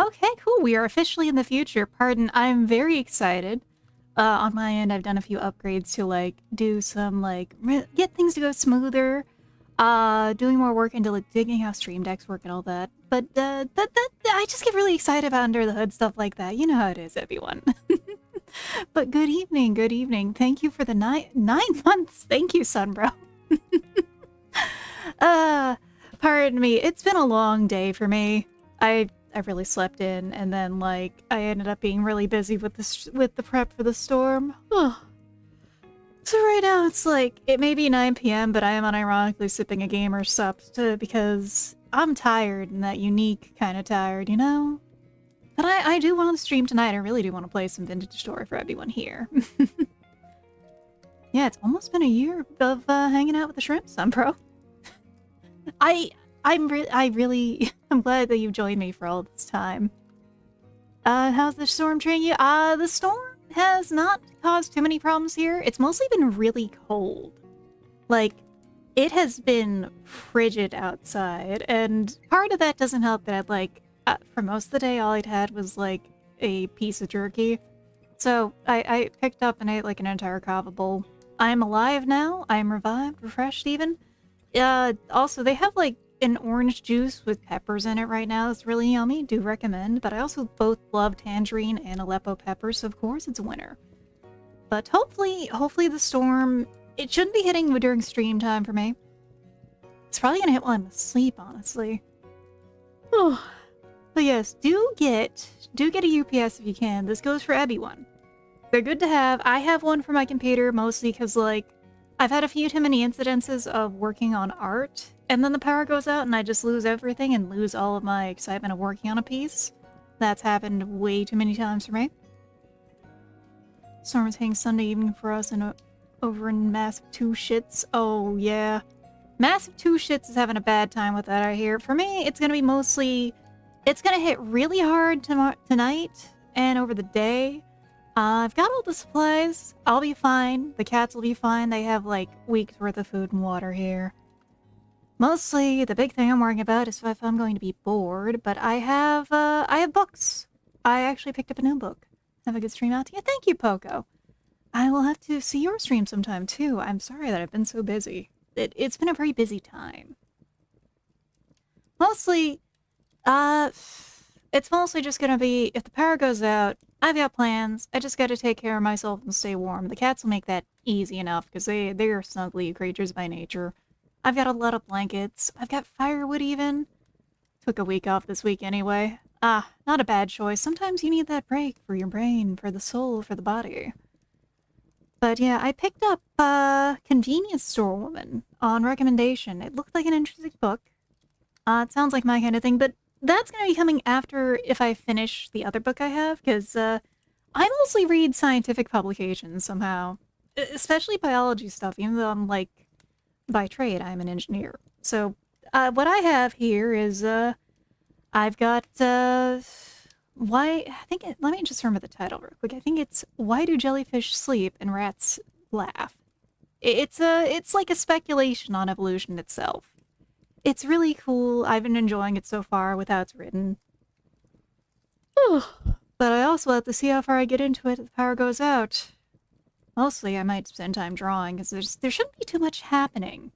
Okay, cool. We are officially in the future. Pardon, I'm very excited. On my end, I've done a few upgrades to, like, do some, like, get things to go smoother. Doing more work into, like, digging how stream decks work and all that. But, I just get really excited about under the hood stuff like that. You know how it is, everyone. But good evening, good evening. Thank you for the 9 months. Thank you, Sunbro. uh, Pardon me. It's been a long day for me. I really slept in, and then, like, I ended up being really busy with the prep for the storm. So right now it's like, it may be 9 p.m., but I am unironically sipping a gamer sup because I'm tired, and that unique kind of tired, you know? But I do want to stream tonight. I really do want to play some Vintage Story for everyone here. Yeah, it's almost been a year of hanging out with the shrimp, Sunpro. I'm glad that you joined me for all this time. How's the storm treating you? The storm has not caused too many problems here. It's mostly been really cold. Like, it has been frigid outside, and part of that doesn't help that for most of the day, all I'd had was, like, a piece of jerky. So, I picked up and ate, like, an entire kava bowl. I'm alive now. I'm revived, refreshed even. Also, they have, like, an orange juice with peppers in it right now. It's really yummy. Do recommend. But I also both love tangerine and Aleppo peppers, so of course it's a winner. But hopefully the storm, it shouldn't be hitting during stream time for me. It's probably gonna hit while I'm asleep, honestly. Oh. But yes, do get a UPS if you can. This goes for everyone. They're good to have. I have one for my computer, mostly because, like, I've had a few too many incidences of working on art, and then the power goes out and I just lose everything and lose all of my excitement of working on a piece. That's happened way too many times for me. Storm is hitting Sunday evening for us and over in Massive 2 Shits. Oh, yeah. Massive 2 Shits is having a bad time with that, I hear. For me, it's gonna be mostly... It's gonna hit really hard tonight and over the day. I've got all the supplies. I'll be fine. The cats will be fine. They have, like, weeks worth of food and water here. Mostly, the big thing I'm worrying about is if I'm going to be bored, but I have books. I actually picked up a new book. Have a good stream out to you. Thank you, Poco. I will have to see your stream sometime, too. I'm sorry that I've been so busy. It's been a very busy time. Mostly, it's mostly just gonna be, if the power goes out, I've got plans. I just gotta take care of myself and stay warm. The cats will make that easy enough, because they are snuggly creatures by nature. I've got a lot of blankets. I've got firewood even. Took a week off this week anyway. Not a bad choice. Sometimes you need that break for your brain, for the soul, for the body. But yeah, I picked up Convenience Store Woman on recommendation. It looked like an interesting book. It sounds like my kind of thing, but that's going to be coming after if I finish the other book I have, because I mostly read scientific publications somehow. Especially biology stuff, even though I'm, like, by trade, I'm an engineer. So, what I have here is, I've got, let me just remember the title real quick. I think it's Why Do Jellyfish Sleep and Rats Laugh? It's like a speculation on evolution itself. It's really cool. I've been enjoying it so far with how it's written. But I also have to see how far I get into it if the power goes out. Mostly, I might spend time drawing, because there shouldn't be too much happening.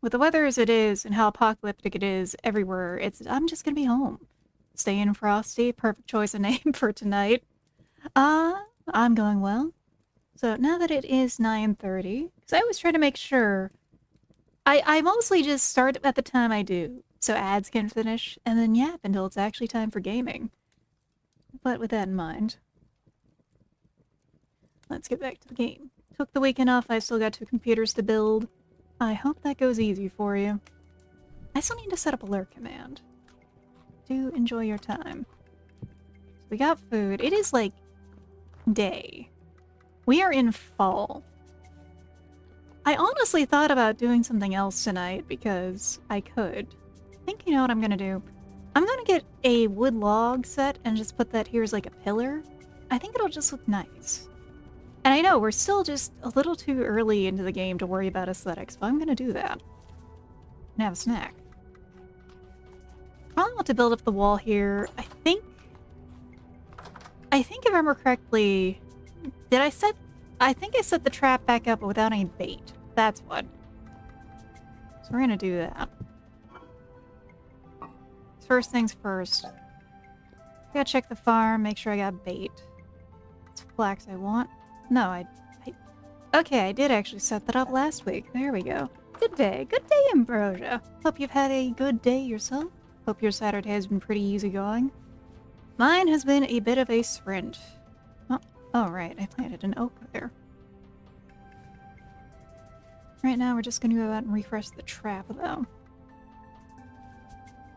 With the weather as it is, and how apocalyptic it is everywhere, I'm just gonna be home. Staying frosty, perfect choice of name for tonight. I'm going well. So now that it is 9:30, because I always try to make sure... I mostly just start at the time I do, so ads can finish, and then yap until it's actually time for gaming. But with that in mind, let's get back to the game. Took the weekend off, I still got 2 computers to build. I hope that goes easy for you. I still need to set up alert command. Do enjoy your time. So we got food. It is like day. We are in fall. I honestly thought about doing something else tonight because I could. I think you know what I'm gonna do. I'm gonna get a wood log set and just put that here as like a pillar. I think it'll just look nice. And I know we're still just a little too early into the game to worry about aesthetics, but I'm gonna do that. And have a snack. Probably want to build up the wall here. I think I think if I remember correctly, did I set... I think I set the trap back up without any bait. That's what. So we're gonna do that. First things first. Gotta check the farm, make sure I got bait. It's flax I want. No, I... Okay, I did actually set that up last week. There we go. Good day. Good day, Ambrosia. Hope you've had a good day yourself. Hope your Saturday has been pretty easygoing. Mine has been a bit of a sprint. Oh, right. I planted an oak there. Right now, we're just gonna go out and refresh the trap, though.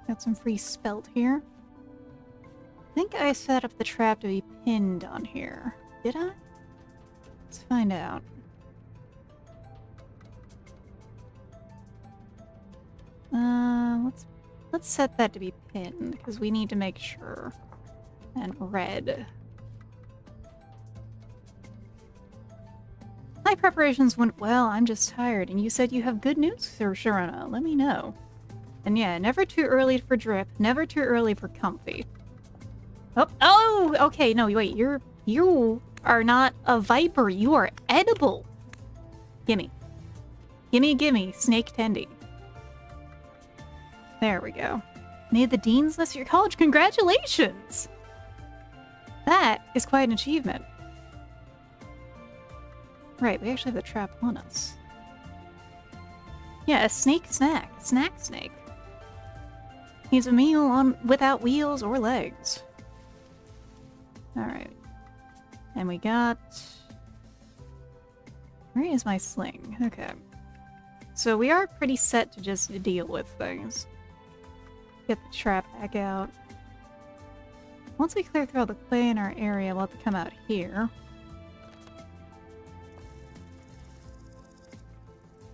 Got some free spelt here. I think I set up the trap to be pinned on here. Did I? Let's find out. Let's set that to be pinned, because we need to make sure. And red. My preparations went well, I'm just tired, and you said you have good news, Sir Sharona. Let me know. And yeah, never too early for drip, never too early for comfy. Oh, okay, no, wait, you are not a viper, you are edible. Gimme. Gimme, snake tendy. There we go. Made the dean's list of your college, congratulations! That is quite an achievement. Right, we actually have the trap on us. Yeah, a snake snack. A snack snake. He's a meal without wheels or legs. Alright. And we got... Where is my sling? Okay. So we are pretty set to just deal with things. Get the trap back out. Once we clear through all the clay in our area, we'll have to come out here.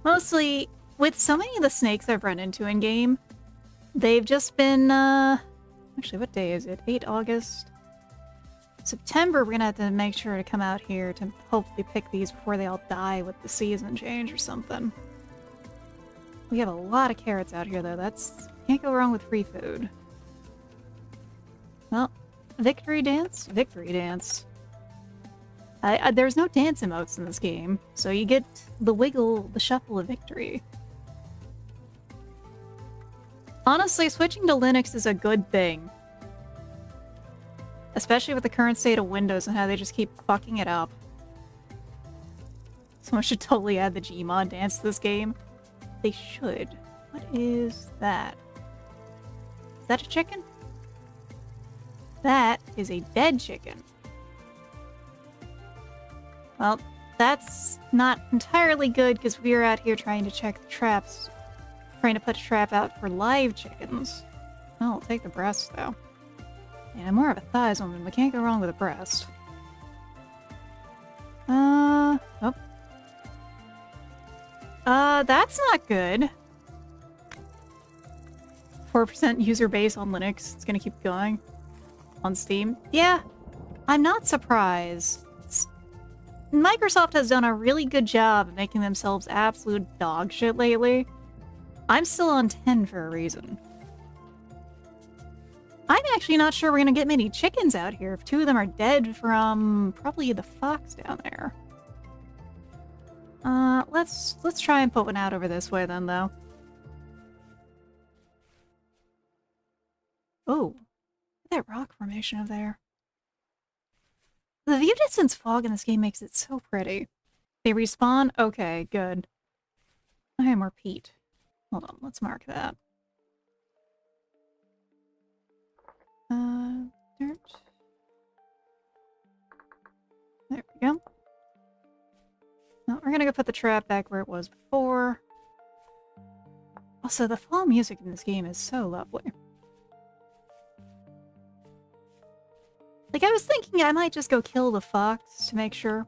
Mostly, with so many of the snakes I've run into in-game, they've just been, actually, what day is it? 8 August? September, we're gonna have to make sure to come out here to hopefully pick these before they all die with the season change or something. We have a lot of carrots out here, though. Can't go wrong with free food. Well, victory dance? Victory dance. There's no dance emotes in this game, so you get the wiggle, the shuffle of victory. Honestly, switching to Linux is a good thing. Especially with the current state of Windows and how they just keep fucking it up. Someone should totally add the Gmod dance to this game. They should. What is that? Is that a chicken? That is a dead chicken. Well, that's not entirely good because we are out here trying to check the traps. Trying to put a trap out for live chickens. Oh, I'll take the breast, though. Yeah, I'm more of a thighs woman. We can't go wrong with a breast. Oh. That's not good. 4% user base on Linux. It's gonna keep going. On Steam. Yeah, I'm not surprised. Microsoft has done a really good job of making themselves absolute dog shit lately. I'm still on 10 for a reason. I'm actually not sure we're gonna get many chickens out here if 2 of them are dead from probably the fox down there. Let's try and put one out over this way then, though. Oh, that rock formation over there. The view distance fog in this game makes it so pretty. They respawn? Okay, good. Okay, more peat. Hold on, let's mark that. Dirt. There we go. Now, we're gonna go put the trap back where it was before. Also, the fall music in this game is so lovely. Like, I was thinking I might just go kill the fox to make sure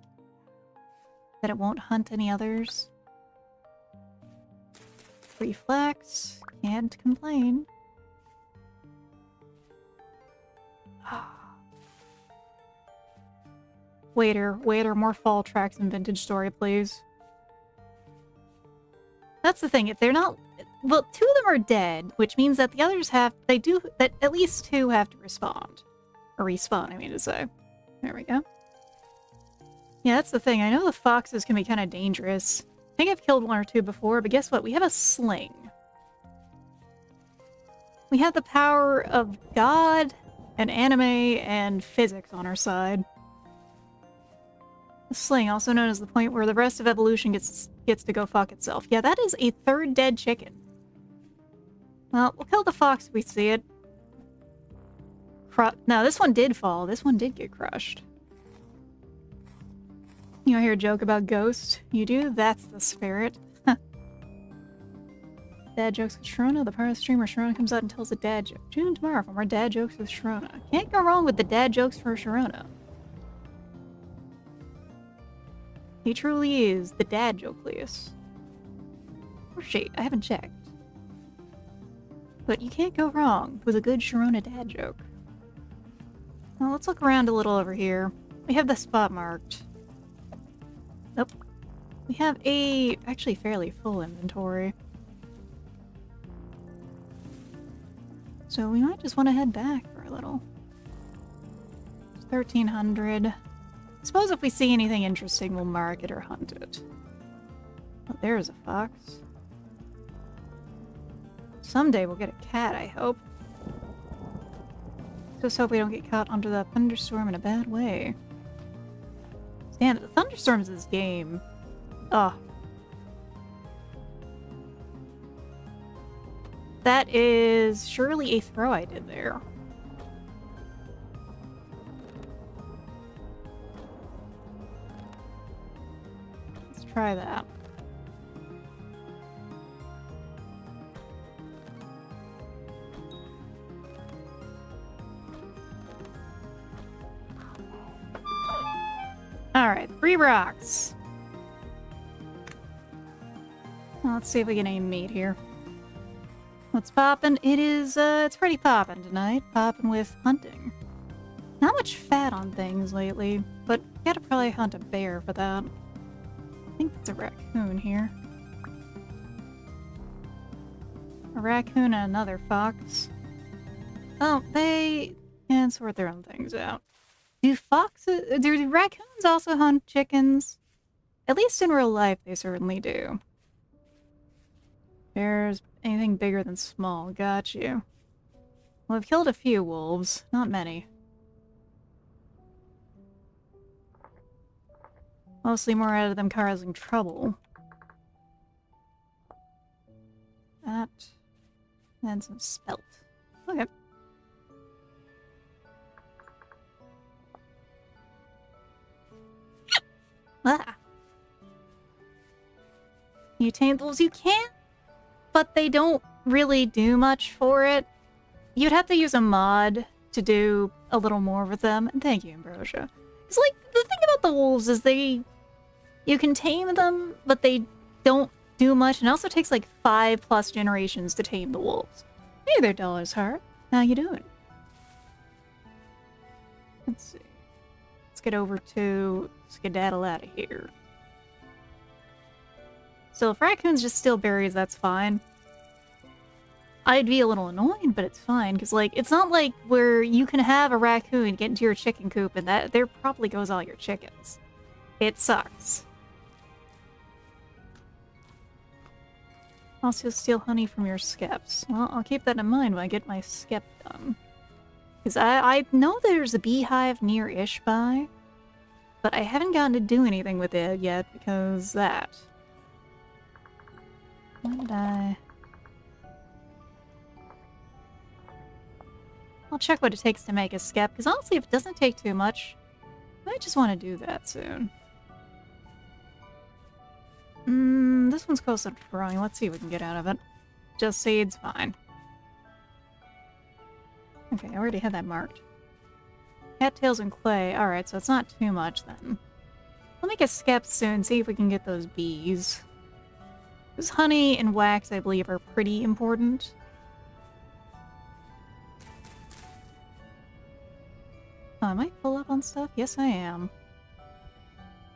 that it won't hunt any others. Free flax. Can't complain. Waiter, more fall tracks and vintage story, please. That's the thing, if they're not... Well, 2 of them are dead, which means that the others have... that at least 2 have to respond. Or respawn, I mean to say. There we go. Yeah, that's the thing. I know the foxes can be kind of dangerous. I think I've killed one or two before, but guess what? We have a sling. We have the power of God and anime and physics on our side. The sling, also known as the point where the rest of evolution gets to go fuck itself. Yeah, that is a third dead chicken. Well, we'll kill the fox if we see it. No, this one did fall. This one did get crushed. You want to hear a joke about ghosts? You do? That's the spirit. Dad jokes with Sharona. The part of the stream where Sharona comes out and tells a dad joke. Tune in tomorrow for more dad jokes with Sharona. Can't go wrong with the dad jokes for Sharona. He truly is the dad jokeliest. Or she? I haven't checked. But you can't go wrong with a good Sharona dad joke. Well, let's look around a little over here. We have the spot marked. Nope. We have a actually fairly full inventory. So we might just want to head back for a little. It's 1300. I suppose if we see anything interesting, we'll mark it or hunt it. Oh, there's a fox. Someday we'll get a cat, I hope. Just hope we don't get caught under that thunderstorm in a bad way. Damn, the thunderstorms of this game. Ugh. That is surely a throw I did there. Let's try that. Alright, 3 rocks. Well, let's see if we get any meat here. What's poppin'? It is, it's pretty poppin' tonight. Poppin' with hunting. Not much fat on things lately, but gotta probably hunt a bear for that. I think that's a raccoon here. A raccoon and another fox. Oh, they can sort their own things out. Do raccoons also hunt chickens? At least in real life, they certainly do. Bears, anything bigger than small. Got you. Well, I've killed a few wolves. Not many. Mostly more out of them causing trouble. That. And some spelt. Okay. Ah. You tame wolves, you can, but they don't really do much for it. You'd have to use a mod to do a little more with them. And thank you, Ambrosia. It's like, the thing about the wolves is you can tame them, but they don't do much. And it also takes like 5+ generations to tame the wolves. Hey there, Dollar's Heart. How you doing? Let's see. Let's get over to skedaddle out of here. So if raccoons just steal berries, that's fine. I'd be a little annoyed, but it's fine, because, like, it's not like where you can have a raccoon get into your chicken coop and that there probably goes all your chickens. It sucks. Also steal honey from your skeps. Well, I'll keep that in mind when I get my skep done. Because I know there's a beehive near Ishbai, but I haven't gotten to do anything with it yet because that. Why did I... I'll check what it takes to make a skep, because honestly, if it doesn't take too much, I might just want to do that soon. This one's close to growing. Let's see what we can get out of it. Just seeds, fine. Okay, I already had that marked. Cattails and clay. Alright, so it's not too much then. We'll make a skep soon, see if we can get those bees. Because honey and wax, I believe, are pretty important. Oh, am I full up on stuff? Yes, I am.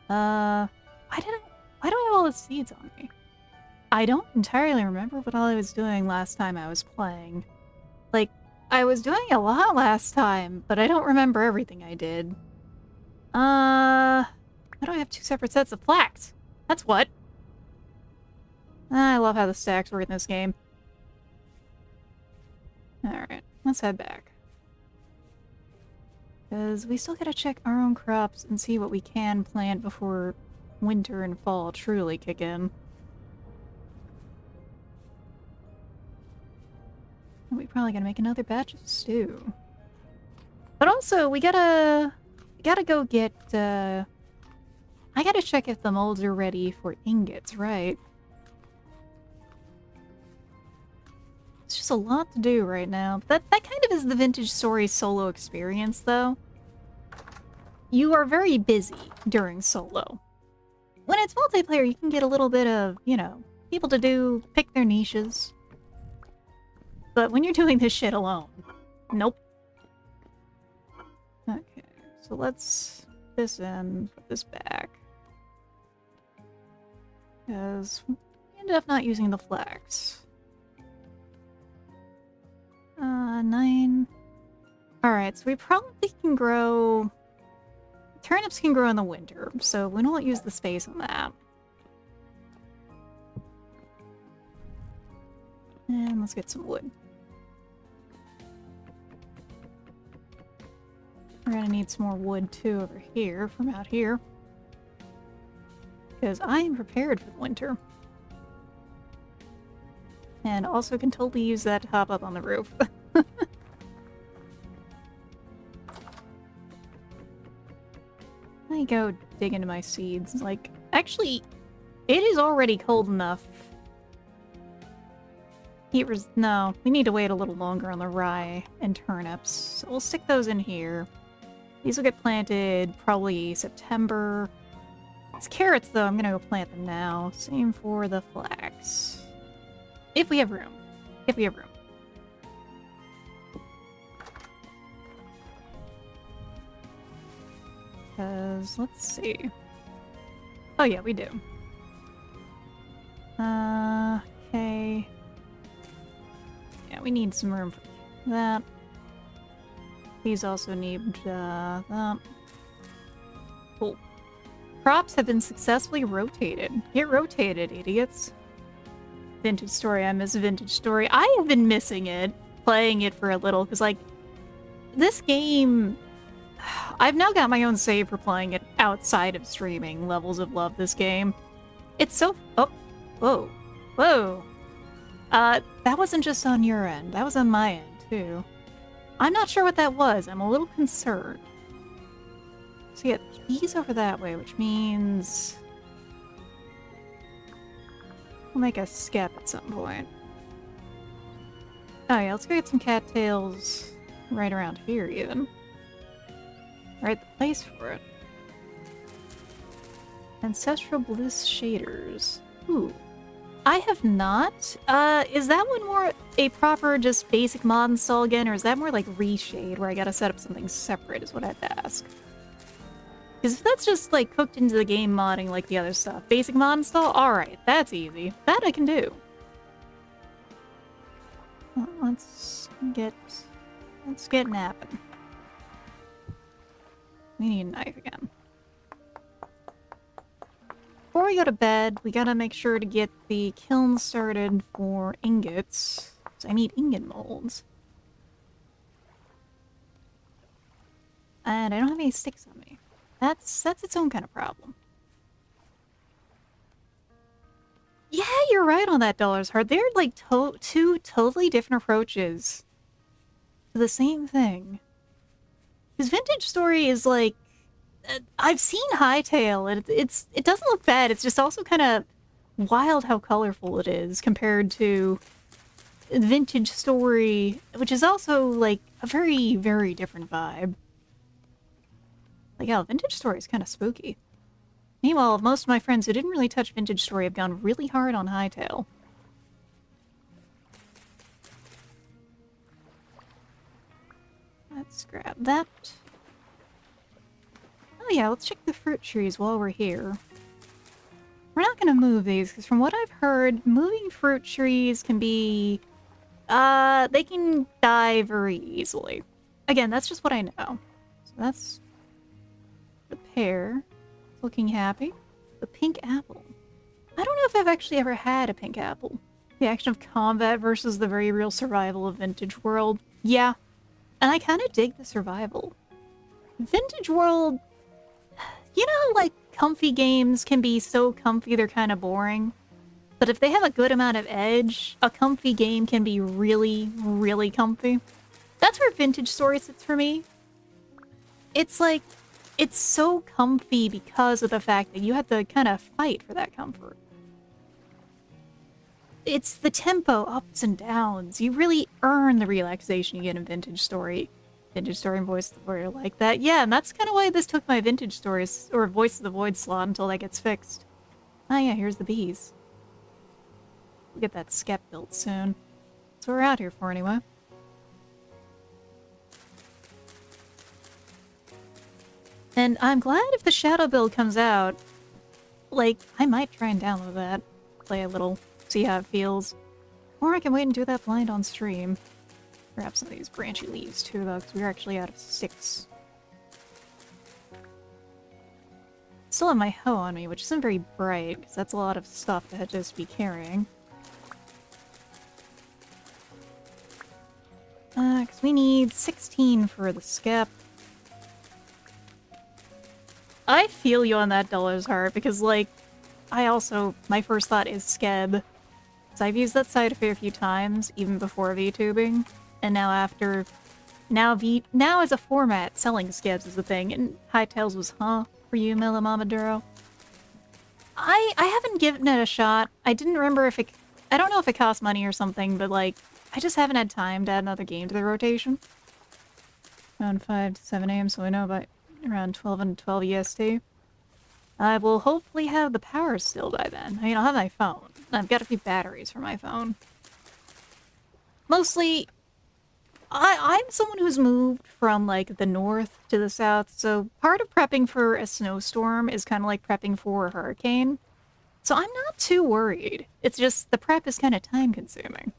Why do I have all the seeds on me? I don't entirely remember what all I was doing last time I was playing. Like, I was doing a lot last time, but I don't remember everything I did. Why do I have two separate sets of flax? That's what. I love how the stacks work in this game. Alright, let's head back. Because we still gotta check our own crops and see what we can plant before winter and fall truly kick in. We probably gotta make another batch of stew. But also, we gotta go get, I gotta check if the molds are ready for ingots, right? It's just a lot to do right now. That kind of is the Vintage Story solo experience, though. You are very busy during solo. When it's multiplayer, you can get a little bit of, you know, people to pick their niches. But when you're doing this shit alone, nope. Okay, so let's put this in, put this back. Because we ended up not using the flax. 9. Alright, so we probably can grow... Turnips can grow in the winter, so we don't use the space on that. And let's get some wood. We're gonna need some more wood too over here from out here. Because I am prepared for the winter. And also can totally use that to hop up on the roof. Let me go dig into my seeds. Like, actually, it is already cold enough. No, we need to wait a little longer on the rye and turnips. So we'll stick those in here. These will get planted probably September. These carrots, though, I'm gonna go plant them now. Same for the flax. If we have room. If we have room. Because, let's see. Oh yeah, we do. Okay. Yeah, we need some room for that. These also need, that. Cool. Crops have been successfully rotated. Get rotated, idiots. Vintage Story, I miss Vintage Story. I have been missing it, playing it for a little, because, like, this game... I've now got my own save for playing it outside of streaming. Levels of love this game. It's so... Oh. Whoa. Whoa. That wasn't just on your end. That was on my end, too. I'm not sure what that was. I'm a little concerned. So yeah, he's over that way, which means... we'll make a skep at some point. Oh yeah, let's go get some cattails right around here, even. Right, the place for it. Ancestral Bliss Shaders. Ooh. I have not. Is that one more a proper just basic mod install again, or is that more like reshade where I gotta set up something separate is what I'd ask. Because if that's just like cooked into the game modding like the other stuff, basic mod install, alright, that's easy. That I can do. Well, let's get napping. We need a knife again. Before we go to bed, we gotta make sure to get the kiln started for ingots. So I need ingot molds. And I don't have any sticks on me. That's its own kind of problem. Yeah, you're right on that, Dollar's Heart. They're like two totally different approaches to the same thing. Because Vintage Story is like... I've seen Hightail, and it doesn't look bad. It's just also kind of wild how colorful it is compared to Vintage Story, which is also like a very, very different vibe. Like, yeah, Vintage Story is kind of spooky. Meanwhile, most of my friends who didn't really touch Vintage Story have gone really hard on Hightail. Let's grab that. Oh yeah, let's check the fruit trees while we're here. We're not gonna move these, because from what I've heard, moving fruit trees can be... they can die very easily. Again, that's just what I know. So that's... the pear. Looking happy. The pink apple. I don't know if I've actually ever had a pink apple. The action of combat versus the very real survival of Vintage World. Yeah. And I kind of dig the survival. Vintage World... You know, like, comfy games can be so comfy they're kind of boring? But if they have a good amount of edge, a comfy game can be really, really comfy. That's where Vintage Story sits for me. It's like, it's so comfy because of the fact that you have to kind of fight for that comfort. It's the tempo, ups and downs. You really earn the relaxation you get in Vintage Story. Vintage Story and Voice of the Void are like that. Yeah, and that's kind of why this took my Vintage Stories, or Voice of the Void slot until that gets fixed. Ah yeah, here's the bees. We'll get that skep built soon. That's what we're out here for anyway. And I'm glad if the Shadow build comes out, like, I might try and download that. Play a little, see how it feels. Or I can wait and do that blind on stream. Grab some of these branchy leaves too, though, because we're actually out of 6. Still have my hoe on me, which isn't very bright, because that's a lot of stuff to just be carrying. Because we need 16 for the skep. I feel you on that, Della's Heart, because, like, my first thought is skeb. So I've used that site a fair few times, even before VTubing. And now now as a format, selling skebs is a thing, and Hightails was, huh, for you, Milimamaduro? I haven't given it a shot. I didn't remember if it... I don't know if it costs money or something, but, like, I just haven't had time to add another game to the rotation. Around 5 to 7 a.m., so I know about around 12 and 12 EST. I will hopefully have the power still by then. I mean, I'll have my phone. I've got a few batteries for my phone. Mostly... I'm someone who's moved from, like, the north to the south, so part of prepping for a snowstorm is kind of like prepping for a hurricane. So I'm not too worried. It's just the prep is kind of time-consuming.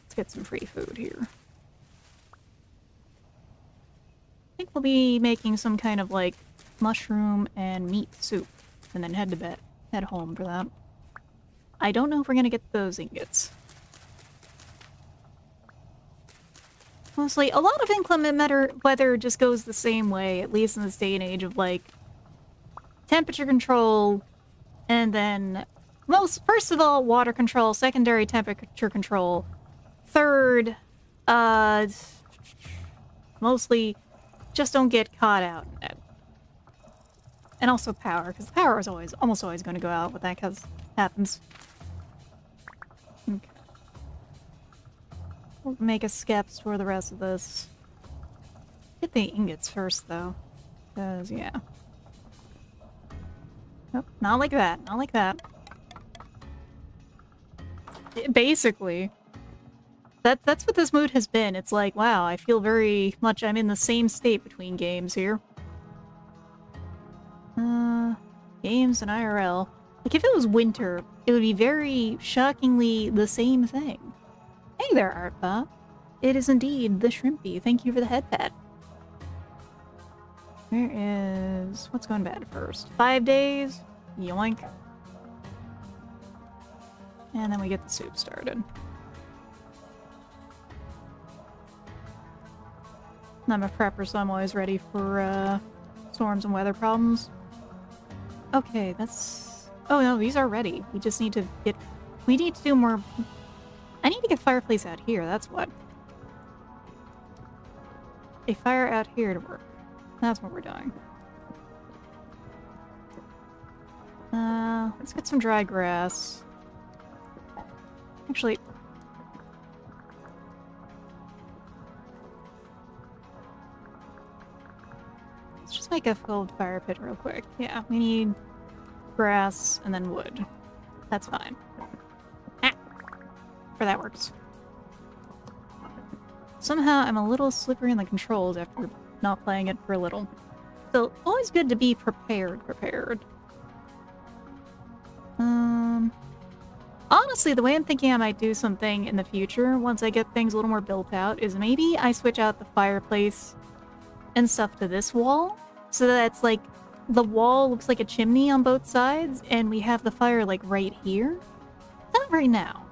Let's get some free food here. I think we'll be making some kind of, like, mushroom and meat soup, and then head to bed. Head home for that. I don't know if we're gonna get those ingots. Mostly, a lot of inclement weather just goes the same way, at least in this day and age of, like, temperature control, and then, first of all, water control, secondary temperature control, third, mostly, just don't get caught out in it. And also power, because the power is almost always going to go out when that happens. Okay. We'll make a skep, store the rest of this. Get the ingots first, though. Because, yeah. Nope, not like that. Not like that. Basically. That's what this mood has been. It's like, wow, I feel very much I'm in the same state between games here. Games and IRL. Like, if it was winter, it would be very shockingly the same thing. Hey there, Artba. It is indeed the Shrimpy. Thank you for the head pet. Where is... What's going bad first? 5 days? Yoink. And then we get the soup started. I'm a prepper, so I'm always ready for, storms and weather problems. Okay, that's... Oh no, these are ready. We just need to get... We need to do more... I need to get fireplace out here, that's what. A fire out here to work. That's what we're doing. Let's get some dry grass. Actually... Let's just make a gold fire pit real quick. Yeah, we need grass and then wood. That's fine. For that works. Somehow I'm a little slippery in the controls after not playing it for a little. So, always good to be prepared. Honestly, the way I'm thinking I might do something in the future, once I get things a little more built out, is maybe I switch out the fireplace and stuff to this wall, So that's like the wall looks like a chimney on both sides, and we have the fire like right here. Not right now.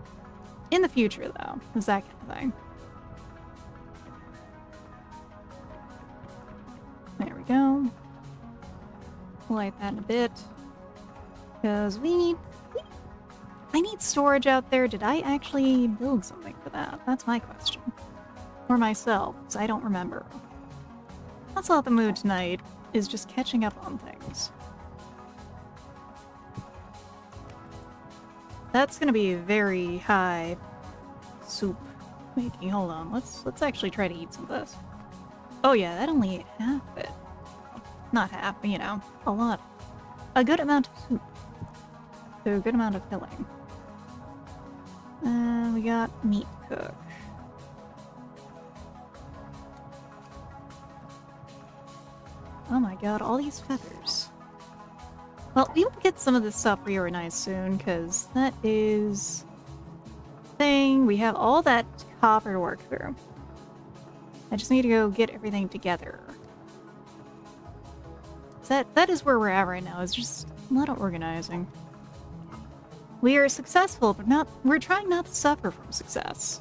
In the future, though, is that kind of thing. There we go. Light that in a bit. Because I need storage out there. Did I actually build something for that? That's my question. Or myself, because I don't remember. That's all the mood tonight, is just catching up on things. That's gonna be very high soup making. Hold on, let's actually try to eat some of this. Oh yeah, that only ate half of it. Not half, but you know, a lot. A good amount of soup. So a good amount of filling. And we got meat cook. Oh my god, all these feathers. Well, we will get some of this stuff reorganized soon, because that is... thing. We have all that copper to work through. I just need to go get everything together. That is where we're at right now, is just a lot of organizing. We are successful, but we're trying not to suffer from success.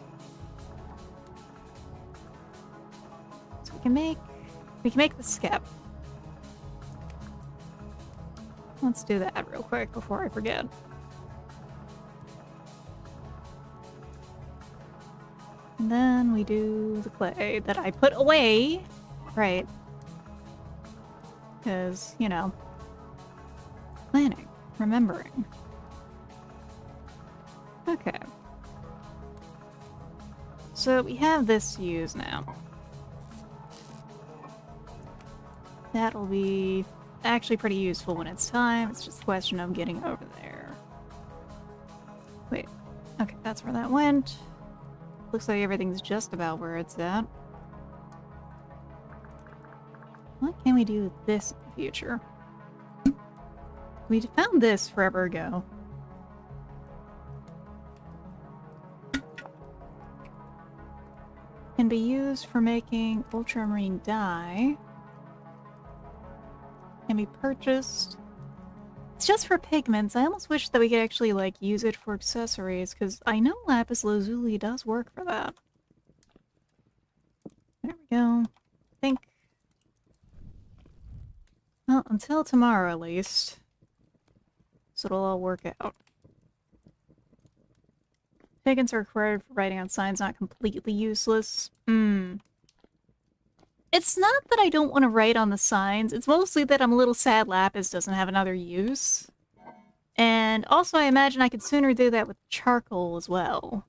So we can make the skep. Let's do that real quick before I forget. And then we do the clay that I put away. Right. Because, you know, planning, remembering. Okay. So we have this to use now. That'll be actually pretty useful when it's time. It's just a question of getting over there. Wait. Okay, that's where that went. Looks like everything's just about where it's at. What can we do with this in the future? We found this forever ago. Can be used for making ultramarine dye. Can be purchased. It's just for pigments. I almost wish that we could actually, like, use it for accessories, because I know lapis lazuli does work for that. There we go. I think... well, until tomorrow, at least. So it'll all work out. Pigments are required for writing on signs, not completely useless. It's not that I don't want to write on the signs, it's mostly that I'm a little sad lapis doesn't have another use. And also I imagine I could sooner do that with charcoal as well.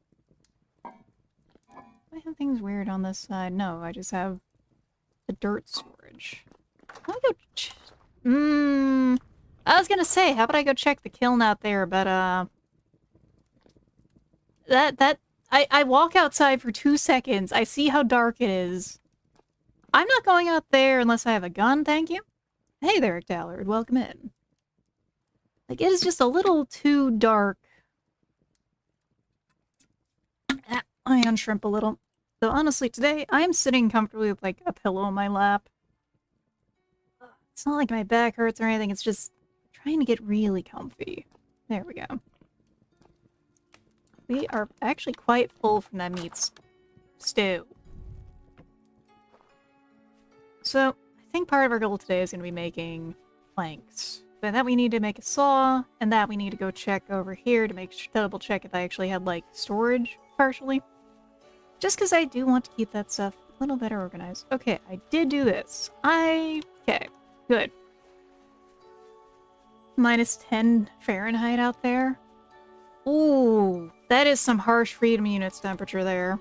Do I have things weird on this side? No, I just have the dirt storage. Let me go I was gonna say, how about I go check the kiln out there, but I walk outside for 2 seconds, I see how dark it is. I'm not going out there unless I have a gun, thank you. Hey there, Dallard, welcome in. Like, it is just a little too dark. I unshrimp a little. So honestly, today, I'm sitting comfortably with, like, a pillow on my lap. It's not like my back hurts or anything, it's just trying to get really comfy. There we go. We are actually quite full from that meat stew. So, I think part of our goal today is going to be making planks. But that we need to make a saw, and that we need to go check over here to double check if I actually had, like, storage, partially. Just because I do want to keep that stuff a little better organized. Okay, I did do this. Okay, good. Minus 10 Fahrenheit out there. Ooh, that is some harsh freedom units temperature there.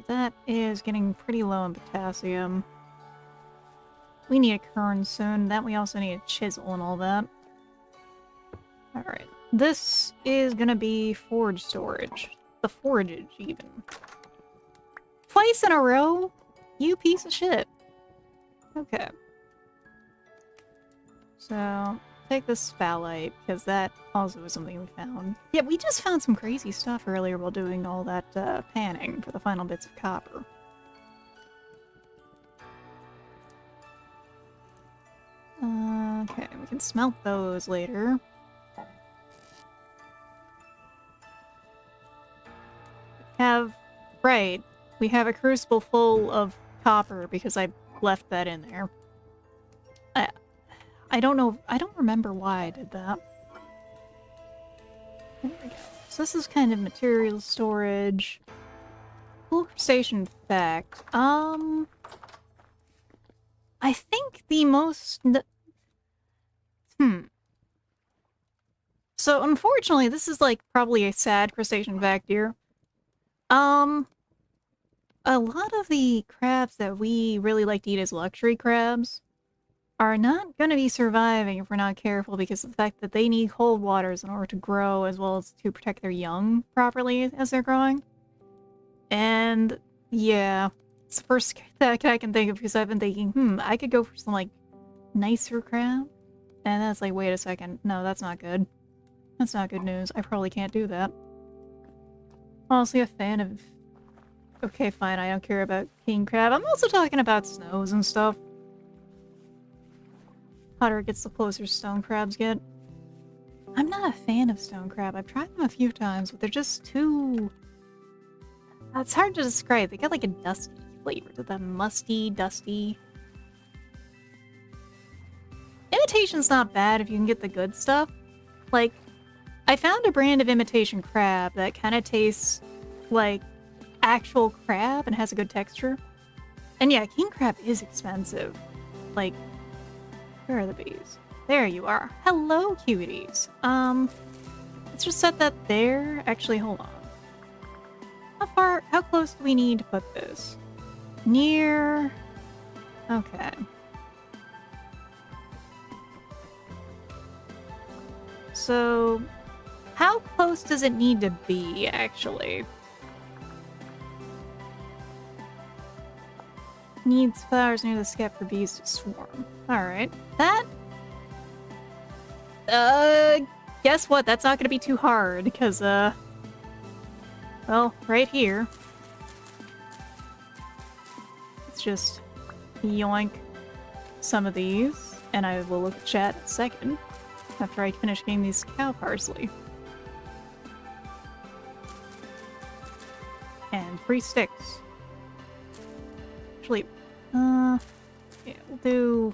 That is getting pretty low in potassium. We need a kern soon. That we also need a chisel and all that. Alright. This is gonna be forge storage. The forage, even. Twice in a row? You piece of shit. Okay. So, take this phthalate, because that also was something we found. Yeah, we just found some crazy stuff earlier while doing all that panning for the final bits of copper. Okay, we can smelt those later. Right, we have a crucible full of copper because I left that in there. I don't know, I don't remember why I did that. There we go. So this is kind of material storage. Cool crustacean fact. I think the most... So unfortunately, this is like probably a sad crustacean fact here. A lot of the crabs that we really like to eat as luxury crabs are not going to be surviving if we're not careful because of the fact that they need cold waters in order to grow as well as to protect their young properly as they're growing. And yeah, it's the first that I can think of because I've been thinking, I could go for some like nicer crab. And that's like, wait a second. No, that's not good. That's not good news. I probably can't do that. Honestly, a fan of... Okay, fine, I don't care about king crab. I'm also talking about snows and stuff. Hotter it gets, the closer stone crabs get. I'm not a fan of stone crab. I've tried them a few times, but they're just too... It's hard to describe. They got like a dusty flavor to them. Musty, dusty. Imitation's not bad if you can get the good stuff. Like, I found a brand of imitation crab that kind of tastes like actual crab and has a good texture. And yeah, king crab is expensive. Like, where are the bees? There you are. Hello, cuties. Let's just set that there. Actually, hold on. How close do we need to put this? Near... Okay. So, how close does it need to be, actually? Needs flowers near the scap for bees to swarm. Alright. That... guess what? That's not gonna be too hard, because, well, right here. Let's just yoink some of these, and I will look at chat in a second, after I finish getting these cow parsley. And 3 sticks. Actually, yeah, we'll do...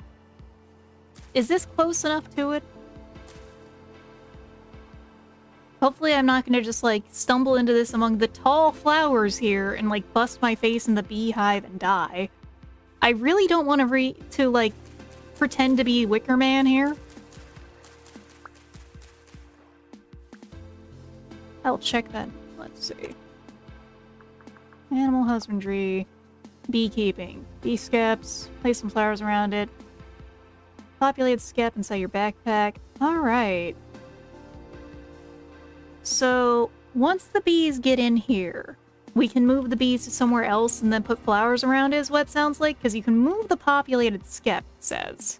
Is this close enough to it? Hopefully I'm not gonna just, like, stumble into this among the tall flowers here and, like, bust my face in the beehive and die. I really don't want to, like, pretend to be Wicker Man here. I'll check that. Let's see. Animal husbandry. Beekeeping. Bee skeps. Place some flowers around it. Populate skep inside your backpack. Alright. So, once the bees get in here, we can move the bees to somewhere else and then put flowers around it, is what it sounds like, because you can move the populated skep, it says.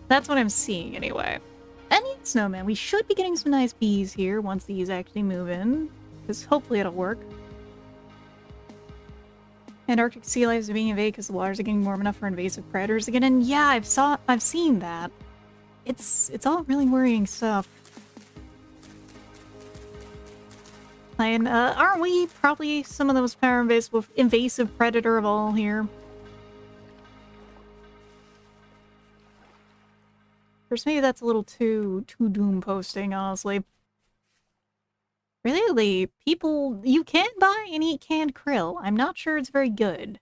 That's what I'm seeing, anyway. And yeah, Snowman, we should be getting some nice bees here once these actually move in, because hopefully it'll work. Antarctic sea lives are being invaded because the waters are getting warm enough for invasive predators again, and yeah, I've seen that. It's all really worrying stuff. And, aren't we probably some of the most invasive predator of all here? Of course, maybe that's a little too doom posting, honestly. Really, people, you can buy and eat canned krill. I'm not sure it's very good.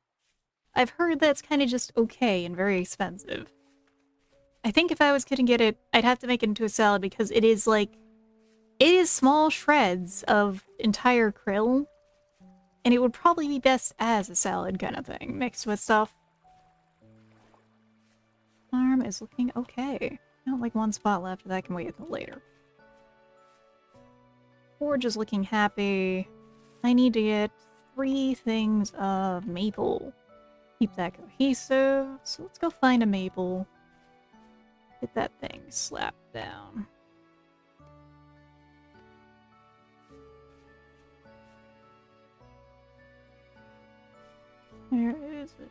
I've heard that's kind of just okay and very expensive. I think if I was gonna get it, I'd have to make it into a salad because it is like... It is small shreds of entire krill, and it would probably be best as a salad kind of thing, mixed with stuff. Farm is looking okay. Not like one spot left, that can wait until later. Forge is looking happy. I need to get 3 things of maple. Keep that cohesive, so let's go find a maple. Get that thing slapped down. Where is it?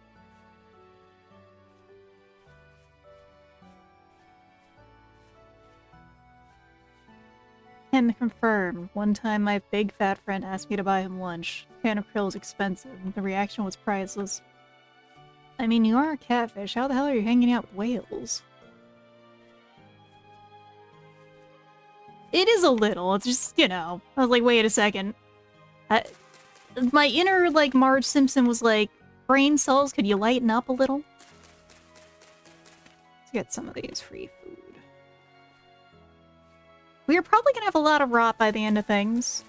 Can confirm. One time my big fat friend asked me to buy him lunch. A can of krill is expensive. The reaction was priceless. I mean, you are a catfish. How the hell are you hanging out with whales? It is a little. It's just, you know. I was like, wait a second. My inner, like, Marge Simpson was like, brain cells, could you lighten up a little? Let's get some of these free food. We are probably going to have a lot of rot by the end of things.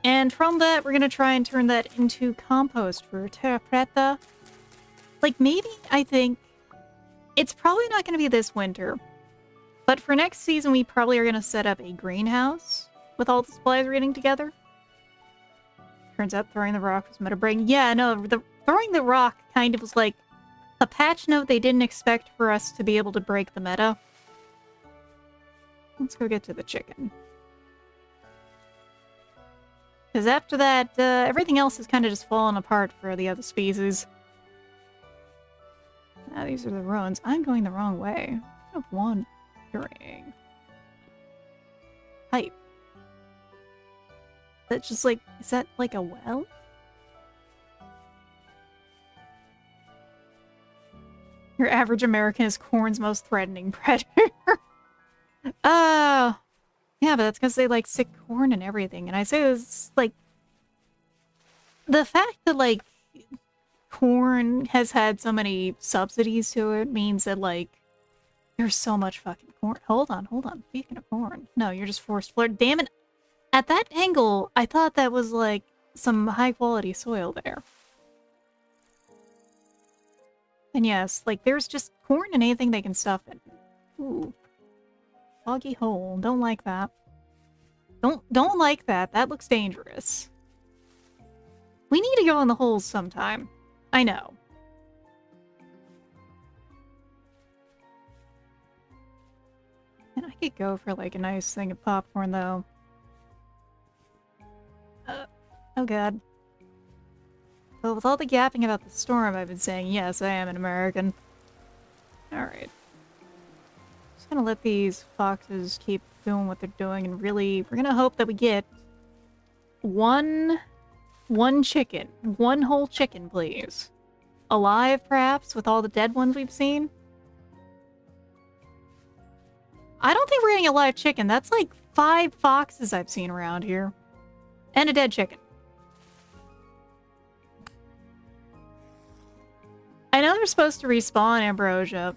And from that, we're going to try and turn that into compost for terra preta. Like, maybe, I think, it's probably not going to be this winter. But for next season, we probably are going to set up a greenhouse with all the supplies we're getting together. Turns out throwing the rock was meta brain. Yeah, no, throwing the rock kind of was like a patch note they didn't expect for us to be able to break the meta. Let's go get to the chicken. Because after that, everything else has kind of just fallen apart for the other species. Now these are the ruins. I'm going the wrong way. I have wandering. Hype. That's just like, is that like a well? Your average American is corn's most threatening predator. Yeah, but that's because they, like, sick corn and everything. And I say it's, like... The fact that, like, corn has had so many subsidies to it means that, like, there's so much fucking corn. Hold on. Speaking of corn. No, you're just forced flirt. Damn it. At that angle, I thought that was, like, some high-quality soil there. And yes, like, there's just corn and anything they can stuff in. Ooh. Foggy hole. Don't like that. Don't like that. That looks dangerous. We need to go in the holes sometime. I know. And I could go for, like, a nice thing of popcorn, though. Oh god. Well, with all the gapping about the storm, I've been saying, yes, I am an American. Alright. Just gonna let these foxes keep doing what they're doing, and really, we're gonna hope that we get one chicken. One whole chicken, please. Alive, perhaps, with all the dead ones we've seen? I don't think we're getting a live chicken. That's like 5 foxes I've seen around here. And a dead chicken. I know they're supposed to respawn Ambrosia,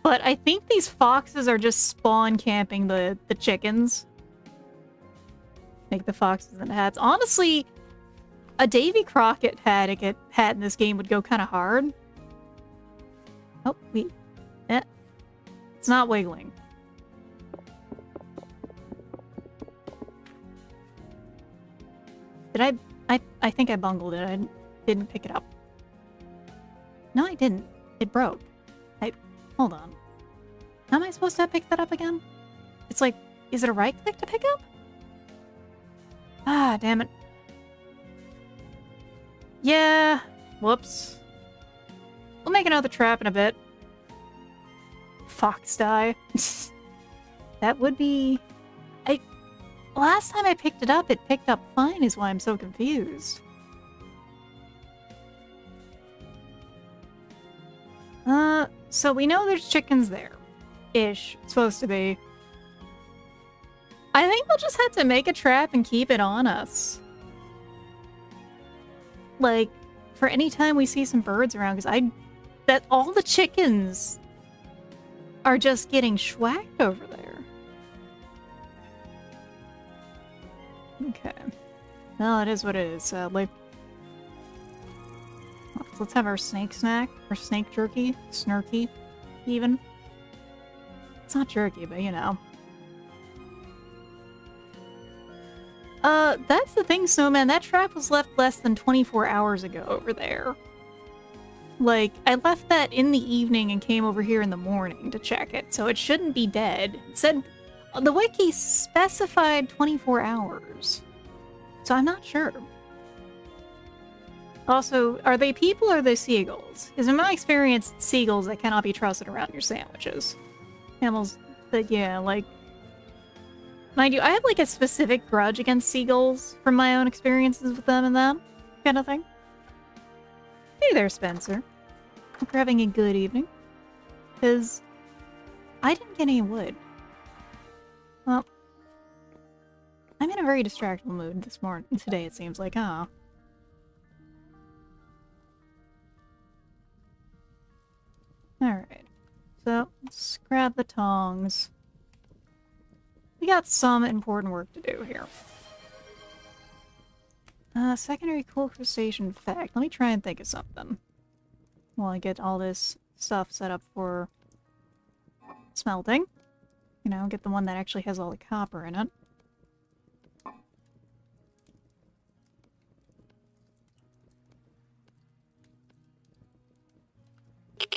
but I think these foxes are just spawn camping the chickens. Make the foxes and hats. Honestly, a Davy Crockett hat in this game would go kind of hard. Oh, it's not wiggling. Did I think I bungled it. I didn't pick it up. No, I didn't. It broke. Hold on. How am I supposed to pick that up again? It's like, is it a right click to pick up? Ah, damn it. Yeah. Whoops. We'll make another trap in a bit. Fox die. That would be... Last time I picked it picked up fine is why I'm so confused. So we know there's chickens there. Ish. Supposed to be. I think we'll just have to make a trap and keep it on us. Like, for any time we see some birds around, because that all the chickens are just getting schwacked over there. Okay. Well, it is what it is, sadly. Let's have our snake snack, or snake jerky, snurky, even. It's not jerky, but you know. That's the thing, Snowman. That trap was left less than 24 hours ago over there. Like, I left that in the evening and came over here in the morning to check it, so it shouldn't be dead. It said, the wiki specified 24 hours. So I'm not sure. Also, are they people or are they seagulls? Because in my experience, it's seagulls that cannot be trusted around your sandwiches. Animals that, yeah, like... Mind you, I have like a specific grudge against seagulls from my own experiences with them and that kind of thing. Hey there, Spencer. Hope you're having a good evening. Because I didn't get any wood. Well, I'm in a very distractible mood today, it seems like, huh? Alright. So, let's grab the tongs. We got some important work to do here. Secondary cool crustacean effect. Let me try and think of something. While I get all this stuff set up for smelting. You know, get the one that actually has all the copper in it.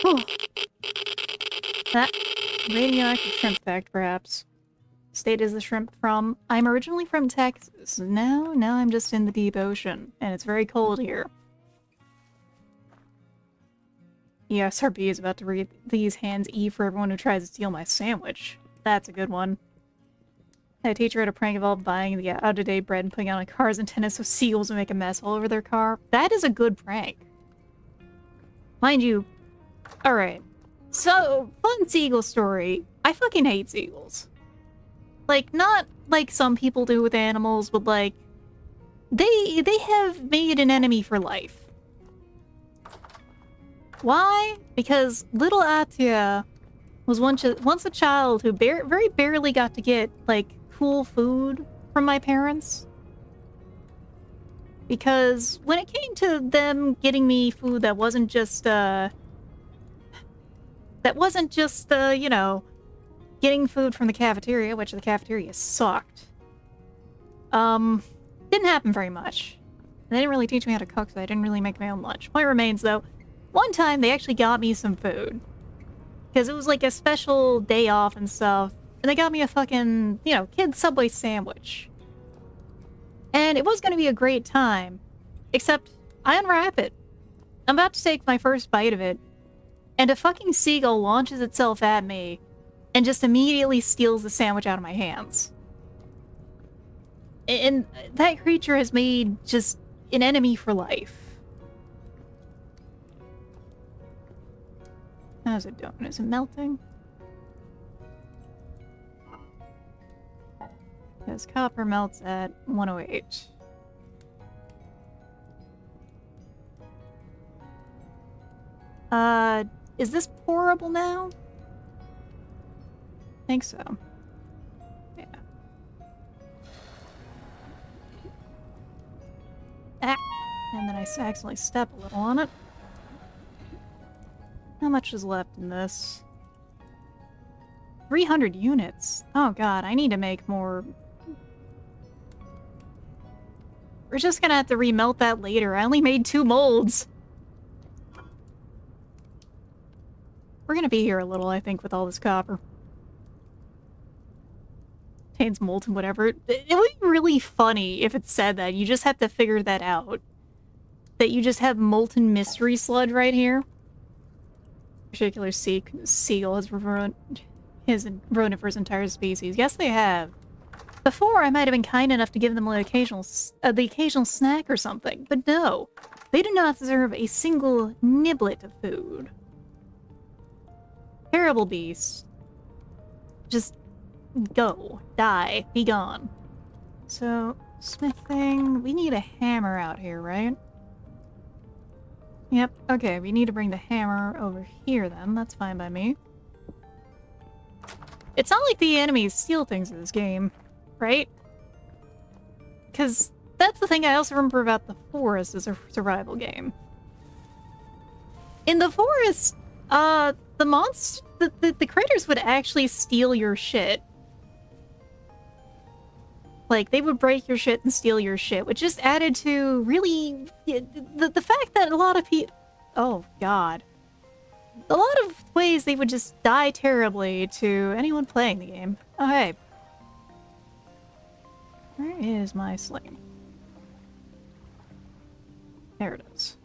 Whew. That radioactive shrimp effect, perhaps. State is the shrimp from? I'm originally from Texas. Now I'm just in the deep ocean, and it's very cold here. ESRB is about to read these hands E for everyone who tries to steal my sandwich. That's a good one. A teacher had a prank involved buying the out-of-date bread and putting it on a car's antenna so seagulls would make a mess all over their car. That is a good prank. Mind you, alright. So, fun seagull story. I fucking hate seagulls. Like, not like some people do with animals, but like, they have made an enemy for life. Why? Because little Atia was once a child who very barely got to get, like, cool food from my parents. Because when it came to them getting me food that wasn't just, you know, getting food from the cafeteria, which the cafeteria sucked. Didn't happen very much. They didn't really teach me how to cook, so I didn't really make my own lunch. Point remains, though, one time they actually got me some food. Because it was like a special day off and stuff. And they got me a fucking, you know, kid's Subway sandwich. And it was going to be a great time. Except, I unwrap it. I'm about to take my first bite of it. And a fucking seagull launches itself at me. And just immediately steals the sandwich out of my hands. And that creature has made just an enemy for life. How's it doing? Is it melting? Because copper melts at 108. Is this pourable now? I think so. Yeah. Ah! And then I accidentally step a little on it. How much is left in this? 300 units. Oh god, I need to make more. We're just gonna have to remelt that later. I only made 2 molds. We're gonna be here a little, I think, with all this copper. Contains molten whatever. It would be really funny if it said that. You just have to figure that out. That you just have molten mystery sludge right here. Particular seagull has ruined it for his entire species. Yes, they have. Before, I might have been kind enough to give them the occasional snack or something, but no. They do not deserve a single niblet of food. Terrible beast. Just go. Die. Be gone. So, smithing. We need a hammer out here, right? Yep, okay, we need to bring the hammer over here then. That's fine by me. It's not like the enemies steal things in this game, right? Because that's the thing I also remember about the forest as a survival game. In the forest, the critters would actually steal your shit. Like, they would break your shit and steal your shit, which just added to really the fact that a lot of people. Oh god, a lot of ways they would just die terribly to anyone playing the game. Oh hey, where is my sling? There it is.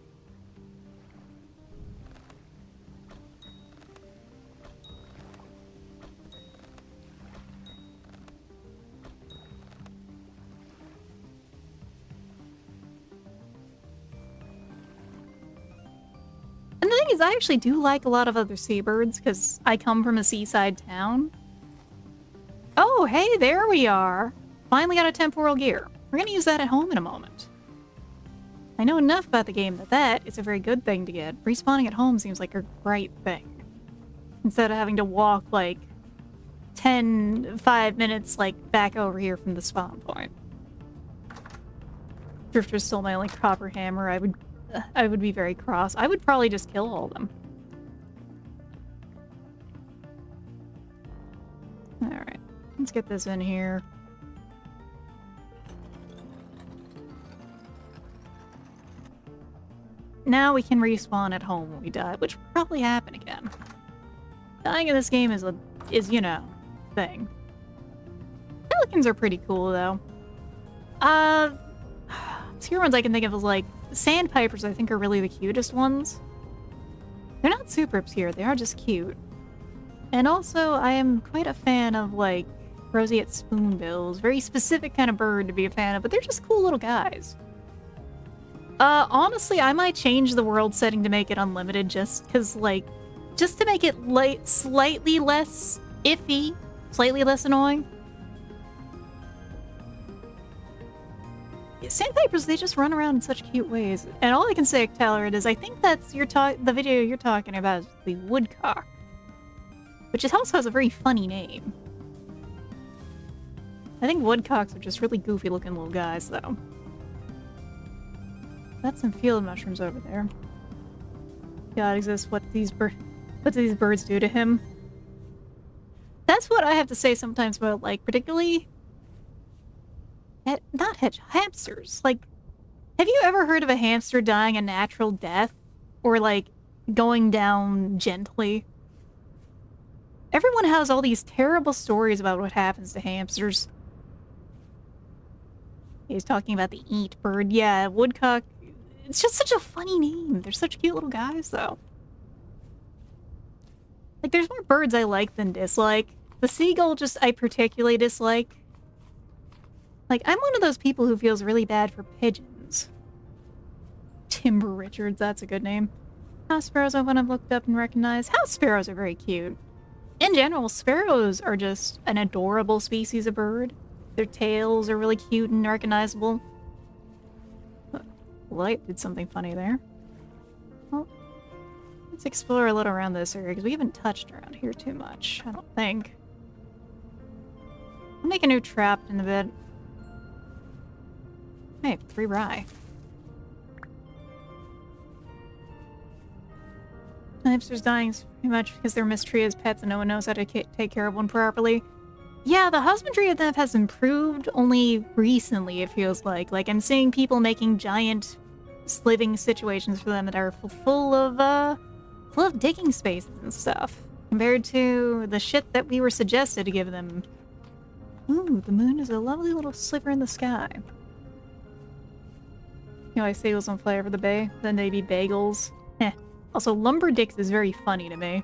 ways, I actually do like a lot of other seabirds, because I come from a seaside town. Oh, hey, there we are. Finally got a temporal gear. We're gonna use that at home in a moment. I know enough about the game that is a very good thing to get. Respawning at home seems like a great thing. Instead of having to walk, like, 5 minutes, like, back over here from the spawn point. Drifter's still my only copper hammer. I would be very cross. I would probably just kill all of them. Alright. Let's get this in here. Now we can respawn at home when we die, which will probably happen again. Dying in this game is, you know, thing. Pelicans are pretty cool, though. Obscure ones I can think of is, like, sandpipers I think are really the cutest ones. They're not super obscure, they are just cute. And also, I am quite a fan of, like, roseate spoonbills. Very specific kind of bird to be a fan of, but they're just cool little guys. Honestly, I might change the world setting to make it unlimited just because, like, just to make it, like, slightly less iffy, slightly less annoying. Sandpipers, they just run around in such cute ways. And all I can say, Talarad, is I think that's the video you're talking about is the woodcock. Which also has a very funny name. I think woodcocks are just really goofy looking little guys, though. That's some field mushrooms over there. God exists, what do these birds do to him? That's what I have to say sometimes about, like, particularly... not hamsters. Like, have you ever heard of a hamster dying a natural death? Or, like, going down gently? Everyone has all these terrible stories about what happens to hamsters. He's talking about the eat bird. Yeah, woodcock. It's just such a funny name. They're such cute little guys, though. Like, there's more birds I like than dislike. The seagull I particularly dislike. Like, I'm one of those people who feels really bad for pigeons. Timber Richards, that's a good name. House sparrows I've looked up and recognized. House sparrows are very cute. In general, sparrows are just an adorable species of bird. Their tails are really cute and recognizable. Light did something funny there. Well, let's explore a little around this area, because we haven't touched around here too much, I don't think. I'll make a new trap in a bit. Hey, 3 rye. Hamsters dying pretty much because they're mistreated as pets and no one knows how to take care of one properly. Yeah, the husbandry of them has improved only recently, it feels like. Like, I'm seeing people making giant living situations for them that are full of digging spaces and stuff. Compared to the shit that we were suggested to give them. Ooh, the moon is a lovely little sliver in the sky. You know, I say on fly over the bay, then they be bagels. Heh. Also, lumberdicks is very funny to me.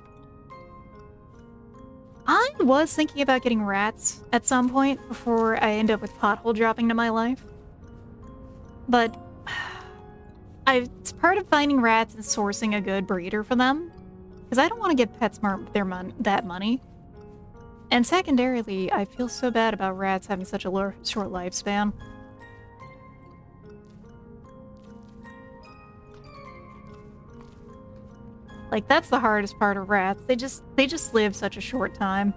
I was thinking about getting rats at some point before I end up with pothole dropping to my life. But it's part of finding rats and sourcing a good breeder for them. Because I don't want to give pets that money. And secondarily, I feel so bad about rats having such a short lifespan. Like, that's the hardest part of rats. They just live such a short time.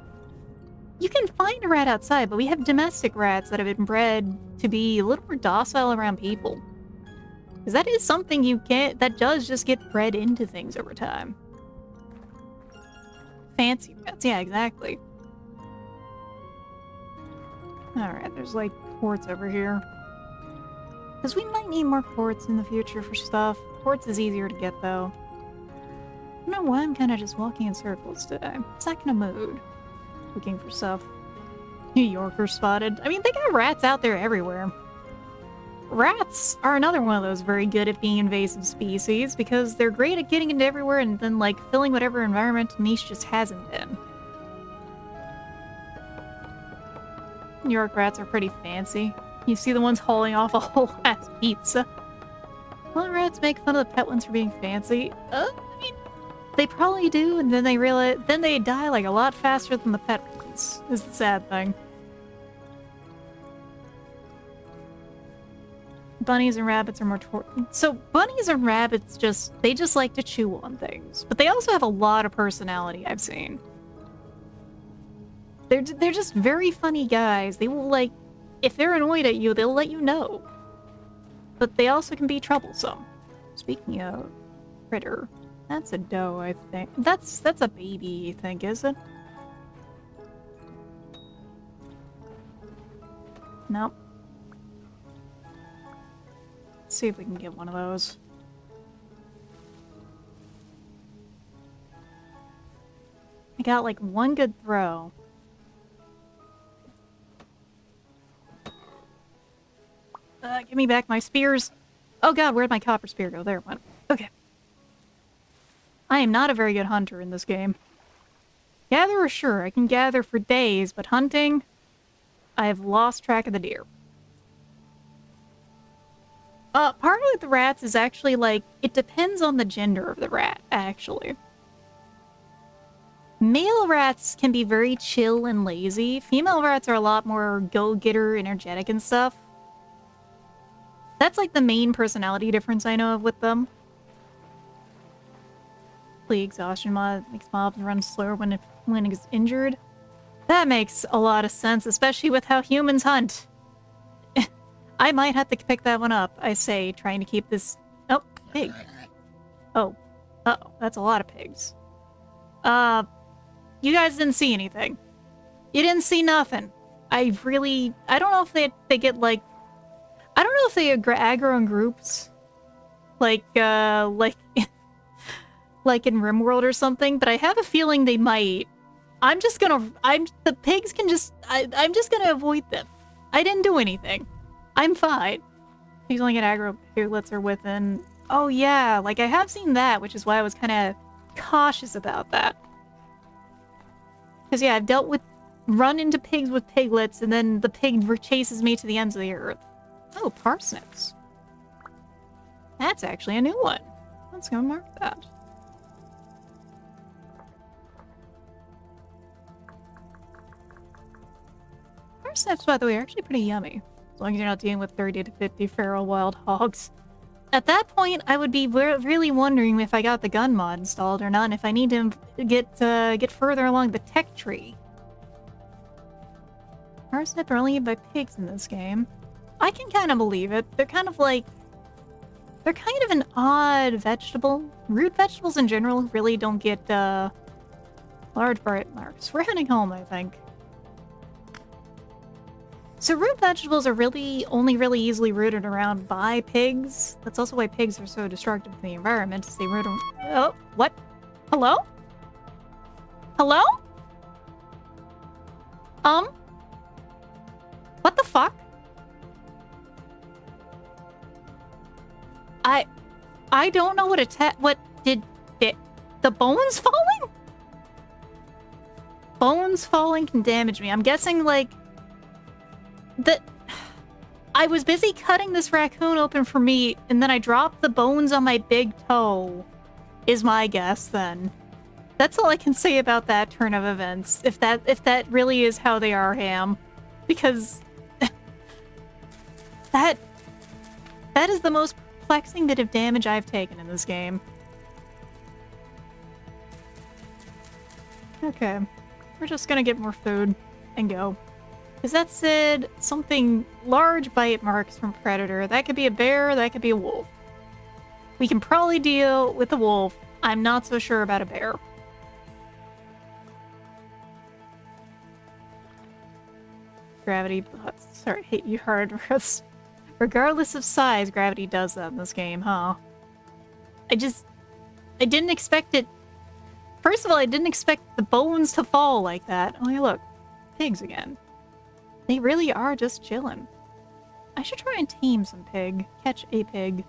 You can find a rat outside, but we have domestic rats that have been bred to be a little more docile around people. Because that is something that does just get bred into things over time. Fancy rats, yeah, exactly. Alright, there's like quartz over here. Because we might need more quartz in the future for stuff. Quartz is easier to get, though. I don't know why I'm kind of just walking in circles today. It's like in a mood. Looking for stuff. New Yorker spotted. I mean, they got rats out there everywhere. Rats are another one of those very good at being invasive species because they're great at getting into everywhere and then, like, filling whatever environmental niche just hasn't been. New York rats are pretty fancy. You see the ones hauling off a whole ass pizza. Well, rats make fun of the pet ones for being fancy. I mean, They probably do, and then they realize, then they die like a lot faster than the pet ones, is the sad thing. Bunnies and rabbits are more so bunnies and rabbits they just like to chew on things, but they also have a lot of personality, I've seen. They're just very funny guys. They will, like, if they're annoyed at you, they'll let you know. But they also can be troublesome. Speaking of critter, that's a doe, I think. That's a baby, I think, is it? Nope. Let's see if we can get one of those. I got like one good throw. Give me back my spears. Oh god, where'd my copper spear go? There it went. Okay. I am not a very good hunter in this game. Gatherer, sure, I can gather for days, but hunting, I have lost track of the deer. Part of the rats is actually, like, it depends on the gender of the rat, actually. Male rats can be very chill and lazy. Female rats are a lot more go-getter, energetic and stuff. That's, like, the main personality difference I know of with them. The exhaustion mod makes mobs run slower when it's injured. That makes a lot of sense, especially with how humans hunt. I might have to pick that one up, I say, trying to keep this... Oh, pig. Oh. Uh-oh, that's a lot of pigs. You guys didn't see anything. You didn't see nothing. I don't know if they get, like... I don't know if they aggro in groups. Like in RimWorld or something, but I have a feeling they might. The pigs can just... I'm just gonna avoid them. I didn't do anything. I'm fine. Pigs only get aggro piglets are within... Oh yeah, like I have seen that, which is why I was kind of cautious about that. Because yeah, I've run into pigs with piglets, and then the pig chases me to the ends of the earth. Oh, parsnips. That's actually a new one. Let's go mark that. Parsnips, by the way, are actually pretty yummy. As long as you're not dealing with 30 to 50 feral wild hogs. At that point, I would be really wondering if I got the gun mod installed or not, and if I need to get further along the tech tree. Parsnip are only eaten by pigs in this game. I can kind of believe it. They're kind of an odd vegetable. Root vegetables in general really don't get large bite marks. We're heading home, I think. So root vegetables are only really easily rooted around by pigs. That's also why pigs are so destructive to the environment, as they root them. Oh, what? Hello? Hello? What the fuck? I don't know what did the bones falling? Bones falling can damage me. I'm guessing, like, I was busy cutting this raccoon open for meat, and then I dropped the bones on my big toe, is my guess, then. That's all I can say about that turn of events, if that really is how they are, Ham. Because... that is the most perplexing bit of damage I've taken in this game. Okay. We're just gonna get more food and go. Because that said something large bite marks from predator. That could be a bear, that could be a wolf. We can probably deal with the wolf. I'm not so sure about a bear. Gravity, sorry, hit you hard. Regardless of size, gravity does that in this game, huh? I didn't expect it. First of all, I didn't expect the bones to fall like that. Oh, yeah, look. Pigs again. They really are just chilling. I should try and tame some pig. Catch a pig.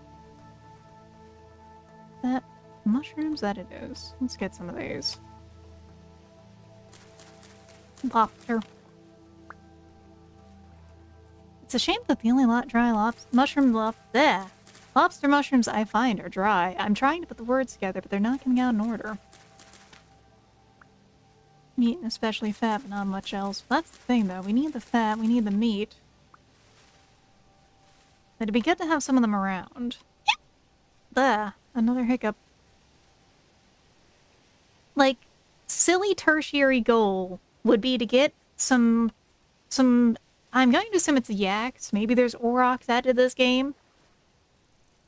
That mushrooms? That it is. Let's get some of these. Lobster. It's a shame that the only dry lobster mushrooms I find are dry. I'm trying to put the words together, but they're not coming out in order. Meat and especially fat, but not much else. That's the thing, though. We need the fat, we need the meat. It'd be good to have some of them around. Ugh, another hiccup. Like, silly tertiary goal would be to get some... I'm going to assume it's yaks. Maybe there's aurochs added to this game.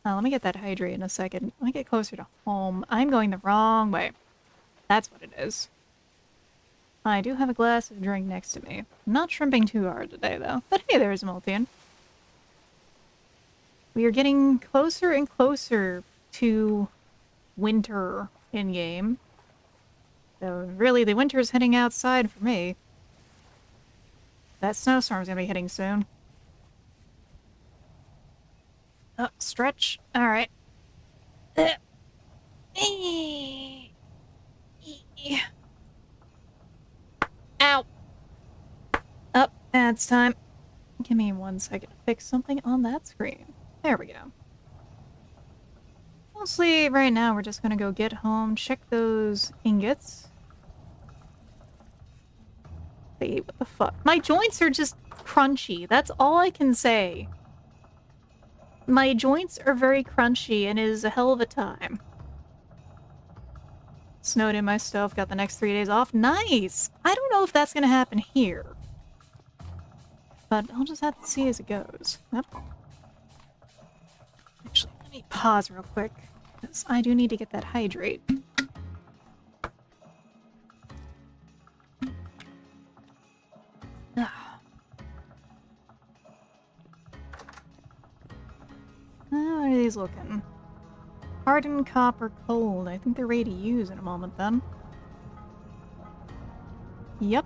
Let me get that hydrate in a second. Let me get closer to home. I'm going the wrong way. That's what it is. I do have a glass of drink next to me. I'm not shrimping too hard today, though. But hey, there's Multian. We are getting closer and closer to winter in-game. So really, the winter's heading outside for me. That snowstorm's gonna be hitting soon. Oh, stretch. Alright. Ow! Up, that's time. Give me 1 second to fix something on that screen. There we go. Mostly, right now, we're just gonna go get home, check those ingots. Wait, what the fuck? My joints are just crunchy. That's all I can say. My joints are very crunchy and it is a hell of a time. Snowed in my stove, got the next 3 days off. Nice! I don't know if that's gonna happen here. But I'll just have to see as it goes. Yep. Actually, let me pause real quick, because I do need to get that hydrate. How are these looking? Hardened copper cold. I think they're ready to use in a moment then. Yep.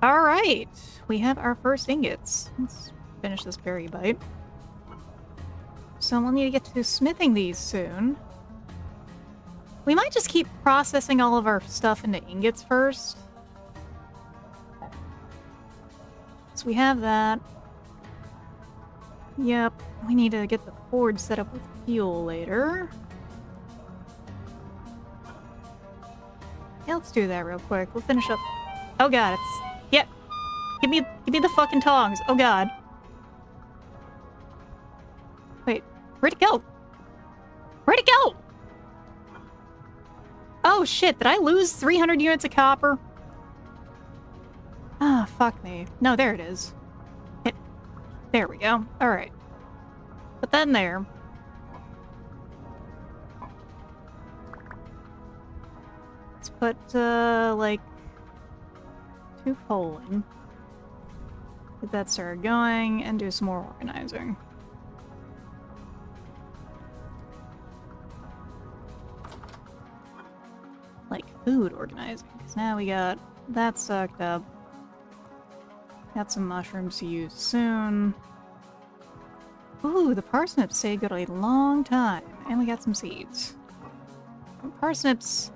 Alright. We have our first ingots. Let's finish this berry bite. So we'll need to get to smithing these soon. We might just keep processing all of our stuff into ingots first. So we have that. Yep. We need to get the forge set up with fuel later. Yeah, let's do that real quick. We'll finish up. Oh god, it's... Yep. Give me the fucking tongs. Oh god. Wait, where'd it go? Where'd it go? Oh shit, did I lose 300 units of copper? Ah, fuck me. No, there it is. There we go. Alright. Put that in there. Let's put, like, 2 coal in. Get that started going, and do some more organizing. Like, food organizing. Because now we got that sucked up. Got some mushrooms to use soon. Ooh, the parsnips stay good a long time. And we got some seeds. Parsnips...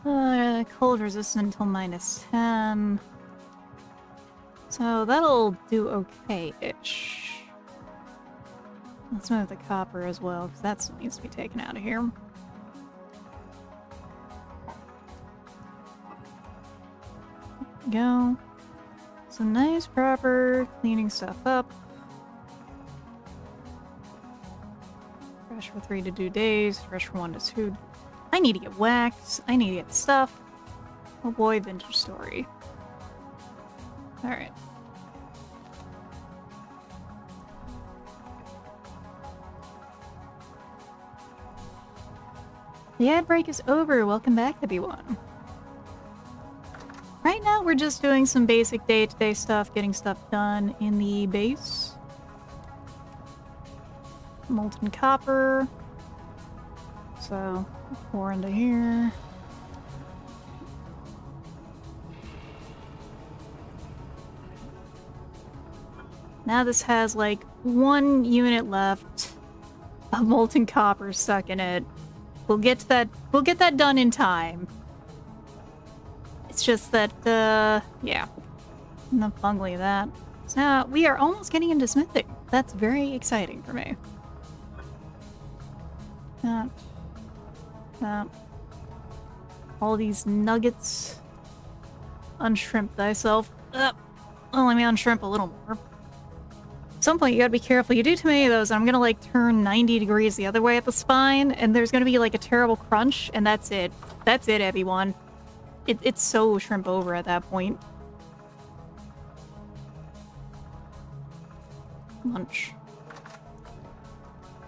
cold resistant until -10. So that'll do okay-ish. Let's move the copper as well, because that still needs to be taken out of here. There we go. Some nice, proper cleaning stuff up. Fresh for 3 to 2 days, fresh for 1 to 2. I need to get wax. I need to get stuff. Oh boy, vintage story. Alright. The ad break is over. Welcome back, everyone. Right now, we're just doing some basic day-to-day stuff, getting stuff done in the base. Molten copper. So, pour into here. Now this has like 1 unit left of molten copper stuck in it. We'll get that done in time. It's just that, yeah. Enough bungly of that. So now, we are almost getting into smithing. That's very exciting for me. That. All these nuggets. Unshrimp thyself. Well, let me unshrimp a little more. At some point, you gotta be careful. You do too many of those, and I'm gonna, like, turn 90 degrees the other way at the spine, and there's gonna be, like, a terrible crunch, and that's it. That's it, everyone. It's so shrimp over at that point. Lunch.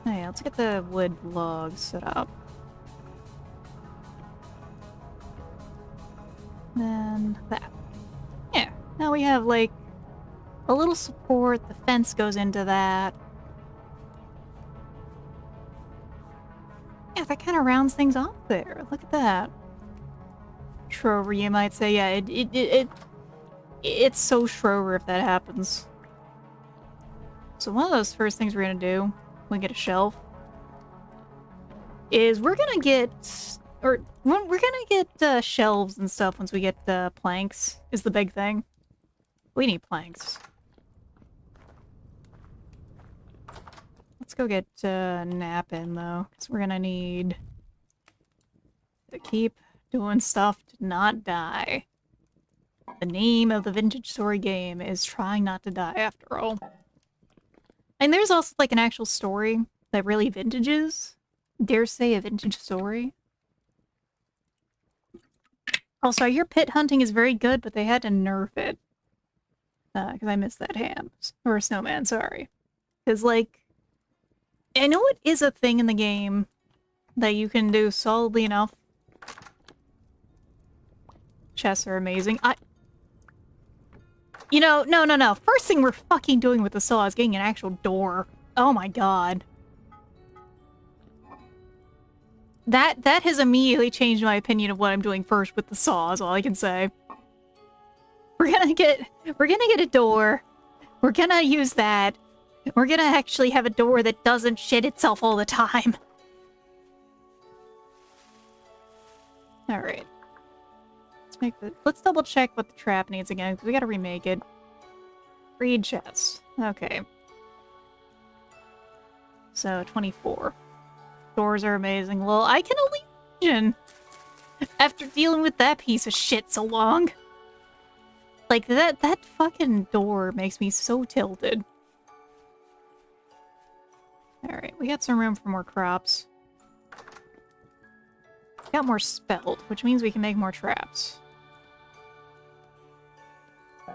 Hey, let's get the wood logs set up. Then that. Yeah, now we have, like, a little support. The fence goes into that. Yeah, that kind of rounds things off there. Look at that. Schroeder, you might say. Yeah, it's so Schroeder if that happens. So one of those first things we're gonna do when we get a shelf is we're gonna get shelves and stuff once we get planks is the big thing. We need planks. Let's go get nap in though, because we're gonna need to keep doing stuff to not die. The name of the vintage story game is trying not to die after all. And there's also like an actual story that really vintages. Dare say a vintage story. Also, your pit hunting is very good, but they had to nerf it. Because I missed that ham. Or snowman, sorry. Because, like, I know it is a thing in the game that you can do solidly enough. Chests are amazing. You know, no. First thing we're fucking doing with the saw is getting an actual door. Oh my god. That has immediately changed my opinion of what I'm doing first with the saw, is all I can say. We're gonna get a door. We're gonna use that. We're gonna actually have a door that doesn't shit itself all the time. Alright. Let's double check what the trap needs again, because we gotta remake it. Reed chest. Okay. So, 24. Doors are amazing. Well, I can only imagine after dealing with that piece of shit so long. Like, that fucking door makes me so tilted. Alright, we got some room for more crops. Got more spelt, which means we can make more traps.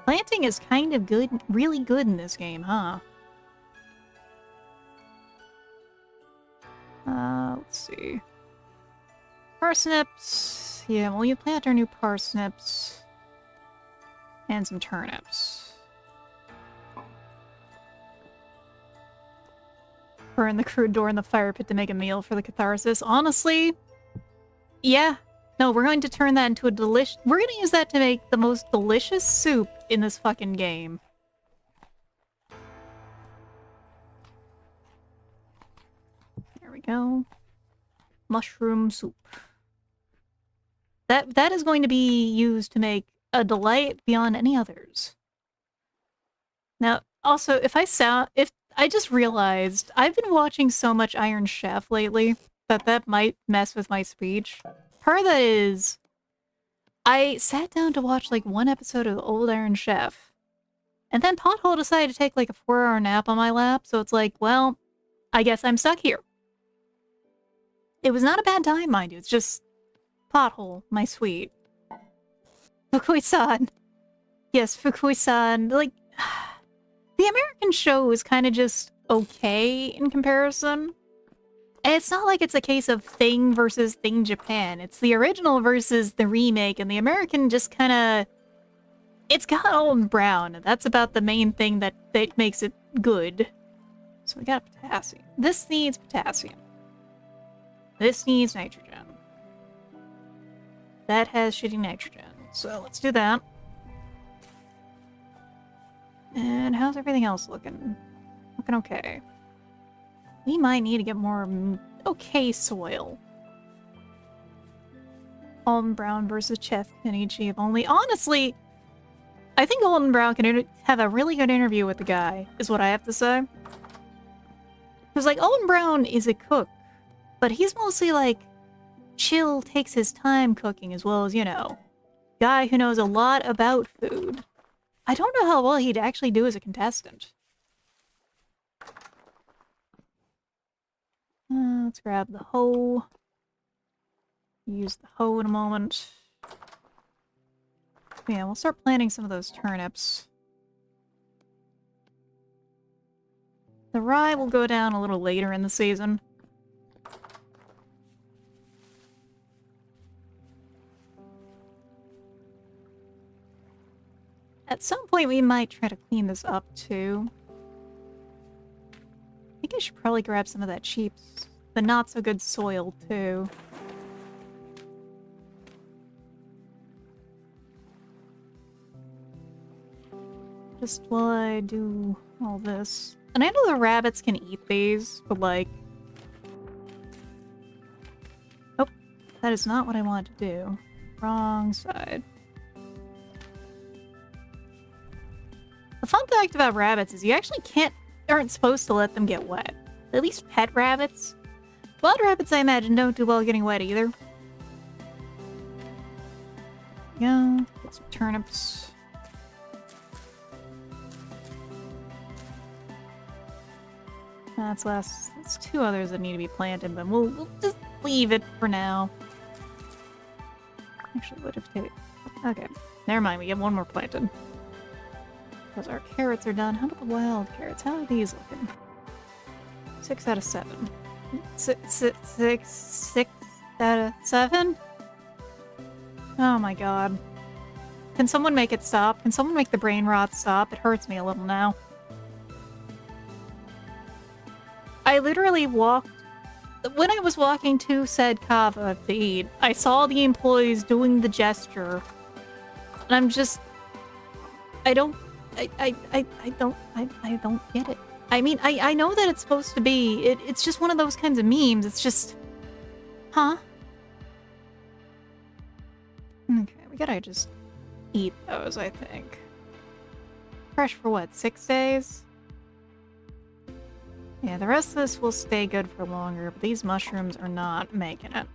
Planting is kind of good, really good in this game, huh? Let's see. Parsnips. Yeah, well, you plant our new parsnips. And some turnips. Burn the crude door in the fire pit to make a meal for the catharsis. Honestly, yeah. No, we're going to turn that into a delicious... We're going to use that to make the most delicious soup in this fucking game. There we go. Mushroom soup. That is going to be used to make a delight beyond any others. Now, also, if I just realized I've been watching so much Iron Chef lately that might mess with my speech. Part of that is I sat down to watch like one episode of the old Iron Chef, and then Pothole decided to take like a 4-hour nap on my lap, so it's like, well, I guess I'm stuck here. It was not a bad time, mind you. It's just Pothole, my sweet. Fukui-san. Yes, Fukui-san. Like, the American show is kind of just okay in comparison. And it's not like it's a case of Thing versus Thing Japan. It's the original versus the remake, and the American just kind of... It's got Alton Brown, and that's about the main thing that makes it good. So we got potassium. This needs potassium. This needs nitrogen. That has shitty nitrogen. So let's do that. And how's everything else looking? Looking okay. We might need to get more okay soil. Alton Brown versus Chef Kenichi. If only... Honestly, I think Alton Brown can have a really good interview with the guy, is what I have to say. Because, like, Alton Brown is a cook, but he's mostly, like, chill, takes his time cooking as well as, you know, guy who knows a lot about food. I don't know how well he'd actually do as a contestant. Let's grab the hoe. Use the hoe in a moment. Yeah, we'll start planting some of those turnips. The rye will go down a little later in the season. At some point, we might try to clean this up, too. I think I should probably grab some of that cheap, the not-so-good soil, too. Just while I do all this. And I know the rabbits can eat these, but like... Oh, that is not what I want to do. Wrong side. The fun fact about rabbits is you actually aren't supposed to let them get wet. At least pet rabbits. Wild rabbits, I imagine, don't do well getting wet either. Yeah, get some turnips. That's two others that need to be planted, but we'll just leave it for now. Actually, what if they... Okay, never mind, we get one more planted. Because our carrots are done. How about the wild carrots? How are these looking? 6 out of 7. 6 out of 7? Oh my god. Can someone make it stop? Can someone make the brain rot stop? It hurts me a little now. I literally walked... When I was walking to said kava to eat, I saw the employees doing the gesture. And I'm just... I don't get it. I mean, I know that it's supposed to be... It's just one of those kinds of memes. It's just... Huh? Okay, we gotta just eat those, I think. Fresh for what, 6 days? Yeah, the rest of this will stay good for longer, but these mushrooms are not making it.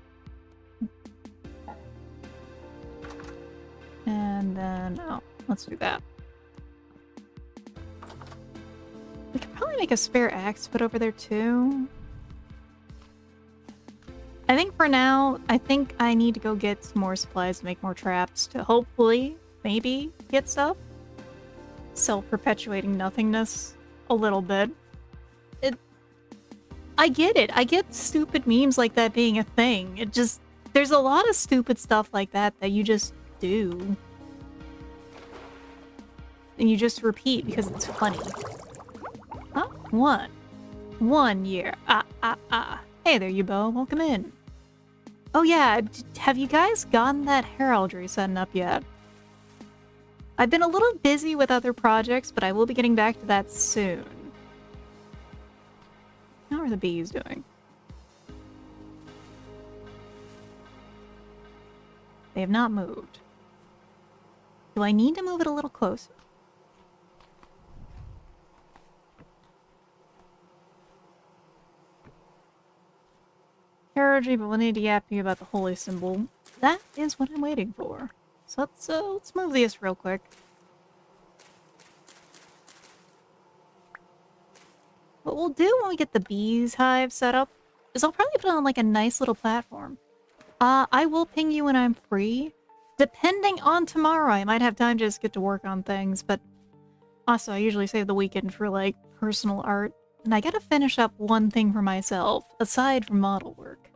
And then... Oh, let's do that. We could probably make a spare axe to put over there, too. I think for now, I think I need to go get some more supplies to make more traps to hopefully, maybe, get stuff. Self-perpetuating nothingness. A little bit. I get it. I get stupid memes like that being a thing. It just... There's a lot of stupid stuff like that that you just do. And you just repeat because it's funny. Huh? One year. Hey there, you Bo. Welcome in. Oh yeah, have you guys gotten that heraldry setting up yet? I've been a little busy with other projects, but I will be getting back to that soon. How are the bees doing? They have not moved. Do I need to move it a little closer? Heraldry, but we'll need to yap you about the holy symbol. That is what I'm waiting for. So let's move this real quick. What we'll do when we get the bees hive set up is I'll probably put it on like a nice little platform. I will ping you when I'm free. Depending on tomorrow, I might have time to just get to work on things, but also I usually save the weekend for like personal art. And I gotta finish up one thing for myself, aside from model work.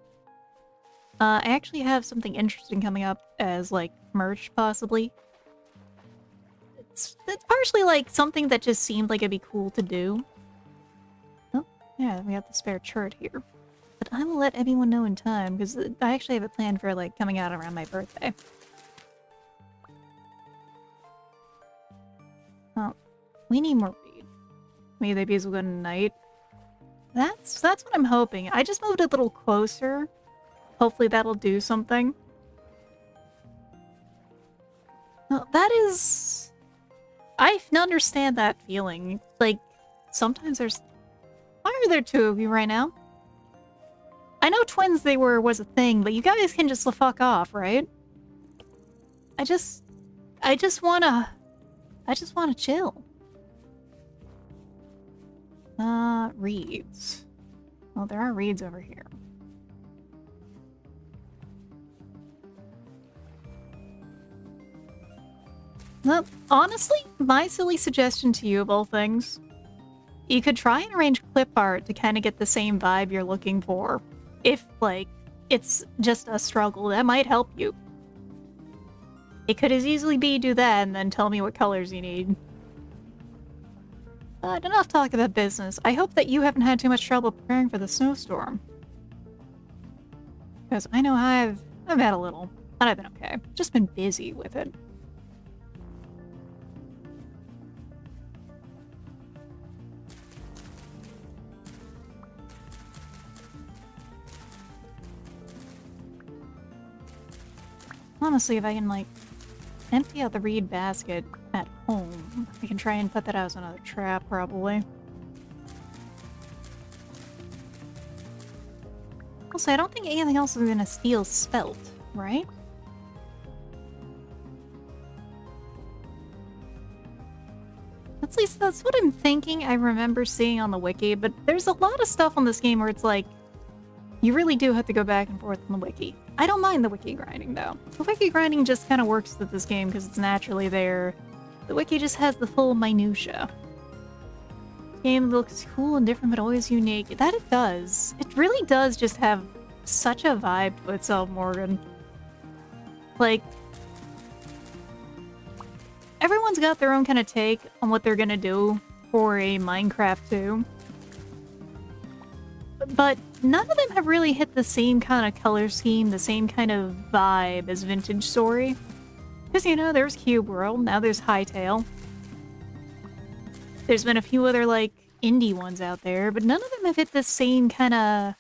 I actually have something interesting coming up as like merch, possibly. It's partially like something that just seemed like it'd be cool to do. Oh, yeah, we got the spare chart here. But I will let everyone know in time, because I actually have it planned for like coming out around my birthday. Oh, we need more bead. Maybe the bees will go tonight. That's what I'm hoping. I just moved a little closer. Hopefully that'll do something. No, that is... I understand that feeling. Like, sometimes there's... Why are there two of you right now? I know twins was a thing, but you guys can just fuck off, right? I just wanna chill. Reeds. Well, there are reeds over here. Well, honestly, my silly suggestion to you of all things, you could try and arrange clip art to kind of get the same vibe you're looking for. If, like, it's just a struggle, that might help you. It could as easily be do that and then tell me what colors you need. But enough talk about business. I hope that you haven't had too much trouble preparing for the snowstorm. Because I know I've had a little, but I've been okay. Just been busy with it. Honestly, if I can, like, empty out the reed basket at home, I can try and put that out as another trap, probably. Also, I don't think anything else is gonna steal spelt, right? At least that's what I'm thinking I remember seeing on the wiki, but there's a lot of stuff on this game where it's like, you really do have to go back and forth on the wiki. I don't mind the wiki grinding, though. The wiki grinding just kind of works with this game because it's naturally there. The wiki just has the full minutia. The game looks cool and different, but always unique. That it does. It really does just have such a vibe to itself, Morgan. Like, everyone's got their own kind of take on what they're gonna do for a Minecraft 2. But none of them have really hit the same kind of color scheme, the same kind of vibe as Vintage Story. Because, you know, there's Cube World, now there's Hytale. There's been a few other, like, indie ones out there, but none of them have hit the same kind of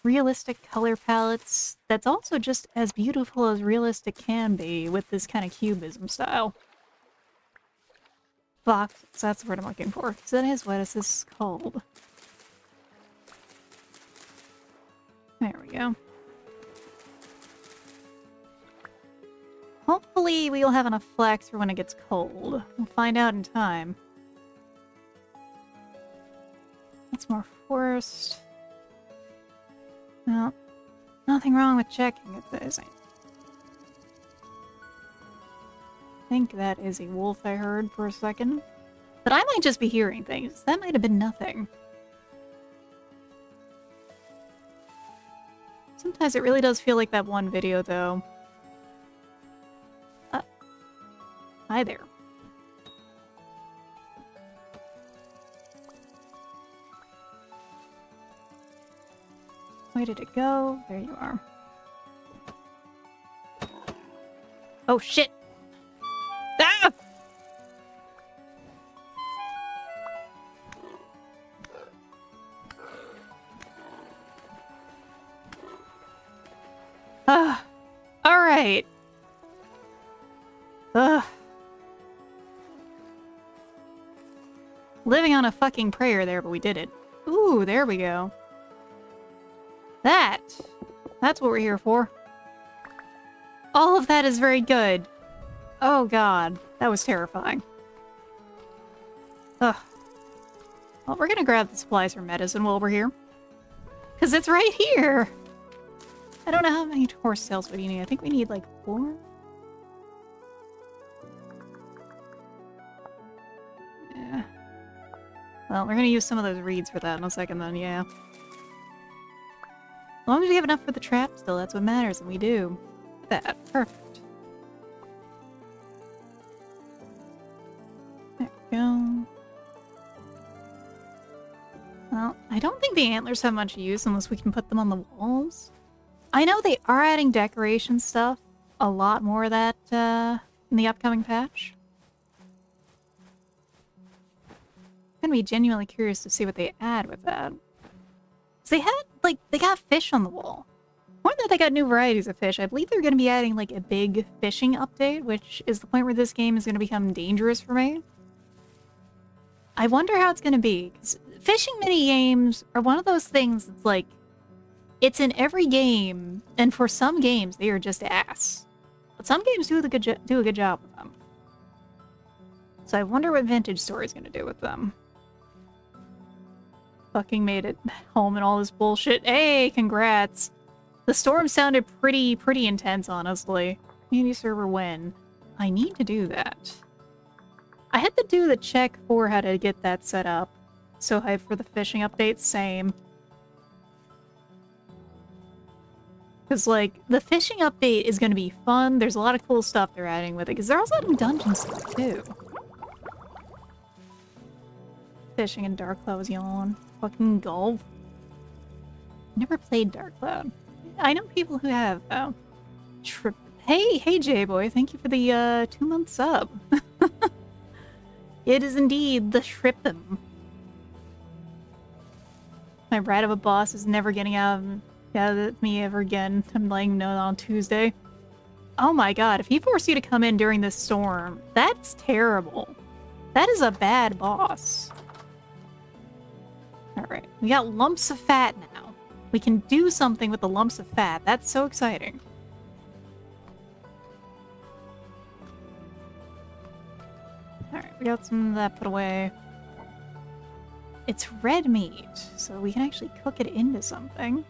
realistic color palettes that's also just as beautiful as realistic can be with this kind of cubism style. Fox, that's the word I'm looking for. So that is what this is called. There we go. Hopefully we'll have enough flax for when it gets cold. We'll find out in time. That's more forest. No, nothing wrong with checking if there isn't. I think that is a wolf I heard for a second. But I might just be hearing things. That might have been nothing. Sometimes it really does feel like that one video, though. Hi there. Where did it go? There you are. Oh, shit! Ah! Alright. Living on a fucking prayer there, but we did it. Ooh, there we go. That's what we're here for. All of that is very good. Oh god, that was terrifying. Ugh. Well, we're gonna grab the supplies for medicine while we're here. Because it's right here! I don't know how many horse tails we need. I think we need like 4? Yeah. Well, we're gonna use some of those reeds for that in a second then, yeah. As long as we have enough for the trap still, that's what matters, and we do. Look at that. Perfect. There we go. Well, I don't think the antlers have much use unless we can put them on the walls. I know they are adding decoration stuff. A lot more of that, in the upcoming patch. I'm gonna be genuinely curious to see what they add with that. They had, like, they got fish on the wall. More than that, they got new varieties of fish. I believe they're going to be adding, like, a big fishing update, which is the point where this game is going to become dangerous for me. I wonder how it's going to be. 'Cause fishing mini-games are one of those things that's, like, it's in every game, and for some games, they are just ass. But some games do a good job with them. So I wonder what Vintage Story is going to do with them. Fucking made it home and all this bullshit. Hey, congrats. The storm sounded pretty intense, honestly. Community server when? I need to do that. I had to do the check for how to get that set up. So hyped for the fishing update, same. Because, like, the fishing update is going to be fun. There's a lot of cool stuff they're adding with it. Because they're also adding dungeon stuff, too. Fishing in Dark Cloud was yawn. Fucking golf. Never played Dark Cloud. I know people who have, though. Hey, J-Boy. Thank you for the, 2-month sub. It is indeed the Shrippin'. My rat of a boss is never getting out of me ever again. I'm letting know on Tuesday. Oh my god, if he forced you to come in during this storm, that's terrible. That is a bad boss. Alright, we got lumps of fat now. We can do something with the lumps of fat. That's so exciting. Alright, we got some of that put away. It's red meat, so we can actually cook it into something.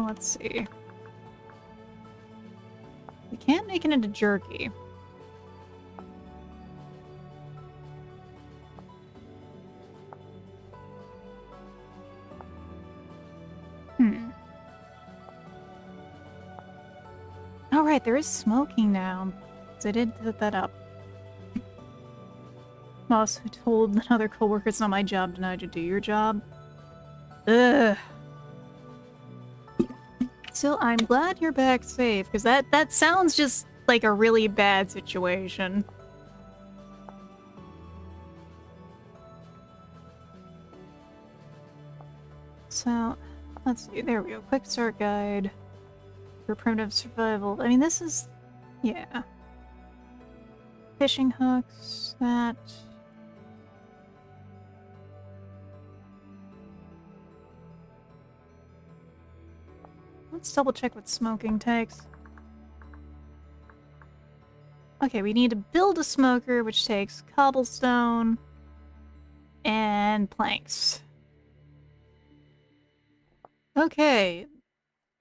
Let's see. We can't make it into jerky. Oh, right, there is smoking now. So I did set that up. Boss who told another coworker it's not my job denied you to do your job. Ugh. Still, I'm glad you're back safe, because that sounds just like a really bad situation. So, let's see, there we go. Quick start guide for primitive survival. I mean, this is... yeah. Fishing hooks, that... Let's double check what smoking takes. Okay, we need to build a smoker, which takes cobblestone and planks. Okay.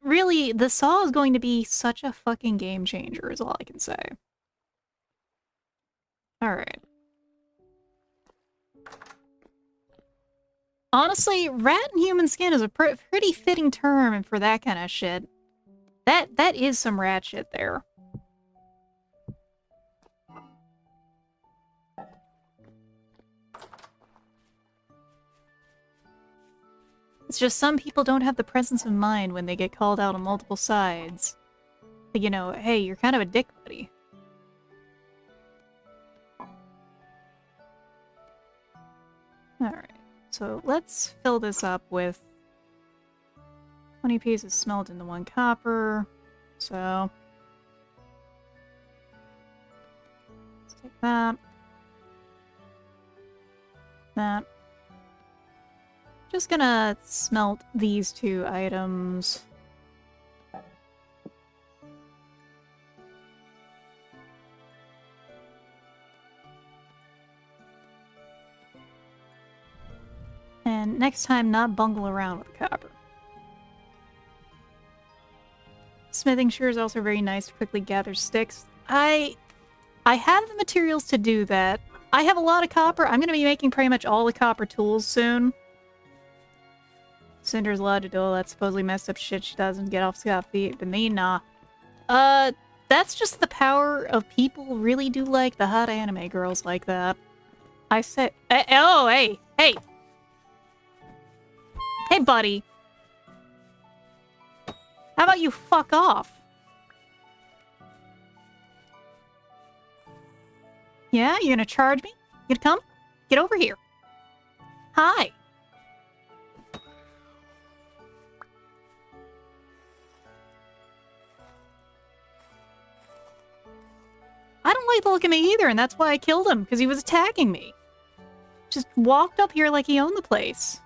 Really, the saw is going to be such a fucking game changer, is all I can say. Alright. Honestly, rat and human skin is a pretty fitting term for that kind of shit. That is some rat shit there. It's just some people don't have the presence of mind when they get called out on multiple sides. But, you know, hey, you're kind of a dick, buddy. Alright. So let's fill this up with 20 pieces smelt into 1 copper. So let's take that. That. Just gonna smelt these 2 items. And next time, not bungle around with copper. Smithing sure is also very nice to quickly gather sticks. I have the materials to do that. I have a lot of copper. I'm going to be making pretty much all the copper tools soon. Cinder's allowed to do all that supposedly messed up shit she doesn't get off scot-free, but me, nah. That's just the power of people really do like the hot anime girls like that. I said... oh, hey! Hey! Hey, buddy! How about you fuck off? Yeah? You gonna charge me? You gonna come? Get over here. Hi! I don't like the look of me either, and that's why I killed him, because he was attacking me. Just walked up here like he owned the place.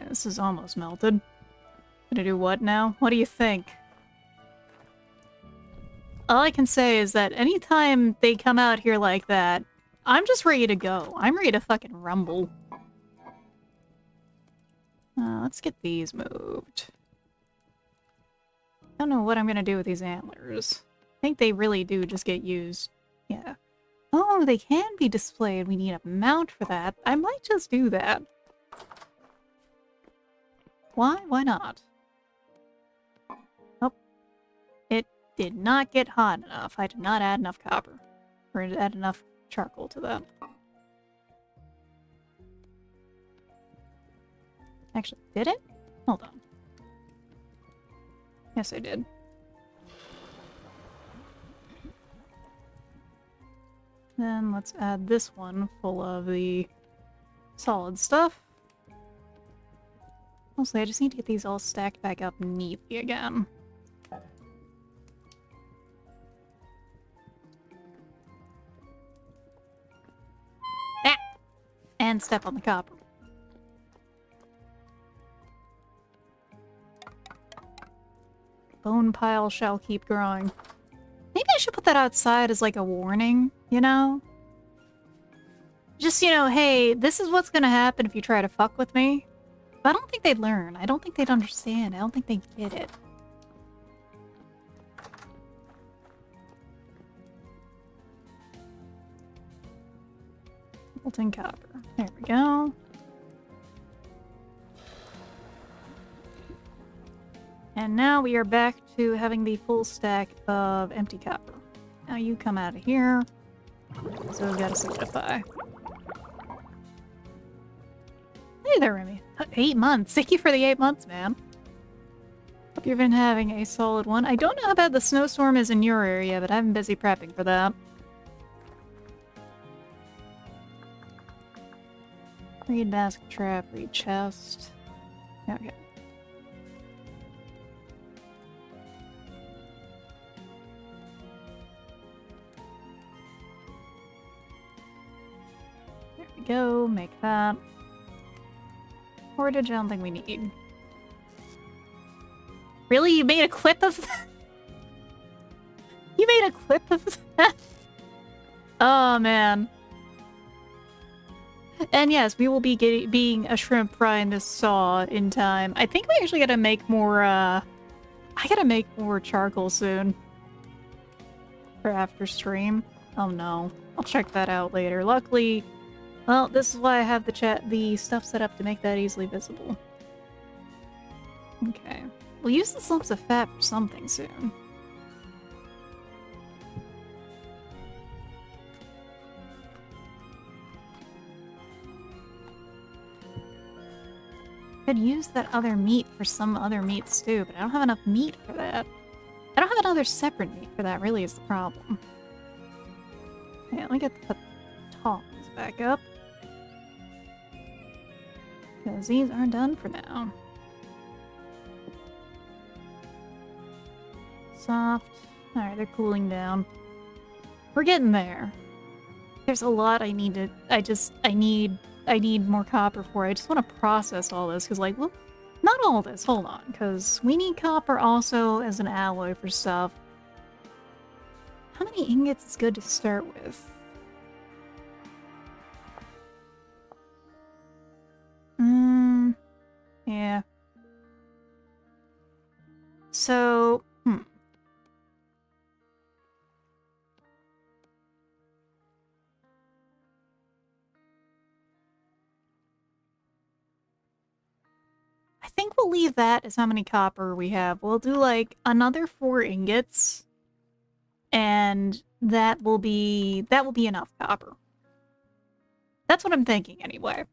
Okay, this is almost melted. Gonna do what now? What do you think? All I can say is that anytime they come out here like that, I'm just ready to go. I'm ready to fucking rumble. Let's get these moved. I don't know what I'm gonna do with these antlers. I think they really do just get used. Yeah. Oh, they can be displayed. We need a mount for that. I might just do that. Why? Why not? Oh. It did not get hot enough. I did not add enough copper. Or add enough charcoal to that. Actually, did it? Hold on. Yes, I did. Then let's add this one full of the solid stuff. Mostly, I just need to get these all stacked back up neatly again. Ah! And step on the copper. Bone pile shall keep growing. Maybe I should put that outside as like a warning, you know? Just, you know, hey, this is what's gonna happen if you try to fuck with me. But I don't think they'd learn. I don't think they'd understand. I don't think they'd get it. Molten copper. There we go. And now we are back to having the full stack of empty copper. Now you come out of here. So we've got to solidify. Hey there, Remy. 8 months. Thank you for the 8 months, man. Hope you've been having a solid one. I don't know how bad the snowstorm is in your area, but I'm busy prepping for that. Read basket trap, read chest. Okay. There we go, make that. Portage, I don't think we need. Really? You made a clip of that? You made a clip of that? Oh, man. And yes, we will be being a shrimp fry in this saw in time. I think we actually gotta make more, I gotta make more charcoal soon. For after stream. Oh no. I'll check that out later. Luckily, well, this is why I have the stuff set up to make that easily visible. Okay. We'll use the lumps of fat for something soon. Could use that other meat for some other meat stew, but I don't have enough meat for that. I don't have another separate meat for that, really, is the problem. Yeah, let me get the tongs back up. Because these are done for now. Soft. Alright, they're cooling down. We're getting there. There's a lot I need to... I need more copper for. I just want to process all this, because, like, well, not all this. Hold on, because we need copper also as an alloy for stuff. How many ingots is good to start with? Yeah. So, I think we'll leave that as how many copper we have. We'll do, like, another 4 ingots. And that will be enough copper. That's what I'm thinking, anyway.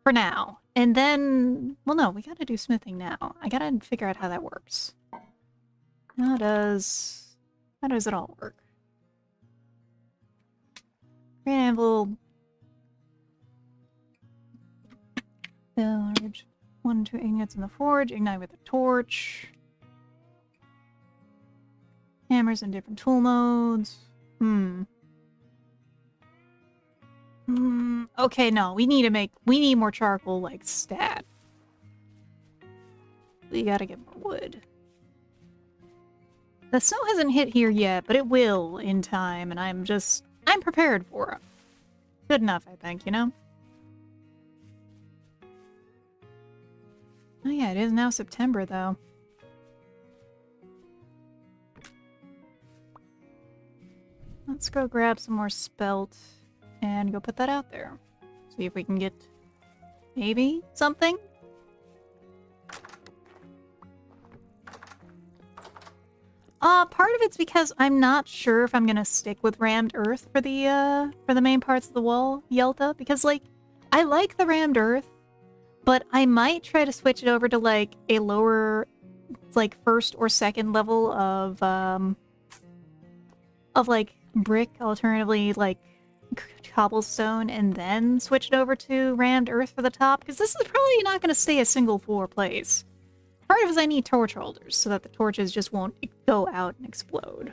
For now. And then... Well, no, we gotta do smithing now. I gotta figure out how that works. How does it all work? Great anvil. Large. 1 2 ingots in the forge. Ignite with a torch. Hammers in different tool modes. Okay, no. We need more charcoal, like, stat. you gotta get more wood. The snow hasn't hit here yet, but it will in time, and I'm prepared for it. Good enough, I think, you know? Oh yeah, it is now September, though. Let's go grab some more spelt and go put that out there. See if we can get maybe something? Part of it's because I'm not sure if I'm gonna stick with rammed earth for the main parts of the wall, Yelta, because, like, I like the rammed earth, but I might try to switch it over to, like, a lower, like, first or second level of, like, brick, alternatively, like, cobblestone, and then switch it over to rammed earth for the top, because this is probably not gonna stay a single floor place. Part of it is I need torch holders so that the torches just won't go out and explode.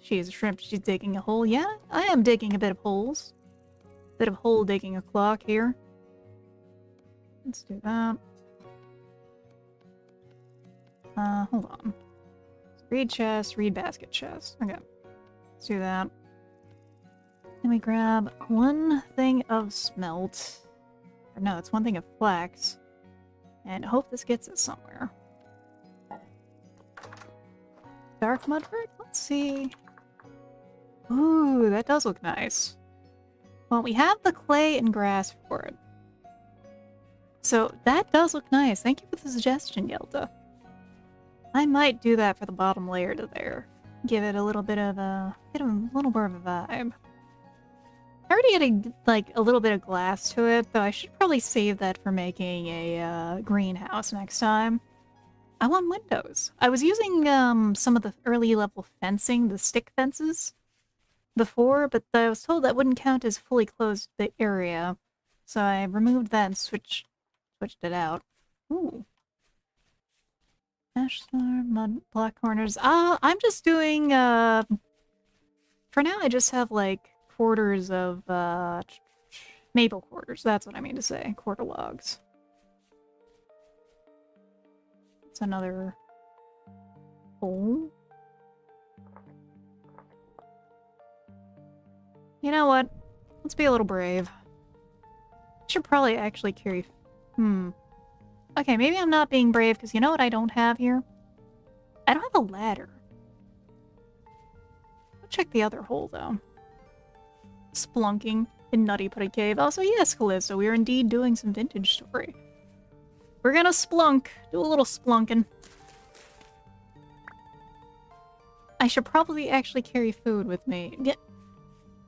She is a shrimp. She's digging a hole. Yeah, I am digging a bit of holes. Bit of hole digging o'clock here. Let's do that. Hold on. Reed chest, reed basket chest. Okay. Let's do that. Then we grab one thing of smelt. Or no, it's one thing of flax. And hope this gets us somewhere. Dark mud brick? Let's see. Ooh, that does look nice. Well, we have the clay and grass for it. So that does look nice. Thank you for the suggestion, Yelta. I might do that for the bottom layer to there. Give it a little bit of a... get a little more of a vibe. I already had a little bit of glass to it, though I should probably save that for making a greenhouse next time. I want windows. I was using some of the early level fencing, the stick fences, before, but I was told that wouldn't count as fully closed the area, so I removed that and switched it out. Ooh. Ashlar, mud, black corners. I'm just doing for now I just have like quarters of maple quarters. That's what I mean to say. Quarter logs. It's another hole. You know what? Let's be a little brave. Should probably actually carry... Okay, maybe I'm not being brave, because you know what I don't have here? I don't have a ladder. I'll check the other hole, though. Splunking in Nutty Putty Cave. Also, yes, Callisto, we are indeed doing some vintage story. We're gonna splunk. Do a little splunking. I should probably actually carry food with me.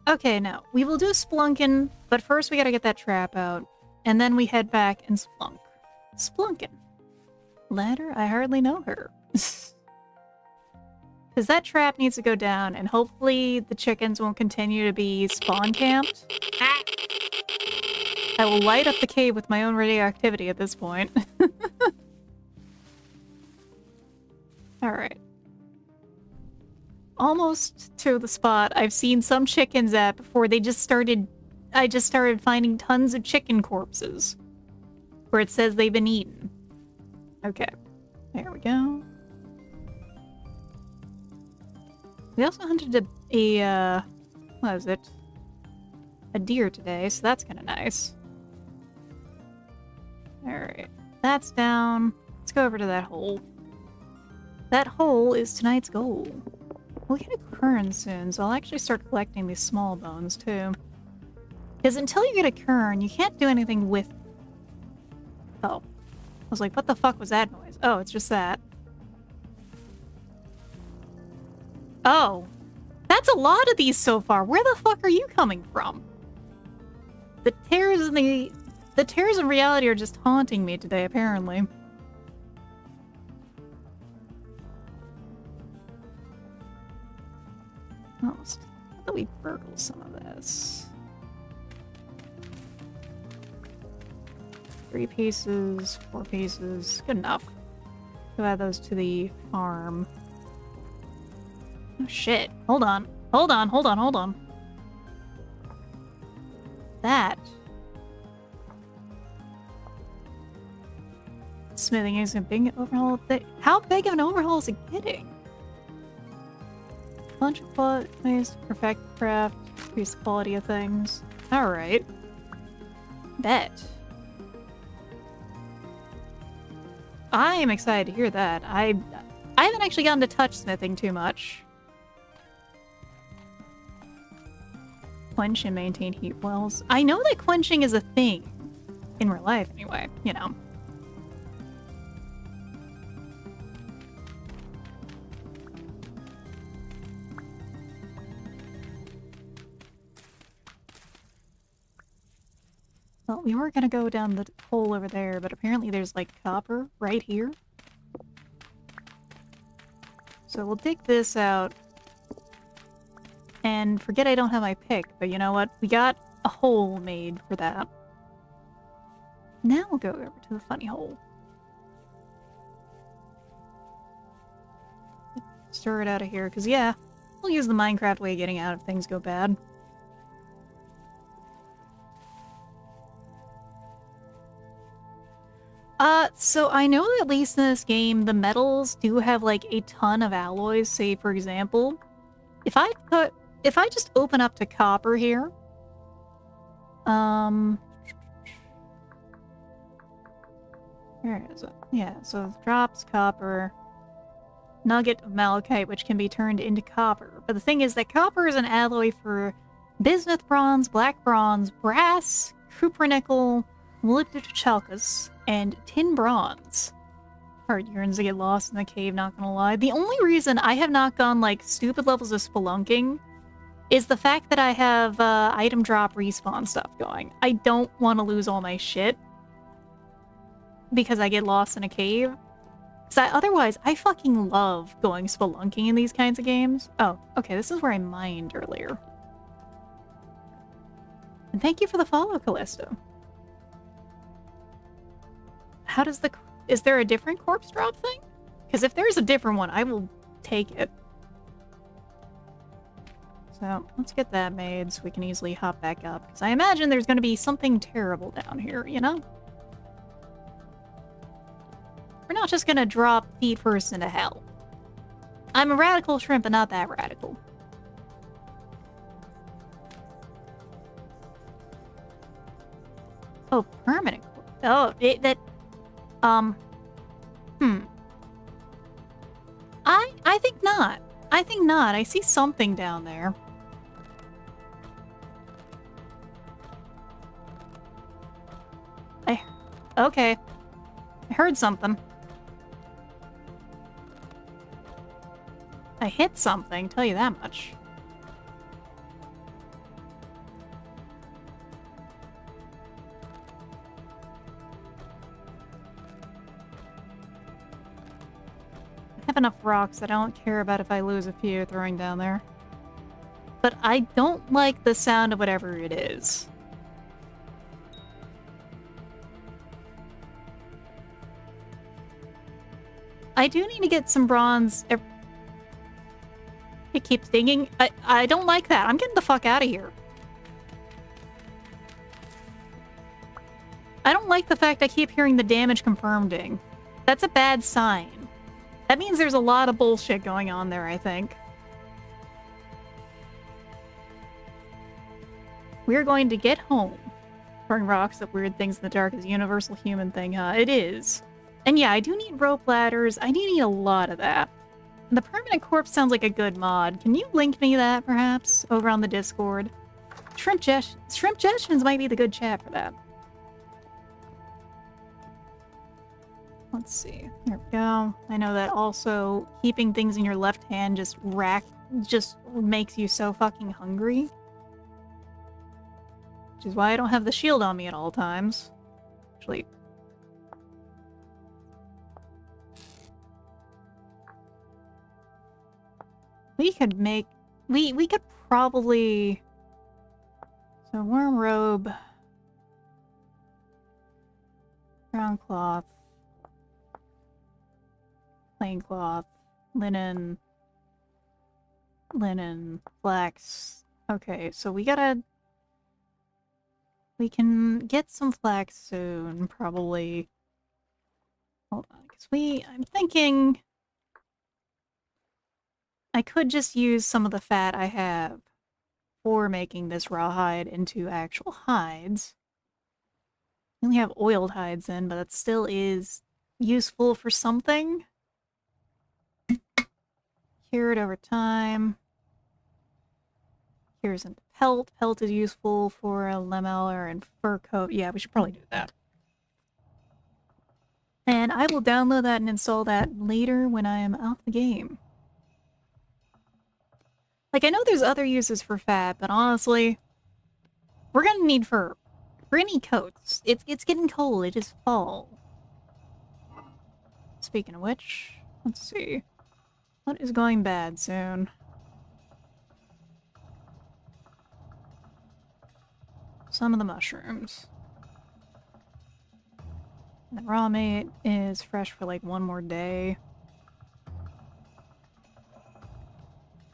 Okay, no. We will do splunking, but first we gotta get that trap out. And then we head back and splunk. Splunkin'. Ladder? I hardly know her. Because that trap needs to go down, and hopefully the chickens won't continue to be spawn camped. I will light up the cave with my own radioactivity at this point. Alright. Almost to the spot I've seen some chickens at before they just started... I just started finding tons of chicken corpses. Where it says they've been eaten. Okay. There we go. We also hunted a what is it? A deer today, so that's kind of nice. Alright. That's down. Let's go over to that hole. That hole is tonight's goal. We'll get a kern soon, so I'll actually start collecting these small bones, too. Because until you get a kern, you can't do anything with... Oh. I was like, what the fuck was that noise? Oh, it's just that. Oh. That's a lot of these so far. Where the fuck are you coming from? The tears in reality are just haunting me today, apparently. Almost. How about we burgle some of this? 3 pieces, 4 pieces. Good enough. To add those to the farm. Oh shit. Hold on. Hold on, hold on, hold on. That. Smithing is a big overhaul. How big of an overhaul is it getting? Bunch of ways to perfect craft, increase the quality of things. Alright. Bet. I am excited to hear that. I haven't actually gotten to touch smithing too much. Quench and maintain heat wells. I know that quenching is a thing. In real life, anyway. You know. Well, we were gonna go down the hole over there, but apparently there's, like, copper right here. So we'll dig this out. And forget I don't have my pick, but you know what? We got a hole made for that. Now we'll go over to the funny hole. Stir it out of here, because yeah, we'll use the Minecraft way of getting out if things go bad. So I know that at least in this game, the metals do have, like, a ton of alloys. Say, for example, if I just open up to copper here, where is it? Yeah, so it drops copper, nugget of malachite, which can be turned into copper. But the thing is that copper is an alloy for bismuth bronze, black bronze, brass, cupronickel, molybdenum chalcus, and tin bronze. Heart yearns to get lost in the cave, not gonna lie. The only reason I have not gone, like, stupid levels of spelunking is the fact that I have item drop respawn stuff going. I don't want to lose all my shit because I get lost in a cave. Otherwise, I fucking love going spelunking in these kinds of games. Oh, okay, this is where I mined earlier. And thank you for the follow, Callisto. How does the... Is there a different corpse drop thing? Because if there's a different one, I will take it. So, let's get that made so we can easily hop back up. Because I imagine there's going to be something terrible down here, you know? We're not just going to drop feet first into hell. I'm a radical shrimp, but not that radical. Oh, permanent. Oh, I think not. I think not. I see something down there. Okay. I heard something. I hit something, tell you that much. I have enough rocks that I don't care about if I lose a few throwing down there. But I don't like the sound of whatever it is. I do need to get some bronze. It keeps dinging. I don't like that. I'm getting the fuck out of here. I don't like the fact I keep hearing the damage confirmed ding. That's a bad sign. That means there's a lot of bullshit going on there, I think. We're going to get home. Throwing rocks at weird things in the dark is a universal human thing, huh? It is. And yeah, I do need rope ladders. I do need a lot of that. And the permanent corpse sounds like a good mod. Can you link me that, perhaps, over on the Discord? Shrimp Gestions might be the good chat for that. Let's see. There we go. I know that also keeping things in your left hand just makes you so fucking hungry. Which is why I don't have the shield on me at all times. Actually... We could make... We could probably... So, worm robe. Brown cloth. Plain cloth. Linen. Linen. Flax. Okay, so we gotta... We can get some flax soon, probably. Because I'm thinking I could just use some of the fat I have for making this rawhide into actual hides. We only have oiled hides in, but that still is useful for something. Cured over time. Cures into pelt. Pelt is useful for a lemmeller and fur coat. Yeah, we should probably do that. And I will download that and install that later when I am off the game. Like, I know there's other uses for fat, but honestly, we're gonna need fur. We're gonna need coats. It's getting cold. It is fall. Speaking of which, let's see. What is going bad soon? Some of the mushrooms. The raw meat is fresh for like one more day.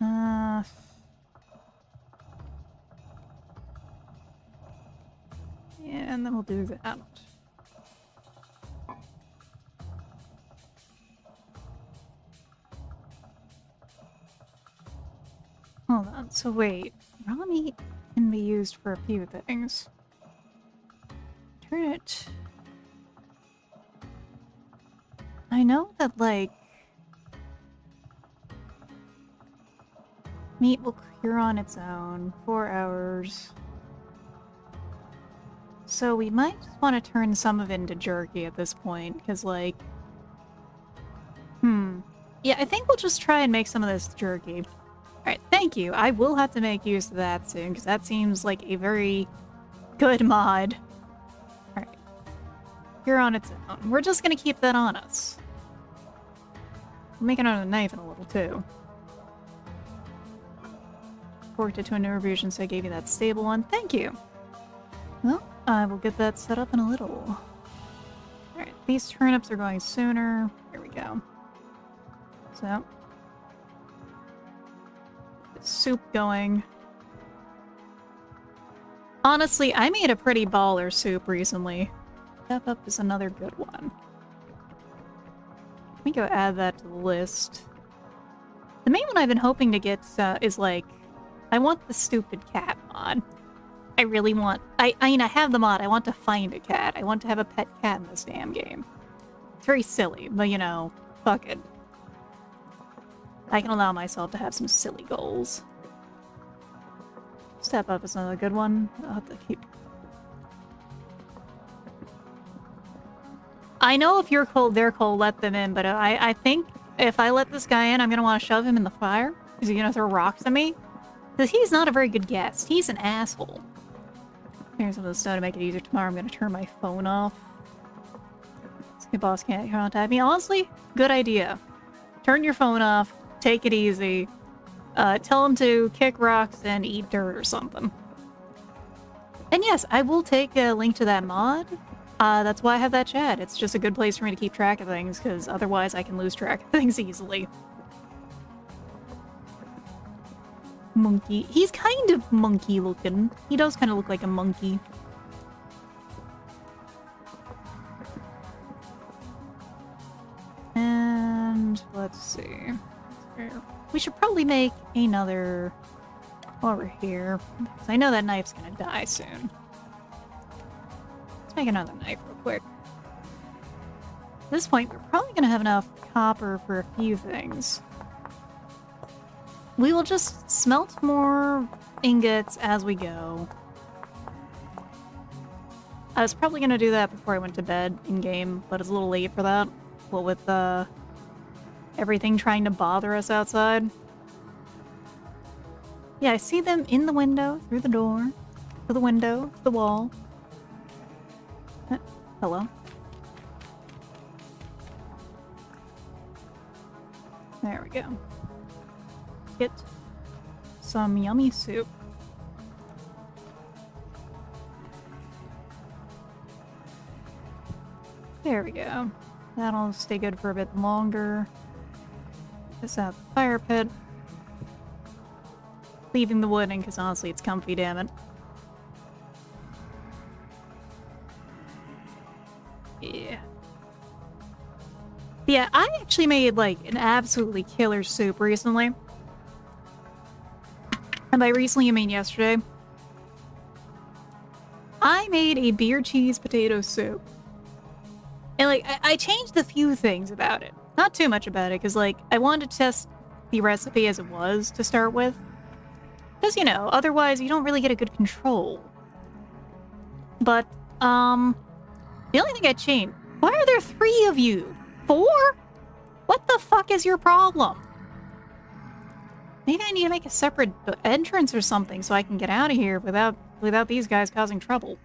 Yeah, and then we'll do that. Hold on, so wait. Raw meat can be used for a few things. Turn it. I know that, like, meat will cure on its own. 4 hours. So we might just want to turn some of it into jerky at this point, because, like... Yeah, I think we'll just try and make some of this jerky. Alright, thank you. I will have to make use of that soon, because that seems like a very good mod. Alright. Cure on its own. We're just gonna keep that on us. We'll make another knife in a little, too. Forked it to a new revision, so I gave you that stable one. Thank you! Well, I will get that set up in a little. Alright, these turnips are going sooner. Here we go. So. Soup going. Honestly, I made a pretty baller soup recently. Step up is another good one. Let me go add that to the list. The main one I've been hoping to get is like, I want the stupid cat mod. I really want... I mean, I have the mod. I want to find a cat. I want to have a pet cat in this damn game. It's very silly, but you know, fuck it. I can allow myself to have some silly goals. Step up is another good one. I'll have to keep... I know if you're cold, they're cold, let them in, but I think if I let this guy in, I'm gonna want to shove him in the fire. Is he gonna throw rocks at me? Because he's not a very good guest. He's an asshole. Here's some of the stone to make it easier tomorrow. I'm gonna turn my phone off. This boss can't contact me. Honestly, good idea. Turn your phone off. Take it easy. Tell him to kick rocks and eat dirt or something. And yes, I will take a link to that mod. That's why I have that chat. It's just a good place for me to keep track of things, because otherwise I can lose track of things easily. Monkey. He's kind of monkey looking. He does kind of look like a monkey. And let's see. We should probably make another while we're here. Because I know that knife's gonna die soon. Let's make another knife real quick. At this point, we're probably gonna have enough copper for a few things. We will just smelt more ingots as we go. I was probably gonna do that before I went to bed in-game, but it's a little late for that. What with everything trying to bother us outside. Yeah, I see them in the window, through the door, through the window, the wall. Hello. There we go. Get some yummy soup. There we go. That'll stay good for a bit longer. This out the fire pit. Leaving the wood in because honestly it's comfy, damn it. Yeah. Yeah, I actually made, like, an absolutely killer soup recently. And by recently, I mean yesterday. I made a beer cheese potato soup. And, like, I changed a few things about it. Not too much about it, because, like, I wanted to test the recipe as it was to start with. Because, you know, otherwise you don't really get a good control. But, the only thing I changed... Why are there 3 of you? 4? What the fuck is your problem? Maybe I need to make a separate entrance or something so I can get out of here without these guys causing trouble.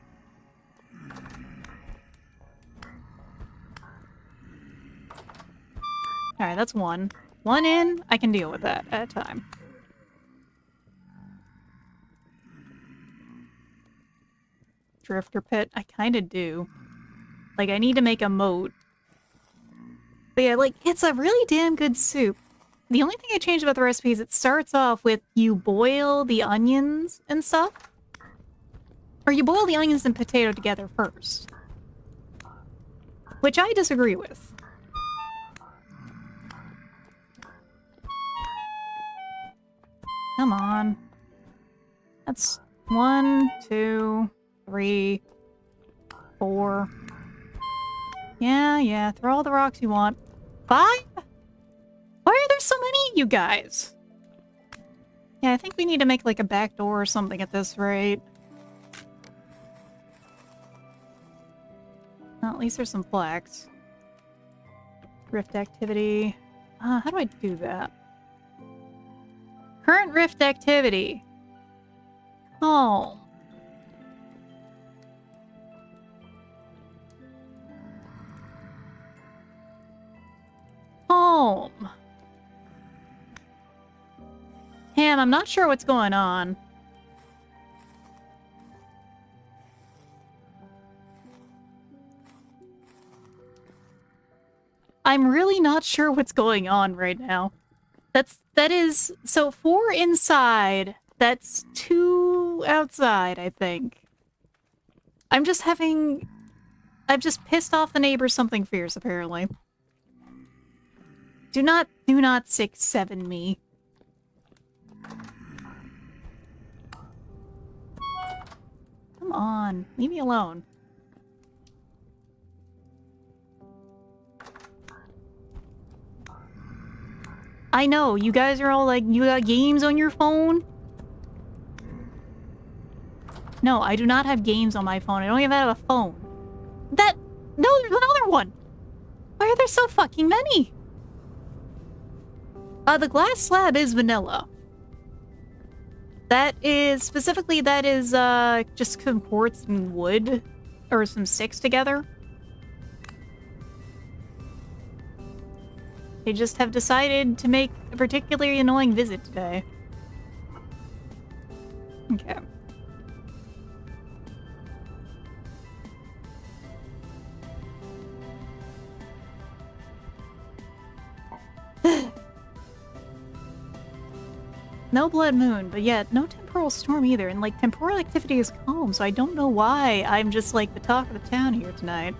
Alright, that's 1. 1 in, I can deal with that at a time. Drifter pit, I kinda do. Like, I need to make a moat. But yeah, like, it's a really damn good soup. The only thing I changed about the recipe is it starts off with you boil the onions and stuff. Or you boil the onions and potato together first. Which I disagree with. Come on. That's 1, 2, 3, 4. Yeah, throw all the rocks you want. 5? Why are there so many of you guys? Yeah, I think we need to make like a back door or something at this rate. Well, at least there's some flax. Rift activity. How do I do that? Current rift activity. Oh. Home. Ham, I'm not sure what's going on. I'm really not sure what's going on right now. That is, so 4 inside, that's 2 outside, I think. I've just pissed off the neighbors something fierce, apparently. Do not 6-7 me. Come on, leave me alone. I know, you guys are all like, you got games on your phone? No, I do not have games on my phone. I don't even have a phone. No, there's another one! Why are there so fucking many? The glass slab is vanilla. That is, specifically, just some quartz and wood, or some sticks together. They just have decided to make a particularly annoying visit today. Okay. No blood moon, but yet no temporal storm either, and like temporal activity is calm, so I don't know why I'm just like the talk of the town here tonight.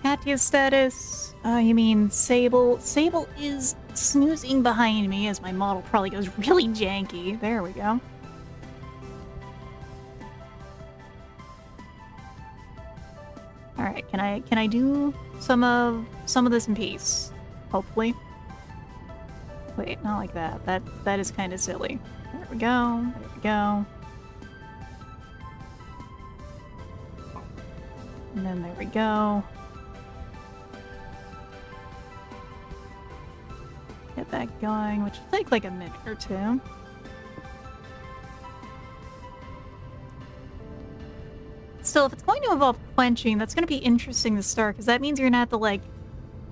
Katya's status, you mean Sable? Sable is snoozing behind me as my model probably goes really janky. There we go. Alright, can I do some of this in peace? Hopefully. Wait, not like that. That is kind of silly. There we go. There we go. And then there we go. Get that going, which will take like a minute or 2. Still, if it's going to involve quenching, that's going to be interesting to start, because that means you're going to have to, like...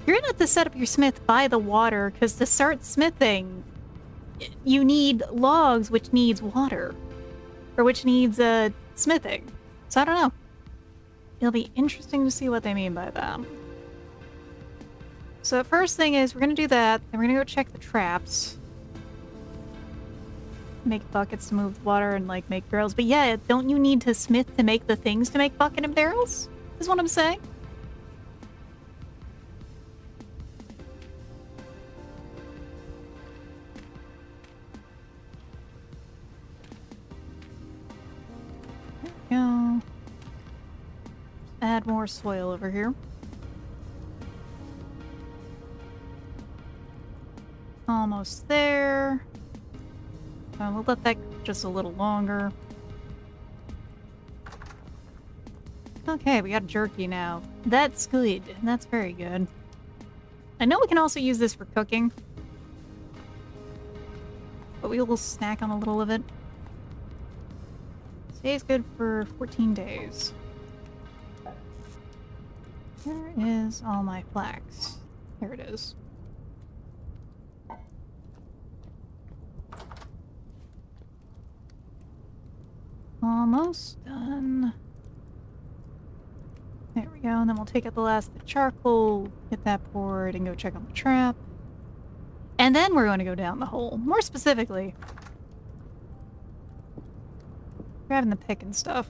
You're going to have to set up your smith by the water, because to start smithing, you need logs, which needs water. Or which needs, smithing. So I don't know. It'll be interesting to see what they mean by that. So the first thing is, we're going to do that, then we're going to go check the traps. Make buckets to move the water and, like, make barrels. But yeah, don't you need to smith to make the things to make bucket and barrels? Is what I'm saying. add more soil over here. Almost there. We'll let that cook just a little longer. Okay, we got jerky now. That's good. That's very good. I know we can also use this for cooking, but we will snack on a little of it. Stays good for 14 days. Where is all my flax? Here it is. Almost done. There we go, and then we'll take out the last of the charcoal, get that poured, and go check on the trap. And then we're going to go down the hole. More specifically, grabbing the pick and stuff.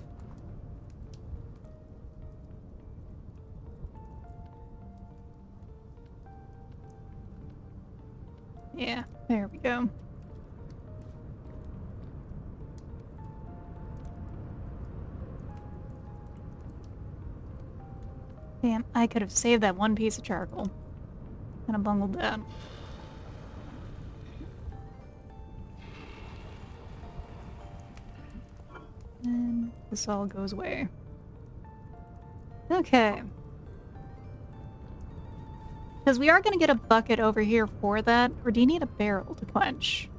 Yeah, there we go. Damn, I could have saved that one piece of charcoal. Kind of bungled that. And this all goes away. Okay. Because we are going to get a bucket over here for that, or do you need a barrel to quench?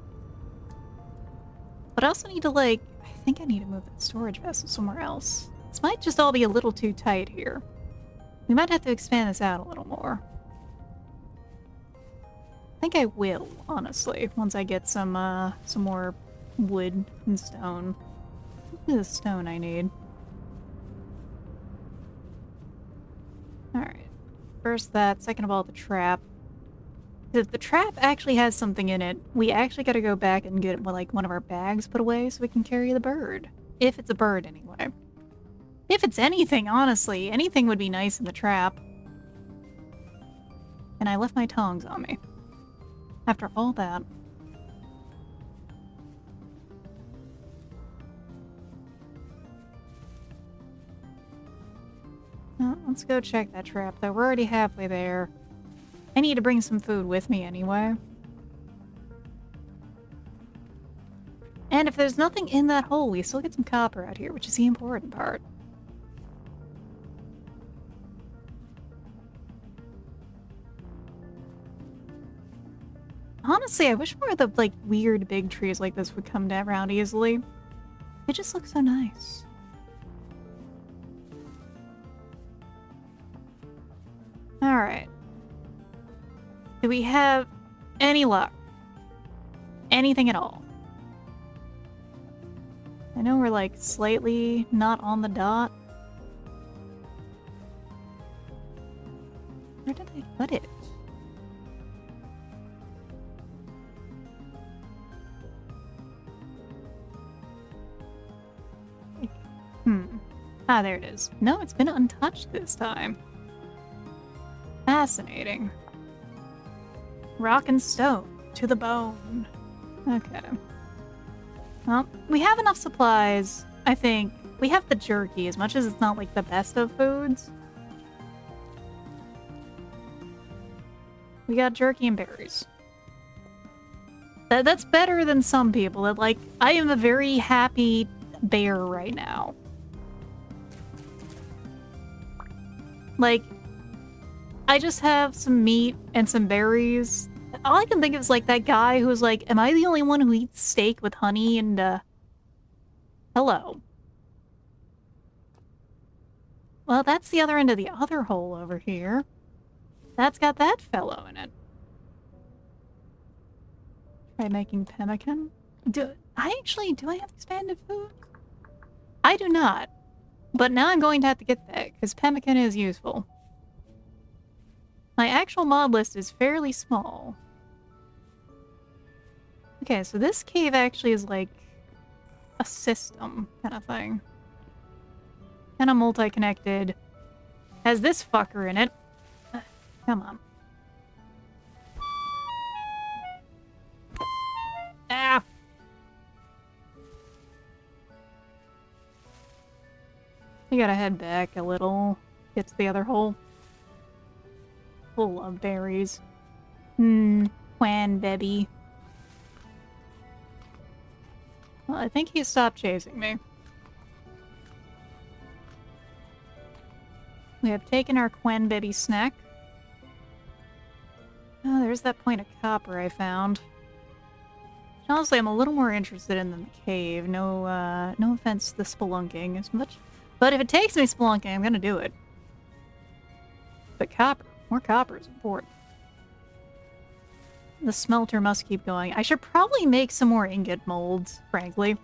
But I also need to, like, I think I need to move that storage vessel somewhere else. This might just all be a little too tight here. We might have to expand this out a little more. I think I will, honestly, once I get some more wood and stone. Look at the stone I need. Alright. First that, second of all, the trap. If the trap actually has something in it, we actually gotta go back and get, well, like, one of our bags put away so we can carry the bird. If it's a bird, anyway. If it's anything, honestly. Anything would be nice in the trap. And I left my tongs on me. After all that. Let's go check that trap, though. We're already halfway there. I need to bring some food with me anyway. And if there's nothing in that hole, we still get some copper out here, which is the important part. Honestly, I wish more of the, like, weird big trees like this would come down around easily. It just looks so nice. Alright. Do we have any luck? Anything at all? I know we're, like, slightly not on the dot. Where did I put it? Ah, there it is. No, it's been untouched this time. Fascinating. Rock and stone to the bone. Okay. Well, we have enough supplies, I think. We have the jerky, as much as it's not, like, the best of foods. We got jerky and berries. That's better than some people. That, like, I am a very happy bear right now. Like, I just have some meat and some berries. All I can think of is, like, that guy who's like, am I the only one who eats steak with honey and, hello. Well, that's the other end of the other hole over here. That's got that fellow in it. Try making pemmican. Do I have expanded food? I do not. But now I'm going to have to get that, because pemmican is useful. My actual mod list is fairly small. Okay, so this cave actually is like a system kind of thing. Kind of multi-connected. Has this fucker in it. Come on. Ah! We gotta head back a little. get to the other hole. Full of berries. Baby. Well, I think he stopped chasing me. We have taken our baby snack. Oh, there's that point of copper I found. Honestly, I'm a little more interested in than the cave. No offense to the spelunking as much. But if it takes me spelunking, I'm gonna do it. But copper. More copper is important. The smelter must keep going. I should probably make some more ingot molds, frankly.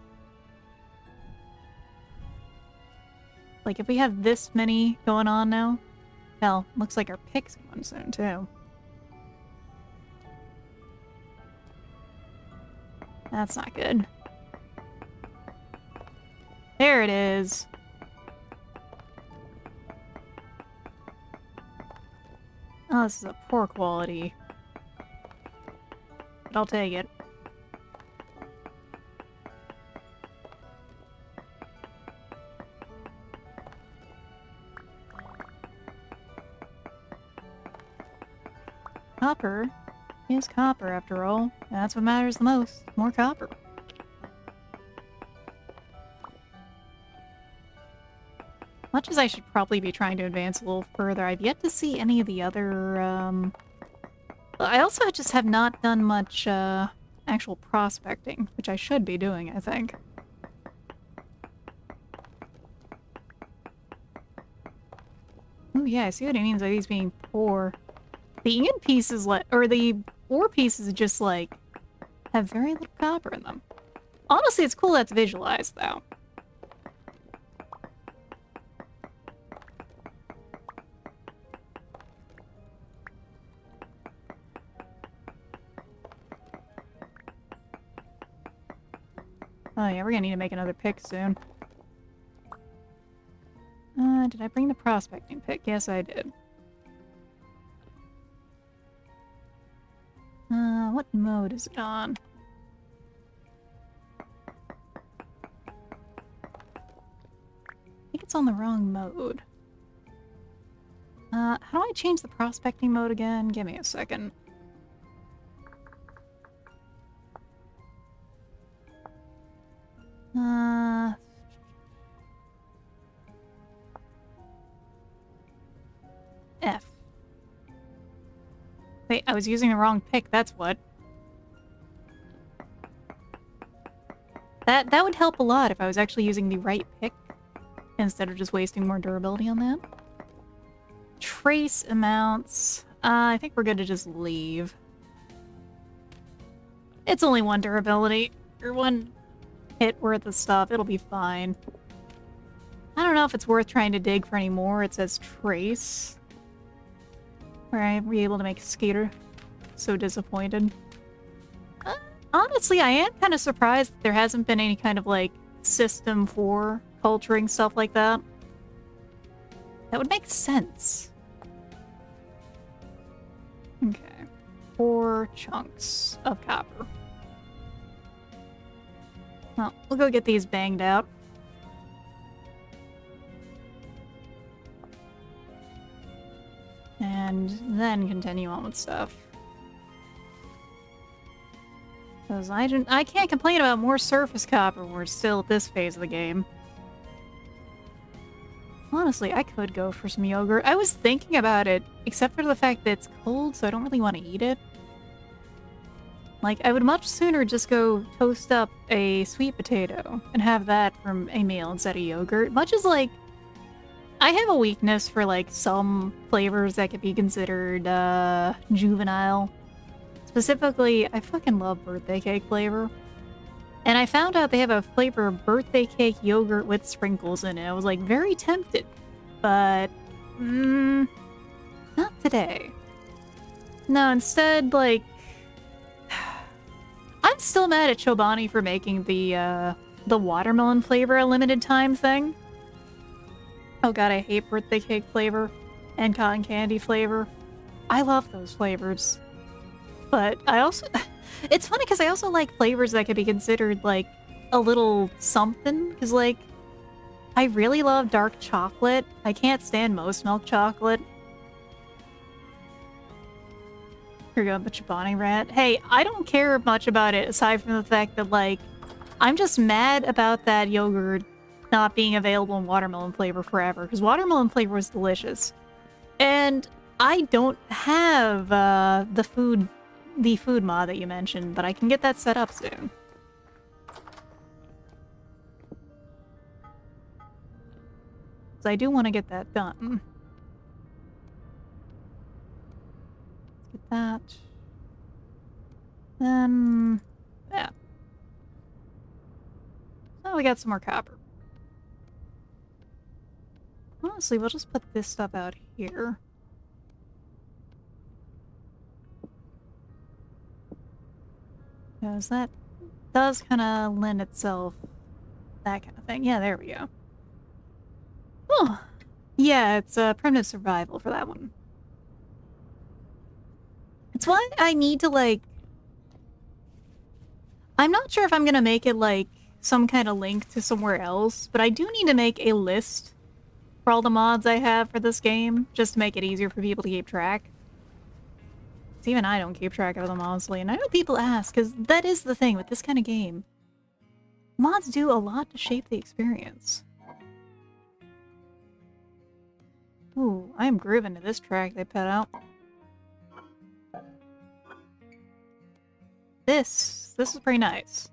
Like, if we have this many going on now... Hell, looks like our pick's going soon, too. That's not good. There it is. Oh, this is a poor quality. But I'll take it. Copper is copper, after all. That's what matters the most. More copper. Much as I should probably be trying to advance a little further, I've yet to see any of the other, I also just have not done much, actual prospecting, which I should be doing, I think. Oh yeah, I see what he means by these being poor. The ingot pieces, or the ore pieces just, like, have very little copper in them. Honestly, it's cool that's visualized, though. Oh yeah, we're gonna need to make another pick soon. Did I bring the prospecting pick? Yes, I did. What mode is it on? I think it's on the wrong mode. How do I change the prospecting mode again? Give me a second. F. Wait, I was using the wrong pick, that's what. That would help a lot if I was actually using the right pick, instead of just wasting more durability on that. Trace amounts. I think we're good to just leave. It's only one durability, or one hit worth of stuff. It'll be fine. I don't know if it's worth trying to dig for any more. It says trace. Were I able to make Skater so disappointed? Honestly, I am kind of surprised that there hasn't been any kind of, like, system for culturing stuff like that. That would make sense. Okay. 4 chunks of copper. Well, we'll go get these banged out. And then continue on with stuff. Because I can't complain about more surface copper when we're still at this phase of the game. Honestly, I could go for some yogurt. I was thinking about it, except for the fact that it's cold, so I don't really want to eat it. Like, I would much sooner just go toast up a sweet potato and have that from a meal instead of yogurt. Much as, like, I have a weakness for, like, some flavors that could be considered, juvenile. Specifically, I fucking love birthday cake flavor. And I found out they have a flavor of birthday cake yogurt with sprinkles in it. I was, like, very tempted. But, not today. No, instead, like... I'm still mad at Chobani for making the watermelon flavor a limited time thing. Oh god, I hate birthday cake flavor and cotton candy flavor. I love those flavors. But I also... It's funny because I also like flavors that could be considered, like, a little something. Because, like, I really love dark chocolate. I can't stand most milk chocolate. Here we go, the Chobani rat. Hey, I don't care much about it aside from the fact that, like, I'm just mad about that yogurt not being available in watermelon flavor forever, because watermelon flavor was delicious. And I don't have the food mod that you mentioned, but I can get that set up soon. So I do want to get that done. Let's get that. Then, yeah. Oh, we got some more copper. Honestly, we'll just put this stuff out here. Because that does kind of lend itself that kind of thing. Yeah, there we go. Oh, yeah, it's primitive survival for that one. It's why I need to, like... I'm not sure if I'm gonna make it, like, some kind of link to somewhere else, but I do need to make a list for all the mods I have for this game, just to make it easier for people to keep track. Because even I don't keep track of them, honestly, and I know people ask, because that is the thing with this kind of game. Mods do a lot to shape the experience. Ooh, I am grooving to this track they put out. This is pretty nice.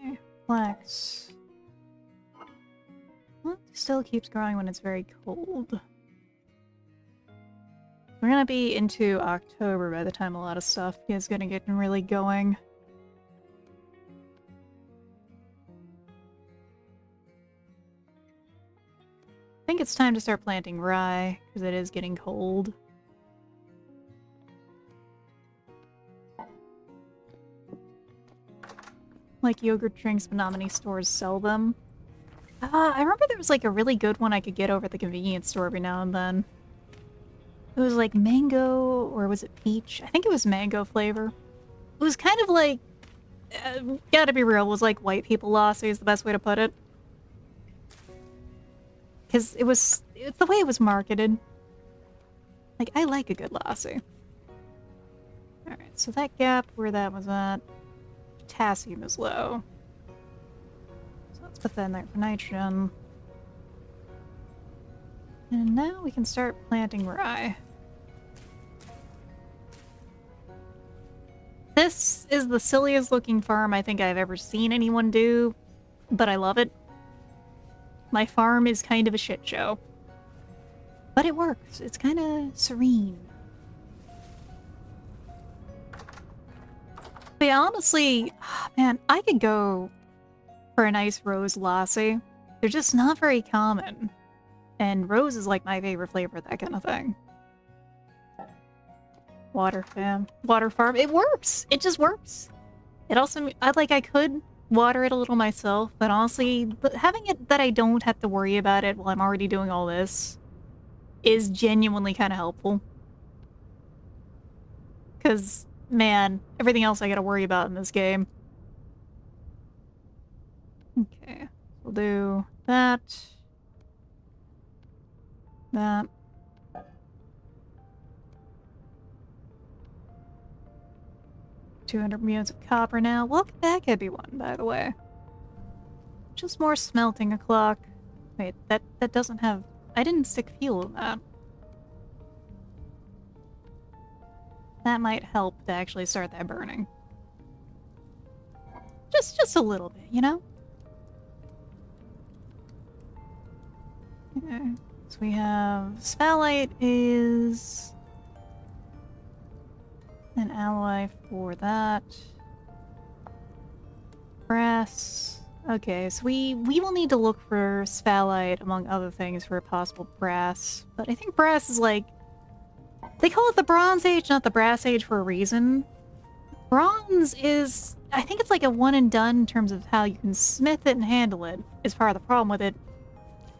Okay, flax. Well, it still keeps growing when it's very cold. We're gonna be into October by the time a lot of stuff is gonna get really going. I think it's time to start planting rye, because it is getting cold. Like yogurt drinks, but not many stores sell them. I remember there was like a really good one I could get over at the convenience store every now and then. It was like mango, or was it peach? I think it was mango flavor. It was kind of like, gotta be real, it was like white people lassi is the best way to put it. Because it's the way it was marketed. Like, I like a good lassi. Alright, so that gap where that was at, potassium is low. So let's put that in there for nitrogen. And now we can start planting rye. This is the silliest looking farm I think I've ever seen anyone do, but I love it. My farm is kind of a shit show. But it works. It's kind of serene. But yeah, honestly, man, I could go for a nice rose lassi. They're just not very common. And rose is like my favorite flavor, that kind of thing. Water farm. It works. It just works. It also, I could water it a little myself, but honestly, having it that I don't have to worry about it while I'm already doing all this is genuinely kind of helpful. Because, man, everything else I gotta worry about in this game. Okay, we'll do that. That. $200 units of copper now. Well, that could be one, by the way. Just more smelting o'clock. Wait, that doesn't have... I didn't stick fuel in that. That might help to actually start that burning. Just a little bit, you know? Okay. So we have... Sphalerite is... an alloy for that. Brass. Okay, so we will need to look for sphalerite, among other things, for a possible brass. But I think brass is like... They call it the Bronze Age, not the Brass Age, for a reason. Bronze is... I think it's like a one and done in terms of how you can smith it and handle it, is part of the problem with it.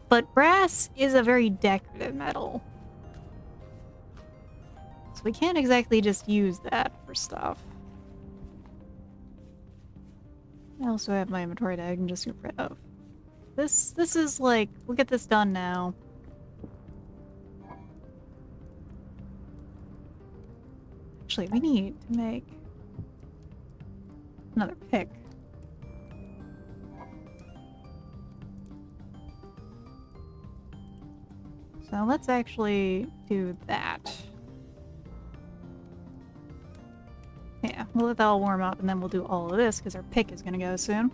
But brass is a very decorative metal. So we can't exactly just use that for stuff. I also have my inventory that I can just get rid of. This is like, we'll get this done now. Actually, we need to make another pick. So let's actually do that. Yeah, we'll let that all warm up and then we'll do all of this because our pick is gonna go soon.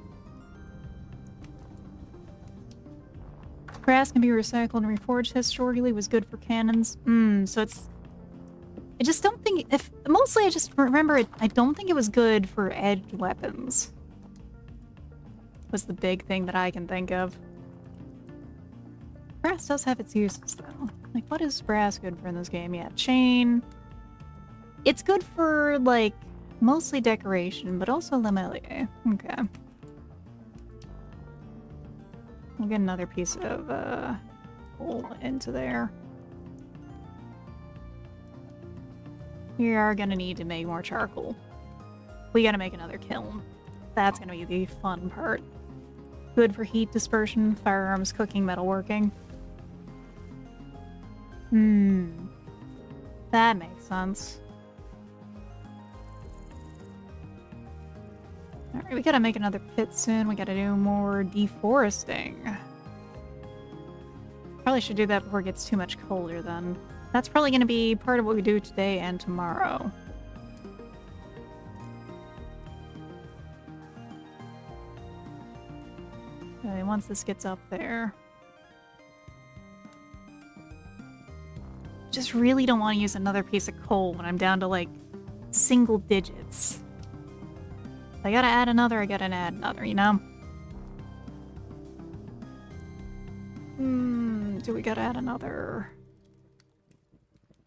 Brass can be recycled and reforged historically, was good for cannons. So it's... I just don't think... Mostly I just remember it... I don't think it was good for edged weapons. Was the big thing that I can think of. Brass does have its uses, though. Like, what is brass good for in this game? Yeah, chain. It's good for, like, mostly decoration, but also lamelier. Okay. We'll get another piece of, coal into there. We are gonna need to make more charcoal. We gotta make another kiln. That's gonna be the fun part. Good for heat dispersion, firearms, cooking, metalworking. That makes sense. Alright, we gotta make another pit soon. We gotta do more deforesting. Probably should do that before it gets too much colder then. That's probably gonna be part of what we do today and tomorrow. Okay, once this gets up there. Just really don't want to use another piece of coal when I'm down to, like, single digits. If I gotta add another, I gotta add another, you know? Do we gotta add another?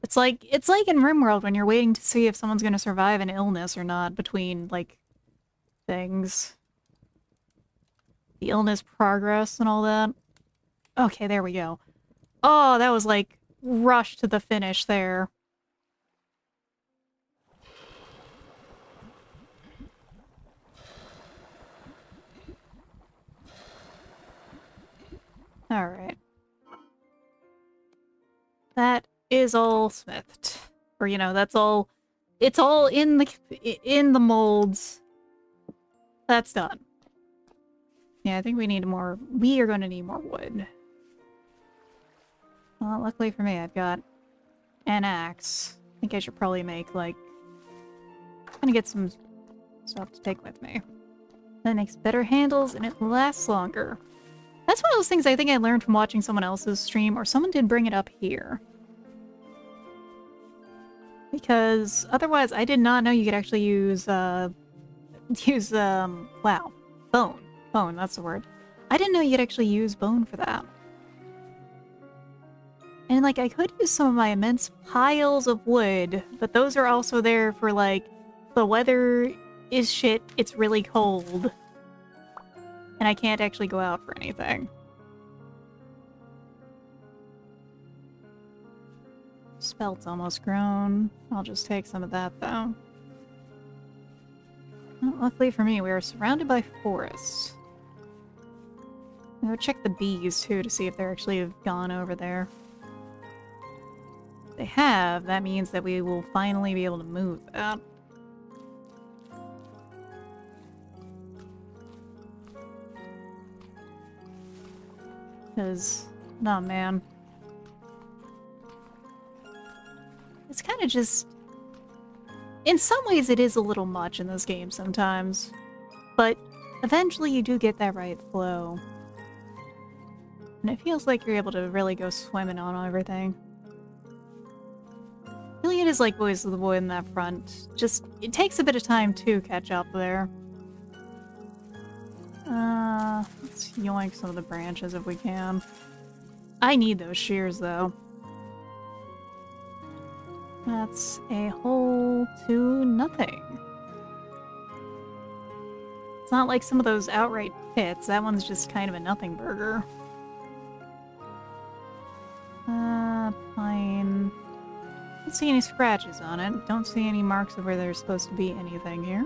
It's like in RimWorld when you're waiting to see if someone's gonna survive an illness or not between, like, things. The illness progress and all that. Okay, there we go. Oh, that was, like, rush to the finish there. Alright. That is all smithed. Or, you know, that's all... It's all in the molds. That's done. Yeah, I think we need more... We are going to need more wood. Well, luckily for me, I've got an axe. I think I should probably make, like... I'm gonna get some stuff to take with me. That makes better handles and it lasts longer. That's one of those things I think I learned from watching someone else's stream, or someone did bring it up here. Because otherwise, I did not know you could actually use, wow. Bone. Bone, that's the word. I didn't know you could actually use bone for that. And, like, I could use some of my immense piles of wood, but those are also there for, like, the weather is shit, it's really cold. And I can't actually go out for anything. Spelt's almost grown. I'll just take some of that, though. Well, luckily for me, we are surrounded by forests. I'm gonna check the bees, too, to see if they're actually have gone over there. If they have, that means that we will finally be able to move that. Because, no, man. It's kind of just... In some ways, it is a little much in this game sometimes. But eventually you do get that right flow. And it feels like you're able to really go swimming on everything. Really, it is like Boys of the Boy in that front. Just, it takes a bit of time to catch up there. Let's yoink some of the branches if we can. I need those shears, though. That's a hole to nothing. It's not like some of those outright pits. That one's just kind of a nothing burger. Pine. Don't see any scratches on it. Don't see any marks of where there's supposed to be anything here.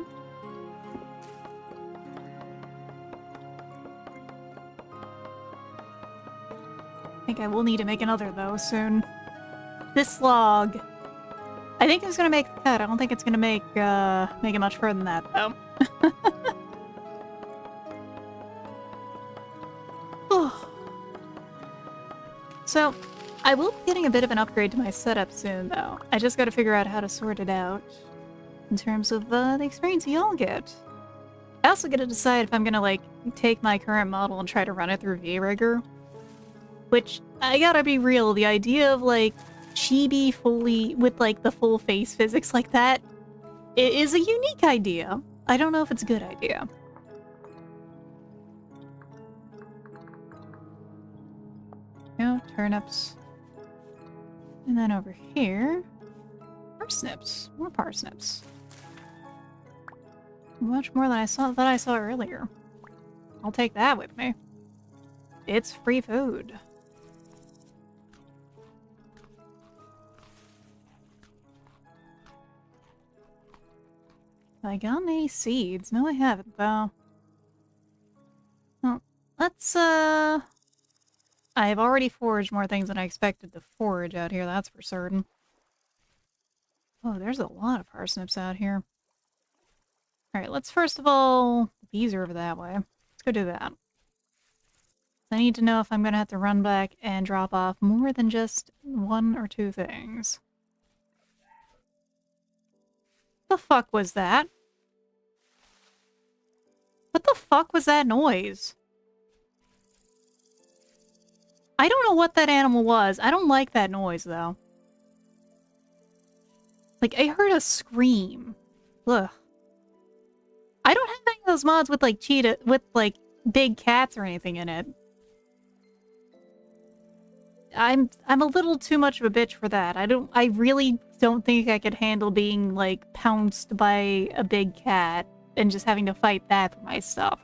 think I will need to make another, though, soon. This log. I think it's gonna make the cut. I don't think it's gonna make it much further than that, though. So, I will be getting a bit of an upgrade to my setup soon, though. I just gotta figure out how to sort it out in terms of the experience y'all get. I also gotta decide if I'm gonna, like, take my current model and try to run it through V-Rigger. Which, I gotta be real, the idea of, like, chibi fully, with, like, the full face physics like that, it is a unique idea. I don't know if it's a good idea. No, turnips. And then over here, parsnips. More parsnips. Much more than I saw earlier. I'll take that with me. It's free food. Have I got any seeds? No, I haven't, though. Well, let's, I've already foraged more things than I expected to forage out here, that's for certain. Oh, there's a lot of parsnips out here. Alright, let's first of all... The bees are over that way. Let's go do that. I need to know if I'm gonna have to run back and drop off more than just 1 or 2 things. The fuck was that? What the fuck was that noise? I don't know what that animal was. I don't like that noise, though. Like, I heard a scream. Ugh. I don't have any of those mods with, like, with, big cats or anything in it. I'm a little too much of a bitch for that. I really don't think I could handle being, like, pounced by a big cat and just having to fight that for my stuff.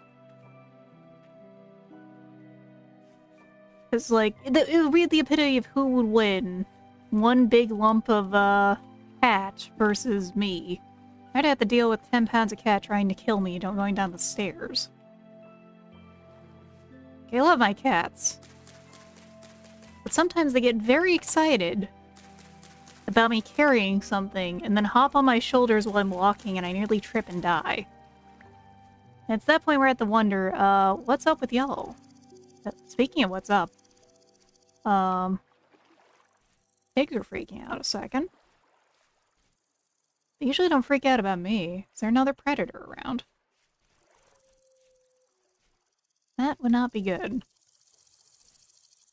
It's like, it would be the epitome of who would win. One big lump of, cat versus me. I'd have to deal with 10 pounds of cat trying to kill me going down the stairs. Okay, I love my cats. But sometimes they get very excited about me carrying something and then hop on my shoulders while I'm walking and I nearly trip and die. And it's that point where I have to wonder, what's up with y'all? Speaking of what's up, pigs are freaking out a second. They usually don't freak out about me. Is there another predator around? That would not be good.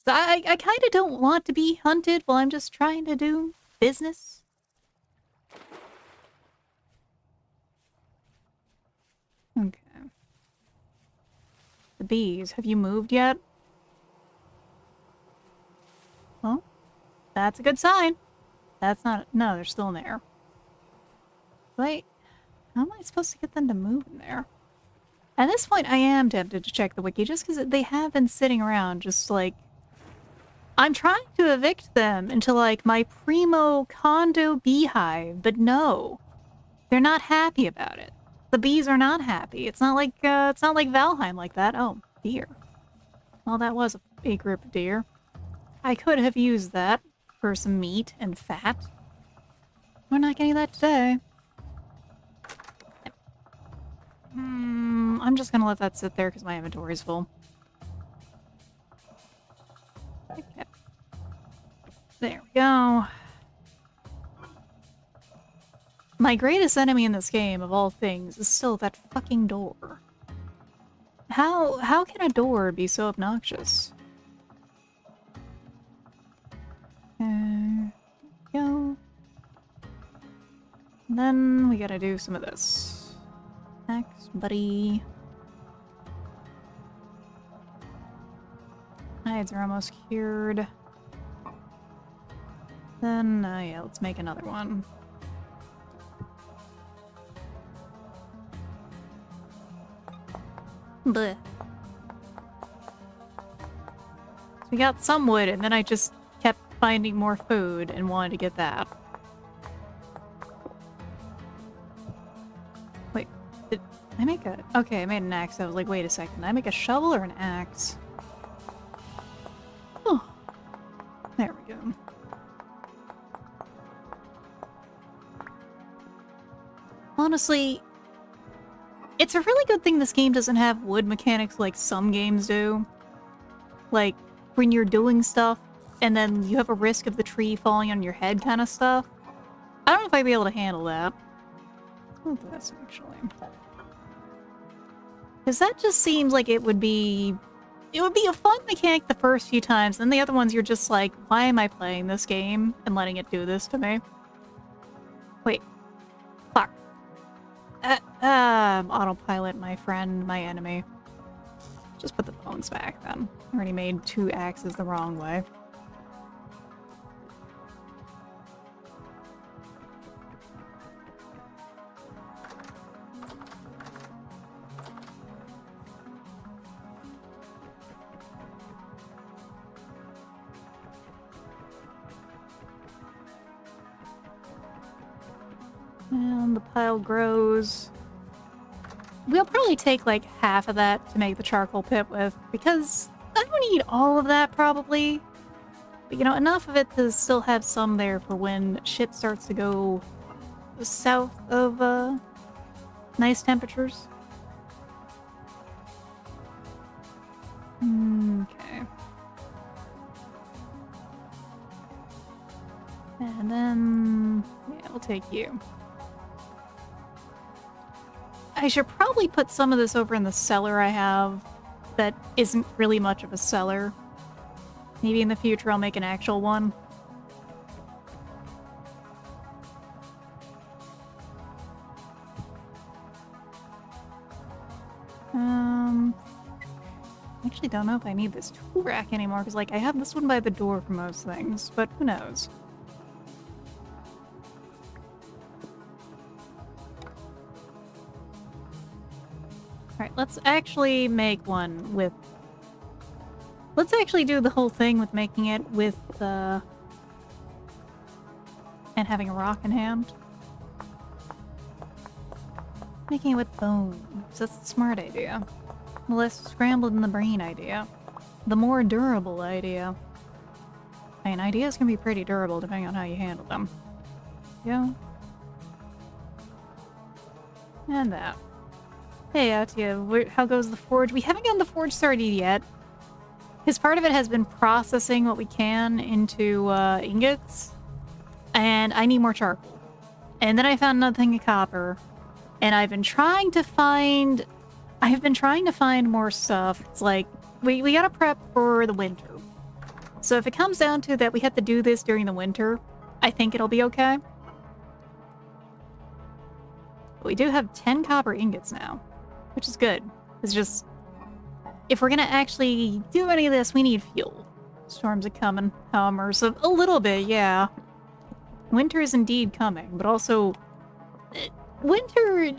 I kind of don't want to be hunted while I'm just trying to do business. Okay. The bees, have you moved yet? Well, that's a good sign. That's not... No, they're still in there. Wait, how am I supposed to get them to move in there? At this point, I am tempted to check the wiki, just because they have been sitting around, just like... I'm trying to evict them into, like, my primo condo beehive, but no. They're not happy about it. The bees are not happy. It's not like Valheim like that. Oh, deer. Well, that was a group of deer. I could have used that for some meat and fat. We're not getting that today. I'm just gonna let that sit there because my inventory's full. Okay. There we go. My greatest enemy in this game, of all things, is still that fucking door. How can a door be so obnoxious? There we go. And then we gotta do some of this. Thanks, buddy. Hides are almost cured. Then, yeah, let's make another one. Bleh. So we got some wood, and then I just kept finding more food and wanted to get that. Wait, did I make a... Okay, I made an axe. I was like, wait a second. Did I make a shovel or an axe? Oh. There we go. Honestly, it's a really good thing this game doesn't have wood mechanics like some games do. Like, when you're doing stuff, and then you have a risk of the tree falling on your head kind of stuff. I don't know if I'd be able to handle that. Oh, this, actually. Because that just seems like it would be a fun mechanic the first few times, and the other ones you're just like, why am I playing this game and letting it do this to me? Wait. Fuck. Autopilot, my friend, my enemy. Just put the bones back then. I already made 2 axes the wrong way. And the pile grows. We'll probably take like half of that to make the charcoal pit with, because I don't need all of that probably. But you know, enough of it to still have some there for when shit starts to go south of nice temperatures. Okay. And then, yeah, we'll take you. I should probably put some of this over in the cellar I have that isn't really much of a cellar. Maybe in the future I'll make an actual one. I actually don't know if I need this tool rack anymore, because like I have this one by the door for most things, but who knows? Alright, let's actually make one with... Let's actually do the whole thing with making it with, and having a rock in hand. Making it with bones. That's the smart idea. The less scrambled in the brain idea. The more durable idea. I mean, ideas can be pretty durable depending on how you handle them. Yeah. And that. Hey, Atia, how goes the forge? We haven't gotten the forge started yet. Because part of it has been processing what we can into ingots. And I need more charcoal. And then I found another thing of copper. And I've been trying to find more stuff. It's like, we gotta prep for the winter. So if it comes down to that we have to do this during the winter, I think it'll be okay. But we do have 10 copper ingots now, which is good. It's just, if we're gonna actually do any of this, we need fuel. Storms are coming. How immersive. A little bit, yeah. Winter is indeed coming, but also... winter...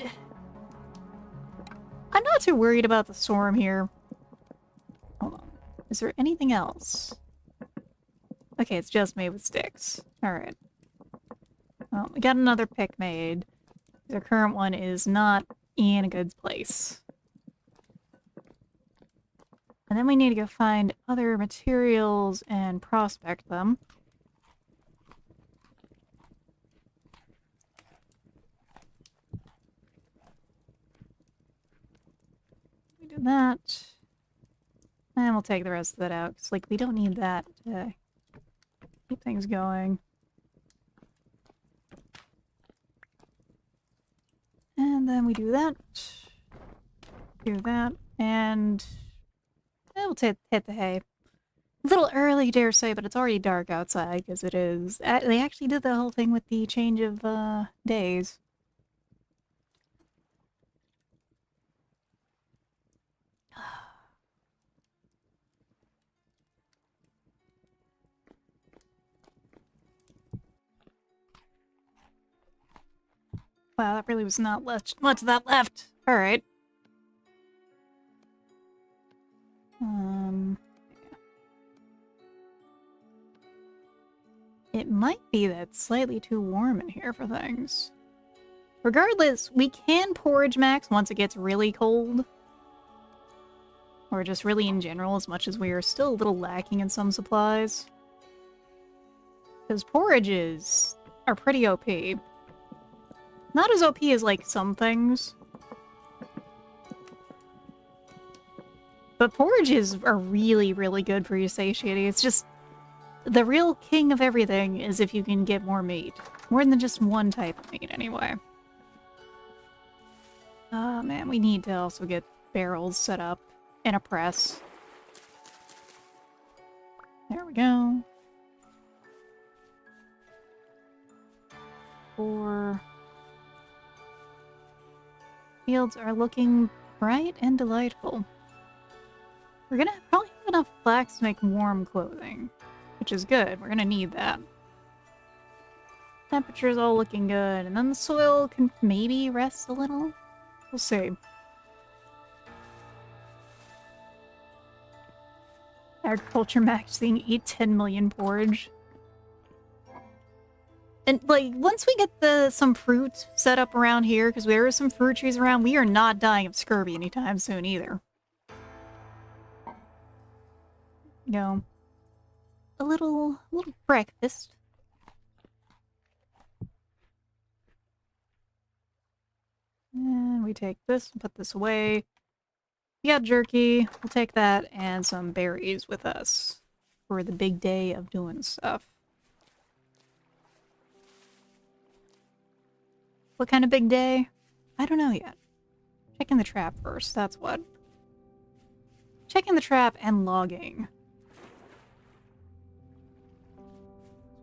I'm not too worried about the storm here. Hold on. Is there anything else? Okay, it's just made with sticks. Alright. Well, we got another pick made. The current one is not in a good place. And then we need to go find other materials and prospect them. We do that. And we'll take the rest of that out, because, like, we don't need that to keep things going. And then we do that. Do that. And... we'll hit the hay. A little early, dare say, but it's already dark outside, because it is. They actually did the whole thing with the change of days. Wow, that really was not much of that left. Alright. It might be that it's slightly too warm in here for things. Regardless, we can porridge max once it gets really cold. Or just really in general, as much as we are still a little lacking in some supplies. Because porridges are pretty OP. Not as OP as, like, some things. But porridges are really, really good for your satiety. It's just... the real king of everything is if you can get more meat. More than just one type of meat, anyway. Oh, man, we need to also get barrels set up in a press. There we go. 4. Fields are looking bright and delightful. We're gonna probably have enough flax to make warm clothing, which is good. We're gonna need that. Temperature's all looking good, and then the soil can maybe rest a little. We'll see. Agriculture maxing eat 10 million porridge. And, like, once we get some fruit set up around here, because there are some fruit trees around, we are not dying of scurvy anytime soon, either. You know, a little breakfast. And we take this and put this away. We got jerky. We'll take that and some berries with us for the big day of doing stuff. What kind of big day? I don't know yet. Checking the trap first, that's what. Checking the trap and logging.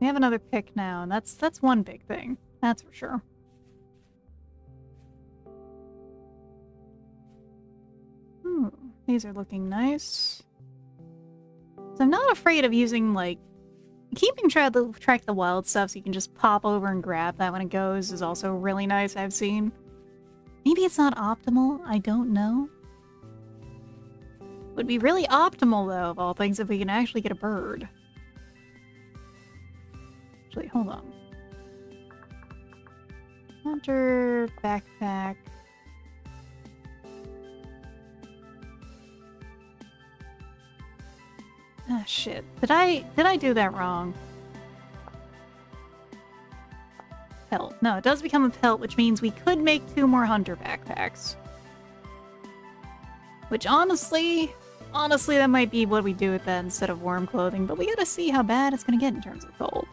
We have another pick now, and that's one big thing. That's for sure. These are looking nice. So I'm not afraid of using, like, keeping track of the wild stuff so you can just pop over and grab that when it goes is also really nice, I've seen. Maybe it's not optimal, I don't know. Would be really optimal, though, of all things, if we can actually get a bird. Actually, hold on. Hunter, backpack. Ah, shit. Did I do that wrong? Pelt. No, it does become a pelt, which means we could make 2 more hunter backpacks. Which honestly, that might be what we do with that instead of warm clothing, but we gotta see how bad it's gonna get in terms of cold.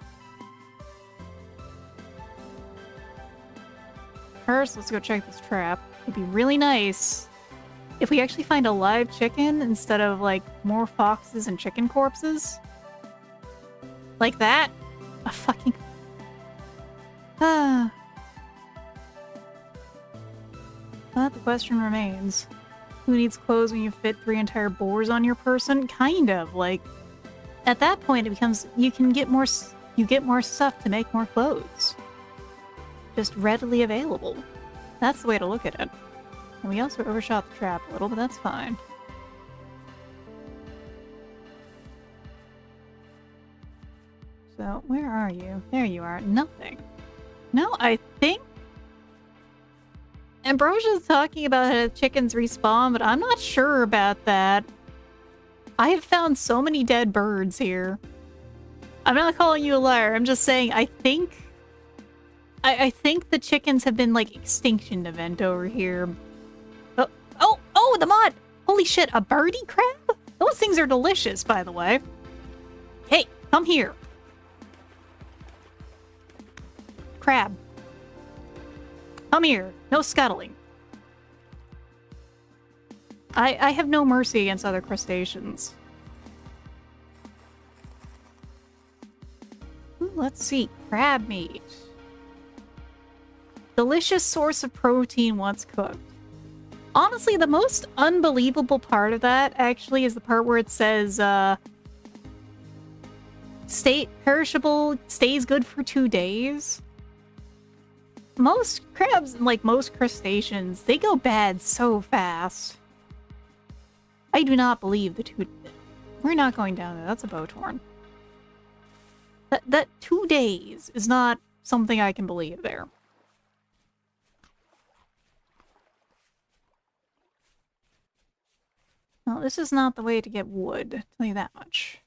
First, let's go check this trap. It'd be really nice if we actually find a live chicken instead of, like, more foxes and chicken corpses. Like that? A fucking... But the question remains. Who needs clothes when you fit 3 entire boars on your person? Kind of, like... At that point, it becomes... You get more stuff to make more clothes. Just readily available. That's the way to look at it. And we also overshot the trap a little, but that's fine. So, where are you? There you are. Nothing. No, I think... Ambrosia's talking about how chickens respawn, but I'm not sure about that. I have found so many dead birds here. I'm not calling you a liar. I'm just saying I think... I think the chickens have been, like, extinction event over here. Oh, the mod! Holy shit, a birdie crab? Those things are delicious, by the way. Hey, come here. Crab. Come here. No scuttling. I have no mercy against other crustaceans. Ooh, let's see. Crab meat. Delicious source of protein once cooked. Honestly, the most unbelievable part of that, actually, is the part where it says, perishable, stays good for 2 days. Most crabs, like most crustaceans, they go bad so fast. I do not believe the 2... We're not going down there, that's a Bowtorn. That 2 days is not something I can believe there. Well, this is not the way to get wood, I'll tell you that much.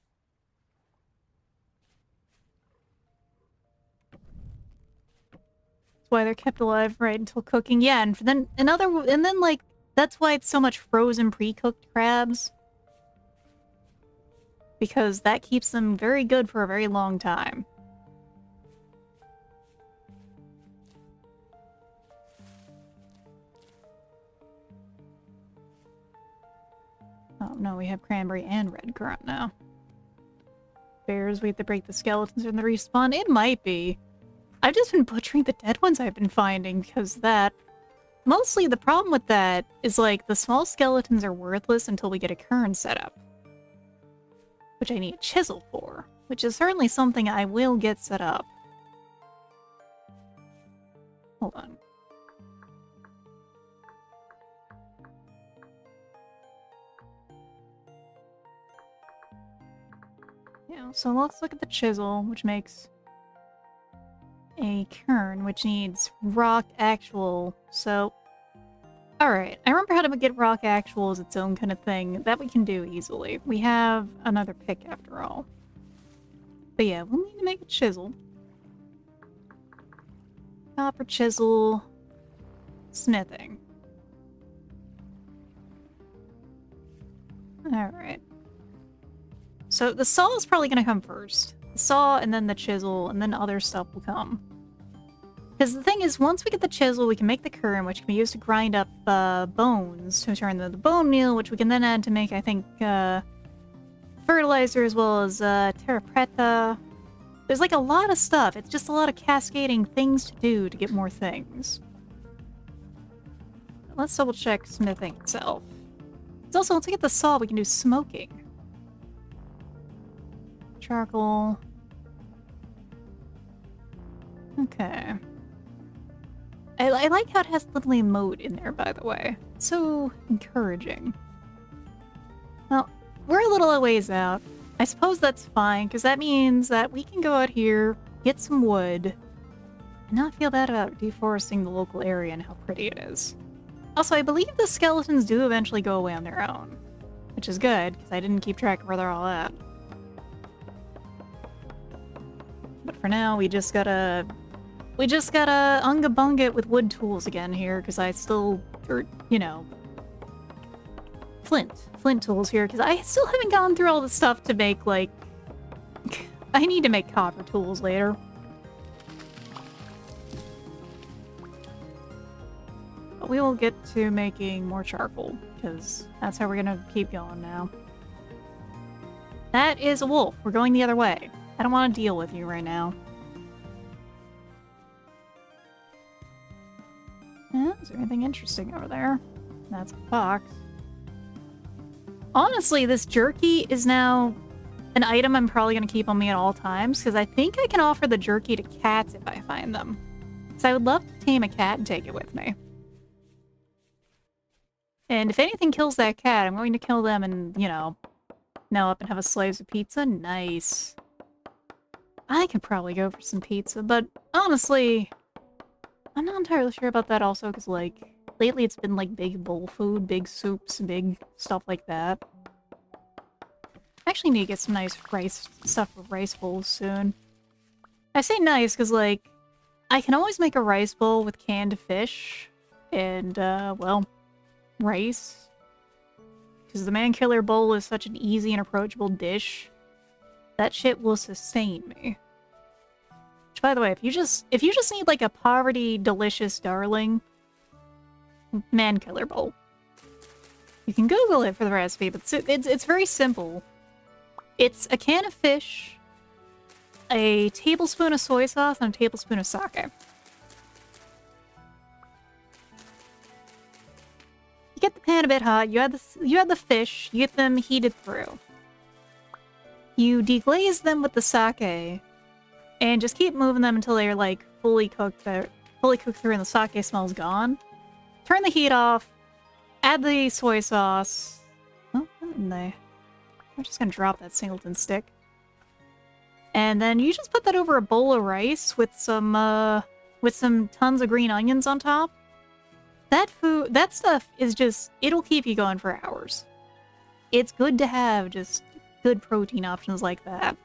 That's why they're kept alive right until cooking. Yeah, and then like that's why it's so much frozen pre-cooked crabs. Because that keeps them very good for a very long time. Oh no, we have cranberry and red currant now. Bears, we have to break the skeletons in the respawn. It might be. I've just been butchering the dead ones I've been finding, because that... Mostly the problem with that is, like, the small skeletons are worthless until we get a cairn set up. Which I need a chisel for. Which is certainly something I will get set up. Hold on. Yeah, so let's look at the chisel, which makes a cairn, which needs rock actual. So, alright, I remember how to get rock actual as its own kind of thing. That we can do easily. We have another pick after all. But yeah, we'll need to make a chisel. Copper chisel. Smithing. Alright. So the saw is probably going to come first. The saw, and then the chisel, and then other stuff will come. Because the thing is, once we get the chisel, we can make the cairn, which can be used to grind up bones to turn into the bone meal, which we can then add to make, I think, fertilizer as well as terra preta. There's like a lot of stuff. It's just a lot of cascading things to do to get more things. Let's double check smithing itself. It's also, once we get the saw, we can do smoking. Charcoal. Okay. I like how it has little emote in there, by the way. It's so encouraging. Well, we're a little ways out. I suppose that's fine, because that means that we can go out here, get some wood, and not feel bad about deforesting the local area and how pretty it is. Also, I believe the skeletons do eventually go away on their own, which is good, because I didn't keep track of where they're all at. But for now, we just gotta unga-bunga it with wood tools again here, because I still, you know, flint tools here, because I still haven't gone through all the stuff to make, like, I need to make copper tools later. But we will get to making more charcoal, because that's how we're gonna keep going now. That is a wolf. We're going the other way. I don't want to deal with you right now. Is there anything interesting over there? That's a fox. Honestly, this jerky is now an item I'm probably going to keep on me at all times, because I think I can offer the jerky to cats if I find them. Because I would love to tame a cat and take it with me. And if anything kills that cat, I'm going to kill them and, you know, now up and have a slice of pizza. Nice. I could probably go for some pizza, but honestly, I'm not entirely sure about that also, because, like, lately it's been, like, big bowl food, big soups, big stuff like that. I actually need to get some nice rice stuff for rice bowls soon. I say nice because, like, I can always make a rice bowl with canned fish and, well, rice. Because the man killer bowl is such an easy and approachable dish. That shit will sustain me. Which, by the way, if you just need like a poverty delicious darling, man killer bowl. You can Google it for the recipe, but it's very simple. It's a can of fish, a tablespoon of soy sauce, and a tablespoon of sake. You get the pan a bit hot. You add the fish. You get them heated through. You deglaze them with the sake, and just keep moving them until they're like fully cooked through, and the sake smell's gone. Turn the heat off. Add the soy sauce. Oh, why didn't they? I'm just gonna drop that singleton stick. And then you just put that over a bowl of rice with some tons of green onions on top. That stuff is just, it'll keep you going for hours. It's good to have just good protein options like that.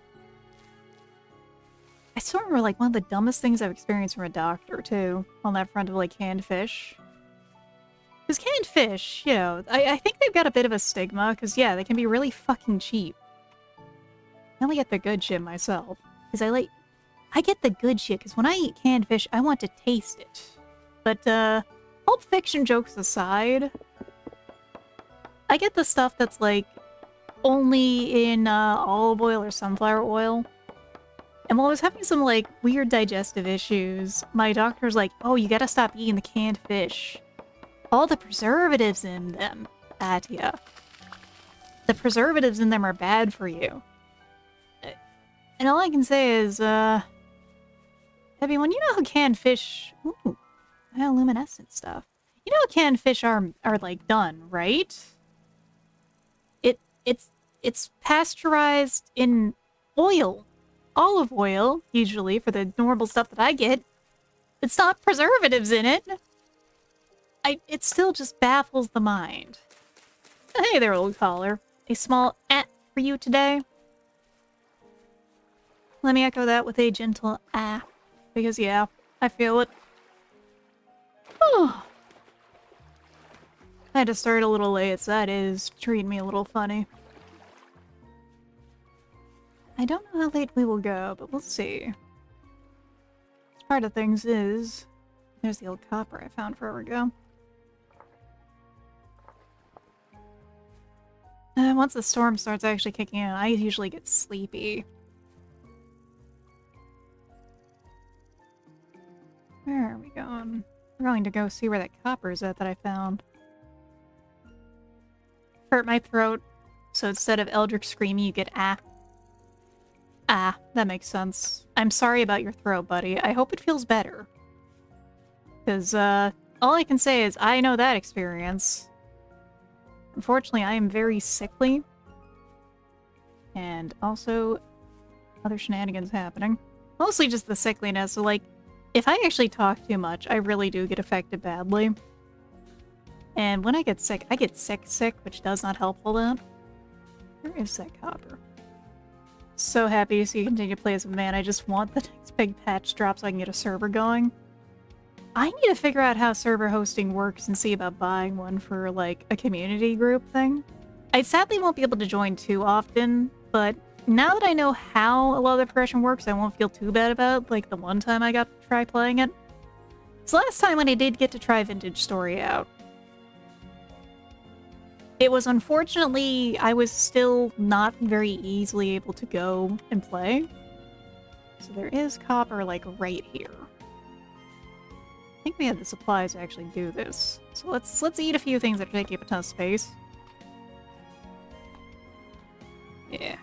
still remember, like, one of the dumbest things I've experienced from a doctor, too, on that front of, like, canned fish. Because canned fish, you know, I think they've got a bit of a stigma, because, yeah, they can be really fucking cheap. I only get the good shit myself, because I get the good shit, because when I eat canned fish, I want to taste it. But, Pulp Fiction jokes aside, I get the stuff that's, like, only in, olive oil or sunflower oil. And while I was having some, like, weird digestive issues, my doctor's like, oh, you gotta stop eating the canned fish. All the preservatives in them, Atia. The preservatives in them are bad for you. And all I can say is, everyone, you know how canned fish... Ooh, bioluminescent stuff. You know how canned fish are like, done, right? It's pasteurized in oil. Olive oil, usually, for the normal stuff that I get. It's not preservatives in it. It still just baffles the mind. Hey there, old caller. A small for you today. Let me echo that with a gentle because yeah, I feel it. Oh. I had to start a little late, so that is treating me a little funny. I don't know how late we will go, but we'll see. Part of things is... There's the old copper I found forever ago. Once the storm starts actually kicking in, I usually get sleepy. Where are we going? We're going to go see where that copper is at that I found. Hurt my throat, so instead of Eldritch screaming, you get that makes sense. I'm sorry about your throat, buddy. I hope it feels better. Because, all I can say is I know that experience. Unfortunately, I am very sickly. And also, other shenanigans happening. Mostly just the sickliness, so like, if I actually talk too much, I really do get affected badly. And when I get sick, which does not help all that. Where is that copper? So happy to see you continue to play as a man. I just want the next big patch drop so I can get a server going. I need to figure out how server hosting works and see about buying one for, like, a community group thing. I sadly won't be able to join too often, but now that I know how a lot of the progression works, I won't feel too bad about, like, the one time I got to try playing it. It's the last time when I did get to try Vintage Story out. It was unfortunately, I was still not very easily able to go and play. So there is copper, like, right here. I think we had the supplies to actually do this. So let's eat a few things that are taking up a ton of space. Yeah.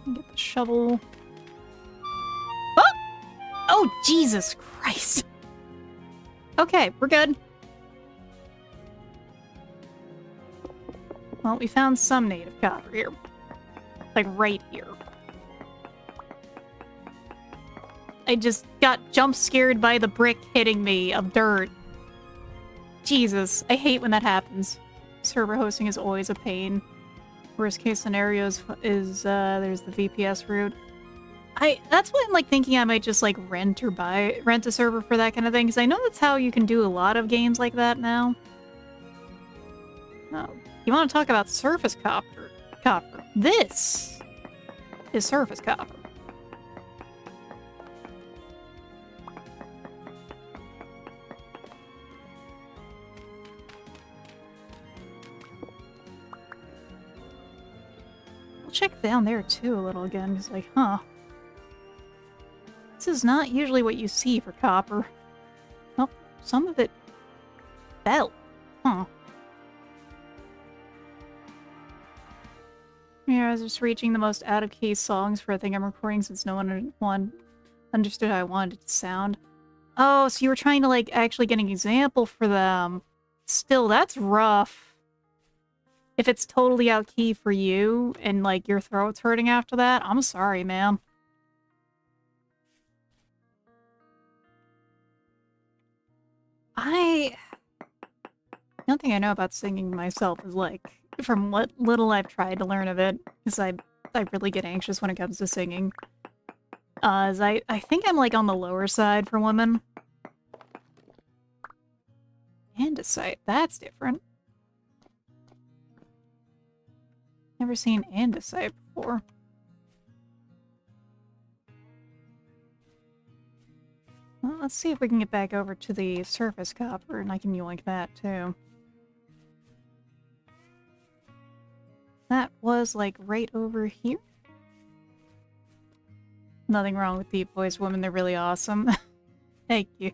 Get the shovel. Oh! Oh, Jesus Christ! Okay, we're good. Well, we found some native copper here. Like, right here. I just got jump scared by the brick hitting me of dirt. Jesus, I hate when that happens. Server hosting is always a pain. Worst case scenarios is there's the VPS route. That's why I'm like thinking I might just like rent a server for that kind of thing, because I know that's how you can do a lot of games like that now. Oh, you want to talk about surface copper? This is surface copper. Check down there too a little again. It's like, huh. This is not usually what you see for copper. Oh, some of it fell. Huh. Yeah, I was just reaching the most out-of-key songs for a thing I'm recording since no one understood how I wanted it to sound. Oh, so you were trying to, like, actually get an example for them. Still, that's rough. If it's totally out key for you and, like, your throat's hurting after that, I'm sorry, man. One thing I know about singing myself is, like, from what little I've tried to learn of it, is I really get anxious when it comes to singing. Is I think I'm, like, on the lower side for women. Andesite, that's different. Never seen andesite before. Well, let's see if we can get back over to the surface copper, and I can yoink that, too. That was, like, right over here. Nothing wrong with deep voiced women, they're really awesome. Thank you.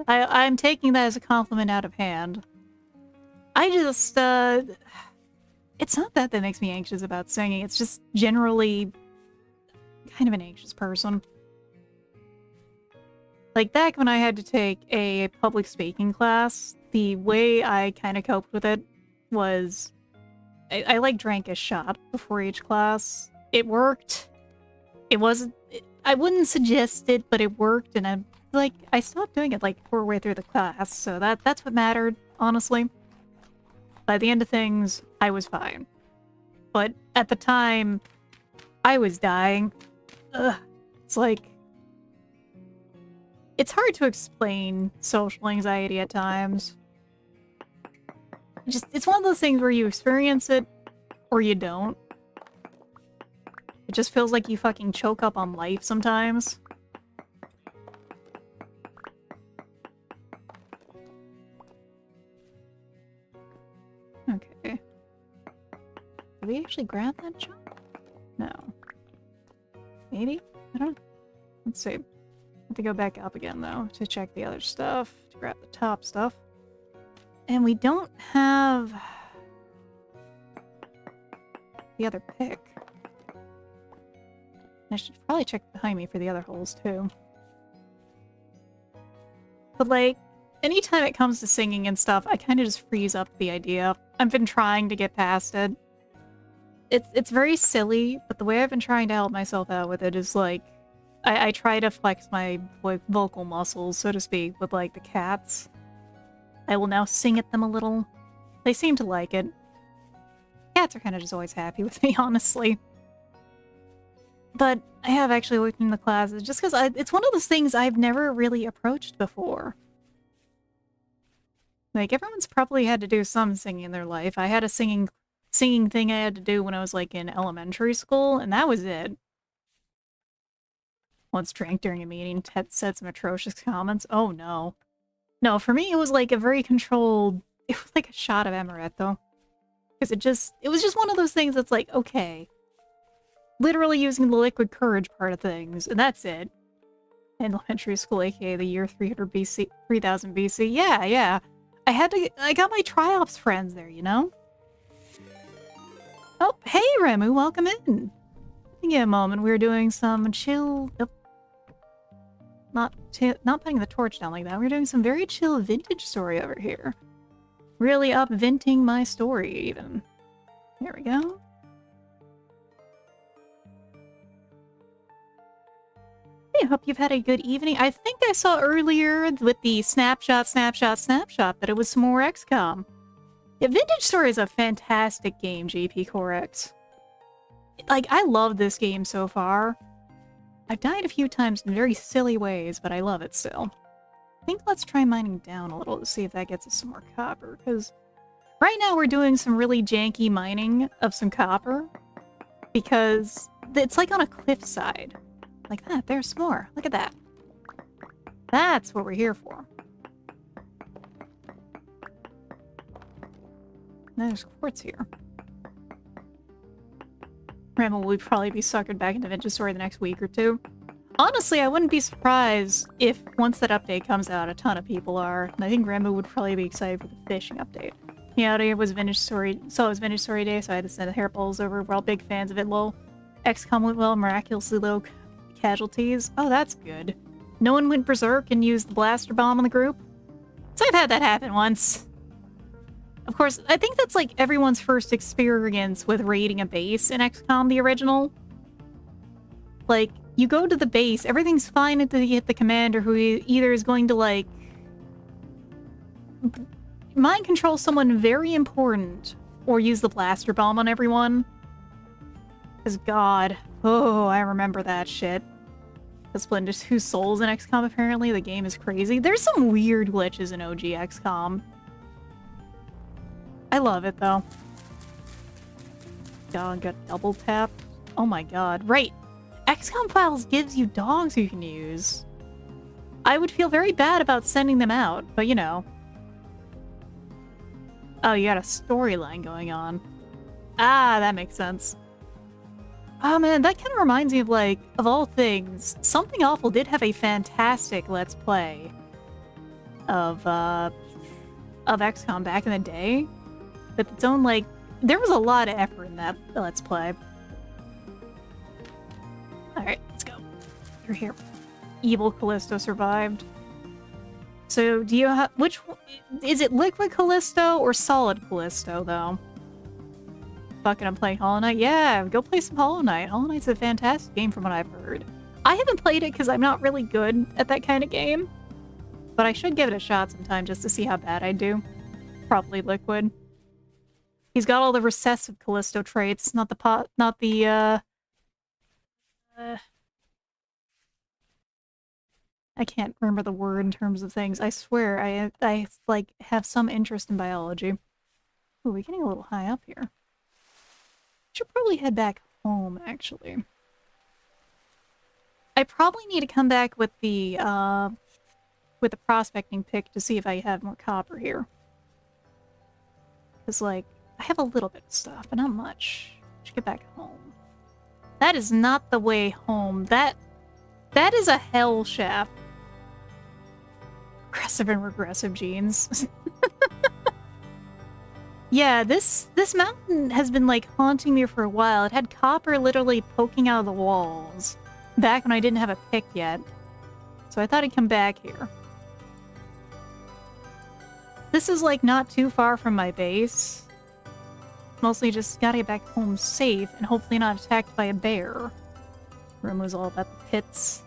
I'm taking that as a compliment out of hand. I just, it's not that makes me anxious about singing, it's just generally kind of an anxious person. Like, back when I had to take a public speaking class, the way I kind of coped with it was I like drank a shot before each class. It worked. It wasn't... I wouldn't suggest it, but it worked, and I stopped doing it, like, 4 way through the class, so that's what mattered, honestly. By the end of things, I was fine. But at the time, I was dying. Ugh. It's like... It's hard to explain social anxiety at times. It's one of those things where you experience it, or you don't. It just feels like you fucking choke up on life sometimes. Okay. Did we actually grab that chunk? No. Maybe? I don't know. Let's see. I have to go back up again, though, to check the other stuff, to grab the top stuff. And we don't have the other pick. I should probably check behind me for the other holes, too. But, like, anytime it comes to singing and stuff, I kind of just freeze up the idea. I've been trying to get past it. It's very silly, but the way I've been trying to help myself out with it is, like, I try to flex my vocal muscles, so to speak, with, like, the cats. I will now sing at them a little. They seem to like it. Cats are kind of just always happy with me, honestly. But I have actually looked in the classes just because it's one of those things I've never really approached before. Like, everyone's probably had to do some singing in their life. I had a singing thing I had to do when I was, like, in elementary school, and that was it. Once drank during a meeting, Ted said some atrocious comments. Oh, no. No, for me, it was, like, a very controlled... It was like a shot of amaretto. Because it was just one of those things that's like, okay. Literally using the liquid courage part of things, and that's it. In elementary school, aka the year 300 BC, 3000 BC. Yeah. I got my triops friends there, you know? Oh, hey, Remu, welcome in. Give me a moment, we were doing some chill... Nope. Not putting the torch down like that. We're doing some very chill vintage story over here. Really up-venting my story, even. There we go. Hey, I hope you've had a good evening. I think I saw earlier with the snapshot that it was some more XCOM. Yeah, Vintage Story is a fantastic game, JP Corex. Like, I love this game so far. I've died a few times in very silly ways, but I love it still. I think let's try mining down a little to see if that gets us some more copper, because right now we're doing some really janky mining of some copper, because it's like on a cliffside. Like that, there's some more. Look at that. That's what we're here for. There's quartz here. Ramble will probably be suckered back into Vintage Story the next week or two. Honestly, I wouldn't be surprised if once that update comes out, a ton of people are. And I think Rambo would probably be excited for the fishing update. Yeah, it was Vintage Story, so it was Vintage Story Day, so I had to send the hair balls over. We're all big fans of it. Lol. XCOM went well, miraculously low casualties. Oh, that's good. No one went berserk and used the blaster bomb on the group. So I've had that happen once. Of course, I think that's like everyone's first experience with raiding a base in XCOM, the original. Like, you go to the base, everything's fine until you hit the commander who either is going to, like, mind control someone very important or use the blaster bomb on everyone. Because God, oh, I remember that shit. The Splendid 2 Souls in XCOM, apparently. The game is crazy. There's some weird glitches in OG XCOM. I love it, though. God, got double tap. Oh my god. Right. XCOM Files gives you dogs you can use. I would feel very bad about sending them out, but you know. Oh, you got a storyline going on. Ah, that makes sense. Oh man, that kind of reminds me of, like, of all things, Something Awful did have a fantastic Let's Play of XCOM back in the day. With its own, like, there was a lot of effort in that Let's Play. Alright, let's go. You're here. Evil Callisto survived. So, do you have... Which... Is it Liquid Callisto or Solid Callisto, though? Fucking, I'm playing Hollow Knight? Yeah, go play some Hollow Knight. Hollow Knight's a fantastic game from what I've heard. I haven't played it because I'm not really good at that kind of game. But I should give it a shot sometime just to see how bad I do. Probably Liquid. He's got all the recessive Callisto traits, not the I can't remember the word in terms of things. I swear, I like, have some interest in biology. Ooh, we're getting a little high up here. Should probably head back home, actually. I probably need to come back with the prospecting pick to see if I have more copper here. Because, like, I have a little bit of stuff, but not much. Should get back home. That is not the way home. That is a hell shaft. Aggressive and regressive genes. Yeah, this mountain has been, like, haunting me for a while. It had copper literally poking out of the walls back when I didn't have a pick yet. So I thought I'd come back here. This is, like, not too far from my base. Mostly just gotta get back home safe and hopefully not attacked by a bear. Room was all about the pits.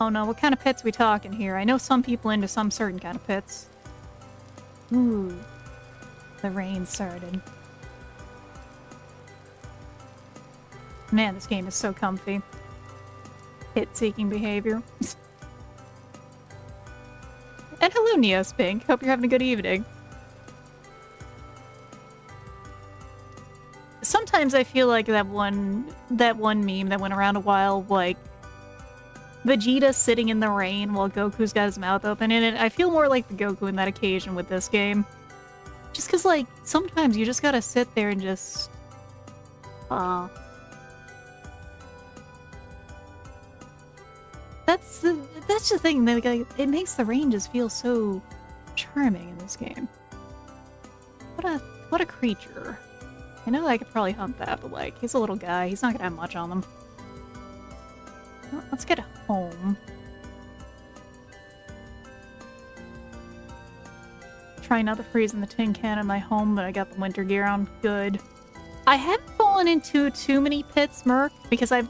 Oh no, what kind of pits we talking here? I know some people into some certain kind of pits. Ooh. The rain started. Man, this game is so comfy. Hit-seeking behavior. And hello, Neospink. Hope you're having a good evening. Sometimes I feel like that one meme that went around a while, like Vegeta sitting in the rain while Goku's got his mouth open in it. I feel more like the Goku in that occasion with this game. Just because, like, sometimes you just gotta sit there and just... That's the thing, that, like, it makes the rain just feel so charming in this game. What a creature. I know I could probably hunt that, but, like, he's a little guy. He's not gonna have much on them. Well, let's get home. Try not to freeze in the tin can in my home, but I got the winter gear on. Good. I haven't fallen into too many pits, Merc, because I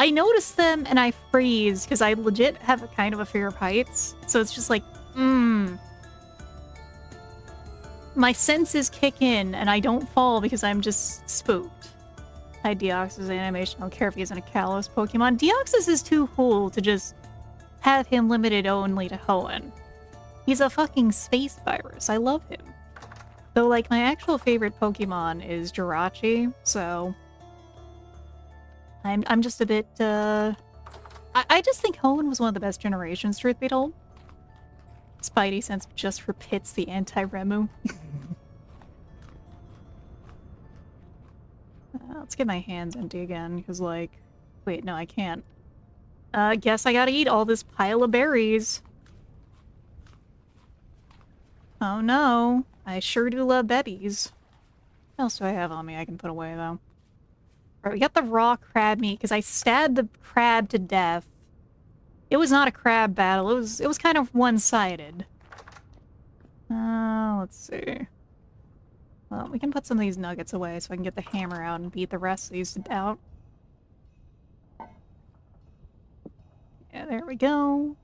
notice them and I freeze, because I legit have a kind of a fear of heights. So it's just like, my senses kick in and I don't fall because I'm just spooked. I Deoxys animation. I don't care if he isn't a Kalos Pokemon. Deoxys is too cool to just have him limited only to Hoenn. He's a fucking space virus. I love him. Though, like, my actual favorite Pokemon is Jirachi, so... I'm just a bit, I just think Hoenn was one of the best generations, truth be told. Spidey sense just for pits the anti-Remu. Let's get my hands empty again, because, like... Wait, no, I can't. Guess I gotta eat all this pile of berries. Oh no. I sure do love bebbies. What else do I have on me I can put away, though? Right, we got the raw crab meat, because I stabbed the crab to death. It was not a crab battle. It was kind of one-sided. Let's see. Well, we can put some of these nuggets away so I can get the hammer out and beat the rest of these out. Yeah, there we go.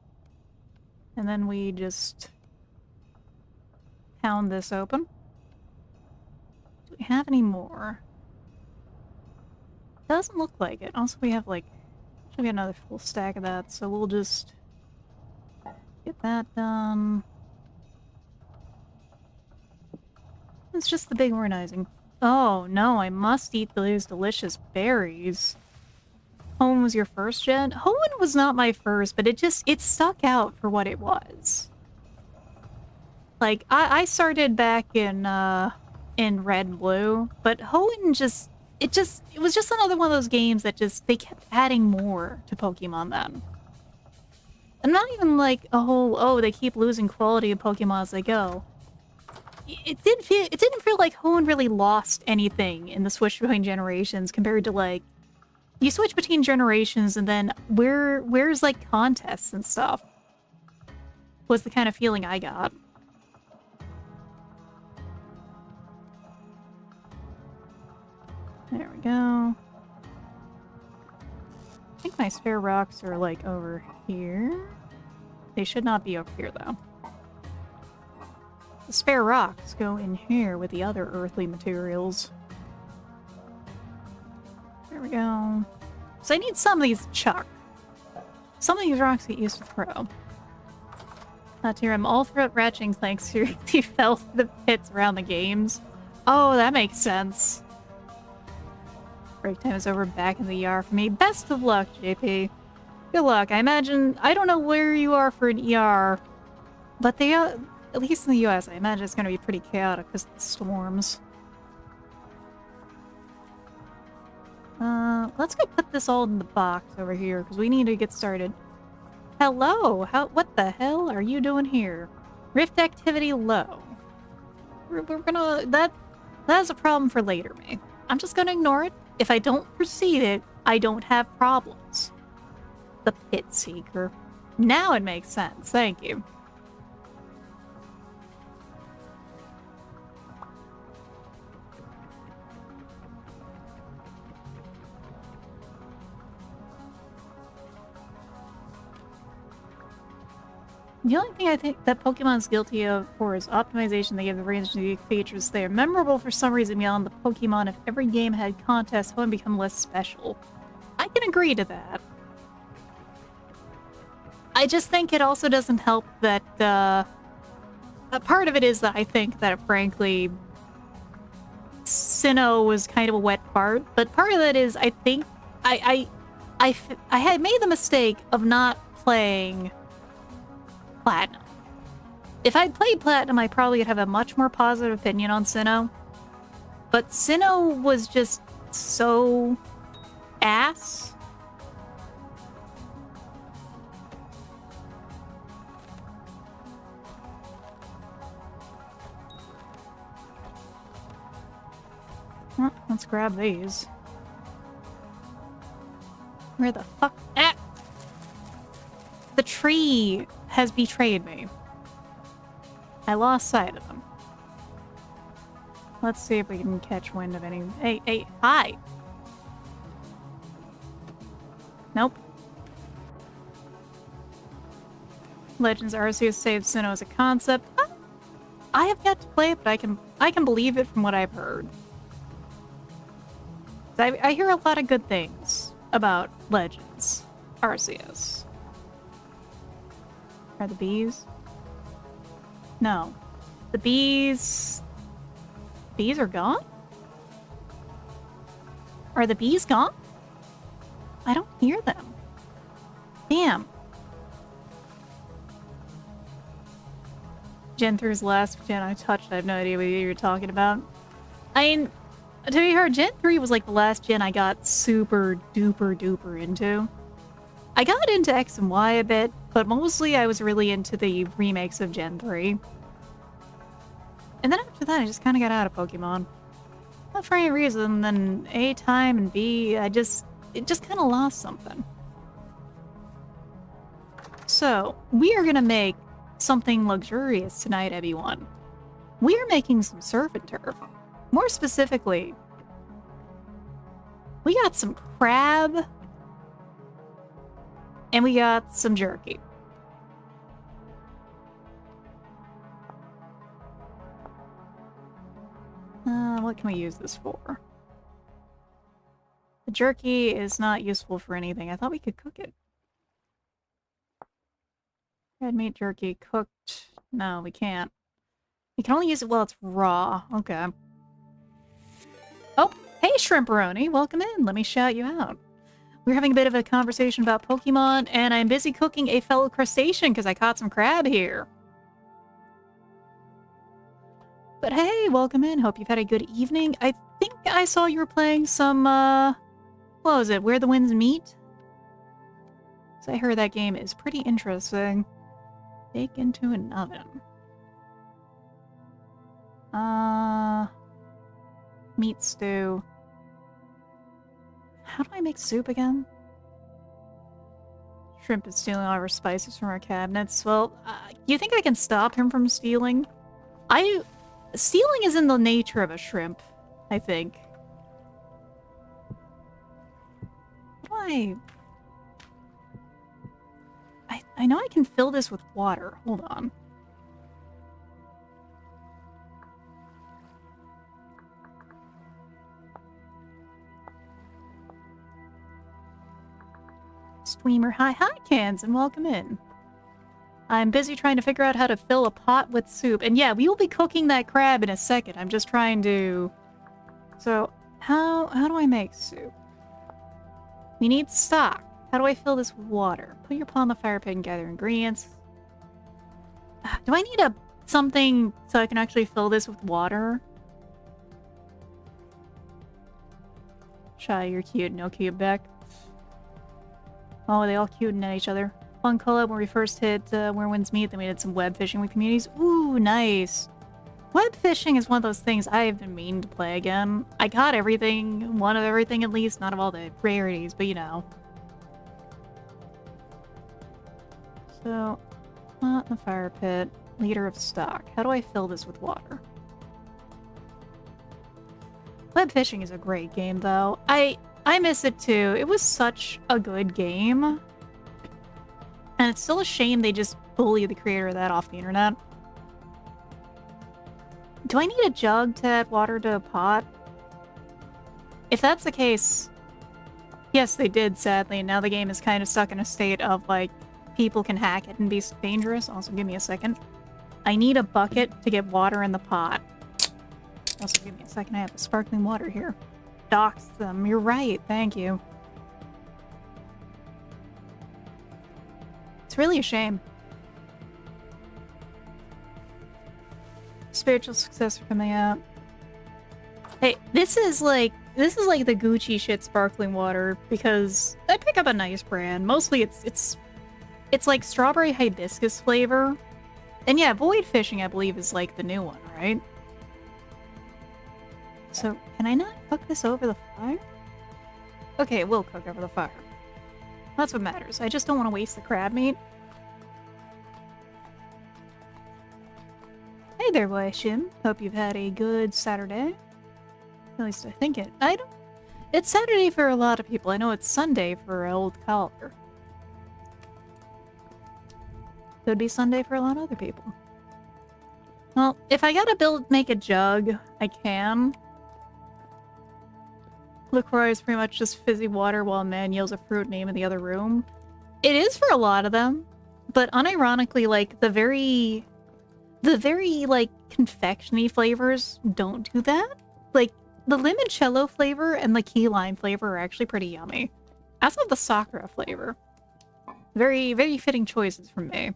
And then we just... pound this open. Do we have any more? Doesn't look like it. Also, we have like, we got another full stack of that, so we'll just get that done. It's just the big organizing. Oh no, I must eat those delicious berries. Hoenn was your first gen? Hoenn was not my first, but it stuck out for what it was. Like, I started back in Red and Blue, but Hoenn it was just another one of those games that they kept adding more to Pokemon then. And not even like a whole, oh, they keep losing quality of Pokemon as they go. It didn't feel like Hoenn really lost anything in the switch between generations compared to like, you switch between generations and then where's like contests and stuff was the kind of feeling I got. There we go. I think my spare rocks are like over here. They should not be over here though. The spare rocks go in here with the other earthly materials. There we go. So I need some of these chuck. Some of these rocks get used to throw. Not here. I'm all throughout Ratchet and Clank series. You fell through the pits around the games. Oh, that makes sense. Break time is over. Back in the ER for me. Best of luck, JP. Good luck. I imagine, I don't know where you are for an ER, but they, at least in the US, I imagine it's going to be pretty chaotic because of the storms. Let's go put this all in the box over here because we need to get started. Hello! What the hell are you doing here? Rift activity low. We're gonna, that's a problem for later, May. I'm just gonna ignore it. If I don't perceive it, I don't have problems. The Pit Seeker. Now it makes sense. Thank you. The only thing I think that Pokemon's guilty of for is optimization. They give the range unique features. They are memorable for some reason beyond the Pokemon. If every game had contests, it would become less special. I can agree to that. I just think it also doesn't help that, part of it is that I think that, frankly, Sinnoh was kind of a wet fart, but part of that is I think I had made the mistake of not playing Platinum. If I'd played Platinum, I probably would have a much more positive opinion on Sinnoh. But Sinnoh was just so ass. Well, let's grab these. Where the fuck? Ah! The tree has betrayed me. I lost sight of them. Let's see if we can catch wind of any. Hey, hi! Nope. Legends Arceus saved Sinnoh as a concept. I have yet to play it, but I can believe it from what I've heard. I hear a lot of good things about Legends Arceus. Are the bees? No. The bees... Bees are gone? Are the bees gone? I don't hear them. Damn. Gen 3's last gen I touched. I have no idea what you're talking about. I mean, to be fair, Gen 3 was like the last gen I got super duper duper into. I got into X and Y a bit, but mostly I was really into the remakes of Gen 3. And then after that, I just kind of got out of Pokemon. Not for any reason, then A, time, and B, it just kind of lost something. So, we are gonna make something luxurious tonight, everyone. We are making some surf and turf. More specifically, we got some crab, and we got some jerky. what can we use this for? The jerky is not useful for anything. I thought we could cook it. Red meat jerky cooked. No, we can't. We can only use it while it's raw. Okay. Oh, hey, Shrimperoni. Welcome in. Let me shout you out. We're having a bit of a conversation about Pokemon, and I'm busy cooking a fellow crustacean because I caught some crab here. But hey, welcome in. Hope you've had a good evening. I think I saw you were playing some, what was it? Where the Winds Meet? So I heard that game is pretty interesting. Bake into an oven. Meat stew. How do I make soup again? Shrimp is stealing all our spices from our cabinets. Well, you think I can stop him from stealing? Stealing is in the nature of a shrimp, I think. How do I know I can fill this with water. Hold on. Streamer, hi, Cans, and welcome in. I'm busy trying to figure out how to fill a pot with soup. And yeah, we will be cooking that crab in a second. I'm just trying to... So, how do I make soup? We need stock. How do I fill this with water? Put your pot on the fire pit and gather ingredients. Do I need something so I can actually fill this with water? Shy, you're cute. No cute back. Oh, they all cuting at each other. Fun collab when we first hit Where Winds Meet, then we did some web fishing with communities. Ooh, nice. Web fishing is one of those things I have been meaning to play again. I got everything, one of everything at least, not of all the rarities, but you know. So, pot in the fire pit, liter of stock. How do I fill this with water? Web fishing is a great game, though. I miss it too. It was such a good game. And it's still a shame they just bully the creator of that off the internet. Do I need a jug to add water to a pot? If that's the case, yes, they did, sadly. Now the game is kind of stuck in a state of, like, people can hack it and be dangerous. Also, give me a second. I need a bucket to get water in the pot. Also, give me a second. I have the sparkling water here. Dox them. You're right. Thank you. It's really a shame. Spiritual successor coming out. Hey, this is like the Gucci shit sparkling water because I pick up a nice brand. Mostly it's like strawberry hibiscus flavor. And yeah, void fishing I believe is like the new one, right? So, can I not cook this over the fire? Okay, it will cook over the fire. That's what matters. I just don't want to waste the crab meat. Hey there, boy, Shim. Hope you've had a good Saturday. At least I think it. It's Saturday for a lot of people. I know it's Sunday for old collar. Could be Sunday for a lot of other people. Well, if I gotta make a jug, I can. LaCroix is pretty much just fizzy water while a man yells a fruit name in the other room. It is for a lot of them, but unironically, like, the very, like, confectiony flavors don't do that. Like, the limoncello flavor and the key lime flavor are actually pretty yummy. As of the Sakura flavor. Very, very fitting choices from me.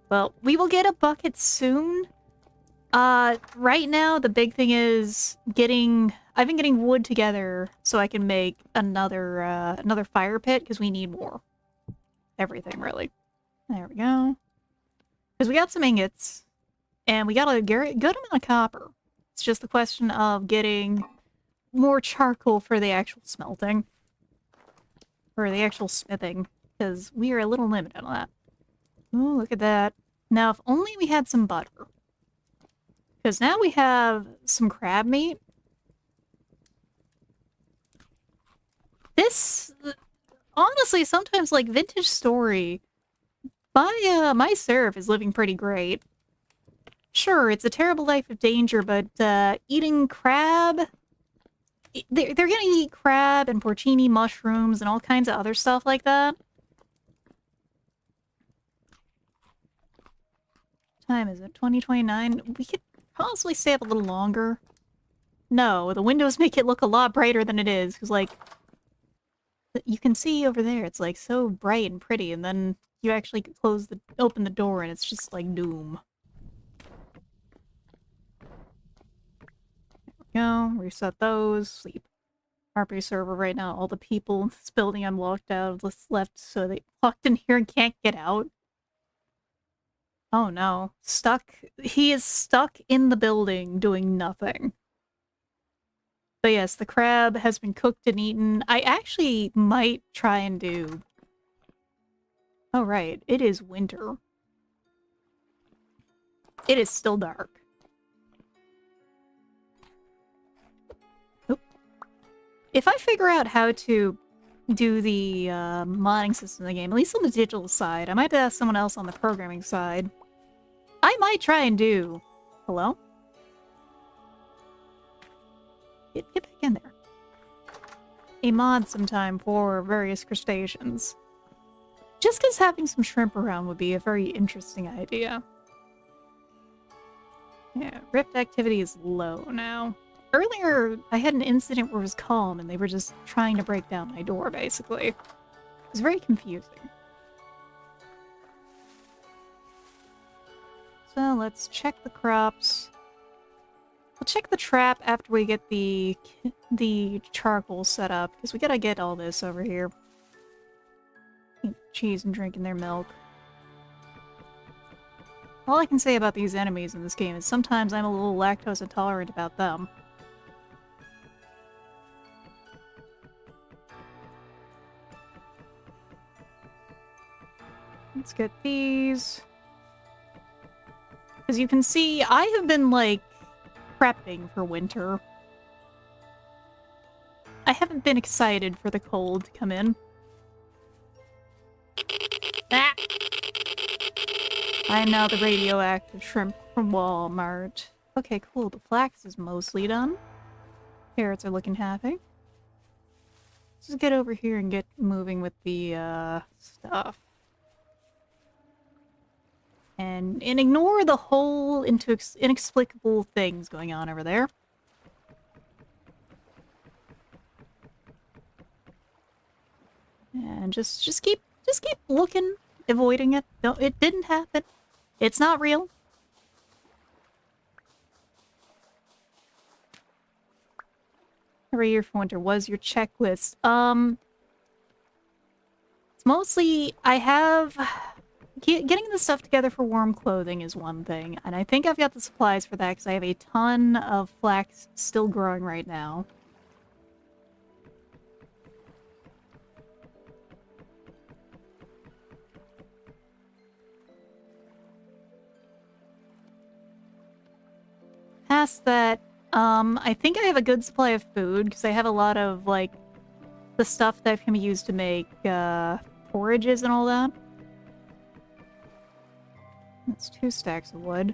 Well, we will get a bucket soon. Right now, the big thing is I've been getting wood together so I can make another fire pit, because we need more. Everything, really. There we go. Because we got some ingots, and we got a good amount of copper. It's just the question of getting more charcoal for the actual smelting. Or the actual smithing, because we are a little limited on that. Ooh, look at that. Now, if only we had some butter. Because now we have some crab meat. This, honestly, sometimes, like, Vintage Story, my serif is living pretty great. Sure, it's a terrible life of danger, but eating crab... They're gonna eat crab and porcini mushrooms and all kinds of other stuff like that. Time is it? 2029? We could possibly stay up a little longer. No, the windows make it look a lot brighter than it is, because, like, you can see over there, it's, like, so bright and pretty, and then you actually open the door, and it's just, like, doom. There we go, reset those, sleep. RP server right now, all the people in this building I'm locked out of left, so they locked in here and can't get out. Oh no. Stuck. He is stuck in the building doing nothing. But yes, the crab has been cooked and eaten. I actually might try and do... Oh right, it is winter. It is still dark. Oop. If I figure out how to do the modding system of the game, at least on the digital side, I might ask someone else on the programming side. I might try and do... Hello? Get back in there. A mod sometime for various crustaceans. Just because having some shrimp around would be a very interesting idea. Yeah, rift activity is low now. Earlier, I had an incident where it was calm and they were just trying to break down my door, basically. It was very confusing. So let's check the crops. We'll check the trap after we get the charcoal set up, because we gotta get all this over here. Eat cheese and drinking their milk. All I can say about these enemies in this game is sometimes I'm a little lactose intolerant about them. Let's get these. As you can see, I have been, like, prepping for winter. I haven't been excited for the cold to come in. Ah! I am now the radioactive shrimp from Walmart. Okay, cool. The flax is mostly done. Carrots are looking happy. Let's just get over here and get moving with the, stuff. And ignore the whole inexplicable things going on over there. And just keep looking, avoiding it. No, it didn't happen. It's not real. Every year for winter was your checklist. It's mostly I have getting the stuff together for warm clothing is one thing, and I think I've got the supplies for that because I have a ton of flax still growing right now. Past that, I think I have a good supply of food because I have a lot of, like, the stuff that can be used to make, forages and all that. That's 2 stacks of wood.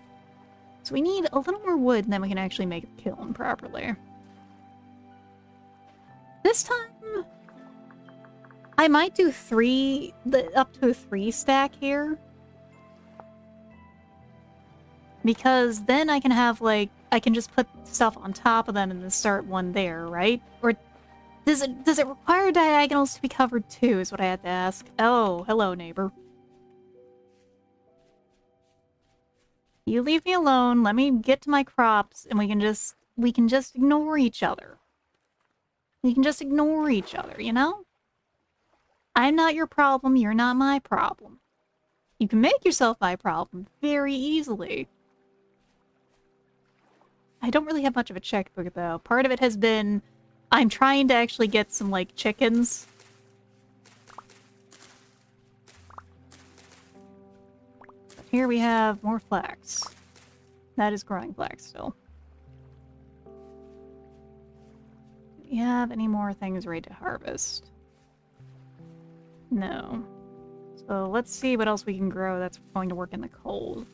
So we need a little more wood, and then we can actually make the kiln properly. This time, I might do up to a 3 stack here. Because then I can have, like, I can just put stuff on top of them and then start one there, right? Or does it require diagonals to be covered too, is what I had to ask. Oh, hello, neighbor. You leave me alone, let me get to my crops, and we can just ignore each other. We can just ignore each other, you know? I'm not your problem, you're not my problem. You can make yourself my problem very easily. I don't really have much of a checkbook, though. Part of it has been I'm trying to actually get some, like, chickens. But here we have more flax. That is growing flax still. Do we have any more things ready to harvest? No. So let's see what else we can grow that's going to work in the cold.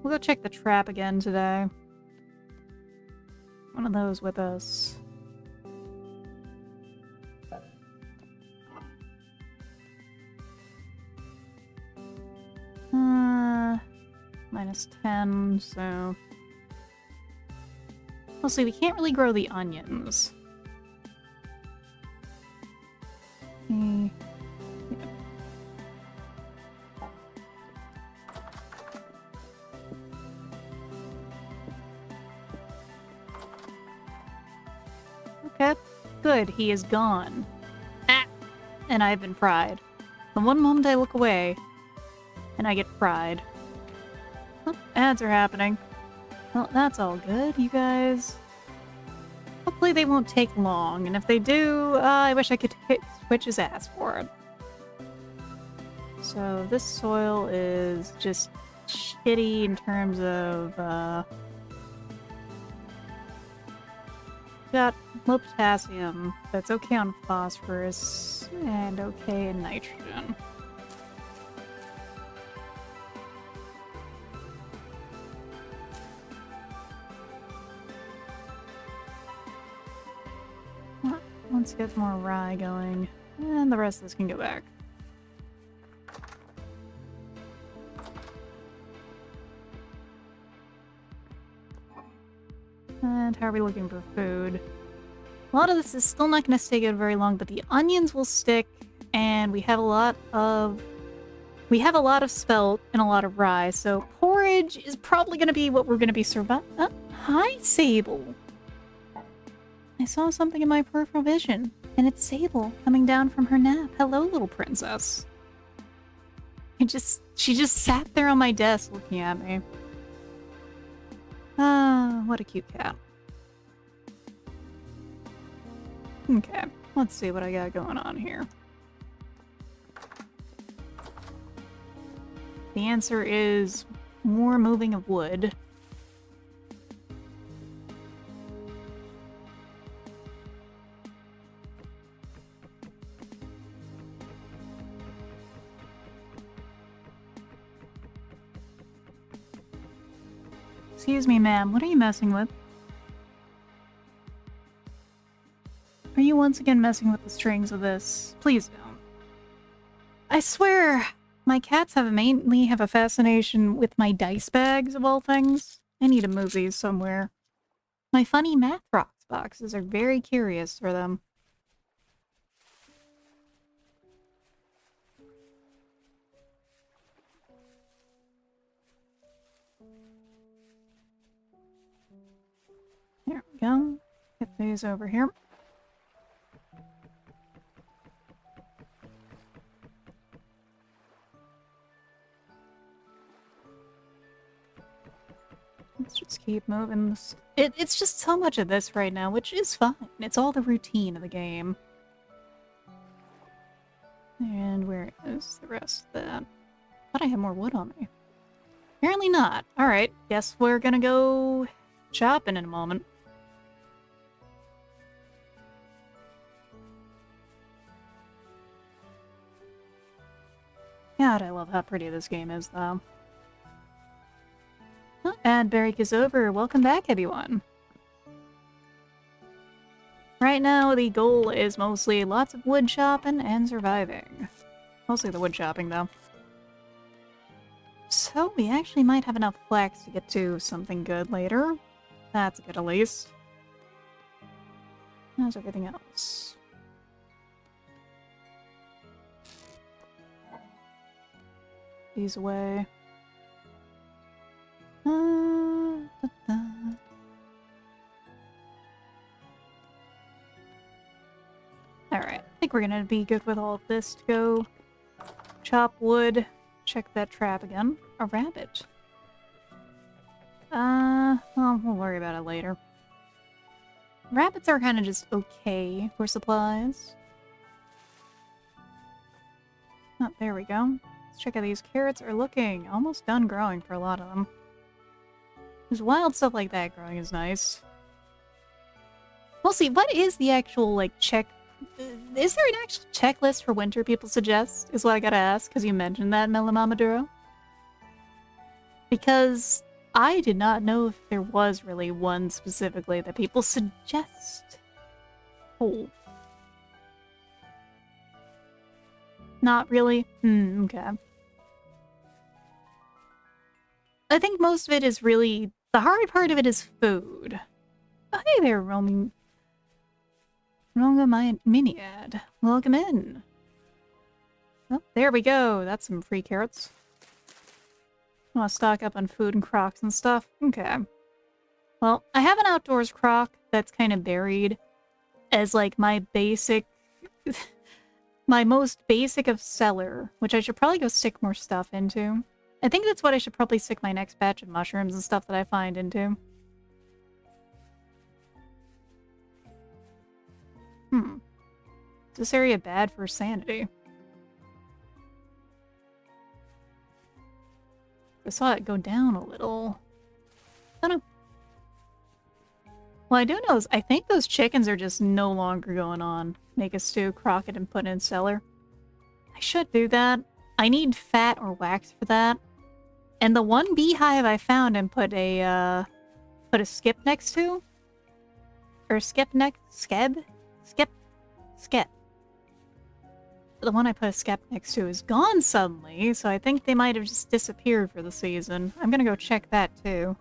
We'll go check the trap again today. One of those with us. -10, so... Mostly, we can't really grow the onions. Yeah. Okay, good, he is gone. Ah! And I've been fried. The one moment I look away, and I get fried. Oh, ads are happening. Well, that's all good, you guys. Hopefully they won't take long, and if they do, I wish I could switch his ass for it. So this soil is just shitty in terms of, got low potassium, that's okay on phosphorus, and okay in nitrogen. Let's get more rye going, and the rest of this can go back. And how are we looking for food? A lot of this is still not going to stay good very long, but the onions will stick, and we have a lot of spelt and a lot of rye, so porridge is probably going to be what we're going to be surviving. Hi, Sable. I saw something in my peripheral vision, and it's Sable coming down from her nap. Hello, little princess. She just sat there on my desk looking at me. What a cute cat. Okay, let's see what I got going on here. The answer is more moving of wood. Excuse me, ma'am, what are you messing with? Are you once again messing with the strings of this? Please don't. I swear, my cats mainly have a fascination with my dice bags, of all things. I need to move these somewhere. My funny math rocks boxes are very curious for them. There we go. Get these over here. Let's just keep moving this. It's just so much of this right now, which is fine. It's all the routine of the game. And where is the rest of that? Thought I had more wood on me. Apparently not. Alright, guess we're gonna go shopping in a moment. God, I love how pretty this game is, though. And break is over. Welcome back, everyone. Right now, the goal is mostly lots of wood chopping and surviving. Mostly the wood chopping, though. So, we actually might have enough flax to get to something good later. That's good, at least. How's everything else? These away. Alright, I think we're gonna be good with all of this to go chop wood, check that trap again. A rabbit. Well, we'll worry about it later. Rabbits are kind of just okay for supplies. Oh, there we go. Let's check how these carrots are looking. Almost done growing for a lot of them. There's wild stuff like that growing is nice. We'll see, what is the actual, like, is there an actual checklist for winter people suggest? Is what I gotta ask, because you mentioned that, Melamamaduro. Because I did not know if there was really one specifically that people suggest. Oh. Not really? Okay. I think most of it is really... The hard part of it is food. Oh, hey there, Ronga Miniad. Welcome in. Oh, there we go. That's some free carrots. I want to stock up on food and crocs and stuff. Okay. Well, I have an outdoors croc that's kind of buried as, like, my basic... my most basic of cellar, which I should probably go stick more stuff into. I think that's what I should probably stick my next batch of mushrooms and stuff that I find into. Is this area bad for sanity? I saw it go down a little. I don't know. Well, I do know is I think those chickens are just no longer going on. Make a stew, crock it, and put it in cellar. I should do that. I need fat or wax for that. And the one beehive I found and put a skip next to? Or skip next... Skeb? Skip? Skep. The one I put a skep next to is gone suddenly, so I think they might have just disappeared for the season. I'm gonna go check that too.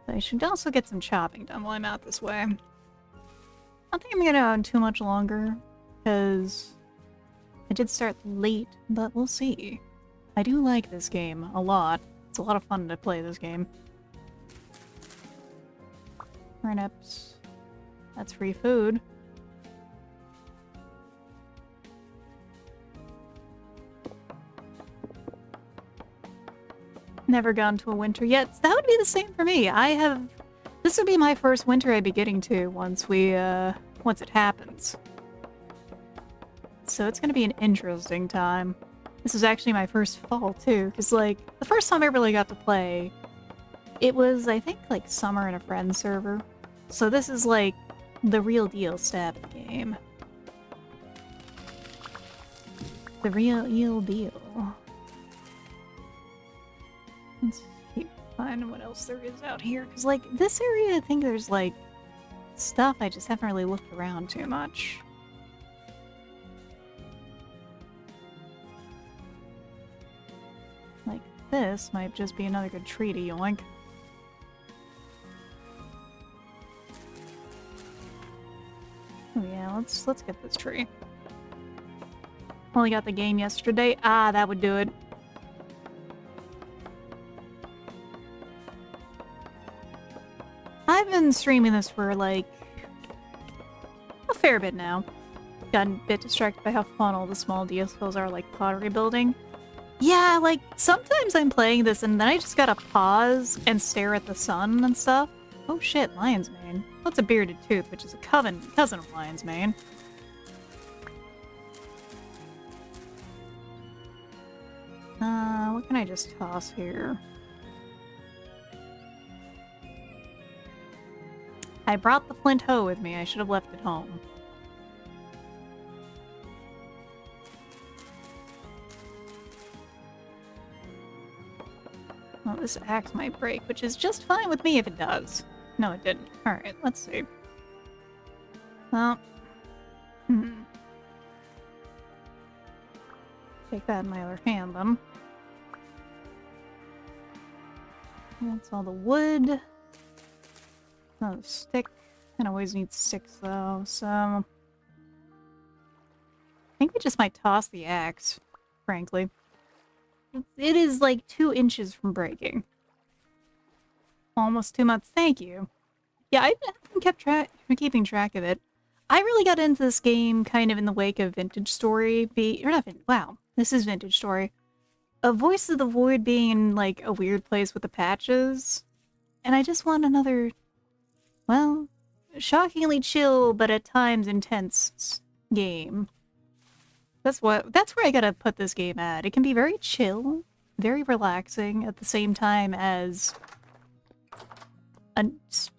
I should also get some chopping done while I'm out this way. I don't think I'm gonna go on too much longer, because I did start late, but we'll see. I do like this game a lot. It's a lot of fun to play this game. Turnips. That's free food. Never gone to a winter yet. That would be the same for me. This would be my first winter I'd be getting to once it happens. So it's gonna be an interesting time. This is actually my first fall too, because like the first time I really got to play, it was I think like summer in a friend's server. So this is like the real deal stab game. The real deal. Let's keep finding what else there is out here, because like this area I think there's like stuff I just haven't really looked around too much. Like this might just be another good tree to yoink. Oh yeah, let's get this tree. Only got the game yesterday. Ah, that would do it. I've been streaming this for like a fair bit now. Gotten a bit distracted by how fun all the small details are, like pottery building. Yeah, like sometimes I'm playing this and then I just gotta pause and stare at the sun and stuff. Oh shit, lion's mane. That's a bearded tooth, which is a cousin of lion's mane. What can I just toss here? I brought the flint hoe with me. I should have left it home. Well, this axe might break, which is just fine with me if it does. No, it didn't. Alright, let's see. Well, take that in my other hand, then. That's all the wood. Another stick. And always need sticks, though, so... I think we just might toss the axe, frankly. It is like 2 inches from breaking. Almost 2 months. Thank you. Yeah, I haven't keeping track of it. I really got into this game kind of in the wake of Vintage Story. Wow, this is Vintage Story. A Voice of the Void being in like a weird place with the patches. And I just want another, well, shockingly chill but at times intense game. That's where I gotta put this game at. It can be very chill, very relaxing at the same time as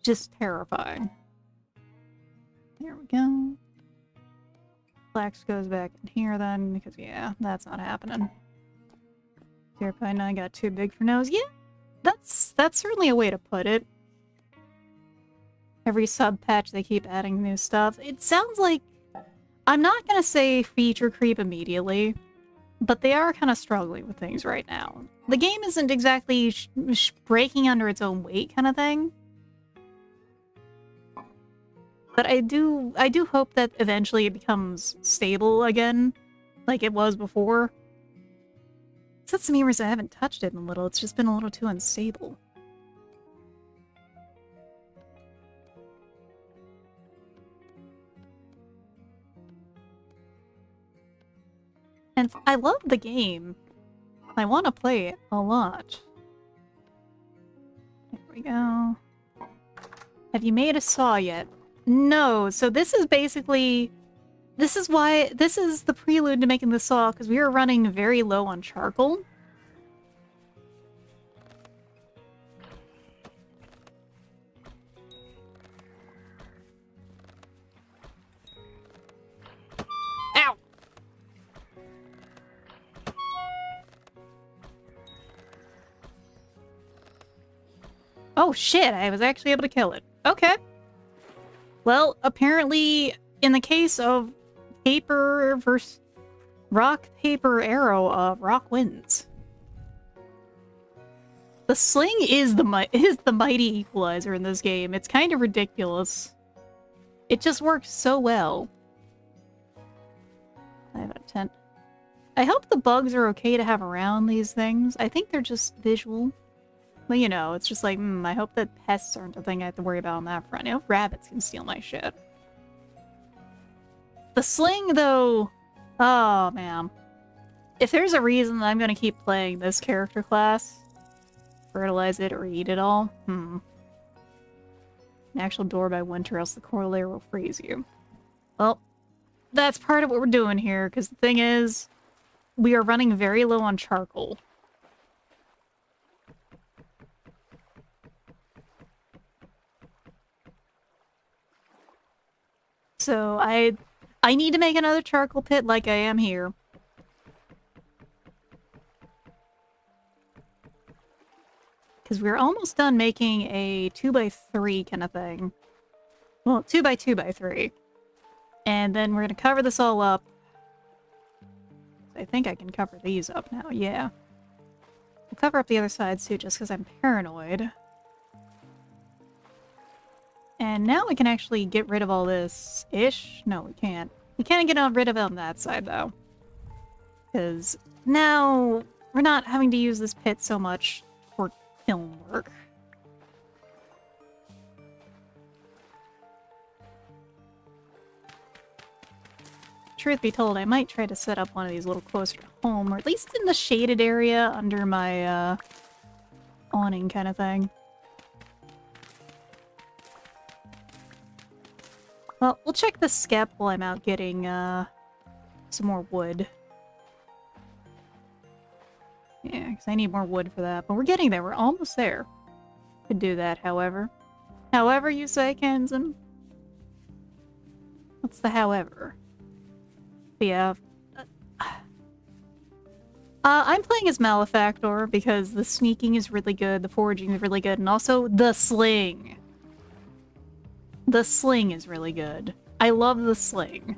just terrifying. There we go. Flax goes back in here then, because yeah, that's not happening. 0.9 got too big for nose. Yeah, that's That's certainly a way to put it. Every sub-patch they keep adding new stuff. It sounds like... I'm not gonna say feature creep immediately, but they are kind of struggling with things right now. The game isn't exactly breaking under its own weight kind of thing. But I do hope that eventually it becomes stable again, like it was before. Since some years I haven't touched it in a little, it's just been a little too unstable. And I love the game. I want to play it a lot. There we go. Have you made a saw yet? No, so this is basically... This is the prelude to making the saw, because we are running very low on charcoal. Ow! Oh shit, I was actually able to kill it. Okay. Well, apparently, in the case of paper versus rock, paper, arrow, rock wins. The sling is the mighty equalizer in this game. It's kind of ridiculous. It just works so well. 5 out of 10. I hope the bugs are okay to have around these things. I think they're just visual. But you know, it's just like, I hope that pests aren't a thing I have to worry about on that front. I hope rabbits can steal my shit. The sling, though... Oh, man. If there's a reason that I'm gonna keep playing this character class, fertilize it or eat it all, An actual door by winter, else the core layer will freeze you. Well, that's part of what we're doing here, because the thing is, we are running very low on charcoal. So I need to make another charcoal pit like I am here. Because we're almost done making a 2x3 kind of thing. Well, 2x2x3. And then we're going to cover this all up. I think I can cover these up now, yeah. I'll cover up the other sides too, just because I'm paranoid. And now we can actually get rid of all this-ish. No, we can't. We can't get rid of it on that side, though. Because now we're not having to use this pit so much for kiln work. Truth be told, I might try to set up one of these a little closer to home, or at least in the shaded area under my awning kind of thing. Well, we'll check the skep while I'm out getting some more wood. Yeah, because I need more wood for that. But we're getting there. We're almost there. Could do that, however. However you say, Kenzen. What's the however? But yeah. I'm playing as Malefactor because the sneaking is really good, the foraging is really good, and also the sling. The sling is really good. I love the sling.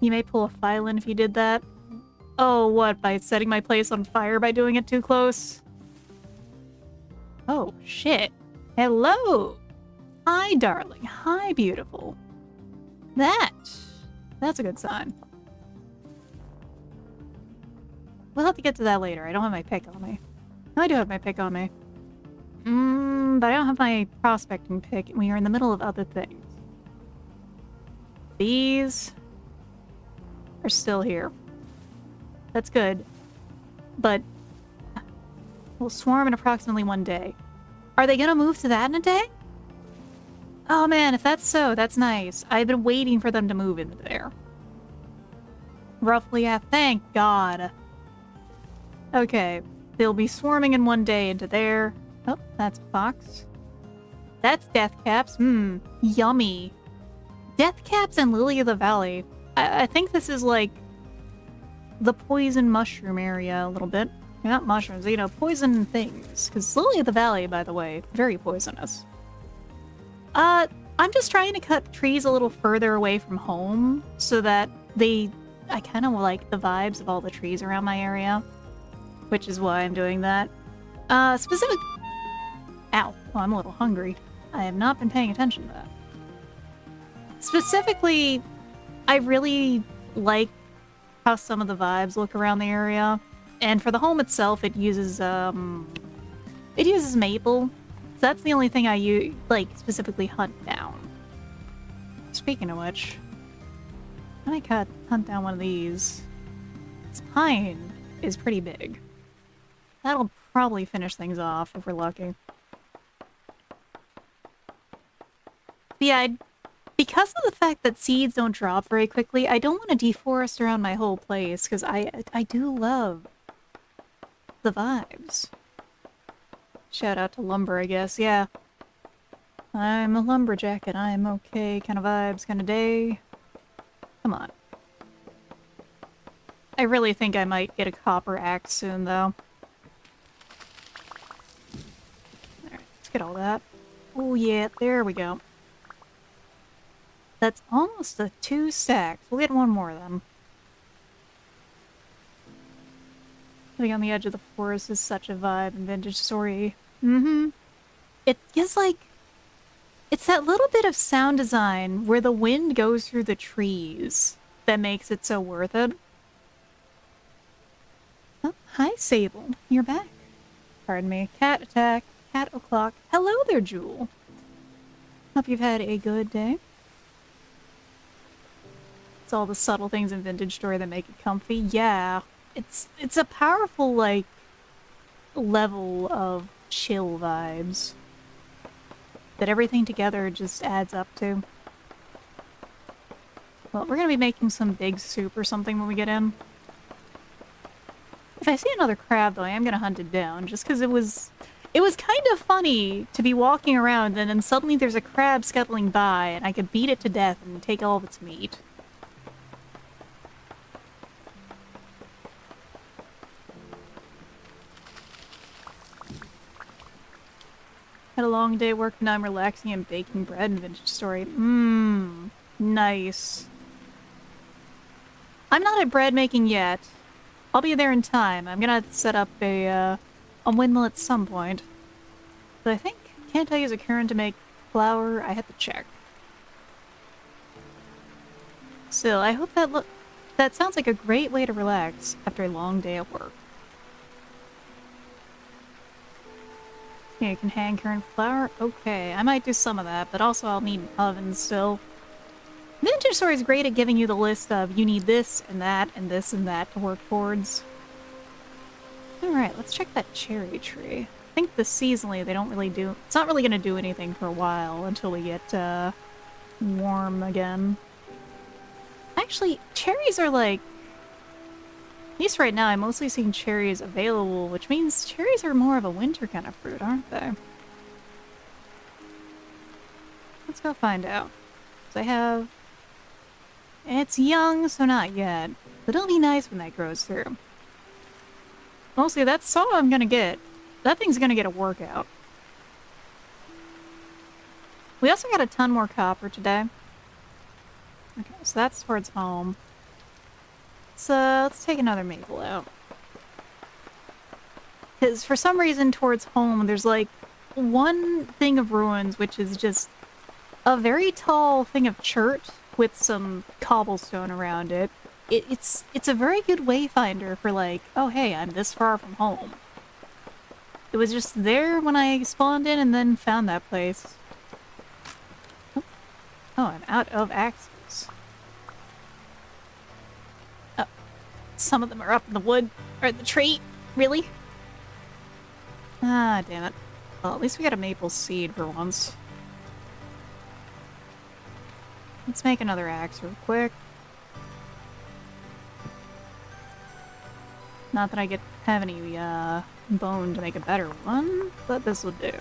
You may pull a Phylin if you did that. Oh, what? By setting my place on fire by doing it too close? Oh, shit. Hello! Hi, darling. Hi, beautiful. That's a good sign. We'll have to get to that later. I don't have my pick on me. No, I do have my pick on me. But I don't have my prospecting pick, and we are in the middle of other things. These are still here. That's good. But we'll swarm in approximately 1 day. Are they gonna move to that in a day? Oh man, if that's so, that's nice. I've been waiting for them to move into there. Roughly, yeah, thank God. Okay, they'll be swarming in 1 day into there. Oh, that's a fox. That's death caps. Yummy. Death caps and Lily of the Valley. I think this is like the poison mushroom area a little bit. Not mushrooms, you know, poison things. Because Lily of the Valley, by the way, very poisonous. I'm just trying to cut trees a little further away from home so that I kind of like the vibes of all the trees around my area, which is why I'm doing that. Specific... Ow. Well, I'm a little hungry. I have not been paying attention to that. Specifically, I really like how some of the vibes look around the area. And for the home itself, it uses maple. So that's the only thing I specifically hunt down. Speaking of which, I might hunt down one of these. This pine is pretty big. That'll probably finish things off if we're lucky. But yeah, because of the fact that seeds don't drop very quickly, I don't want to deforest around my whole place, because I do love the vibes. Shout out to lumber, I guess, yeah. I'm a lumberjack and I'm okay kind of vibes, kind of day. Come on. I really think I might get a copper axe soon, though. Alright, let's get all that. Oh yeah, there we go. That's almost a 2 stacks. We'll get one more of them. Living on the edge of the forest is such a vibe in Vintage Story. Mm-hmm. It is like... It's that little bit of sound design where the wind goes through the trees that makes it so worth it. Oh, hi, Sable. You're back. Pardon me. Cat attack. Cat o'clock. Hello there, Jewel. Hope you've had a good day. It's all the subtle things in Vintage Story that make it comfy. Yeah. It's a powerful, like, level of chill vibes that everything together just adds up to. Well, we're gonna be making some big soup or something when we get in. If I see another crab, though, I am gonna hunt it down, just because it was kind of funny to be walking around and then suddenly there's a crab scuttling by and I could beat it to death and take all of its meat. Had a long day at work, now I'm relaxing and baking bread in Vintage Story. Mmm, nice. I'm not at bread making yet. I'll be there in time. I'm gonna set up a windmill at some point. But I think, can't I use a current to make flour? I have to check. Still, I hope that sounds like a great way to relax after a long day at work. Yeah, you can hand current flour? Okay, I might do some of that, but also I'll need an oven still. Vintage Story is great at giving you the list of you need this and that and this and that to work towards. Alright, let's check that cherry tree. I think the seasonally they don't really do... It's not really going to do anything for a while until we get warm again. Actually, cherries are like... At least right now I'm mostly seeing cherries available, which means cherries are more of a winter kind of fruit, aren't they? Let's go find out. So I have... It's young, so not yet. But it'll be nice when that grows through. Mostly that's all I'm gonna get. That thing's gonna get a workout. We also got a ton more copper today. Okay, so that's towards home. So let's take another maple out. Because for some reason towards home there's like one thing of ruins which is just a very tall thing of chert with some cobblestone around it. It's a very good wayfinder for like, oh hey, I'm this far from home. It was just there when I spawned in and then found that place. Oh, I'm out of axes. Oh, some of them are up in the wood, or the tree. Really? Ah, damn it. Well, at least we got a maple seed for once. Let's make another axe real quick. Not that I have any bone to make a better one, but this will do.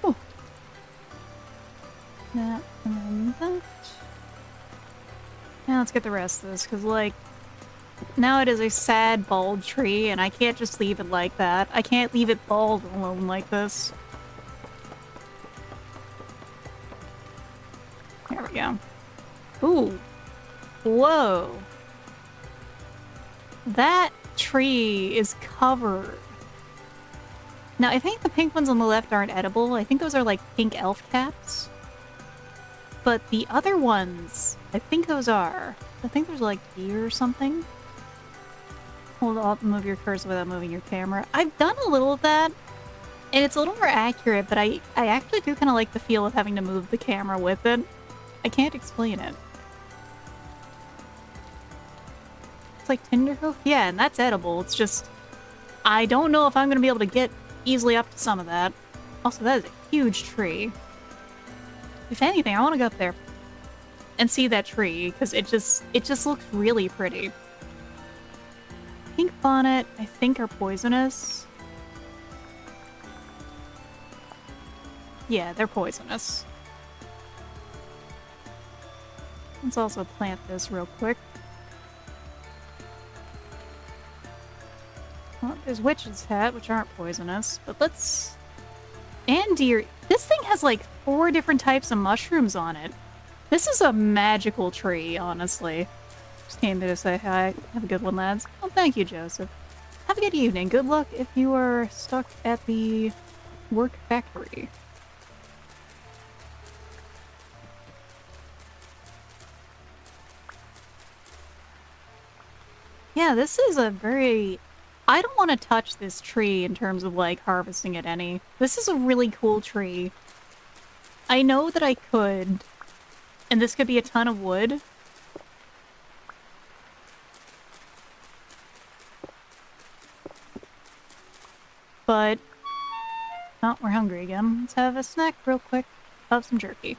Oh. That and then that. get the rest of this, because, like, now it is a sad, bald tree, and I can't just leave it like that. I can't leave it bald alone like this. There we go. Ooh. Whoa. That tree is covered. Now, I think the pink ones on the left aren't edible. I think those are, like, pink elf caps. But the other ones, I think those are. I think there's, like, deer or something. Hold on, move your cursor without moving your camera. I've done a little of that, and it's a little more accurate, but I actually do kind of like the feel of having to move the camera with it. I can't explain it. It's like Tinderhoof? Yeah, and that's edible. It's just, I don't know if I'm going to be able to get easily up to some of that. Also, that is a huge tree. If anything, I want to go up there and see that tree, because it just looks really pretty. Pink bonnet, I think, are poisonous. Yeah, they're poisonous. Let's also plant this real quick. Well, there's witch's hat, which aren't poisonous, but let's... And deer. This thing has like 4 different types of mushrooms on it. This is a magical tree, honestly. Just came to say hi. Have a good one, lads. Oh, thank you, Joseph. Have a good evening. Good luck if you are stuck at the work factory. Yeah, this is a very... I don't want to touch this tree in terms of, like, harvesting it any. This is a really cool tree. I know that I could, and this could be a ton of wood. But... Oh, we're hungry again. Let's have a snack real quick. Have some jerky.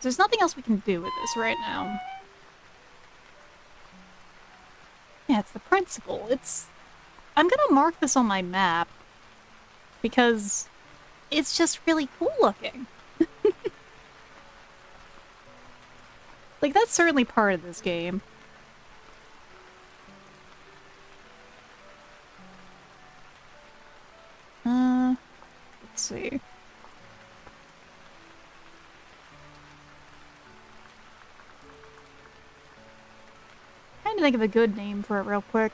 There's nothing else we can do with this right now. Yeah, it's the principle. I'm gonna mark this on my map because it's just really cool looking. Like, that's certainly part of this game. Let's see. Trying to think of a good name for it real quick.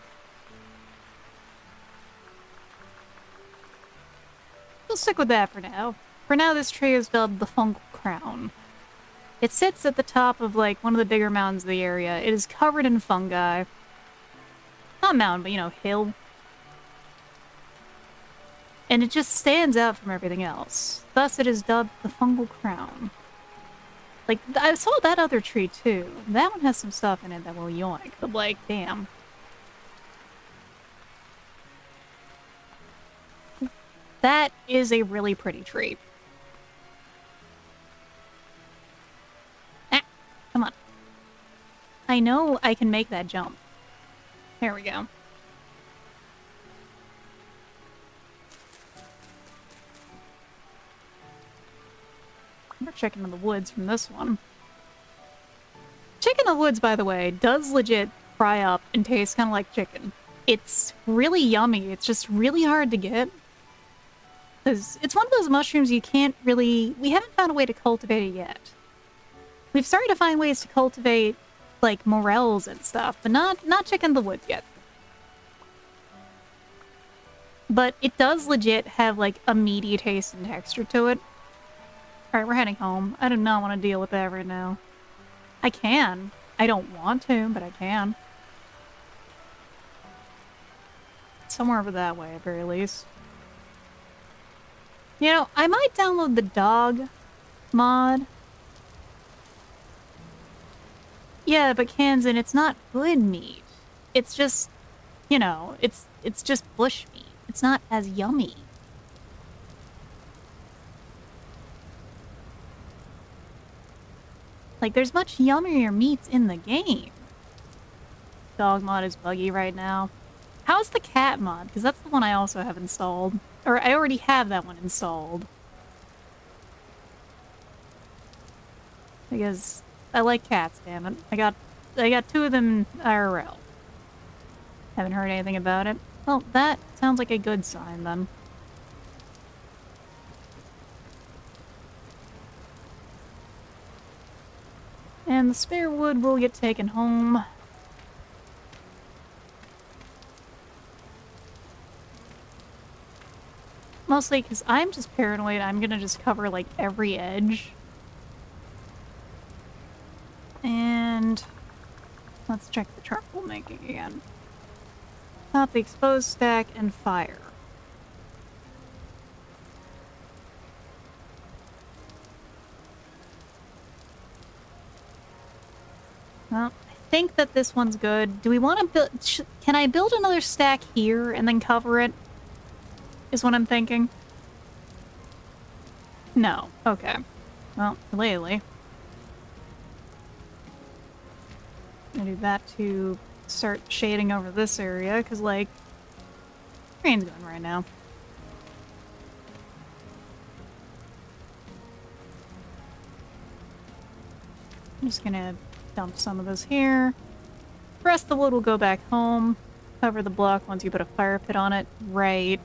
We'll stick with that for now. For now, this tree is dubbed the Fungal Crown. It sits at the top of, like, one of the bigger mountains of the area. It is covered in fungi. Not mountain, but, you know, hill. And it just stands out from everything else. Thus, it is dubbed the Fungal Crown. Like, I saw that other tree, too. That one has some stuff in it that will yoink, but, like, damn. That is a really pretty tree. Ah, come on. I know I can make that jump. There we go. We're checking in the woods from this one. Chicken in the woods, by the way, does legit fry up and taste kind of like chicken. It's really yummy. It's just really hard to get. Because it's one of those mushrooms you can't really... We haven't found a way to cultivate it yet. We've started to find ways to cultivate, like, morels and stuff, but not chicken in the woods yet. But it does legit have, like, a meaty taste and texture to it. Alright, we're heading home. I do not want to deal with that right now. I can. I don't want to, but I can. Somewhere over that way, at very least. You know, I might download the dog mod. Yeah, but Kansan, it's not good meat. It's just, you know, it's just bush meat. It's not as yummy. Like, there's much yummier meats in the game. Dog mod is buggy right now. How's the cat mod? Because that's the one I also have installed. Or I already have that one installed. Because I like cats, damn it. I got I got 2 of them IRL. Haven't heard anything about it. Well, that sounds like a good sign, then. And the spare wood will get taken home. Mostly because I'm just paranoid I'm gonna just cover, like, every edge. And let's check the charcoal making again. Top the exposed stack and fire. Well, I think that this one's good. Do we want to build... Can I build another stack here and then cover it? Is what I'm thinking. No. Okay. Well, lately. I'm gonna do that to start shading over this area, because, like, rain's going right now. I'm just gonna dump some of this here. The rest of the wood will go back home. Cover the block once you put a fire pit on it. Right.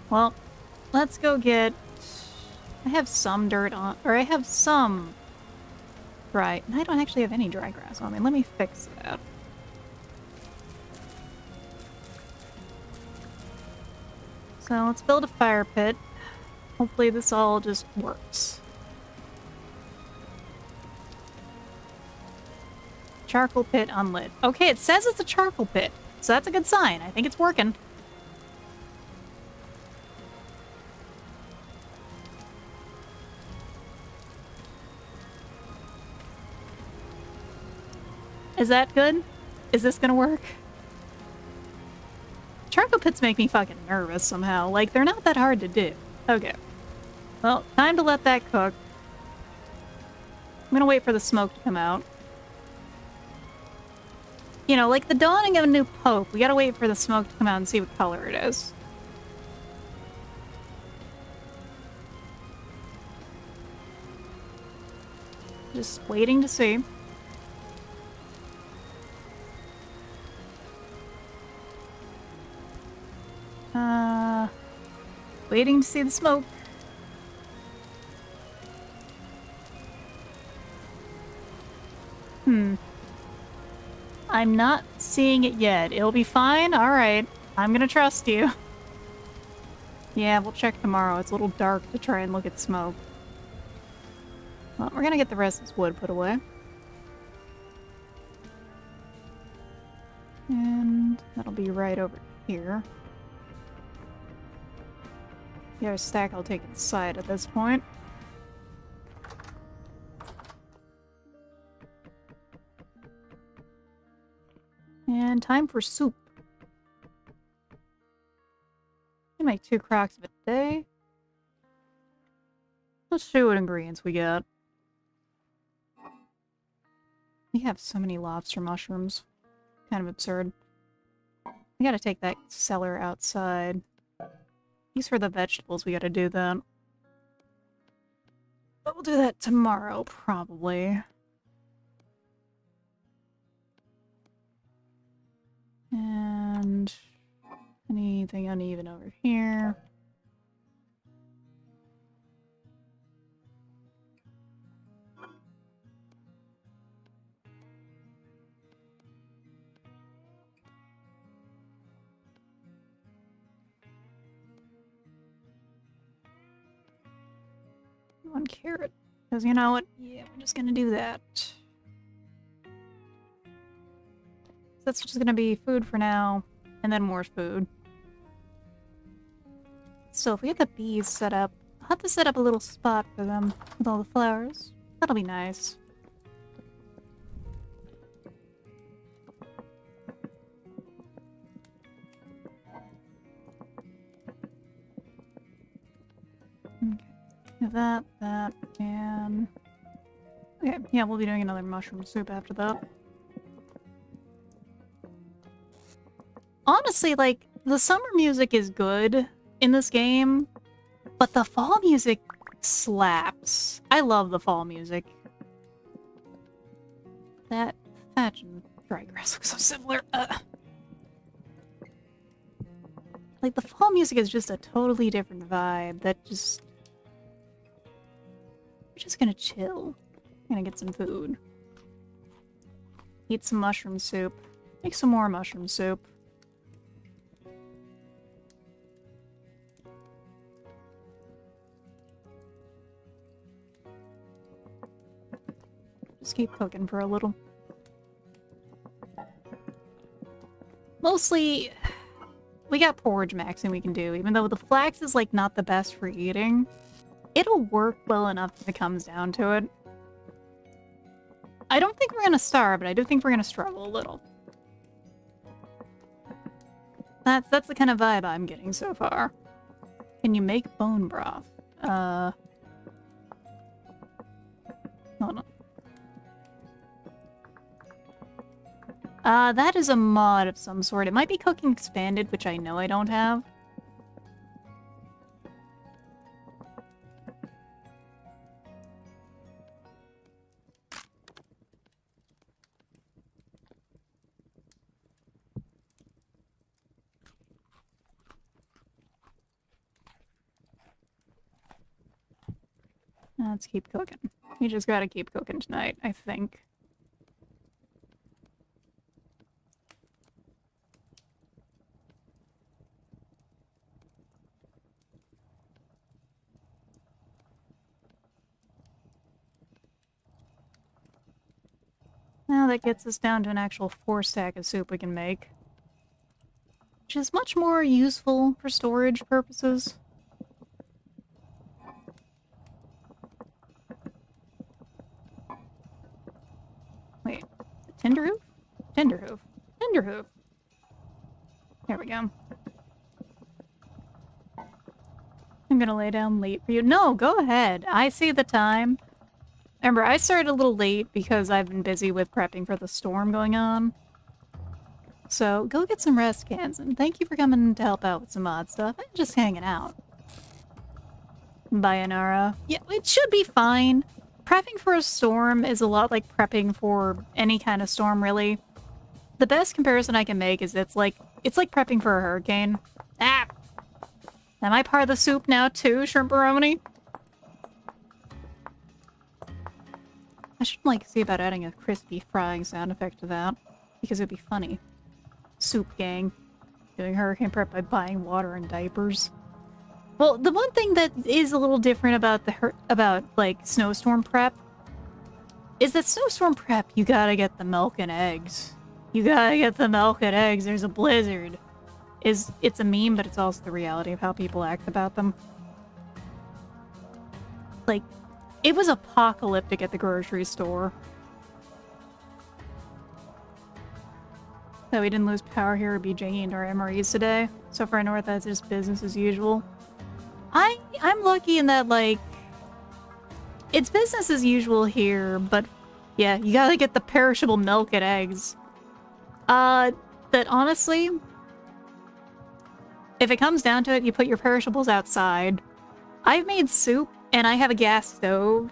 Well, let's go get... I have some dirt on... Or I have some... Dry... And I don't actually have any dry grass on me. Let me fix that. So let's build a fire pit. Hopefully this all just works. Charcoal pit unlit. Okay, it says it's a charcoal pit, so that's a good sign. I think it's working. Is that good? Is this gonna work? Charcoal pits make me fucking nervous somehow. Like, they're not that hard to do. Okay. Well, time to let that cook. I'm gonna wait for the smoke to come out. You know, like the dawning of a new pope, we gotta wait for the smoke to come out and see what color it is. Just waiting to see. Waiting to see the smoke. I'm not seeing it yet. It'll be fine? Alright. I'm gonna trust you. Yeah, we'll check tomorrow. It's a little dark to try and look at smoke. Well, we're gonna get the rest of this wood put away. And that'll be right over here. The other stack I'll take inside at this point. And time for soup. I make 2 crocks of a day. Let's see what ingredients we got. We have so many lobster mushrooms. Kind of absurd. We gotta take that cellar outside. These for the vegetables, we gotta do that. But we'll do that tomorrow, probably. And anything uneven over here. One carrot. Because you know what? Yeah, we're just gonna do that. That's just gonna be food for now, and then more food. So if we get the bees set up, I'll have to set up a little spot for them with all the flowers. That'll be nice. Okay. That, and... Okay, yeah, we'll be doing another mushroom soup after that. Honestly, like, the summer music is good in this game, but the fall music slaps. I love the fall music. That thatch and dry grass look so similar. Like, the fall music is just a totally different vibe that just... We're just gonna chill. Gonna get some food. Eat some mushroom soup. Make some more mushroom soup. Just keep cooking for a little. Mostly, we got porridge maxing we can do, even though the flax is, like, not the best for eating. It'll work well enough if it comes down to it. I don't think we're gonna starve, but I do think we're gonna struggle a little. That's the kind of vibe I'm getting so far. Can you make bone broth? Hold on. That is a mod of some sort. It might be Cooking Expanded, which I know I don't have. Let's keep cooking. We just gotta keep cooking tonight, I think. Now that gets us down to an actual 4-stack of soup we can make. Which is much more useful for storage purposes. Wait, Tinderhoof? Tinderhoof. Tinderhoof. There we go. I'm gonna lay down late for you. No, go ahead. I see the time. Remember, I started a little late because I've been busy with prepping for the storm going on. So, go get some rest, Kansan. Thank you for coming to help out with some odd stuff and just hanging out. Bayanara. Yeah, it should be fine. Prepping for a storm is a lot like prepping for any kind of storm, really. The best comparison I can make is it's like prepping for a hurricane. Ah! Am I part of the soup now too, Shrimp-a-romany? I should, like, see about adding a crispy frying sound effect to that, because it'd be funny. Soup gang. Doing hurricane prep by buying water and diapers. Well, the one thing that is a little different about like, snowstorm prep is that snowstorm prep, you gotta get the milk and eggs. You gotta get the milk and eggs. There's a blizzard. It's a meme, but it's also the reality of how people act about them. Like, it was apocalyptic at the grocery store. So we didn't lose power here or be janking our MREs today. So far north, that's just business as usual. I'm lucky in that, like, it's business as usual here, but yeah, you gotta get the perishable milk and eggs. That honestly, if it comes down to it, you put your perishables outside. I've made soup, and I have a gas stove.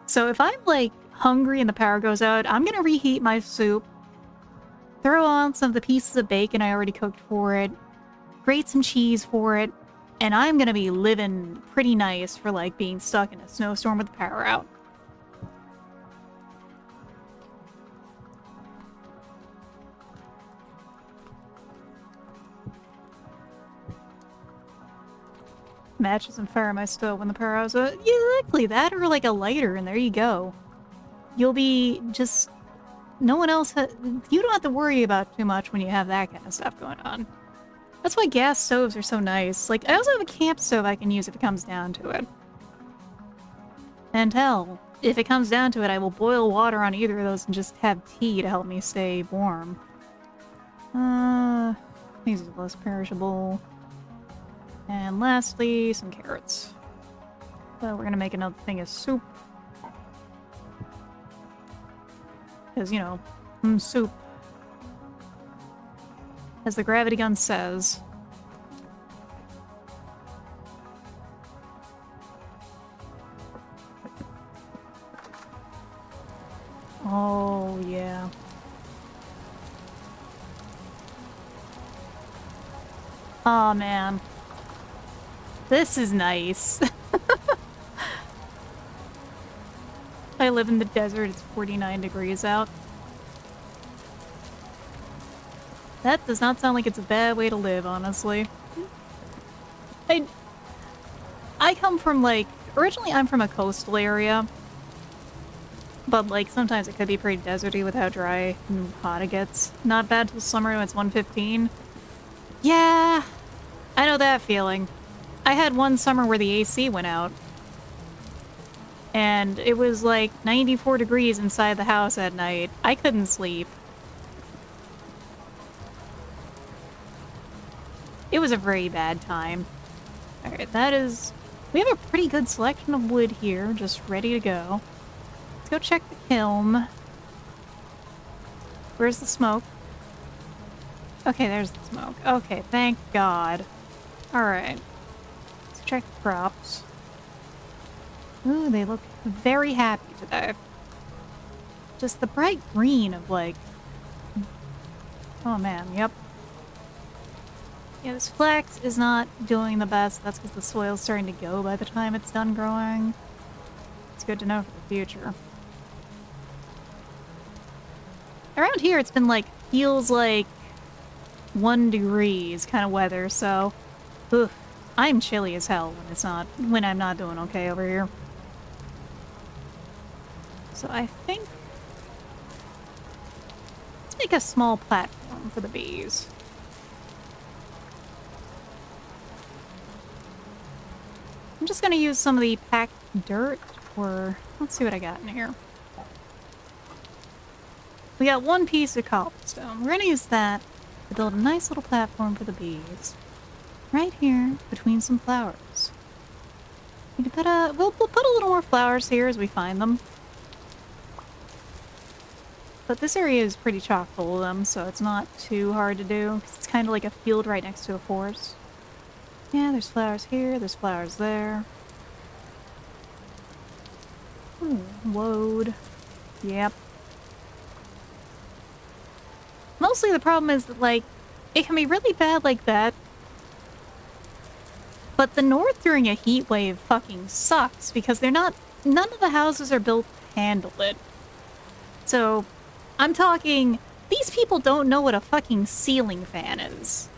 So if I'm, like, hungry and the power goes out, I'm gonna reheat my soup, throw on some of the pieces of bacon I already cooked for it, grate some cheese for it, and I'm gonna be living pretty nice for, like, being stuck in a snowstorm with the power out. Matches and fire my stove when the power out. So, yeah, exactly that, or like a lighter, and there you go. You'll be just... No one else you don't have to worry about too much when you have that kind of stuff going on. That's why gas stoves are so nice. Like, I also have a camp stove I can use if it comes down to it. And hell, if it comes down to it, I will boil water on either of those and just have tea to help me stay warm. These are less perishable. And lastly, some carrots. So we're gonna make another thing of soup. Because, you know, soup. As the gravity gun says. Oh, yeah. Oh man. This is nice. I live in the desert, it's 49 degrees out. That does not sound like it's a bad way to live, honestly. I come from, like, originally I'm from a coastal area, but, like, sometimes it could be pretty deserty with how dry and hot it gets. Not bad till summer when it's 115. Yeah, I know that feeling. I had one summer where the AC went out, and it was, like, 94 degrees inside the house at night. I couldn't sleep. It was a very bad time. Alright, that is... We have a pretty good selection of wood here, just ready to go. Let's go check the kiln. Where's the smoke? Okay, there's the smoke. Okay, thank God. Alright. Let's check the crops. Ooh, they look very happy today. Just the bright green of, like... Oh man, yep. Yeah, this flax is not doing the best. That's because the soil's starting to go by the time it's done growing. It's good to know for the future. Around here, it's been like, feels like 1 degrees kind of weather, so... Oof, I'm chilly as hell when I'm not doing okay over here. So I think... Let's make a small platform for the bees. I'm just gonna use some of the packed dirt, or... Let's see what I got in here. We got 1 piece of cobblestone. We're gonna use that to build a nice little platform for the bees. Right here, between some flowers. We can put we'll put a little more flowers here as we find them. But this area is pretty chock full of them, so it's not too hard to do. It's kind of like a field right next to a forest. Yeah, there's flowers here, there's flowers there. Load. Yep. Mostly the problem is that, like, it can be really bad like that. But the north during a heat wave fucking sucks because none of the houses are built to handle it. So, I'm talking, these people don't know what a fucking ceiling fan is.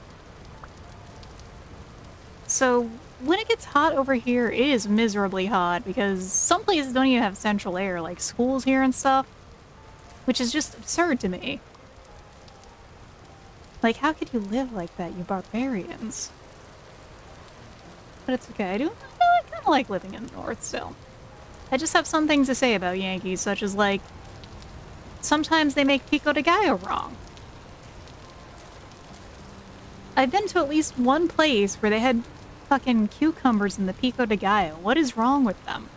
So, when it gets hot over here, it is miserably hot because some places don't even have central air, like schools here and stuff. Which is just absurd to me. Like, how could you live like that, you barbarians? But it's okay, I kind of like living in the north still. I just have some things to say about Yankees, such as, like, sometimes they make pico de gallo wrong. I've been to at least one place where they had fucking cucumbers in the pico de gallo. What is wrong with them?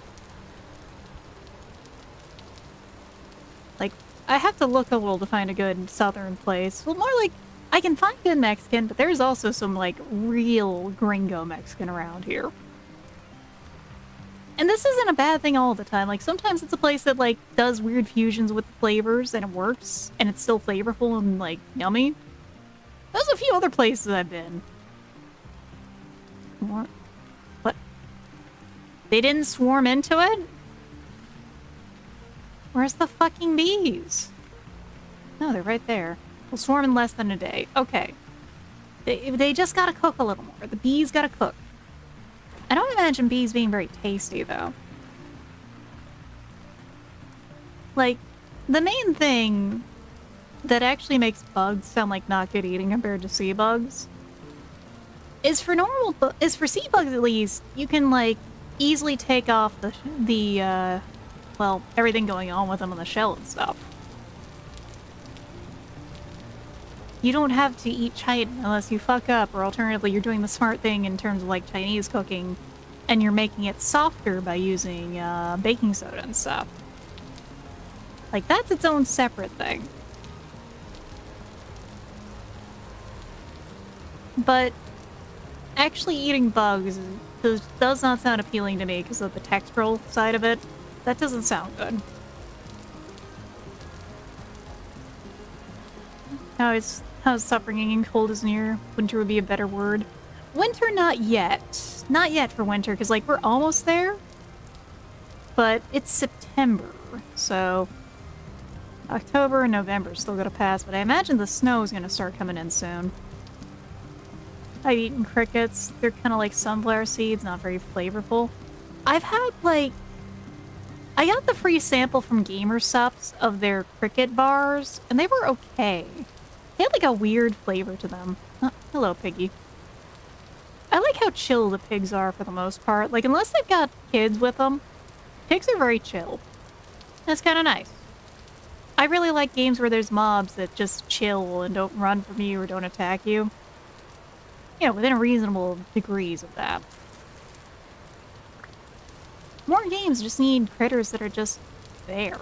Like, I have to look a little to find a good southern place. Well, more like, I can find good Mexican, but there's also some, like, real gringo Mexican around here. And this isn't a bad thing all the time. Like, sometimes it's a place that, like, does weird fusions with the flavors, and it works, and it's still flavorful and, like, yummy. There's a few other places I've been. What? They didn't swarm into it? Where's the fucking bees? No, they're right there. We'll swarm in less than a day. Okay. They just gotta cook a little more. The bees gotta cook. I don't imagine bees being very tasty, though. Like, the main thing that actually makes bugs sound like not good eating compared to sea bugs is for sea bugs at least, you can, like, easily take off well, everything going on with them on the shell and stuff. You don't have to eat chitin unless you fuck up, or alternatively, you're doing the smart thing in terms of, like, Chinese cooking, and you're making it softer by using baking soda and stuff. Like, that's its own separate thing. But actually eating bugs does not sound appealing to me because of the textural side of it. That doesn't sound good. how suffering and cold is near. Winter would be a better word. Winter, not yet. Not yet for winter, because, like, we're almost there. But it's September, so October and November still gotta pass, but I imagine the snow is gonna start coming in soon. I've eaten crickets. They're kind of like sunflower seeds, not very flavorful. I've had, like... I got the free sample from GamerSupps of their cricket bars, and they were okay. They had, like, a weird flavor to them. Oh, hello, piggy. I like how chill the pigs are for the most part. Like, unless they've got kids with them, pigs are very chill. That's kind of nice. I really like games where there's mobs that just chill and don't run from you or don't attack you. You know, within reasonable degrees of that. More games just need critters that are just there.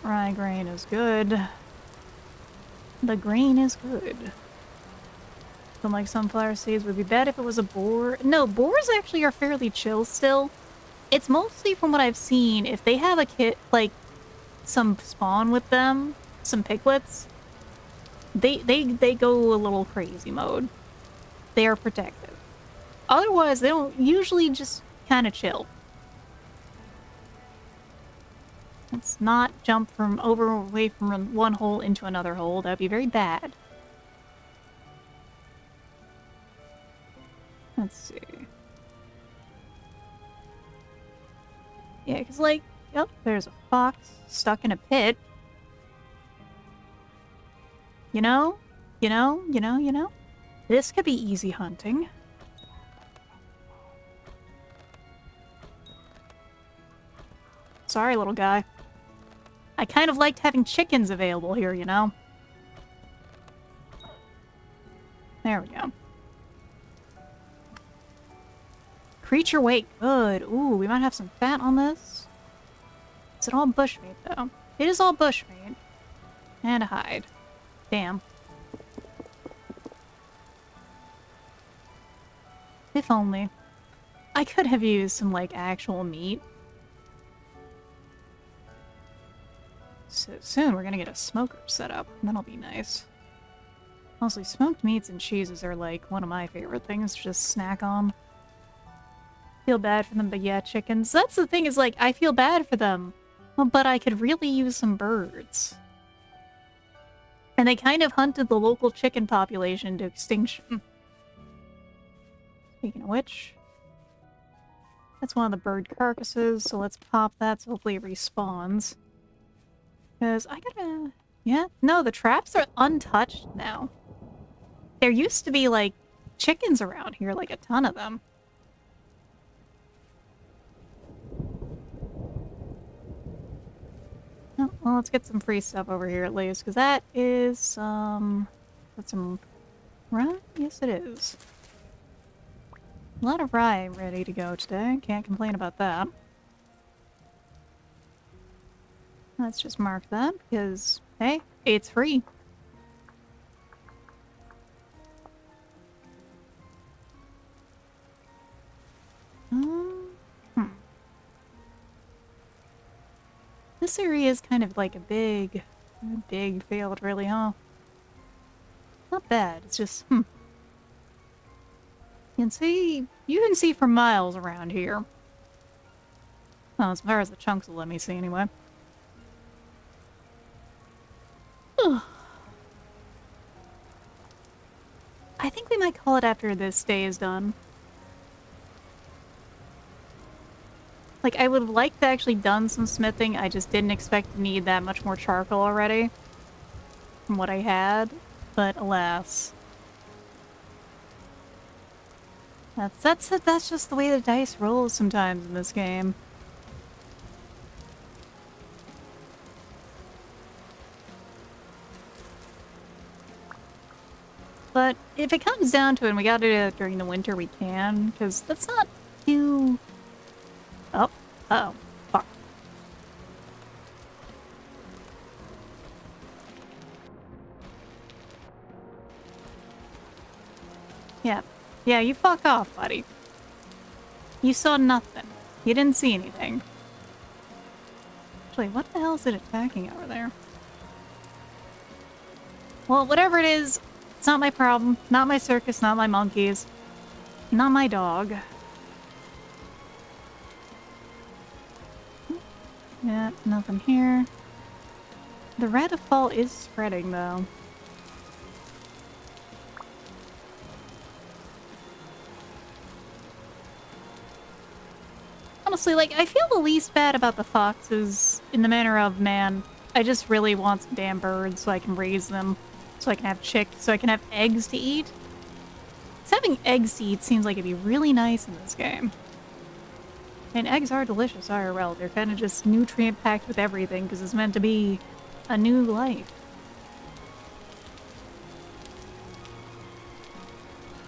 Rye grain is good. The grain is good. Don't like sunflower seeds would be bad if it was a boar. No, boars actually are fairly chill still. It's mostly from what I've seen, if they have a kid, like, some spawn with them, some piglets, they go a little crazy mode. They are protective. Otherwise, they don't usually just kind of chill. Let's not jump away from one hole into another hole. That'd be very bad. Let's see. Yeah, because, like, yep, there's a fox stuck in a pit. You know? This could be easy hunting. Sorry, little guy. I kind of liked having chickens available here, you know? There we go. Creature weight, good. Ooh, we might have some fat on this. Is it all bushmeat, though? It is all bushmeat. And a hide. Damn. If only. I could have used some, like, actual meat. So soon we're gonna get a smoker set up. That'll be nice. Mostly smoked meats and cheeses are, like, one of my favorite things to just snack on. Feel bad for them, but yeah, chickens. That's the thing is, like, I feel bad for them. Well, but I could really use some birds. And they kind of hunted the local chicken population to extinction. Speaking of which, that's one of the bird carcasses, so let's pop that so hopefully it respawns. Because I gotta... Yeah? No, the traps are untouched now. There used to be, like, chickens around here, like a ton of them. Oh, well, let's get some free stuff over here at least, because that is some... That's some... Rye? Yes, it is. A lot of rye ready to go today. Can't complain about that. Let's just mark that, because, hey, it's free. This area is kind of like a big field, really, huh? Not bad, it's just, You can see for miles around here. Well, as far as the chunks will let me see, anyway. Ugh. I think we might call it after this day is done. Like, I would have liked to actually done some smithing, I just didn't expect to need that much more charcoal already. From what I had, but alas. That's just the way the dice rolls sometimes in this game. But if it comes down to it and we gotta do it during the winter, we can, because that's not too... Oh. Uh-oh. Fuck. Yeah. Yeah, you fuck off, buddy. You saw nothing. You didn't see anything. Actually, what the hell is it attacking over there? Well, whatever it is, it's not my problem. Not my circus, not my monkeys. Not my dog. Yeah, nothing here. The red of fall is spreading, though. Honestly, like, I feel the least bad about the foxes in the manner of, man, I just really want some damn birds so I can raise them, so I can have chicks, so I can have eggs to eat. 'Cause having eggs to eat seems like it'd be really nice in this game. And eggs are delicious IRL. They're kind of just nutrient-packed with everything because it's meant to be a new life.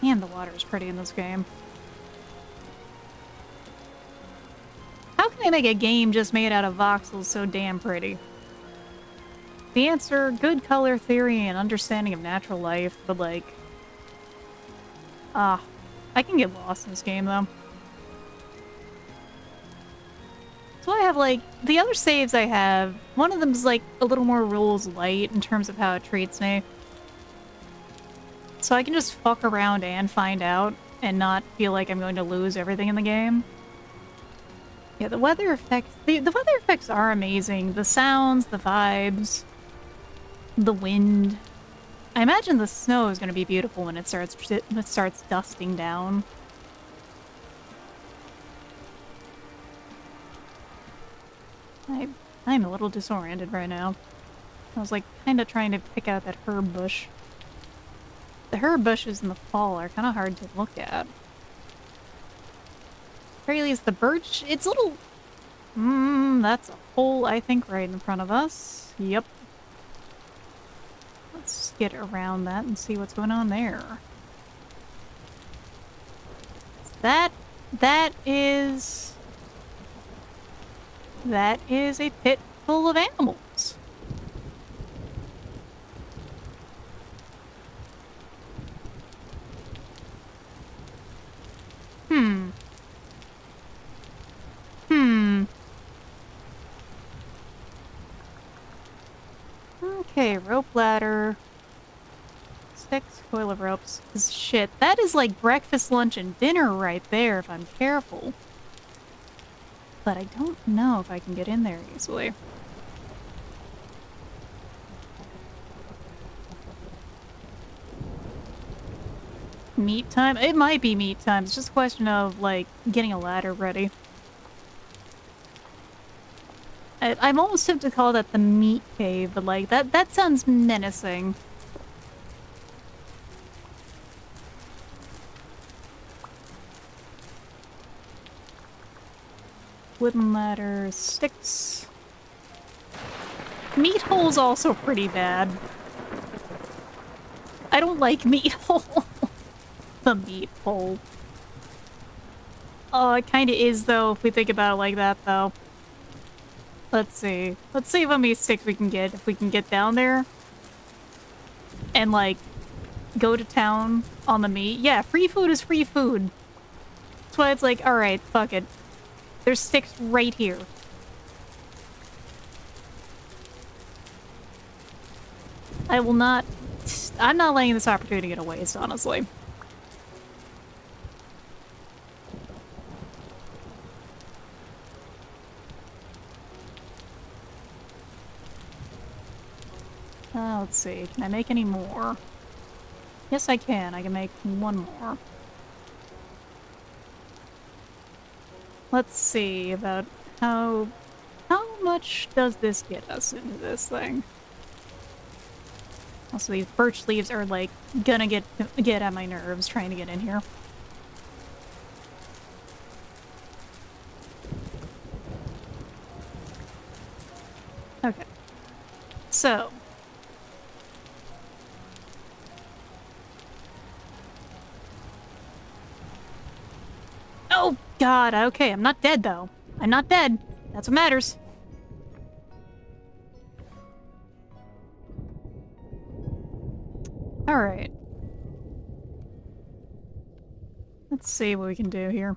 And the water is pretty in this game. How can they make a game just made out of voxels so damn pretty? The answer, good color theory and understanding of natural life, but like... I can get lost in this game, though. So I have, like, the other saves I have, one of them is, like, a little more rules light in terms of how it treats me. So I can just fuck around and find out and not feel like I'm going to lose everything in the game. Yeah, the weather effects, the weather effects are amazing. The sounds, the vibes, the wind. I imagine the snow is going to be beautiful when it starts dusting down. I'm a little disoriented right now. I was like kind of trying to pick out that herb bush. The herb bushes in the fall are kind of hard to look at. Very least the birch, it's a little... that's a hole, I think, right in front of us. Yep. Let's get around that and see what's going on there. That is a pit full of animals. Okay, rope ladder. 6 coil of ropes. Shit, that is like breakfast, lunch, and dinner right there if I'm careful. But I don't know if I can get in there easily. Meat time? It might be meat time. It's just a question of, like, getting a ladder ready. I'm almost tempted to call that the meat cave, but, like, that sounds menacing. Wooden ladder, sticks. Meat hole's also pretty bad. I don't like meat hole. The meat hole. Oh, it kinda is, though, if we think about it like that, though. Let's see. Let's see how many sticks we can get, if we can get down there. And, like, go to town on the meat. Yeah, free food is free food. That's why it's like, alright, fuck it. There's sticks right here. I will not... I'm not letting this opportunity get a waste, honestly. Let's see. Can I make any more? Yes, I can. I can make one more. Let's see about how much does this get us into this thing? Also, these birch leaves are, like, gonna get on my nerves trying to get in here. Okay. So. Oh, God. Okay, I'm not dead, though. I'm not dead. That's what matters. Alright. Let's see what we can do here.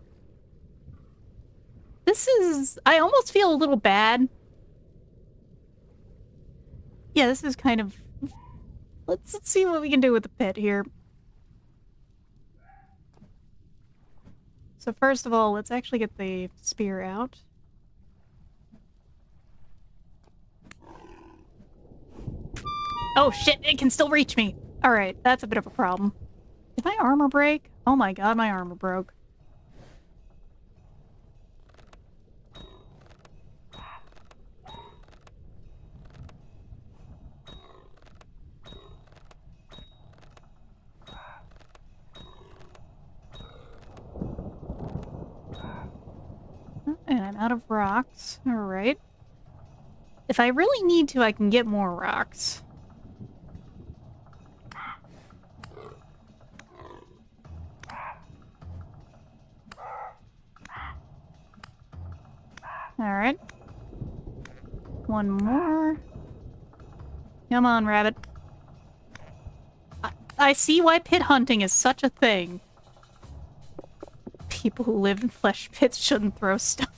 This is... I almost feel a little bad. Yeah, this is kind of... Let's see what we can do with the pit here. So first of all, let's actually get the spear out. Oh shit, it can still reach me. Alright, that's a bit of a problem. Did my armor break? Oh my god, my armor broke. And I'm out of rocks. Alright. If I really need to, I can get more rocks. Alright. One more. Come on, rabbit. I see why pit hunting is such a thing. People who live in flesh pits shouldn't throw stones.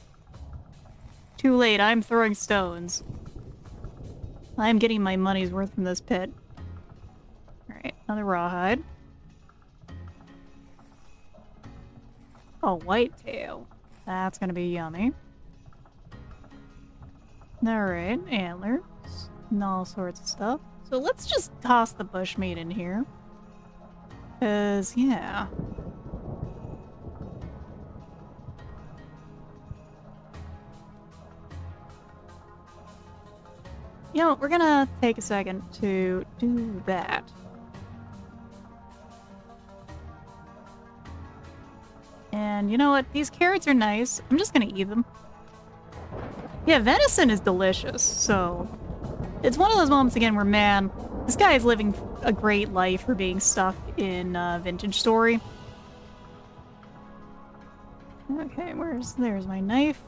Too late, I'm throwing stones. I'm getting my money's worth from this pit. Alright, another rawhide. Oh, whitetail. That's gonna be yummy. Alright, antlers. And all sorts of stuff. So let's just toss the bushmeat in here. 'Cause, yeah. You know, we're gonna take a second to do that. And you know what? These carrots are nice. I'm just gonna eat them. Yeah, venison is delicious, so... It's one of those moments again where, man, this guy is living a great life for being stuck in Vintage Story. Okay, there's my knife.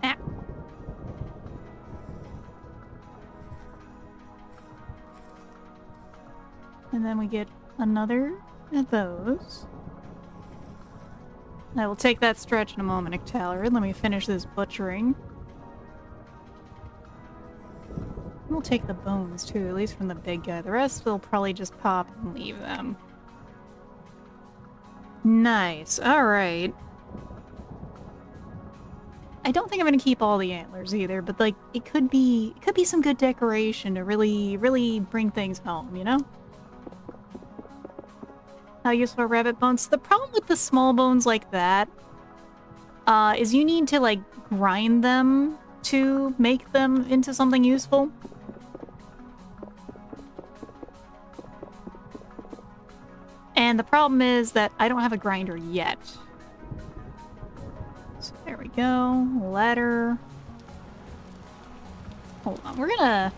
Ah. And then we get another of those. I will take that stretch in a moment, Ictaler. Let me finish this butchering. We'll take the bones too, at least from the big guy. The rest we'll probably just pop and leave them. Nice. Alright. I don't think I'm gonna keep all the antlers either, but like it could be some good decoration to really bring things home, you know? How useful are rabbit bones? The problem with the small bones like that is you need to like grind them to make them into something useful. And the problem is that I don't have a grinder yet. So there we go. Ladder. Hold on, we're gonna...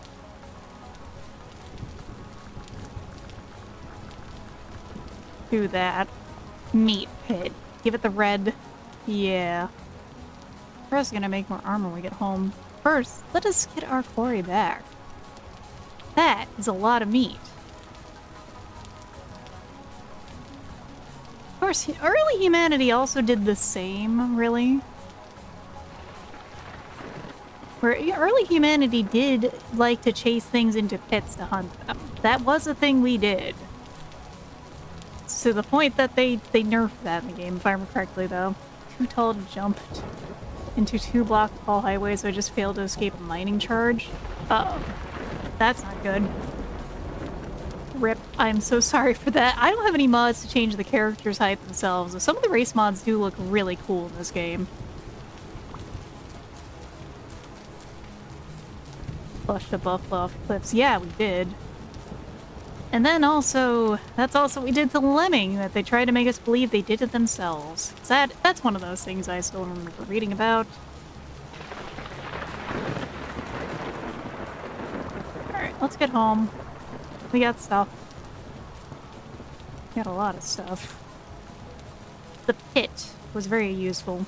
do that. Meat pit. Give it the red. Yeah. We're also gonna make more armor when we get home. First, let us get our quarry back. That is a lot of meat. Of course, early humanity also did the same, really. Where early humanity did like to chase things into pits to hunt them. That was a thing we did. To the point that they nerfed that in the game, if I remember correctly, though. Too tall to jump into 2-block tall highways, so I just failed to escape a mining charge. Uh-oh. That's not good. Rip. I'm so sorry for that. I don't have any mods to change the characters' height themselves. Some of the race mods do look really cool in this game. Flushed a buffalo off cliffs. Yeah, we did. And then also, that's also what we did to Lemming, that they tried to make us believe they did it themselves. That's one of those things I still remember reading about. Alright, let's get home. We got stuff. We got a lot of stuff. The pit was very useful.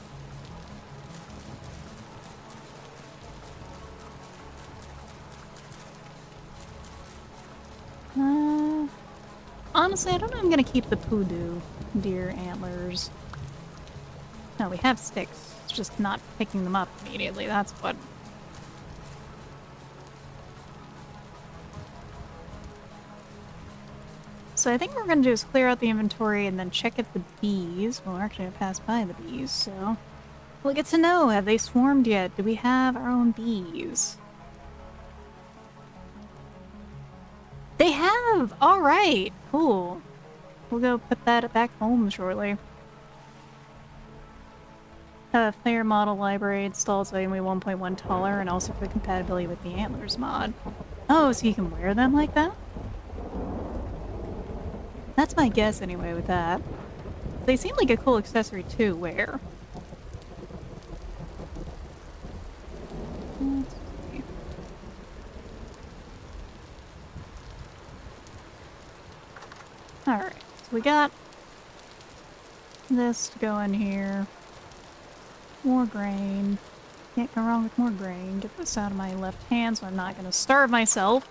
Honestly, I don't know if I'm gonna keep the poodoo deer antlers. No, we have sticks. It's just not picking them up immediately. That's what... so I think what we're gonna do is clear out the inventory and then check at the bees. Well, actually I passed by the bees, so we'll get to know, have they swarmed yet? Do we have our own bees? They have! Alright, cool. We'll go put that back home shortly. Player model library installed so only 1.1 taller and also for compatibility with the antlers mod. Oh, so you can wear them like that? That's my guess anyway with that. They seem like a cool accessory to wear. Let's see. Alright, so we got this to go in here. More grain. Can't go wrong with more grain. Get this out of my left hand so I'm not gonna starve myself.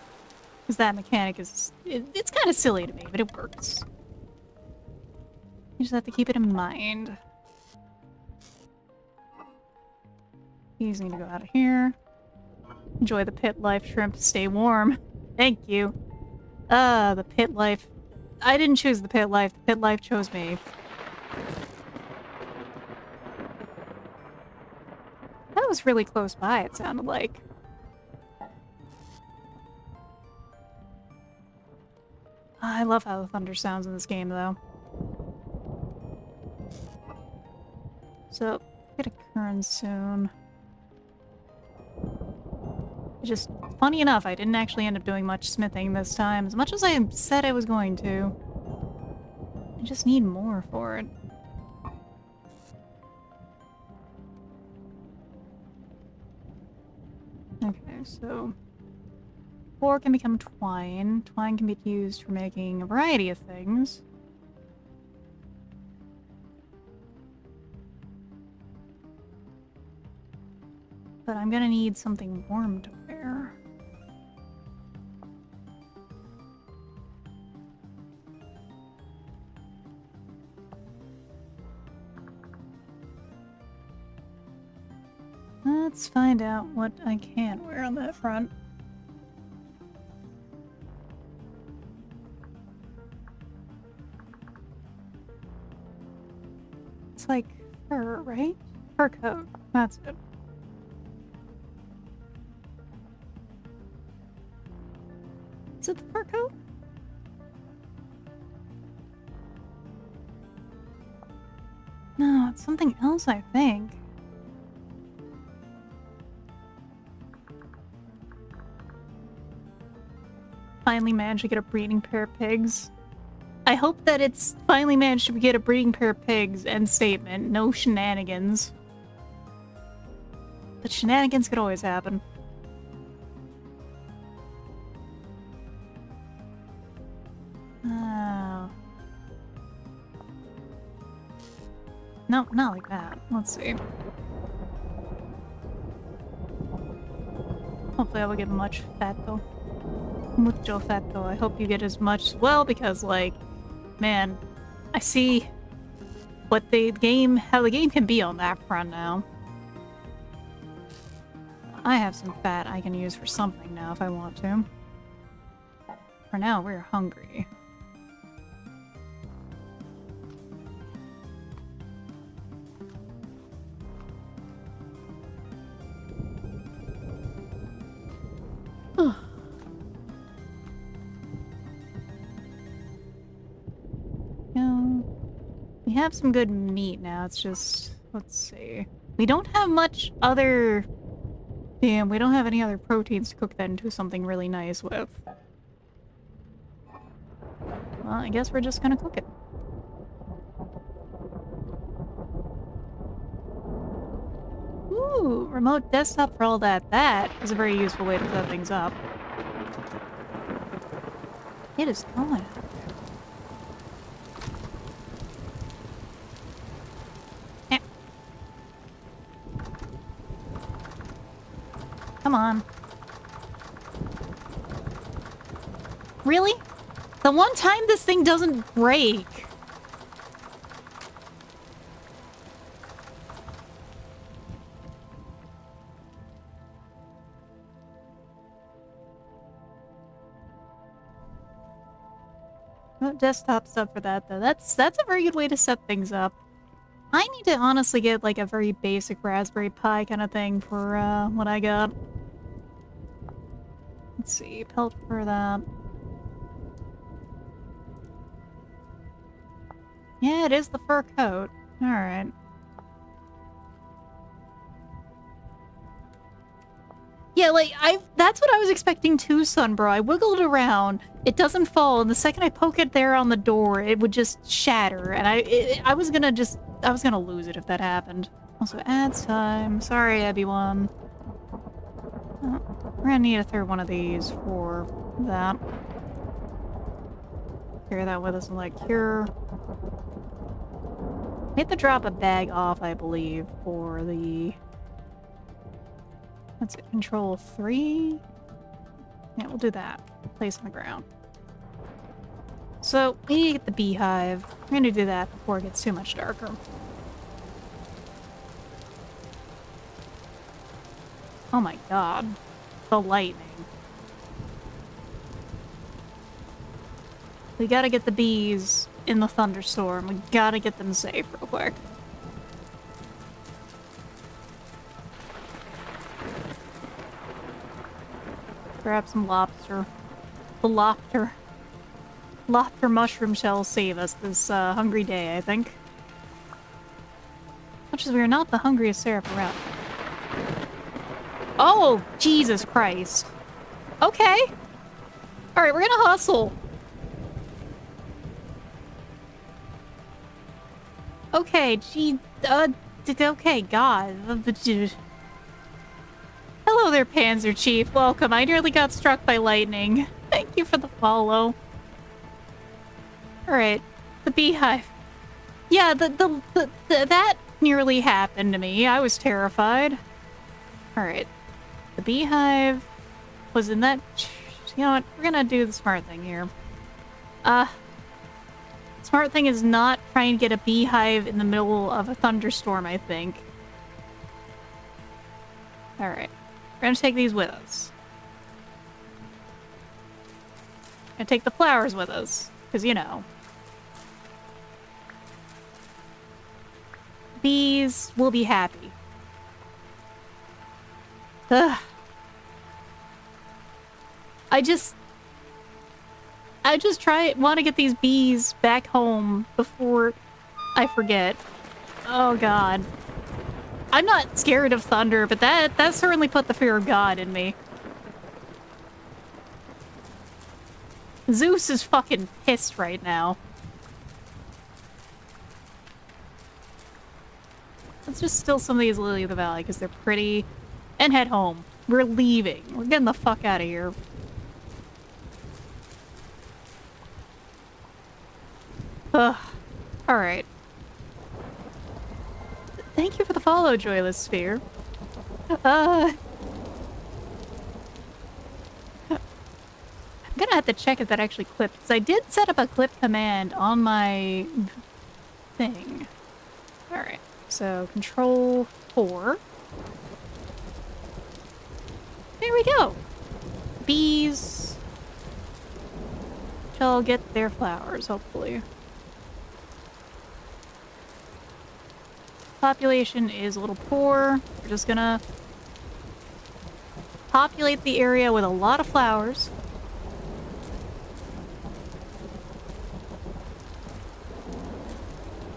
Because that mechanic is... it's kind of silly to me, but it works. You just have to keep it in mind. These need to go out of here. Enjoy the pit life, shrimp. Stay warm. Thank you. The pit life. I didn't choose the pit life. The pit life chose me. That was really close by, it sounded like. I love how the thunder sounds in this game, though. So, get a Kern soon. Just, funny enough, I didn't actually end up doing much smithing this time, as much as I said I was going to. I just need more for it. Okay, so... ore can become twine. Twine can be used for making a variety of things. But I'm gonna need something warm to wear. Let's find out what I can wear on that front. It's like fur, right? Fur coat. That's it. Is it the fur coat? No, it's something else, I think. Finally managed to get a breeding pair of pigs. I hope that it's finally managed to get a breeding pair of pigs. End statement. No shenanigans. But shenanigans could always happen. Oh. No, not like that. Let's see. Hopefully I will get much fat though. Mucho fat though. I hope you get as much as well because, like, man, I see what how the game can be on that front now. I have some fat I can use for something now if I want to. For now, we're hungry. We have some good meat now, it's just... let's see. We don't have much other... damn, we don't have any other proteins to cook that into something really nice with. Well, I guess we're just gonna cook it. Ooh, remote desktop for all that. That is a very useful way to set things up. It is going. Come on. Really? The one time this thing doesn't break. No desktop stuff for that, though. That's a very good way to set things up. I need to honestly get, like, a very basic Raspberry Pi kind of thing for, what I got. Let's see, pelt for that. Yeah, it is the fur coat. Alright. Yeah, like, that's what I was expecting too, Sunbro. I wiggled around, it doesn't fall, and the second I poke it there on the door, it would just shatter, and I was gonna lose it if that happened. Also, ads time. Sorry, everyone. We're gonna need a third one of these for that. Carry that with us and, like, cure. We have to drop a bag off, I believe, for the... Let's get control 3. Yeah, we'll do that. Place on the ground. So, we need to get the beehive. We're gonna do that before it gets too much darker. Oh my god. The lightning. We gotta get the bees in the thunderstorm. We gotta get them safe real quick. Grab some lobster. The lobster mushroom shell save us this hungry day, I think. Much as we are not the hungriest syrup around. Oh, Jesus Christ. Okay. Alright, we're gonna hustle. Okay, okay, God. Hello there, Panzer Chief. Welcome. I nearly got struck by lightning. Thank you for the follow. Alright. The beehive. Yeah, that nearly happened to me. I was terrified. Alright. The beehive was in that... You know what? We're gonna do the smart thing here. Smart thing is not trying to get a beehive in the middle of a thunderstorm, I think. Alright. We're gonna take these with us. And take the flowers with us. Because, you know. Bees will be happy. Ugh. I just want to get these bees back home before I forget. Oh god. I'm not scared of thunder, but that certainly put the fear of God in me. Zeus is fucking pissed right now. Let's just steal some of these Lily of the Valley because they're pretty. And head home. We're leaving. We're getting the fuck out of here. Ugh. Alright. Thank you for the follow, Joyless Sphere. I'm gonna have to check if that actually clipped, because I did set up a clip command on my thing. Alright, so control 4. There we go! Bees shall get their flowers, hopefully. Population is a little poor. We're just gonna populate the area with a lot of flowers.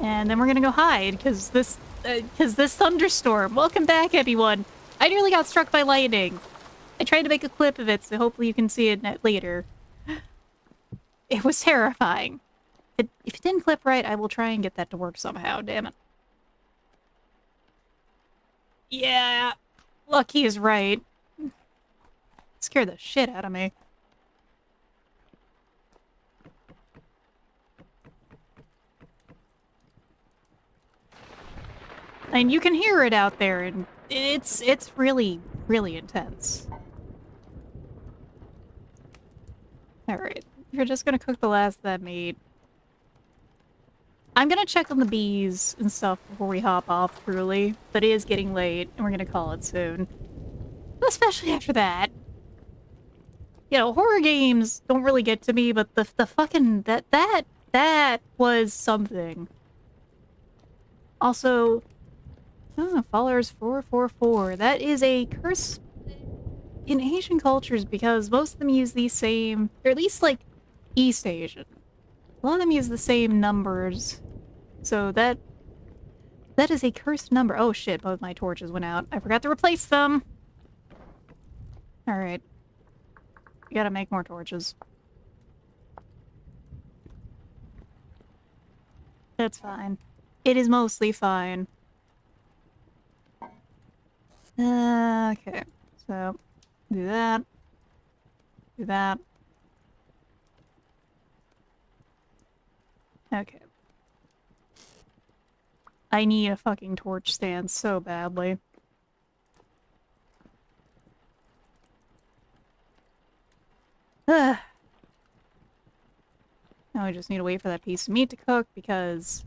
And then we're gonna go hide, because this thunderstorm. Welcome back, everyone. I nearly got struck by lightning. I tried to make a clip of it, so hopefully you can see it later. It was terrifying. If it didn't clip right, I will try and get that to work somehow, damn it. Yeah, Lucky is right. Scared the shit out of me. And you can hear it out there, and it's really, really intense. Alright, we're just gonna cook the last of that meat. I'm gonna check on the bees and stuff before we hop off, truly. But it is getting late, and we're gonna call it soon. Especially after that. You know, horror games don't really get to me, but the fucking that was something. Also, followers 444. That is a curse in Asian cultures because most of them use these same, or at least like East Asian. A lot of them use the same numbers. So that is a cursed number. Oh shit, both my torches went out. I forgot to replace them. Alright. We gotta make more torches. That's fine. It is mostly fine. Okay. So, do that. Do that. Okay. I need a fucking torch stand so badly. Ugh. Now I just need to wait for that piece of meat to cook because...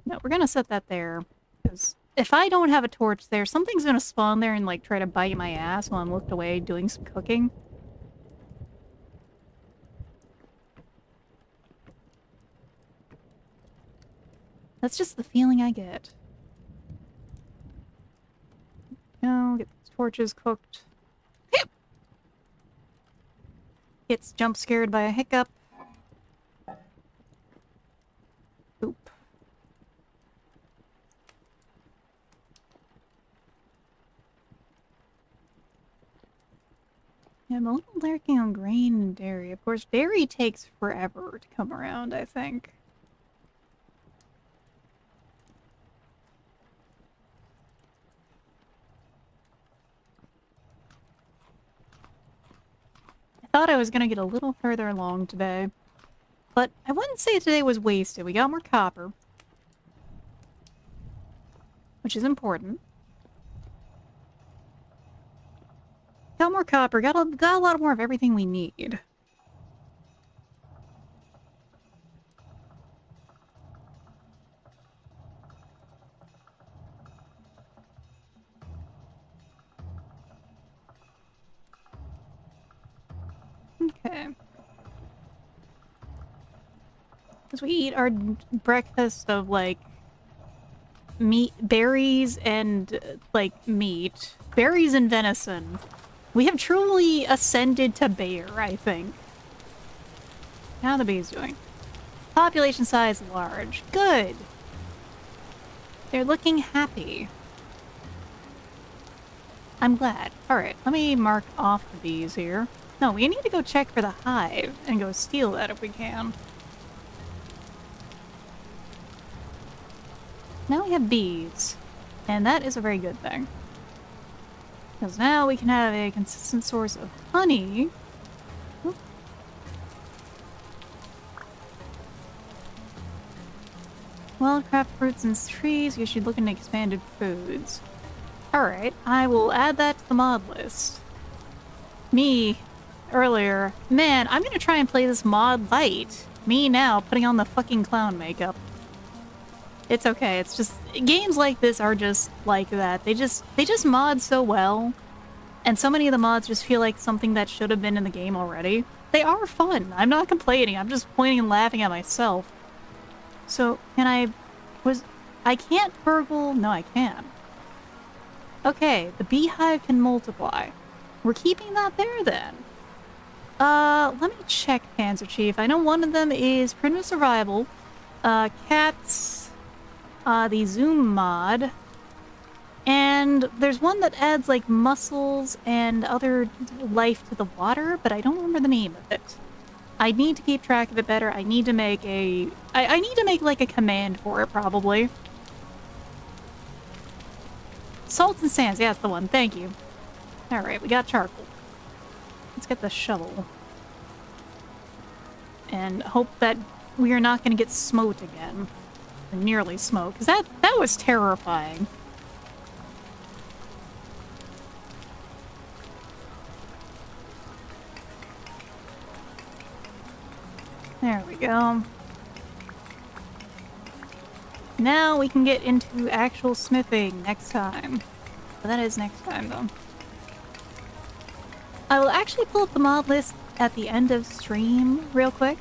No, we're gonna set that there. Because if I don't have a torch there, something's gonna spawn there and like try to bite my ass while I'm looked away doing some cooking. That's just the feeling I get. No, get these torches cooked. Gets jump scared by a hiccup. Oop. Yeah, I'm a little lurking on grain and dairy. Of course, dairy takes forever to come around, I think. I thought I was gonna get a little further along today. But I wouldn't say today was wasted. We got more copper. Which is important. Got more copper. Got a lot more of everything we need. Okay. As we eat our breakfast of, like, meat, berries and, like, meat. Berries and venison. We have truly ascended to bear, I think. How are the bees doing? Population size large. Good. They're looking happy. I'm glad. Alright, let me mark off the bees here. No, we need to go check for the hive and go steal that if we can. Now we have bees. And that is a very good thing. Because now we can have a consistent source of honey. Oop. Wildcraft fruits and trees. You should look into expanded foods. Alright, I will add that to the mod list. Me, earlier. Man, I'm gonna try and play this mod light. Me now, putting on the fucking clown makeup. It's okay, it's just... Games like this are just like that. They just mod so well. And so many of the mods just feel like something that should have been in the game already. They are fun. I'm not complaining. I'm just pointing and laughing at myself. So, can I... I can't burgle... No, I can. Okay, the beehive can multiply. We're keeping that there, then. Let me check, Panzer Chief. I know one of them is Primitive Survival. Cats... the Zoom mod. And there's one that adds, like, mussels and other life to the water, but I don't remember the name of it. I need to keep track of it better. I need to make a... I need to make, like, a command for it, probably. Salts and sands. Yeah, that's the one. Thank you. Alright, we got charcoal. Let's get the shovel. And hope that we are not going to get smote again. Or nearly smote, because that was terrifying. There we go. Now we can get into actual smithing next time. But that is next time, though. I will actually pull up the mod list at the end of stream real quick.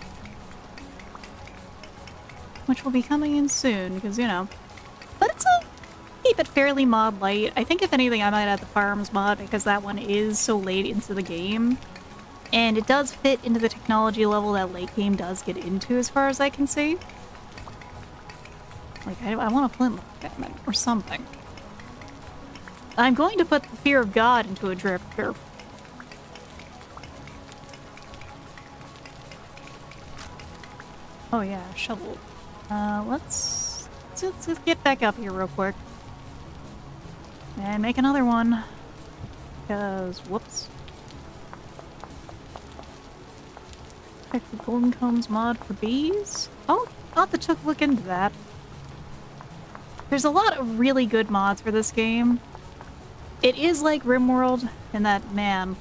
Which will be coming in soon, because, you know. But it's a... keep it fairly mod light. I think if anything I might add the farms mod because that one is so late into the game. And it does fit into the technology level that late game does get into as far as I can see. Like, I want a flintlock, damn it, or something. I'm going to put the fear of God into a drifter. Oh yeah, shovel. Let's get back up here real quick. And make another one. Because, whoops. Check the golden combs mod for bees. Oh, I'll have to take a look into that. There's a lot of really good mods for this game. It is like RimWorld in that, man,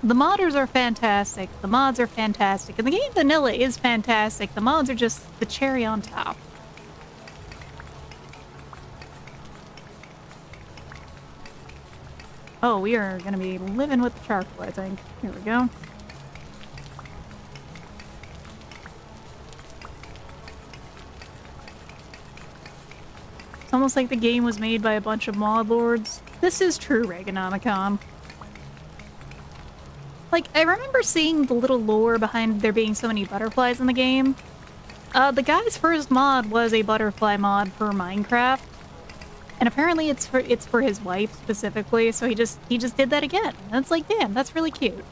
the modders are fantastic, the mods are fantastic, and the game vanilla is fantastic. The mods are just the cherry on top. Oh, we are gonna be living with the charcoal, I think. Here we go. It's almost like the game was made by a bunch of mod lords. This is true Reaganomicon. Like, I remember seeing the little lore behind there being so many butterflies in the game. The guy's first mod was a butterfly mod for Minecraft. And apparently it's for his wife specifically, so he just did that again. And it's like, damn, that's really cute.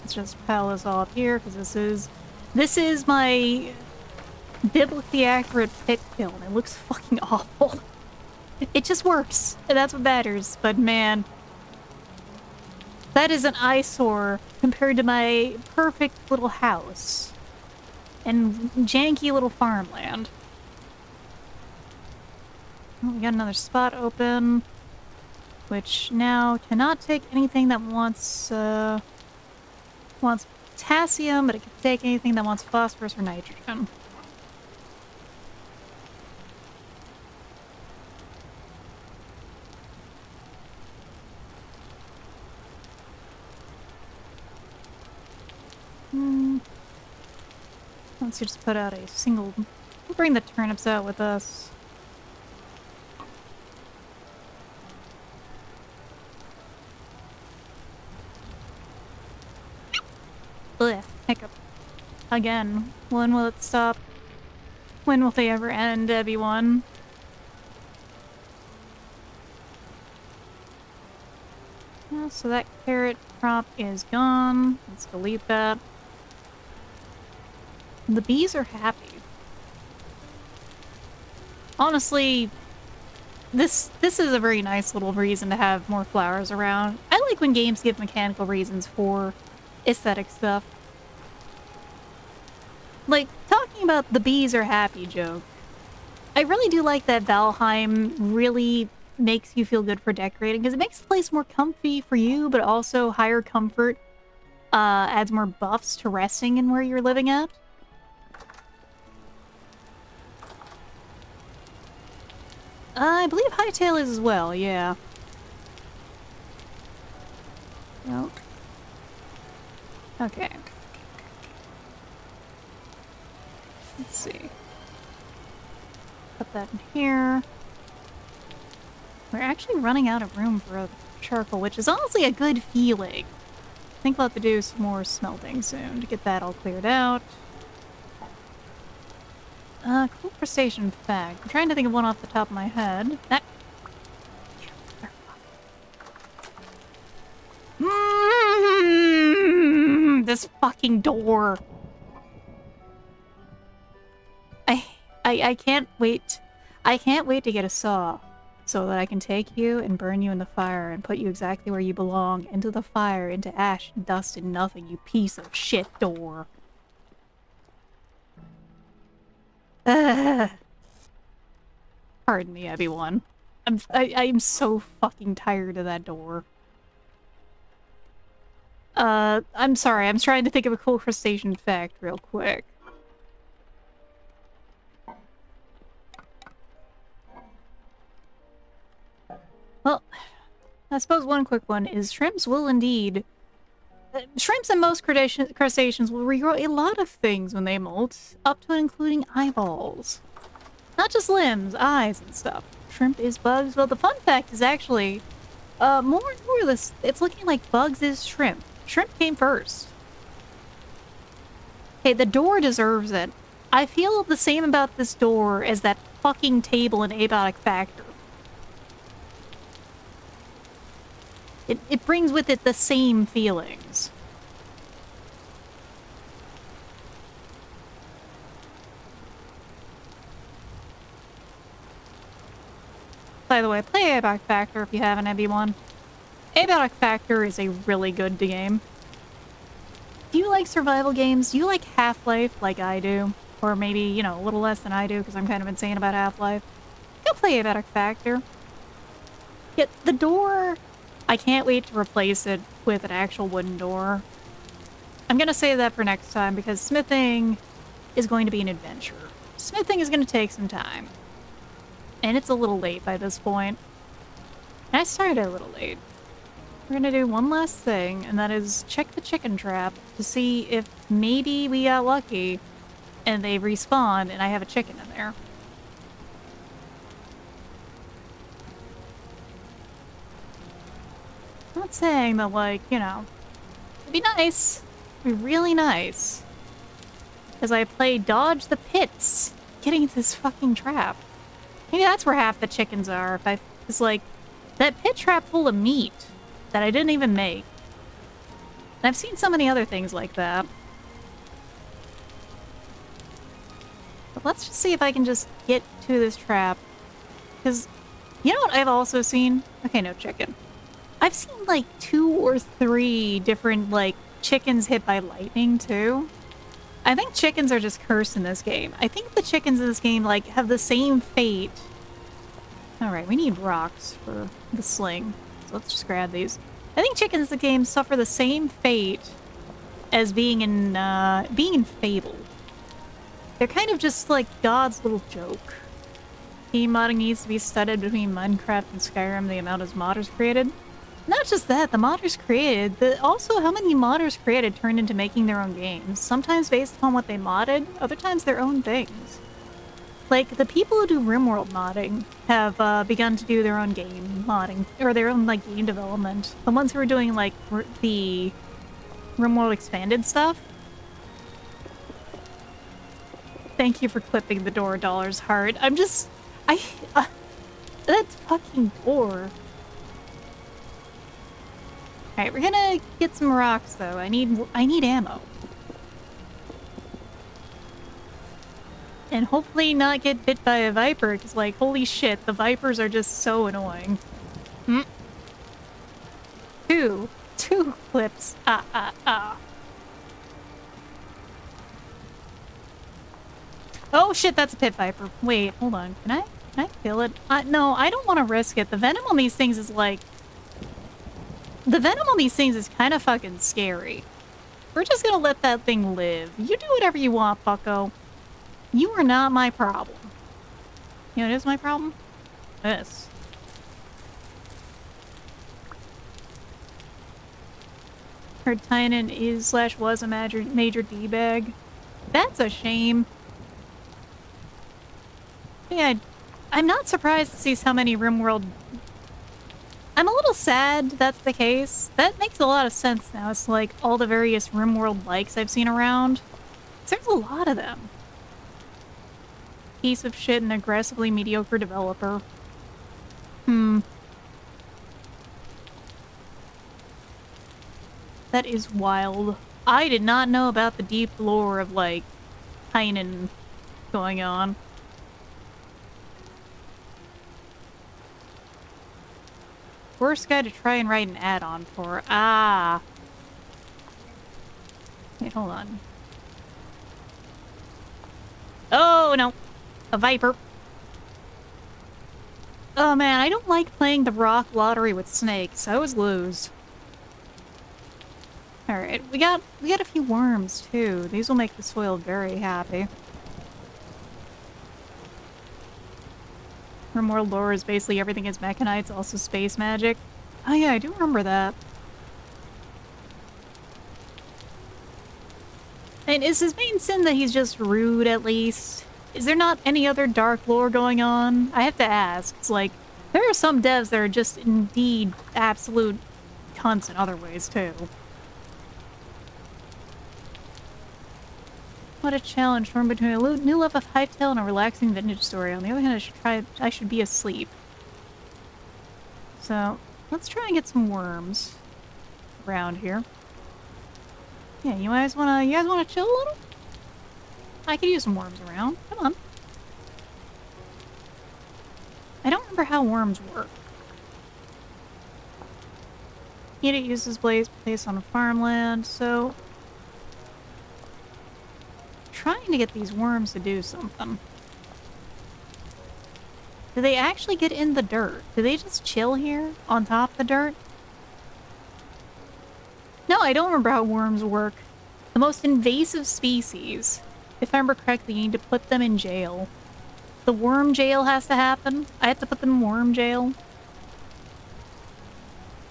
Let's just pile this all up here, because this is my biblically accurate pit kiln. It looks fucking awful. It just works, and that's what matters. But man, that is an eyesore compared to my perfect little house and janky little farmland. Oh, we got another spot open, which now cannot take anything that wants potassium, but it can take anything that wants phosphorus or nitrogen. Let's just put out a single... We'll bring the turnips out with us. Ugh, hiccup. Again. When will it stop? When will they ever end, everyone? Yeah, so that carrot crop is gone. Let's delete that. The bees are happy. Honestly, this is a very nice little reason to have more flowers around. I like when games give mechanical reasons for aesthetic stuff. Like, talking about the bees are happy joke. I really do like that Valheim really makes you feel good for decorating, because it makes the place more comfy for you, but also higher comfort adds more buffs to resting in where you're living at. I believe Hightail is as well, yeah. Nope. Okay. Let's see. Put that in here. We're actually running out of room for charcoal, which is honestly a good feeling. I think we'll have to do some more smelting soon to get that all cleared out. Cool crustacean fact. I'm trying to think of one off the top of my head. That... This fucking door. I can't wait. I can't wait to get a saw so that I can take you and burn you in the fire and put you exactly where you belong, into the fire, into ash and dust and nothing, you piece of shit door. Pardon me, everyone. I'm so fucking tired of that door. I'm sorry, I'm trying to think of a cool crustacean fact real quick. I suppose one quick one is shrimps will indeed... shrimps and most crustaceans will regrow a lot of things when they molt, up to and including eyeballs. Not just limbs, eyes, and stuff. Shrimp is bugs. Well, the fun fact is actually, more and more this, it's looking like bugs is shrimp. Shrimp came first. Okay, the door deserves it. I feel the same about this door as that fucking table in Abiotic Factor. It brings with it the same feelings. By the way, play Abiotic Factor if you haven't, everyone. Abiotic Factor is a really good game. Do you like survival games? Do you like Half-Life like I do? Or maybe, you know, a little less than I do because I'm kind of insane about Half-Life. Go play Abiotic Factor. Yet the door... I can't wait to replace it with an actual wooden door. I'm gonna save that for next time because smithing is going to be an adventure. Smithing is gonna take some time. And it's a little late by this point. And I started a little late. We're gonna do one last thing, and that is check the chicken trap to see if maybe we got lucky and they respawn and I have a chicken in there. I'm not saying that, like, you know, it'd be nice. It'd be really nice. As I play Dodge the Pits, getting into this fucking trap. Maybe that's where half the chickens are. If I, it's like, that pit trap full of meat that I didn't even make. And I've seen so many other things like that. But let's just see if I can just get to this trap. Because, you know what I've also seen? Okay, no chicken. I've seen like 2 or 3 different, like, chickens hit by lightning, too. I think chickens are just cursed in this game. I think the chickens in this game, like, have the same fate. Alright, we need rocks for the sling. So let's just grab these. I think chickens in the game suffer the same fate as being in Fable. They're kind of just like God's little joke. Team modding needs to be studied between Minecraft and Skyrim, the amount of modders created. Not just that, the modders created, also how many modders created turned into making their own games. Sometimes based upon what they modded, other times their own things. Like, the people who do RimWorld modding have begun to do their own game modding, or their own, like, game development. The ones who are doing, like, the RimWorld expanded stuff. Thank you for clipping the door, Dollar's heart. I'm just... that fucking door. Alright, we're gonna get some rocks, though. I need ammo. And hopefully not get bit by a viper, because, like, holy shit, the vipers are just so annoying. Hmm? Two clips. Oh shit, that's a pit viper. Wait, hold on. Can I kill it? No, I don't want to risk it. The venom on these things is like... The venom on these things is kind of fucking scary. We're just gonna let that thing live. You do whatever you want, bucko. You are not my problem. You know what is my problem? This. Heard Tynan is / was a major D-bag. That's a shame. Yeah, I'm not surprised to see so many RimWorld... I'm a little sad that's the case. That makes a lot of sense now. It's like all the various RimWorld likes I've seen around. There's a lot of them. Piece of shit and aggressively mediocre developer. That is wild. I did not know about the deep lore of, like, Tynan going on. Worst guy to try and write an add-on for. Ah. Wait, hold on. Oh, no. A viper. Oh, man, I don't like playing the rock lottery with snakes. I always lose. Alright, we got a few worms, too. These will make the soil very happy. RimWorld lore is basically everything is mechanite, it's also space magic. Oh yeah, I do remember that. And is his main sin that he's just rude, at least? Is there not any other dark lore going on? I have to ask. It's like, there are some devs that are just indeed absolute cunts in other ways, too. What a challenge torn between a new love of Hytale and a relaxing vintage story. On the other hand, I should be asleep. So, let's try and get some worms around here. Yeah, you guys wanna chill a little? I could use some worms around. Come on. I don't remember how worms work. Eat it uses place on farmland, so trying to get these worms to do something. Do they actually get in the dirt? Do they just chill here on top of the dirt? No, I don't remember how worms work. The most invasive species. If I remember correctly, you need to put them in jail. The worm jail has to happen. I have to put them in worm jail.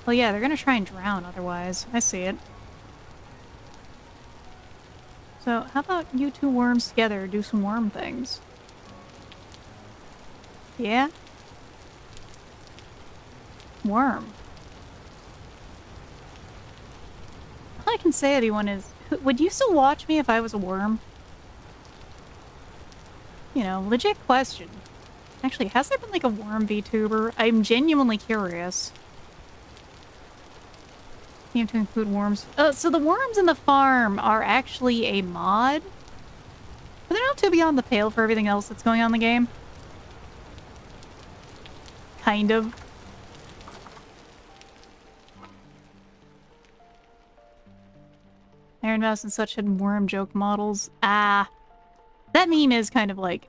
Well, yeah, they're gonna try and drown otherwise. I see it. So, how about you two worms together do some worm things? Yeah? Worm. All I can say to anyone is, would you still watch me if I was a worm? You know, legit question. Actually, has there been like a worm VTuber? I'm genuinely curious. You have to include worms. So the worms in the farm are actually a mod? But they're not too beyond the pale for everything else that's going on in the game. Kind of. Iron Mouse and such had worm joke models. Ah. That meme is kind of like...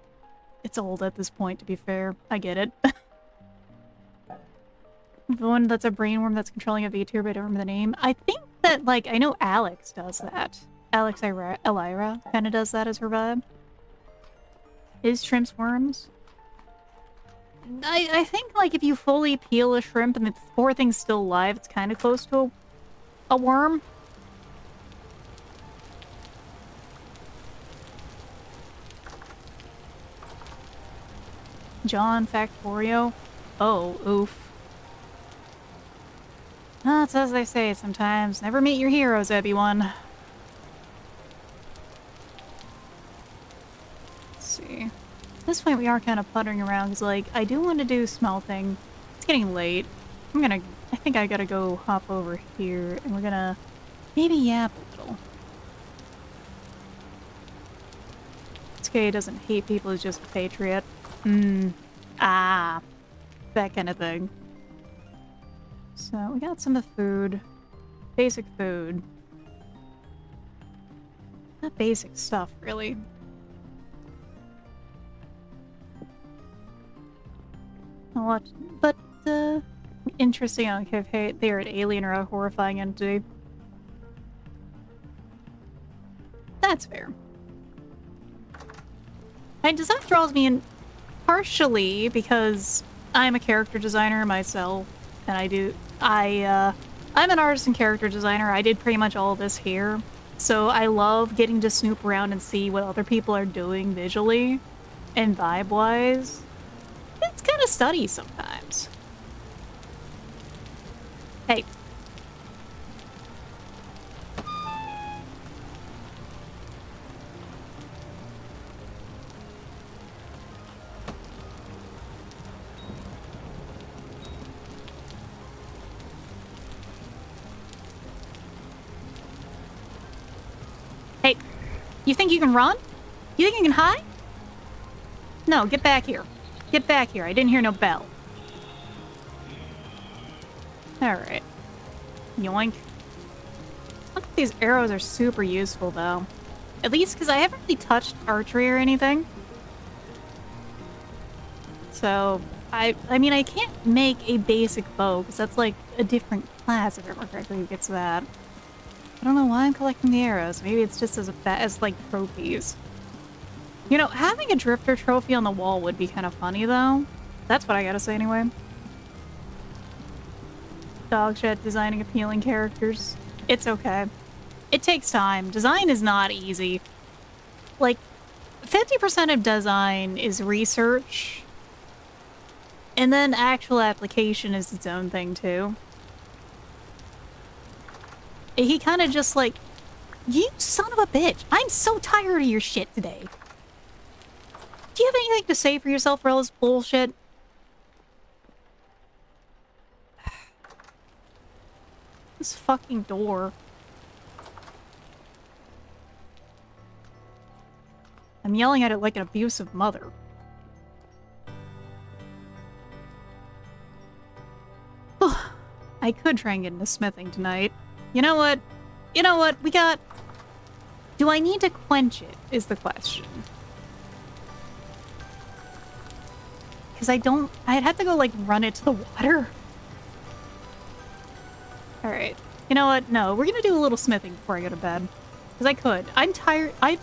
It's old at this point, to be fair. I get it. The one that's a brainworm that's controlling a VTuber, but I don't remember the name. I think that, like, I know Alex does that. Alex Elira kind of does that as her vibe. Is shrimps worms? I think, like, if you fully peel a shrimp and the poor thing's still alive, it's kind of close to a worm. John Factorio. Oh, oof. That's as they say sometimes. Never meet your heroes, everyone. Let's see. At this point, we are kind of puttering around because, like, I do want to do smelting. It's getting late. I think I gotta go hop over here, and we're gonna maybe yap a little. SK doesn't hate people, he's just a patriot. Ah. That kind of thing. So, we got some of food. Basic food. Not basic stuff, really. A lot, but, interesting on if they are an alien or a horrifying entity. That's fair. My design draws me in partially because I'm a character designer myself, and I'm an artist and character designer. I did pretty much all this here. So I love getting to snoop around and see what other people are doing visually and vibe-wise. It's kind of study sometimes. Hey. Hey, you think you can run? You think you can hide? No, get back here. Get back here. I didn't hear no bell. Alright. Yoink. I don't think these arrows are super useful, though. At least because I haven't really touched archery or anything. So, I mean, I can't make a basic bow, because that's like a different class, if I remember correctly, who gets that. I don't know why I'm collecting the arrows. Maybe it's just as like trophies. You know, having a drifter trophy on the wall would be kind of funny, though. That's what I gotta say anyway. dog shit at designing appealing characters. It's okay. It takes time. Design is not easy. Like, 50% of design is research, and then actual application is its own thing, too. He kind of just like, you son of a bitch! I'm so tired of your shit today. Do you have anything to say for yourself for all this bullshit? This fucking door. I'm yelling at it like an abusive mother. I could try and get into smithing tonight. You know what? You know what? We got... Do I need to quench it, is the question. Because I don't... I'd have to go, like, run it to the water. Alright. You know what? No, we're gonna do a little smithing before I go to bed. Because I could. I'm tired. I'm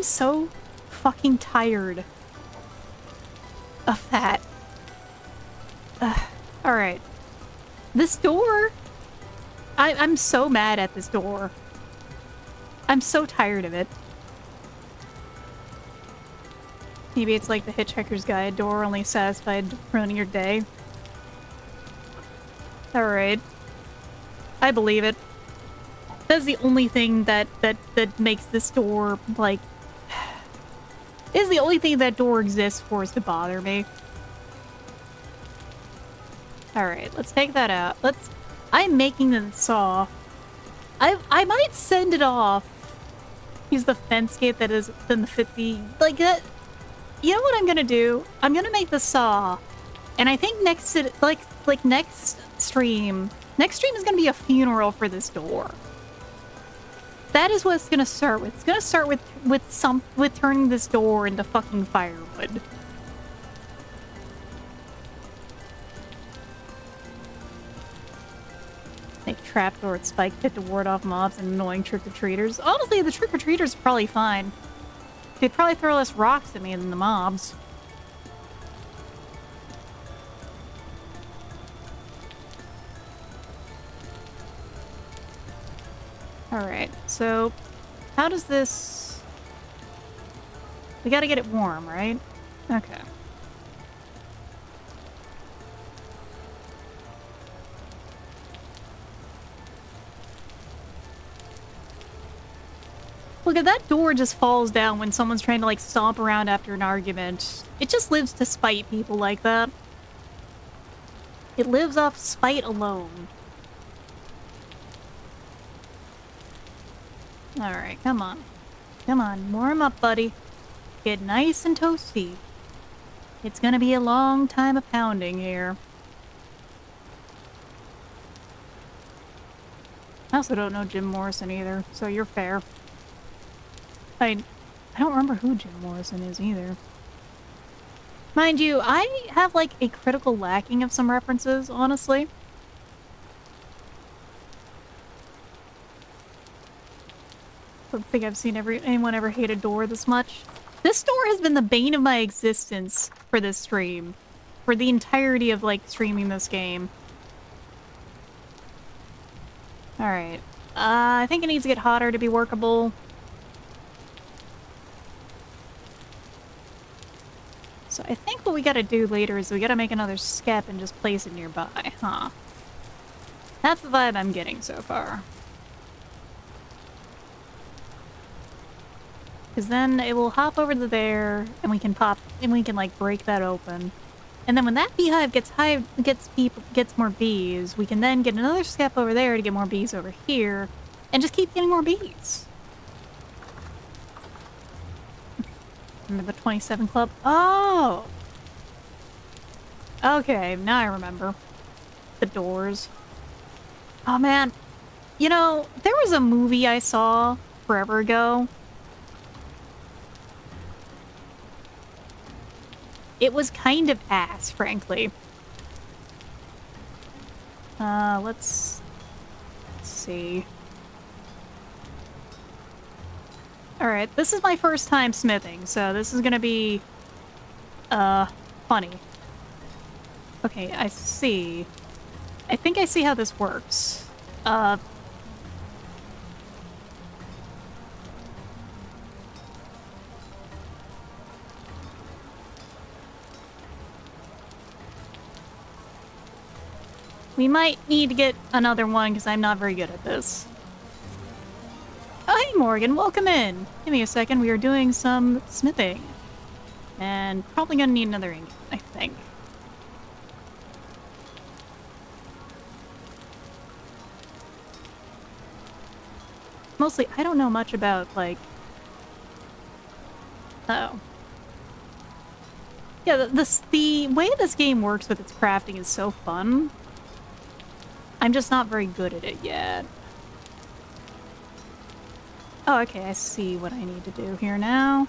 so fucking tired of that. Alright. This door... I'm so mad at this door. I'm so tired of it. Maybe it's like the Hitchhiker's Guide door, only satisfied ruining your day. Alright. I believe it. That's the only thing that makes this door, like... is the only thing that door exists for, is to bother me. Alright, let's take that out. I'm making the saw. I might send it off. Use the fence gate that is in the 50... Like, that... You know what I'm gonna do? I'm gonna make the saw. And I think next to... Like next stream... Next stream is gonna be a funeral for this door. That is what it's gonna start with. It's gonna start with turning this door into fucking firewood. Make trapdoor at Spike Pit to ward off mobs and annoying trick-or-treaters. Honestly, the trick-or-treaters are probably fine. They'd probably throw less rocks at me than the mobs. Alright, so... How does this... We gotta get it warm, right? Okay. Look, if that door just falls down when someone's trying to, like, stomp around after an argument, it just lives to spite people like that. It lives off spite alone. Alright, come on. Come on, warm up, buddy. Get nice and toasty. It's gonna be a long time of pounding here. I also don't know Jim Morrison either, so you're fair. I don't remember who Jim Morrison is either. Mind you, I have like a critical lacking of some references, honestly. I don't think I've seen anyone ever hate a door this much. This door has been the bane of my existence for this stream. For the entirety of, like, streaming this game. Alright. I think it needs to get hotter to be workable. So I think what we gotta do later is we gotta make another skep and just place it nearby, huh? That's the vibe I'm getting so far. Because then it will hop over to there, and we can like break that open. And then when that beehive gets more bees, we can then get another skep over there to get more bees over here, and just keep getting more bees. Remember the 27 Club? Oh! Okay, now I remember. The doors. Oh man. You know, there was a movie I saw forever ago. It was kind of ass, frankly. Let's see. Alright, this is my first time smithing, so this is gonna be, funny. Okay, I see. I think I see how this works. Uh... We might need to get another one because I'm not very good at this. Oh, hey Morgan, welcome in. Give me a second, we are doing some smithing. And probably gonna need another ingot, I think. Mostly, I don't know much about, like... Oh. Yeah, the way this game works with its crafting is so fun. I'm just not very good at it yet. Oh, okay, I see what I need to do here now.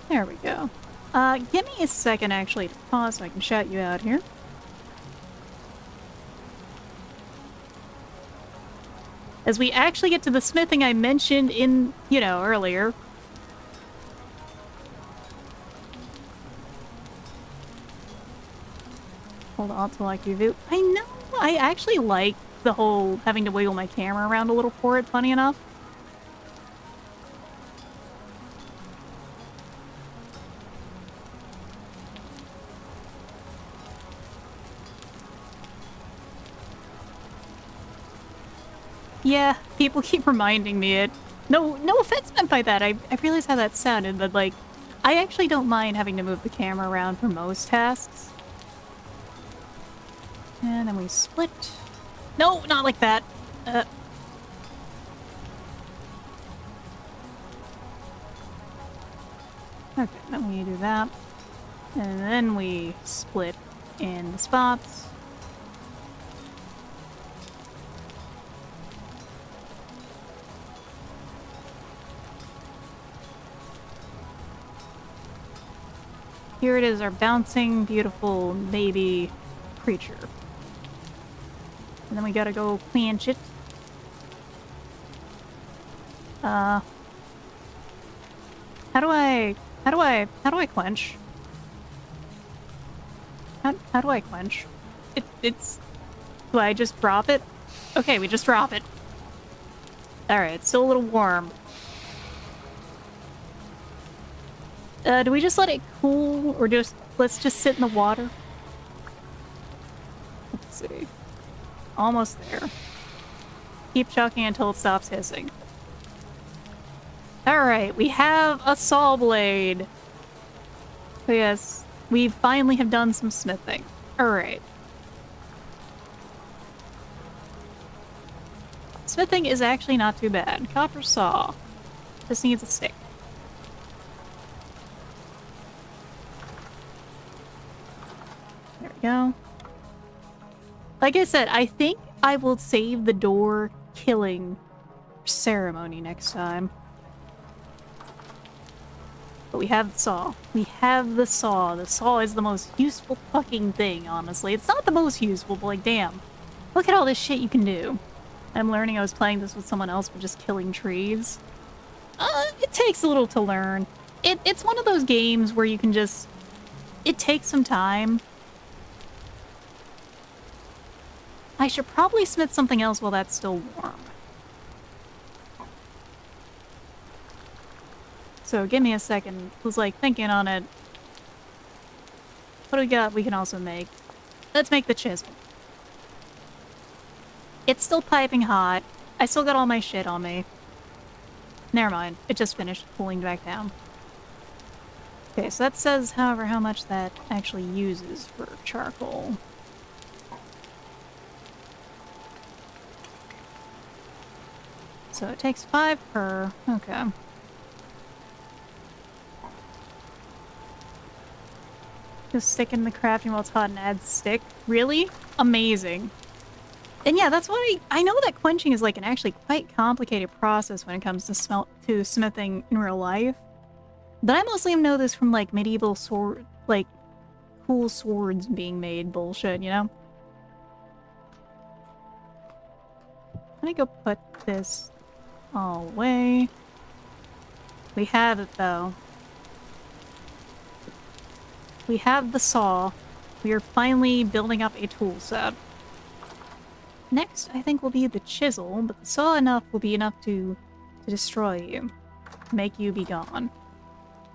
There we go. Give me a second, actually, to pause so I can shout you out here. As we actually get to the smithing I mentioned in, you know, earlier. Hold on till I can view. I know, I actually like the whole having to wiggle my camera around a little for it, funny enough. Yeah, people keep reminding me it. No offense meant by that. I realize how that sounded, but like, I actually don't mind having to move the camera around for most tasks. And then we split. No, not like that. Okay, then we do that. And then we split in the spots. Here it is, our bouncing, beautiful baby creature. And then we gotta go quench it. How do I quench? How do I quench? It's... Do I just drop it? Okay, we just drop it. Alright, it's still a little warm. Do we just let it cool, or let's just sit in the water? Let's see. Almost there. Keep chucking until it stops hissing. Alright, we have a saw blade. So yes, we finally have done some smithing. Alright. Smithing is actually not too bad. Copper saw. Just needs a stick. There we go. Like I said, I think I will save the door killing ceremony next time. But we have the saw. We have the saw. The saw is the most useful fucking thing, honestly. It's not the most useful, but like, damn. Look at all this shit you can do. I'm learning I was playing this with someone else, but just killing trees. It takes a little to learn. It's one of those games where you can just... It takes some time. I should probably smith something else while that's still warm. So give me a second. I was like thinking on it. What do we got we can also make? Let's make the chisel. It's still piping hot. I still got all my shit on me. Never mind. It just finished cooling back down. Okay, so that says, however, how much that actually uses for charcoal. So it takes 5 per. Okay. Just stick in the crafting while it's hot and add stick. Really? Amazing. And yeah, that's why I know that quenching is like an actually quite complicated process when it comes to smithing in real life. But I mostly know this from like medieval sword, like cool swords being made bullshit, you know? I'm gonna go put this all away. We have it, though. We have the saw. We are finally building up a tool set. Next, I think, will be the chisel, but the saw enough will be enough to destroy you. Make you be gone.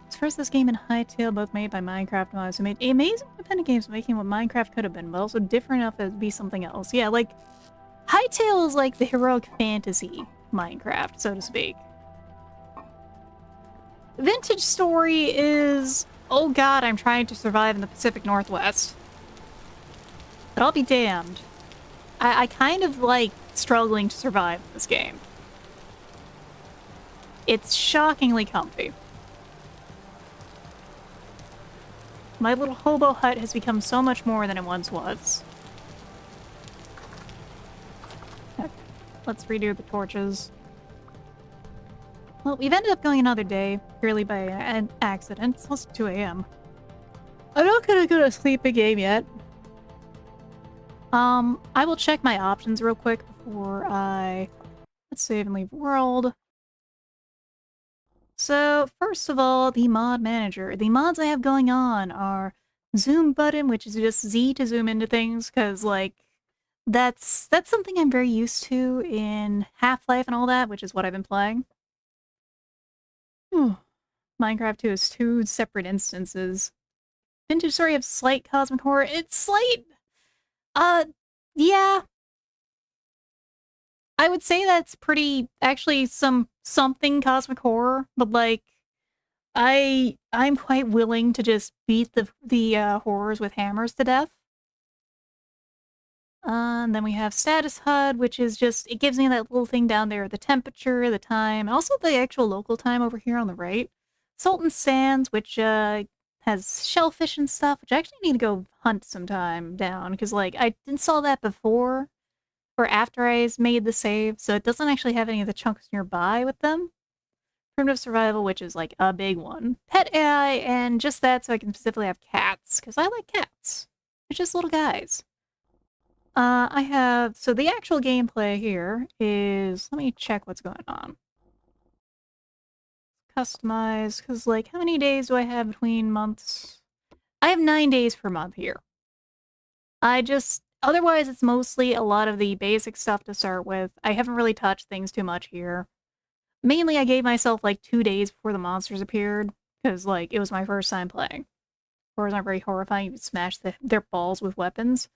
As first, this game and Hytale, both made by Minecraft mods, who made amazing independent games making what Minecraft could have been, but also different enough to be something else. Yeah, like, Hytale is like the heroic fantasy Minecraft, so to speak. Vintage Story is, oh god, I'm trying to survive in the Pacific Northwest. But I'll be damned. I kind of like struggling to survive in this game. It's shockingly comfy. My little hobo hut has become so much more than it once was. Okay, let's redo the torches. Well, we've ended up going another day, purely by an accident. It's almost 2 a.m. I'm not gonna go to sleep a game yet. I will check my options real quick before let's save and leave world. So, first of all, the mod manager. The mods I have going on are zoom button, which is just Z to zoom into things, because, like, that's something I'm very used to in Half-Life and all that, which is what I've been playing. Minecraft 2 is 2 separate instances. Vintage Story of slight cosmic horror. It's slight... yeah. I would say that's pretty... actually something cosmic horror, but, like, I'm quite willing to just beat the horrors with hammers to death. And then we have Status HUD, which is just... it gives me that little thing down there, the temperature, the time, and also the actual local time over here on the right. Salt and Sands, which, has shellfish and stuff, which I actually need to go hunt sometime down, because, like, I installed that before, or after I made the save, so it doesn't actually have any of the chunks nearby with them. Primitive Survival, which is, like, a big one. Pet AI, and just that so I can specifically have cats, because I like cats. They're just little guys. I have... so the actual gameplay here is... let me check what's going on. Customize, because, like, how many days do I have between months? I have 9 days per month here. Otherwise, it's mostly a lot of the basic stuff to start with. I haven't really touched things too much here. Mainly, I gave myself, like, 2 days before the monsters appeared, because, like, it was my first time playing. Horrors aren't very horrifying. You can smash their balls with weapons.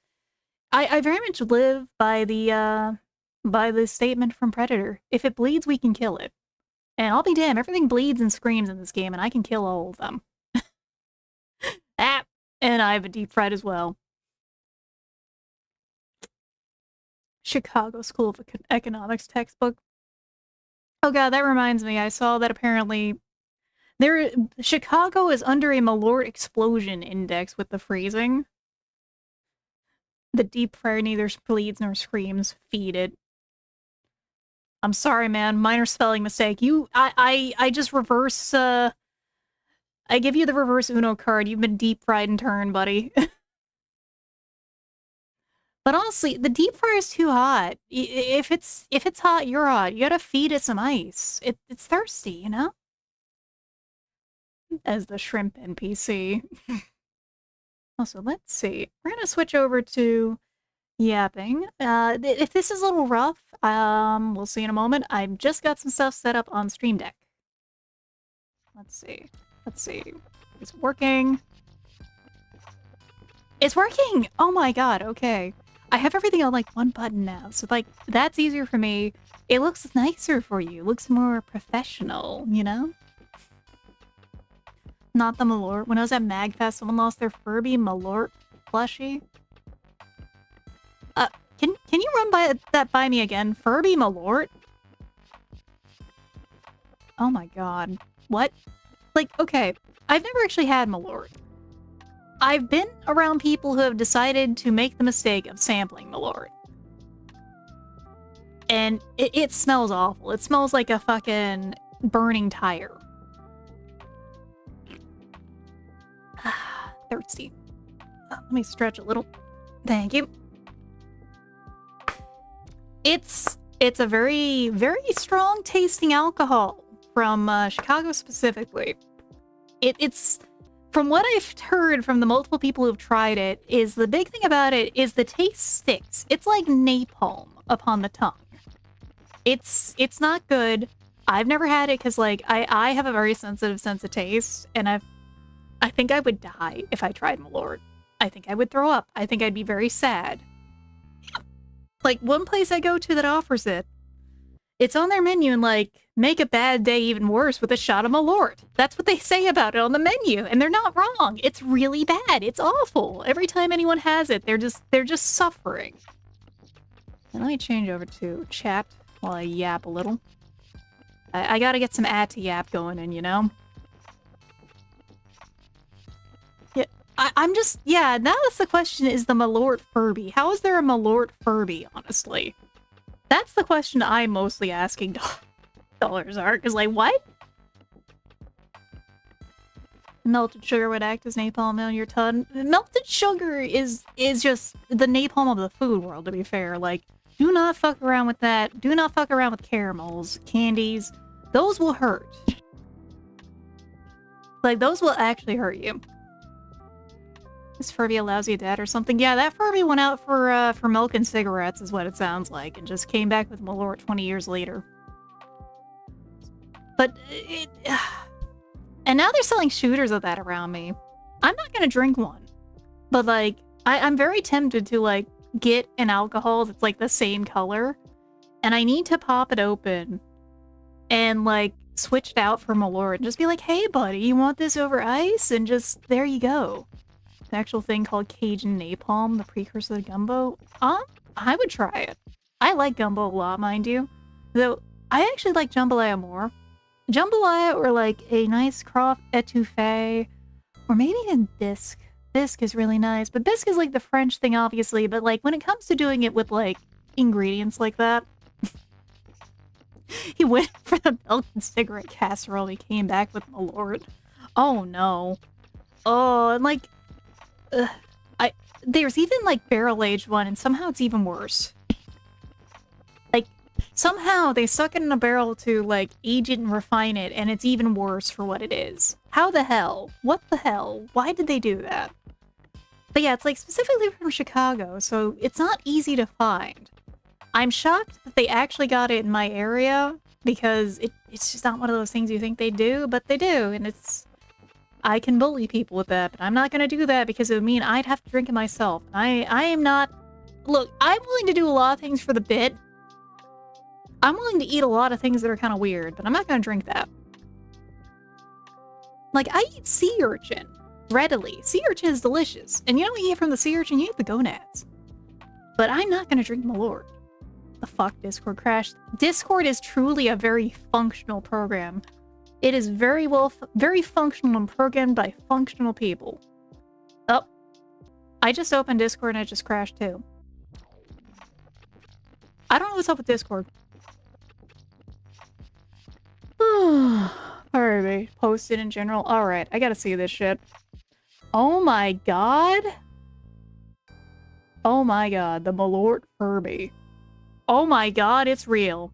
I very much live by the statement from Predator. If it bleeds, we can kill it. And I'll be damned, everything bleeds and screams in this game, and I can kill all of them. And I have a deep fried as well. Chicago School of Economics textbook. Oh god, that reminds me, I saw that apparently Chicago is under a Malort explosion index with the freezing. The deep fryer neither bleeds nor screams. Feed it. I'm sorry, man. Minor spelling mistake. I just reverse, I give you the reverse Uno card. You've been deep fried in turn, buddy. But honestly, the deep fryer is too hot. If it's hot, you're hot. You gotta feed it some ice. It's thirsty, you know? As the shrimp NPC. Also, let's see. We're gonna switch over to yapping. If this is a little rough, we'll see in a moment. I've just got some stuff set up on Stream Deck. Let's see. Let's see. It's working. It's working! Oh my god, okay. I have everything on, like, one button now, so, like, that's easier for me. It looks nicer for you. It looks more professional, you know? Not the Malort. When I was at MagFest, someone lost their Furby Malort plushie. Can you run that by me again? Furby Malort? Oh my god. What? Like, okay, I've never actually had Malort. I've been around people who have decided to make the mistake of sampling Malort. And it smells awful. It smells like a fucking burning tire. Thirsty. Let me stretch a little. Thank you. It's a very, very strong tasting alcohol from Chicago specifically. It's from what I've heard from the multiple people who've tried it, is the big thing about it is the taste sticks. It's like napalm upon the tongue. It's not good. I've never had it because like I have a very sensitive sense of taste, and I think I would die if I tried Malort. I think I would throw up. I think I'd be very sad. Like one place I go to that offers it, it's on their menu and like, make a bad day even worse with a shot of Malort. That's what they say about it on the menu, and they're not wrong. It's really bad. It's awful. Every time anyone has it, they're just suffering. And let me change over to chat while I yap a little. I gotta get some ad to yap going in, you know? Yeah, I'm just, yeah, now that's the question, is the Malort Furby. How is there a Malort Furby, honestly? That's the question I'm mostly asking dollars are, because like, what? Melted sugar would act as napalm on your tongue. Melted sugar is just the napalm of the food world, to be fair. Like, do not fuck around with that. Do not fuck around with caramels, candies. Those will hurt. Like, those will actually hurt you. This Furby allows you dead or something. Yeah, that Furby went out for milk and cigarettes is what it sounds like, and just came back with Malort 20 years later. But it... And now they're selling shooters of that around me. I'm not gonna drink one. But like, I'm very tempted to like, get an alcohol that's like the same color. And I need to pop it open and like, switch it out for Malort and just be like, hey buddy, you want this over ice? And just, there you go. An actual thing called Cajun Napalm, the precursor to gumbo. I would try it. I like gumbo a lot, mind you. Though, I actually like jambalaya more. Jambalaya or like a nice Croft etouffee, or maybe even bisque. Bisque is really nice, but bisque is like the French thing, obviously, but like when it comes to doing it with like ingredients like that, he went for the milk and cigarette casserole, he came back with Malort. Oh no. Oh, and like, there's even like barrel-aged one, and somehow it's even worse. Like, somehow they suck it in a barrel to like age it and refine it, and it's even worse for what it is. How the hell? What the hell? Why did they do that? But yeah, it's like specifically from Chicago, so it's not easy to find. I'm shocked that they actually got it in my area, because it's just not one of those things you think they do, but they do, and it's... I can bully people with that, but I'm not gonna do that because it would mean I'd have to drink it myself. I am not... Look, I'm willing to do a lot of things for the bit. I'm willing to eat a lot of things that are kind of weird, but I'm not gonna drink that. Like, I eat sea urchin readily. Sea urchin is delicious. And you know what you get from the sea urchin? You get the gonads. But I'm not gonna drink Malort. The fuck, Discord crashed. Discord is truly a very functional program. It is very functional and programmed by functional people. Oh. I just opened Discord and it just crashed too. I don't know what's up with Discord. Alright, posted in general. Alright, I gotta see this shit. Oh my god. Oh my god, the Malort Furby. Oh my god, it's real.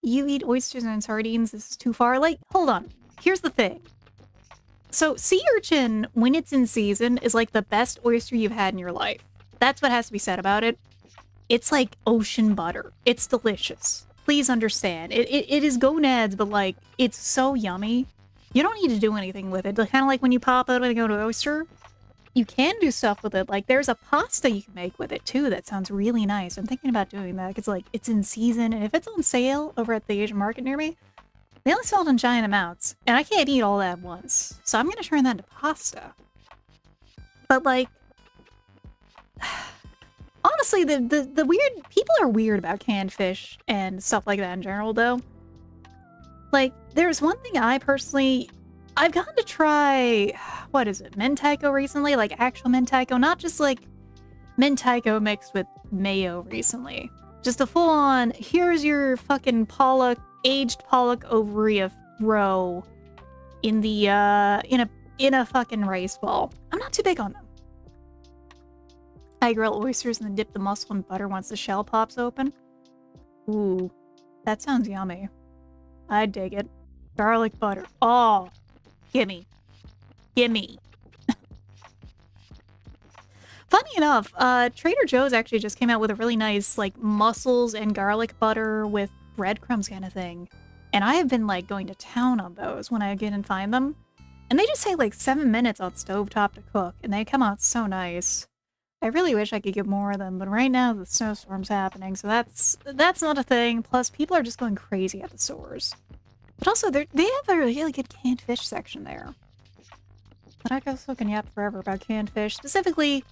You eat oysters and sardines, this is too far. Like, hold on. Here's the thing. So, sea urchin, when it's in season, is like the best oyster you've had in your life. That's what has to be said about it. It's like ocean butter. It's delicious. Please understand. It is gonads, but like, it's so yummy. You don't need to do anything with it. Kind of like when you pop it and go to oyster. You can do stuff with it. Like, there's a pasta you can make with it, too, that sounds really nice. I'm thinking about doing that, because, like, it's in season, and if it's on sale over at the Asian market near me, they only sell it in giant amounts, and I can't eat all that at once. So I'm gonna turn that into pasta. But, like... honestly, the weird... people are weird about canned fish and stuff like that in general, though. Like, there's one thing I personally... I've gotten to try, what is it, mentaiko recently? Like actual mentaiko, not just like mentaiko mixed with mayo recently. Just a full-on, here's your fucking pollock, aged pollock ovary of roe in the, in a fucking rice ball. I'm not too big on them. I grill oysters and then dip the mussel in butter once the shell pops open. Ooh. That sounds yummy. I dig it. Garlic butter. Oh, gimme. Gimme. Funny enough, Trader Joe's actually just came out with a really nice, like, mussels and garlic butter with breadcrumbs kind of thing. And I have been, like, going to town on those when I get and find them. And they just take, like, 7 minutes on stovetop to cook, and they come out so nice. I really wish I could get more of them, but right now the snowstorm's happening, so that's not a thing. Plus, people are just going crazy at the stores. But also, they have a really good canned fish section there. But I guess I can yap forever about canned fish. Specifically,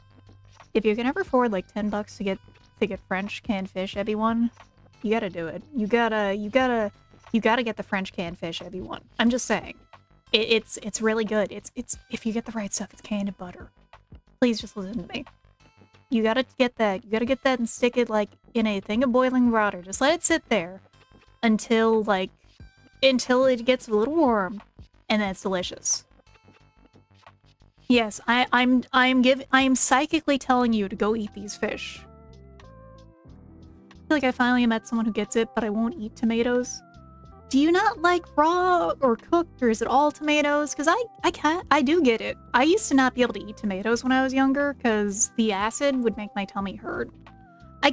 if you can ever afford like $10 to get French canned fish, everyone, you gotta do it. You gotta get the French canned fish, everyone. I'm just saying, it's really good. It's if you get the right stuff, it's canned in butter. Please just listen to me. You gotta get that. You gotta get that and stick it like in a thing of boiling water. Just let it sit there until it gets a little warm, and then it's delicious. Yes, I'm psychically telling you to go eat these fish. I feel like I finally met someone who gets it, but I won't eat tomatoes. Do you not like raw or cooked, or is it all tomatoes? Because I do get it. I used to not be able to eat tomatoes when I was younger because the acid would make my tummy hurt. I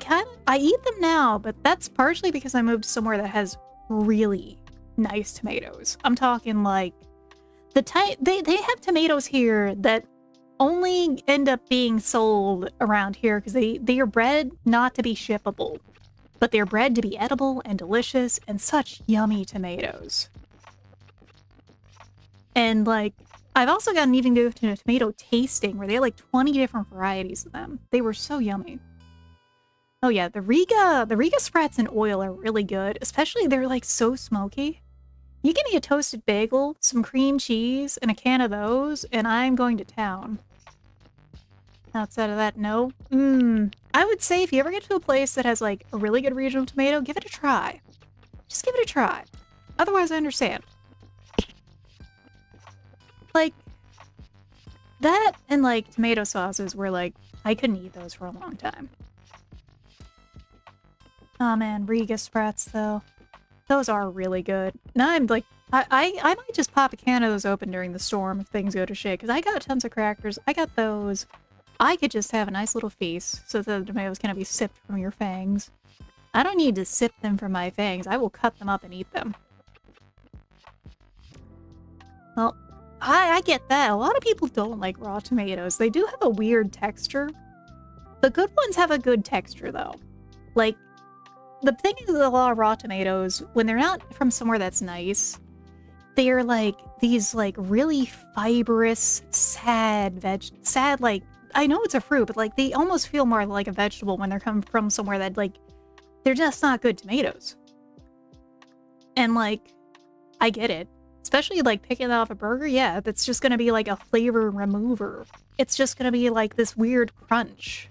eat them now, but that's partially because I moved somewhere that has really nice tomatoes. I'm talking like they have tomatoes here that only end up being sold around here because they are bred not to be shippable, but they're bred to be edible and delicious and such yummy tomatoes. And like, I've also gotten even go to a tomato tasting where they had like 20 different varieties of them. They were so yummy. Oh yeah, the Riga sprats in oil are really good, especially they're like so smoky. You give me a toasted bagel, some cream cheese, and a can of those, and I'm going to town. Outside of that, no. I would say if you ever get to a place that has like a really good regional tomato, give it a try. Just give it a try. Otherwise, I understand. Like, that and like tomato sauces were like, I couldn't eat those for a long time. Oh man, Riga sprats though. Those are really good. Now I'm like, I might just pop a can of those open during the storm if things go to shit, because I got tons of crackers. I got those. I could just have a nice little feast so that the tomatoes cannot be sipped from your fangs. I don't need to sip them from my fangs. I will cut them up and eat them. Well, I get that. A lot of people don't like raw tomatoes. They do have a weird texture. The good ones have a good texture, though. Like, the thing is with a lot of raw tomatoes, when they're not from somewhere that's nice, they're like these like really fibrous, sad, like, I know it's a fruit, but like they almost feel more like a vegetable when they're coming from somewhere that like, they're just not good tomatoes. And like, I get it. Especially like picking it off a burger, yeah, that's just gonna be like a flavor remover. It's just gonna be like this weird crunch.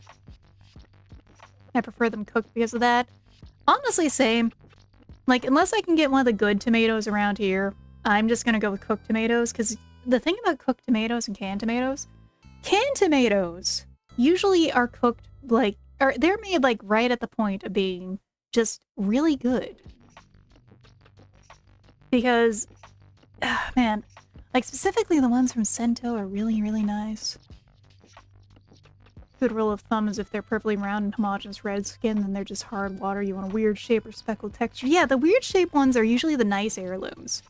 I prefer them cooked because of that. Honestly, same. Like, unless I can get one of the good tomatoes around here, I'm just gonna go with cooked tomatoes, because the thing about cooked tomatoes and canned tomatoes usually are cooked, like, or they're made, like, right at the point of being just really good. Because, man, like, specifically the ones from Cento are really, really nice. Good rule of thumb is if they're perfectly round and homogeneous red skin, then they're just hard water. You want a weird shape or speckled texture. Yeah, the weird shape ones are usually the nice heirlooms.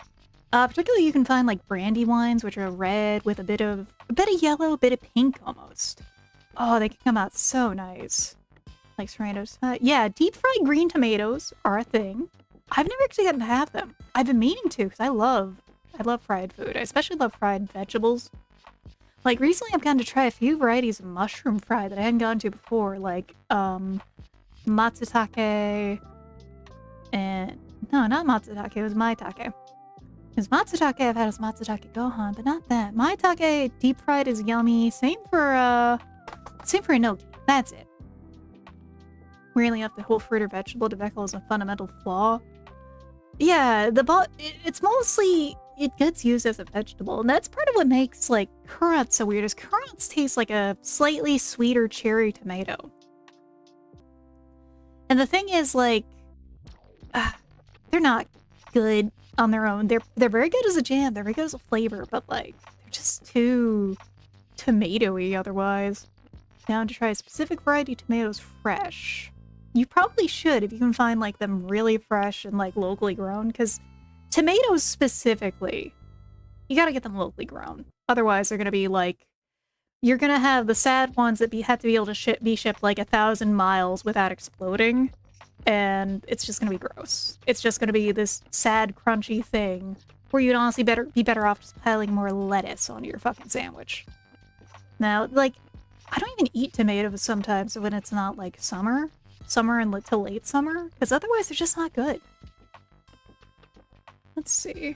Particularly you can find like brandy wines, which are red with a bit of yellow, a bit of pink almost. Oh, they can come out so nice. Like Serranos. Yeah, deep fried green tomatoes are a thing. I've never actually gotten to have them. I've been meaning to, because I love fried food. I especially love fried vegetables. Like, recently I've gotten to try a few varieties of mushroom fry that I hadn't gotten to before, like, matsutake, and, no, not matsutake, it was maitake. Because matsutake I've had as matsutake gohan, but not that. Maitake deep fried is yummy, same for enoki, that's it. Weirdly enough, the whole fruit or vegetable debacle is a fundamental flaw. Yeah, it's mostly, it gets used as a vegetable, and that's part of what makes, like, currants so weird, is currants taste like a slightly sweeter cherry tomato. And the thing is, like, they're not good on their own. They're very good as a jam. They're very good as a flavor, but like they're just too tomatoey otherwise. Down to try a specific variety of tomatoes fresh. You probably should if you can find like them really fresh and like locally grown, because tomatoes specifically, you gotta get them locally grown. Otherwise, they're gonna be like, you're gonna have the sad ones that have to be able to be shipped like 1,000 miles without exploding, and it's just gonna be gross. It's just gonna be this sad, crunchy thing where you'd honestly be better off just piling more lettuce on your fucking sandwich. Now, like, I don't even eat tomatoes sometimes when it's not like summer and to late summer, because otherwise they're just not good. Let's see.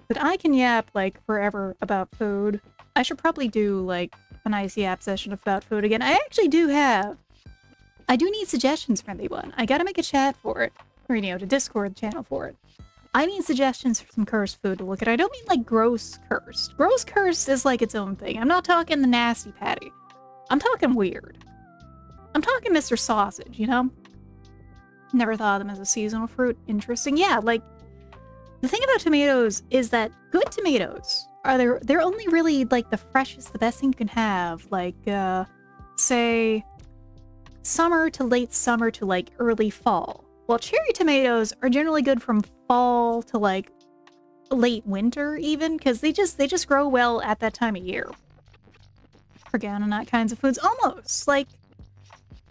But I can yap like forever about food. I should probably do like a nice yap session about food again. I actually do have. I do need suggestions from anyone. I gotta make a chat for it. Or, you know, to Discord channel for it. I need suggestions for some cursed food to look at. I don't mean like gross cursed. Gross cursed is like its own thing. I'm not talking the nasty patty. I'm talking weird. I'm talking Mr. Sausage, you know? Never thought of them as a seasonal fruit. Interesting. Yeah, like, the thing about tomatoes is that good tomatoes they're only really like the freshest, the best thing you can have. Like, say, summer to late summer to like early fall. Well, cherry tomatoes are generally good from fall to like late winter even, because they just grow well at that time of year. Organic kinds of foods, almost like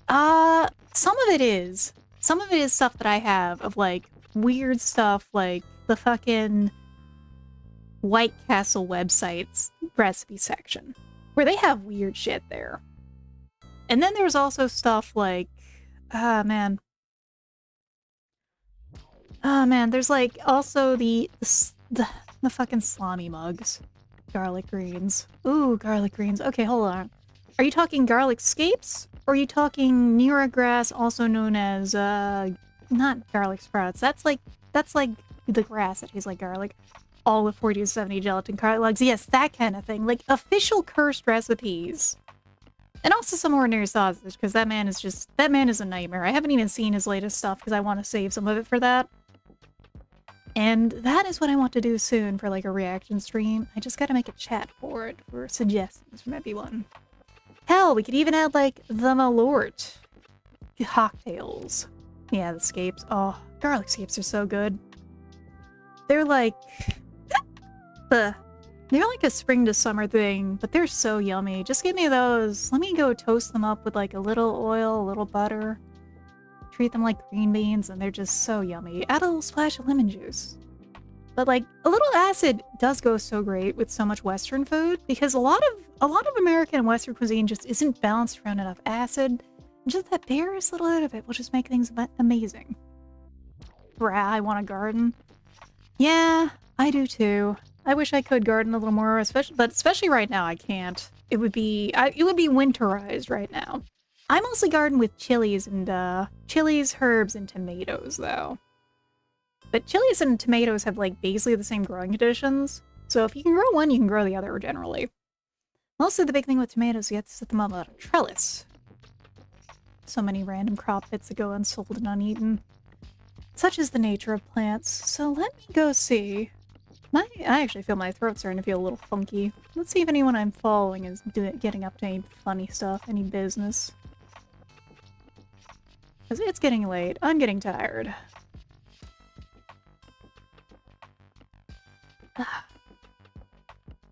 some of it is stuff that I have of like weird stuff, like the fucking White Castle website's recipe section, where they have weird shit there. And then there's also stuff like, man, there's like also the fucking salami mugs. Garlic greens. Ooh, garlic greens. Okay, hold on. Are you talking garlic scapes? Or are you talking Nira grass, also known as, not garlic sprouts. That's like the grass that tastes like garlic. All with 40 to 70 gelatin cartilags. Yes, that kind of thing. Like, official cursed recipes. And also some ordinary sausage, because that man is a nightmare. I haven't even seen his latest stuff, because I want to save some of it for that. And that is what I want to do soon for like a reaction stream. I just gotta make a chat for it, for suggestions from everyone. Hell, we could even add like the Malort cocktails. Yeah, the scapes. Oh, garlic scapes are so good. They're like... they're like a spring to summer thing, but they're so yummy. Just give me those. Let me go toast them up with like a little oil, a little butter. Treat them like green beans, and they're just so yummy. Add a little splash of lemon juice. But like, a little acid does go so great with so much Western food, because a lot of American and Western cuisine just isn't balanced around enough acid. And just that barest little bit of it will just make things amazing. Brah, I want a garden. Yeah, I do too. I wish I could garden a little more, especially right now I can't. It would be winterized right now. I mostly garden with chilies, herbs, and tomatoes, though. But chilies and tomatoes have, like, basically the same growing conditions. So if you can grow one, you can grow the other, generally. Mostly the big thing with tomatoes, you have to set them up on a trellis. So many random crop bits that go unsold and uneaten. Such is the nature of plants. So let me go see. I actually feel my throat starting to feel a little funky. Let's see if anyone I'm following is getting up to any funny stuff, any business. Because it's getting late. I'm getting tired.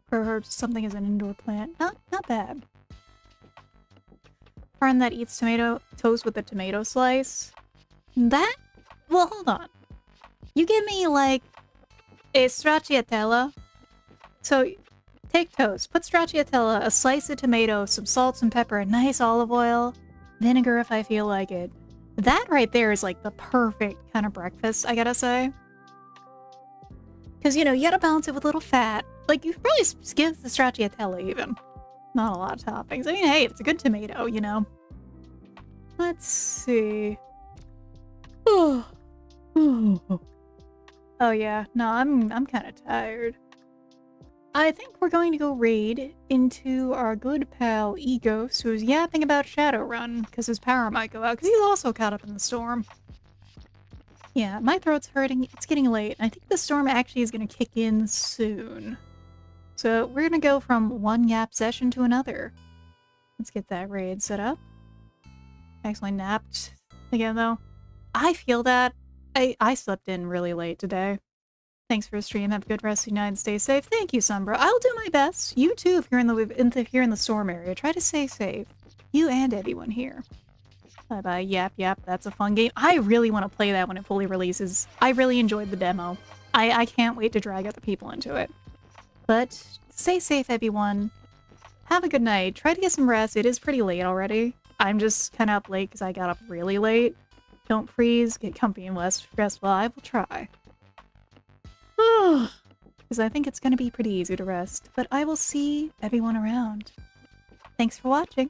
Perhaps something is an indoor plant. Not bad. Friend that eats tomato toast with a tomato slice. That? Well, hold on. You give me, like, a stracciatella. So, take toast, put stracciatella, a slice of tomato, some salt, some pepper, a nice olive oil, vinegar if I feel like it. That right there is like the perfect kind of breakfast, I gotta say. Because, you know, you gotta balance it with a little fat. Like, you could probably skip the stracciatella even. Not a lot of toppings. I mean, hey, it's a good tomato, you know. Let's see. Oh yeah, no, I'm kind of tired. I think we're going to go raid into our good pal Egos, who's yapping about Shadowrun because his power might go out, because he's also caught up in the storm. Yeah, my throat's hurting. It's getting late. I think the storm actually is going to kick in soon. So we're going to go from one yap session to another. Let's get that raid set up. I actually napped again, though. I feel that. I slept in really late today. Thanks for the stream. Have a good rest of the night and stay safe. Thank you, Sombra. I'll do my best. You too, if you're here in the storm area. Try to stay safe. You and everyone here. Bye-bye. Yap, yap. That's a fun game. I really want to play that when it fully releases. I really enjoyed the demo. I can't wait to drag other people into it. But stay safe, everyone. Have a good night. Try to get some rest. It is pretty late already. I'm just kind of up late because I got up really late. Don't freeze. Get comfy and less stressful. I will try. Because I think it's going to be pretty easy to rest. But I will see everyone around. Thanks for watching.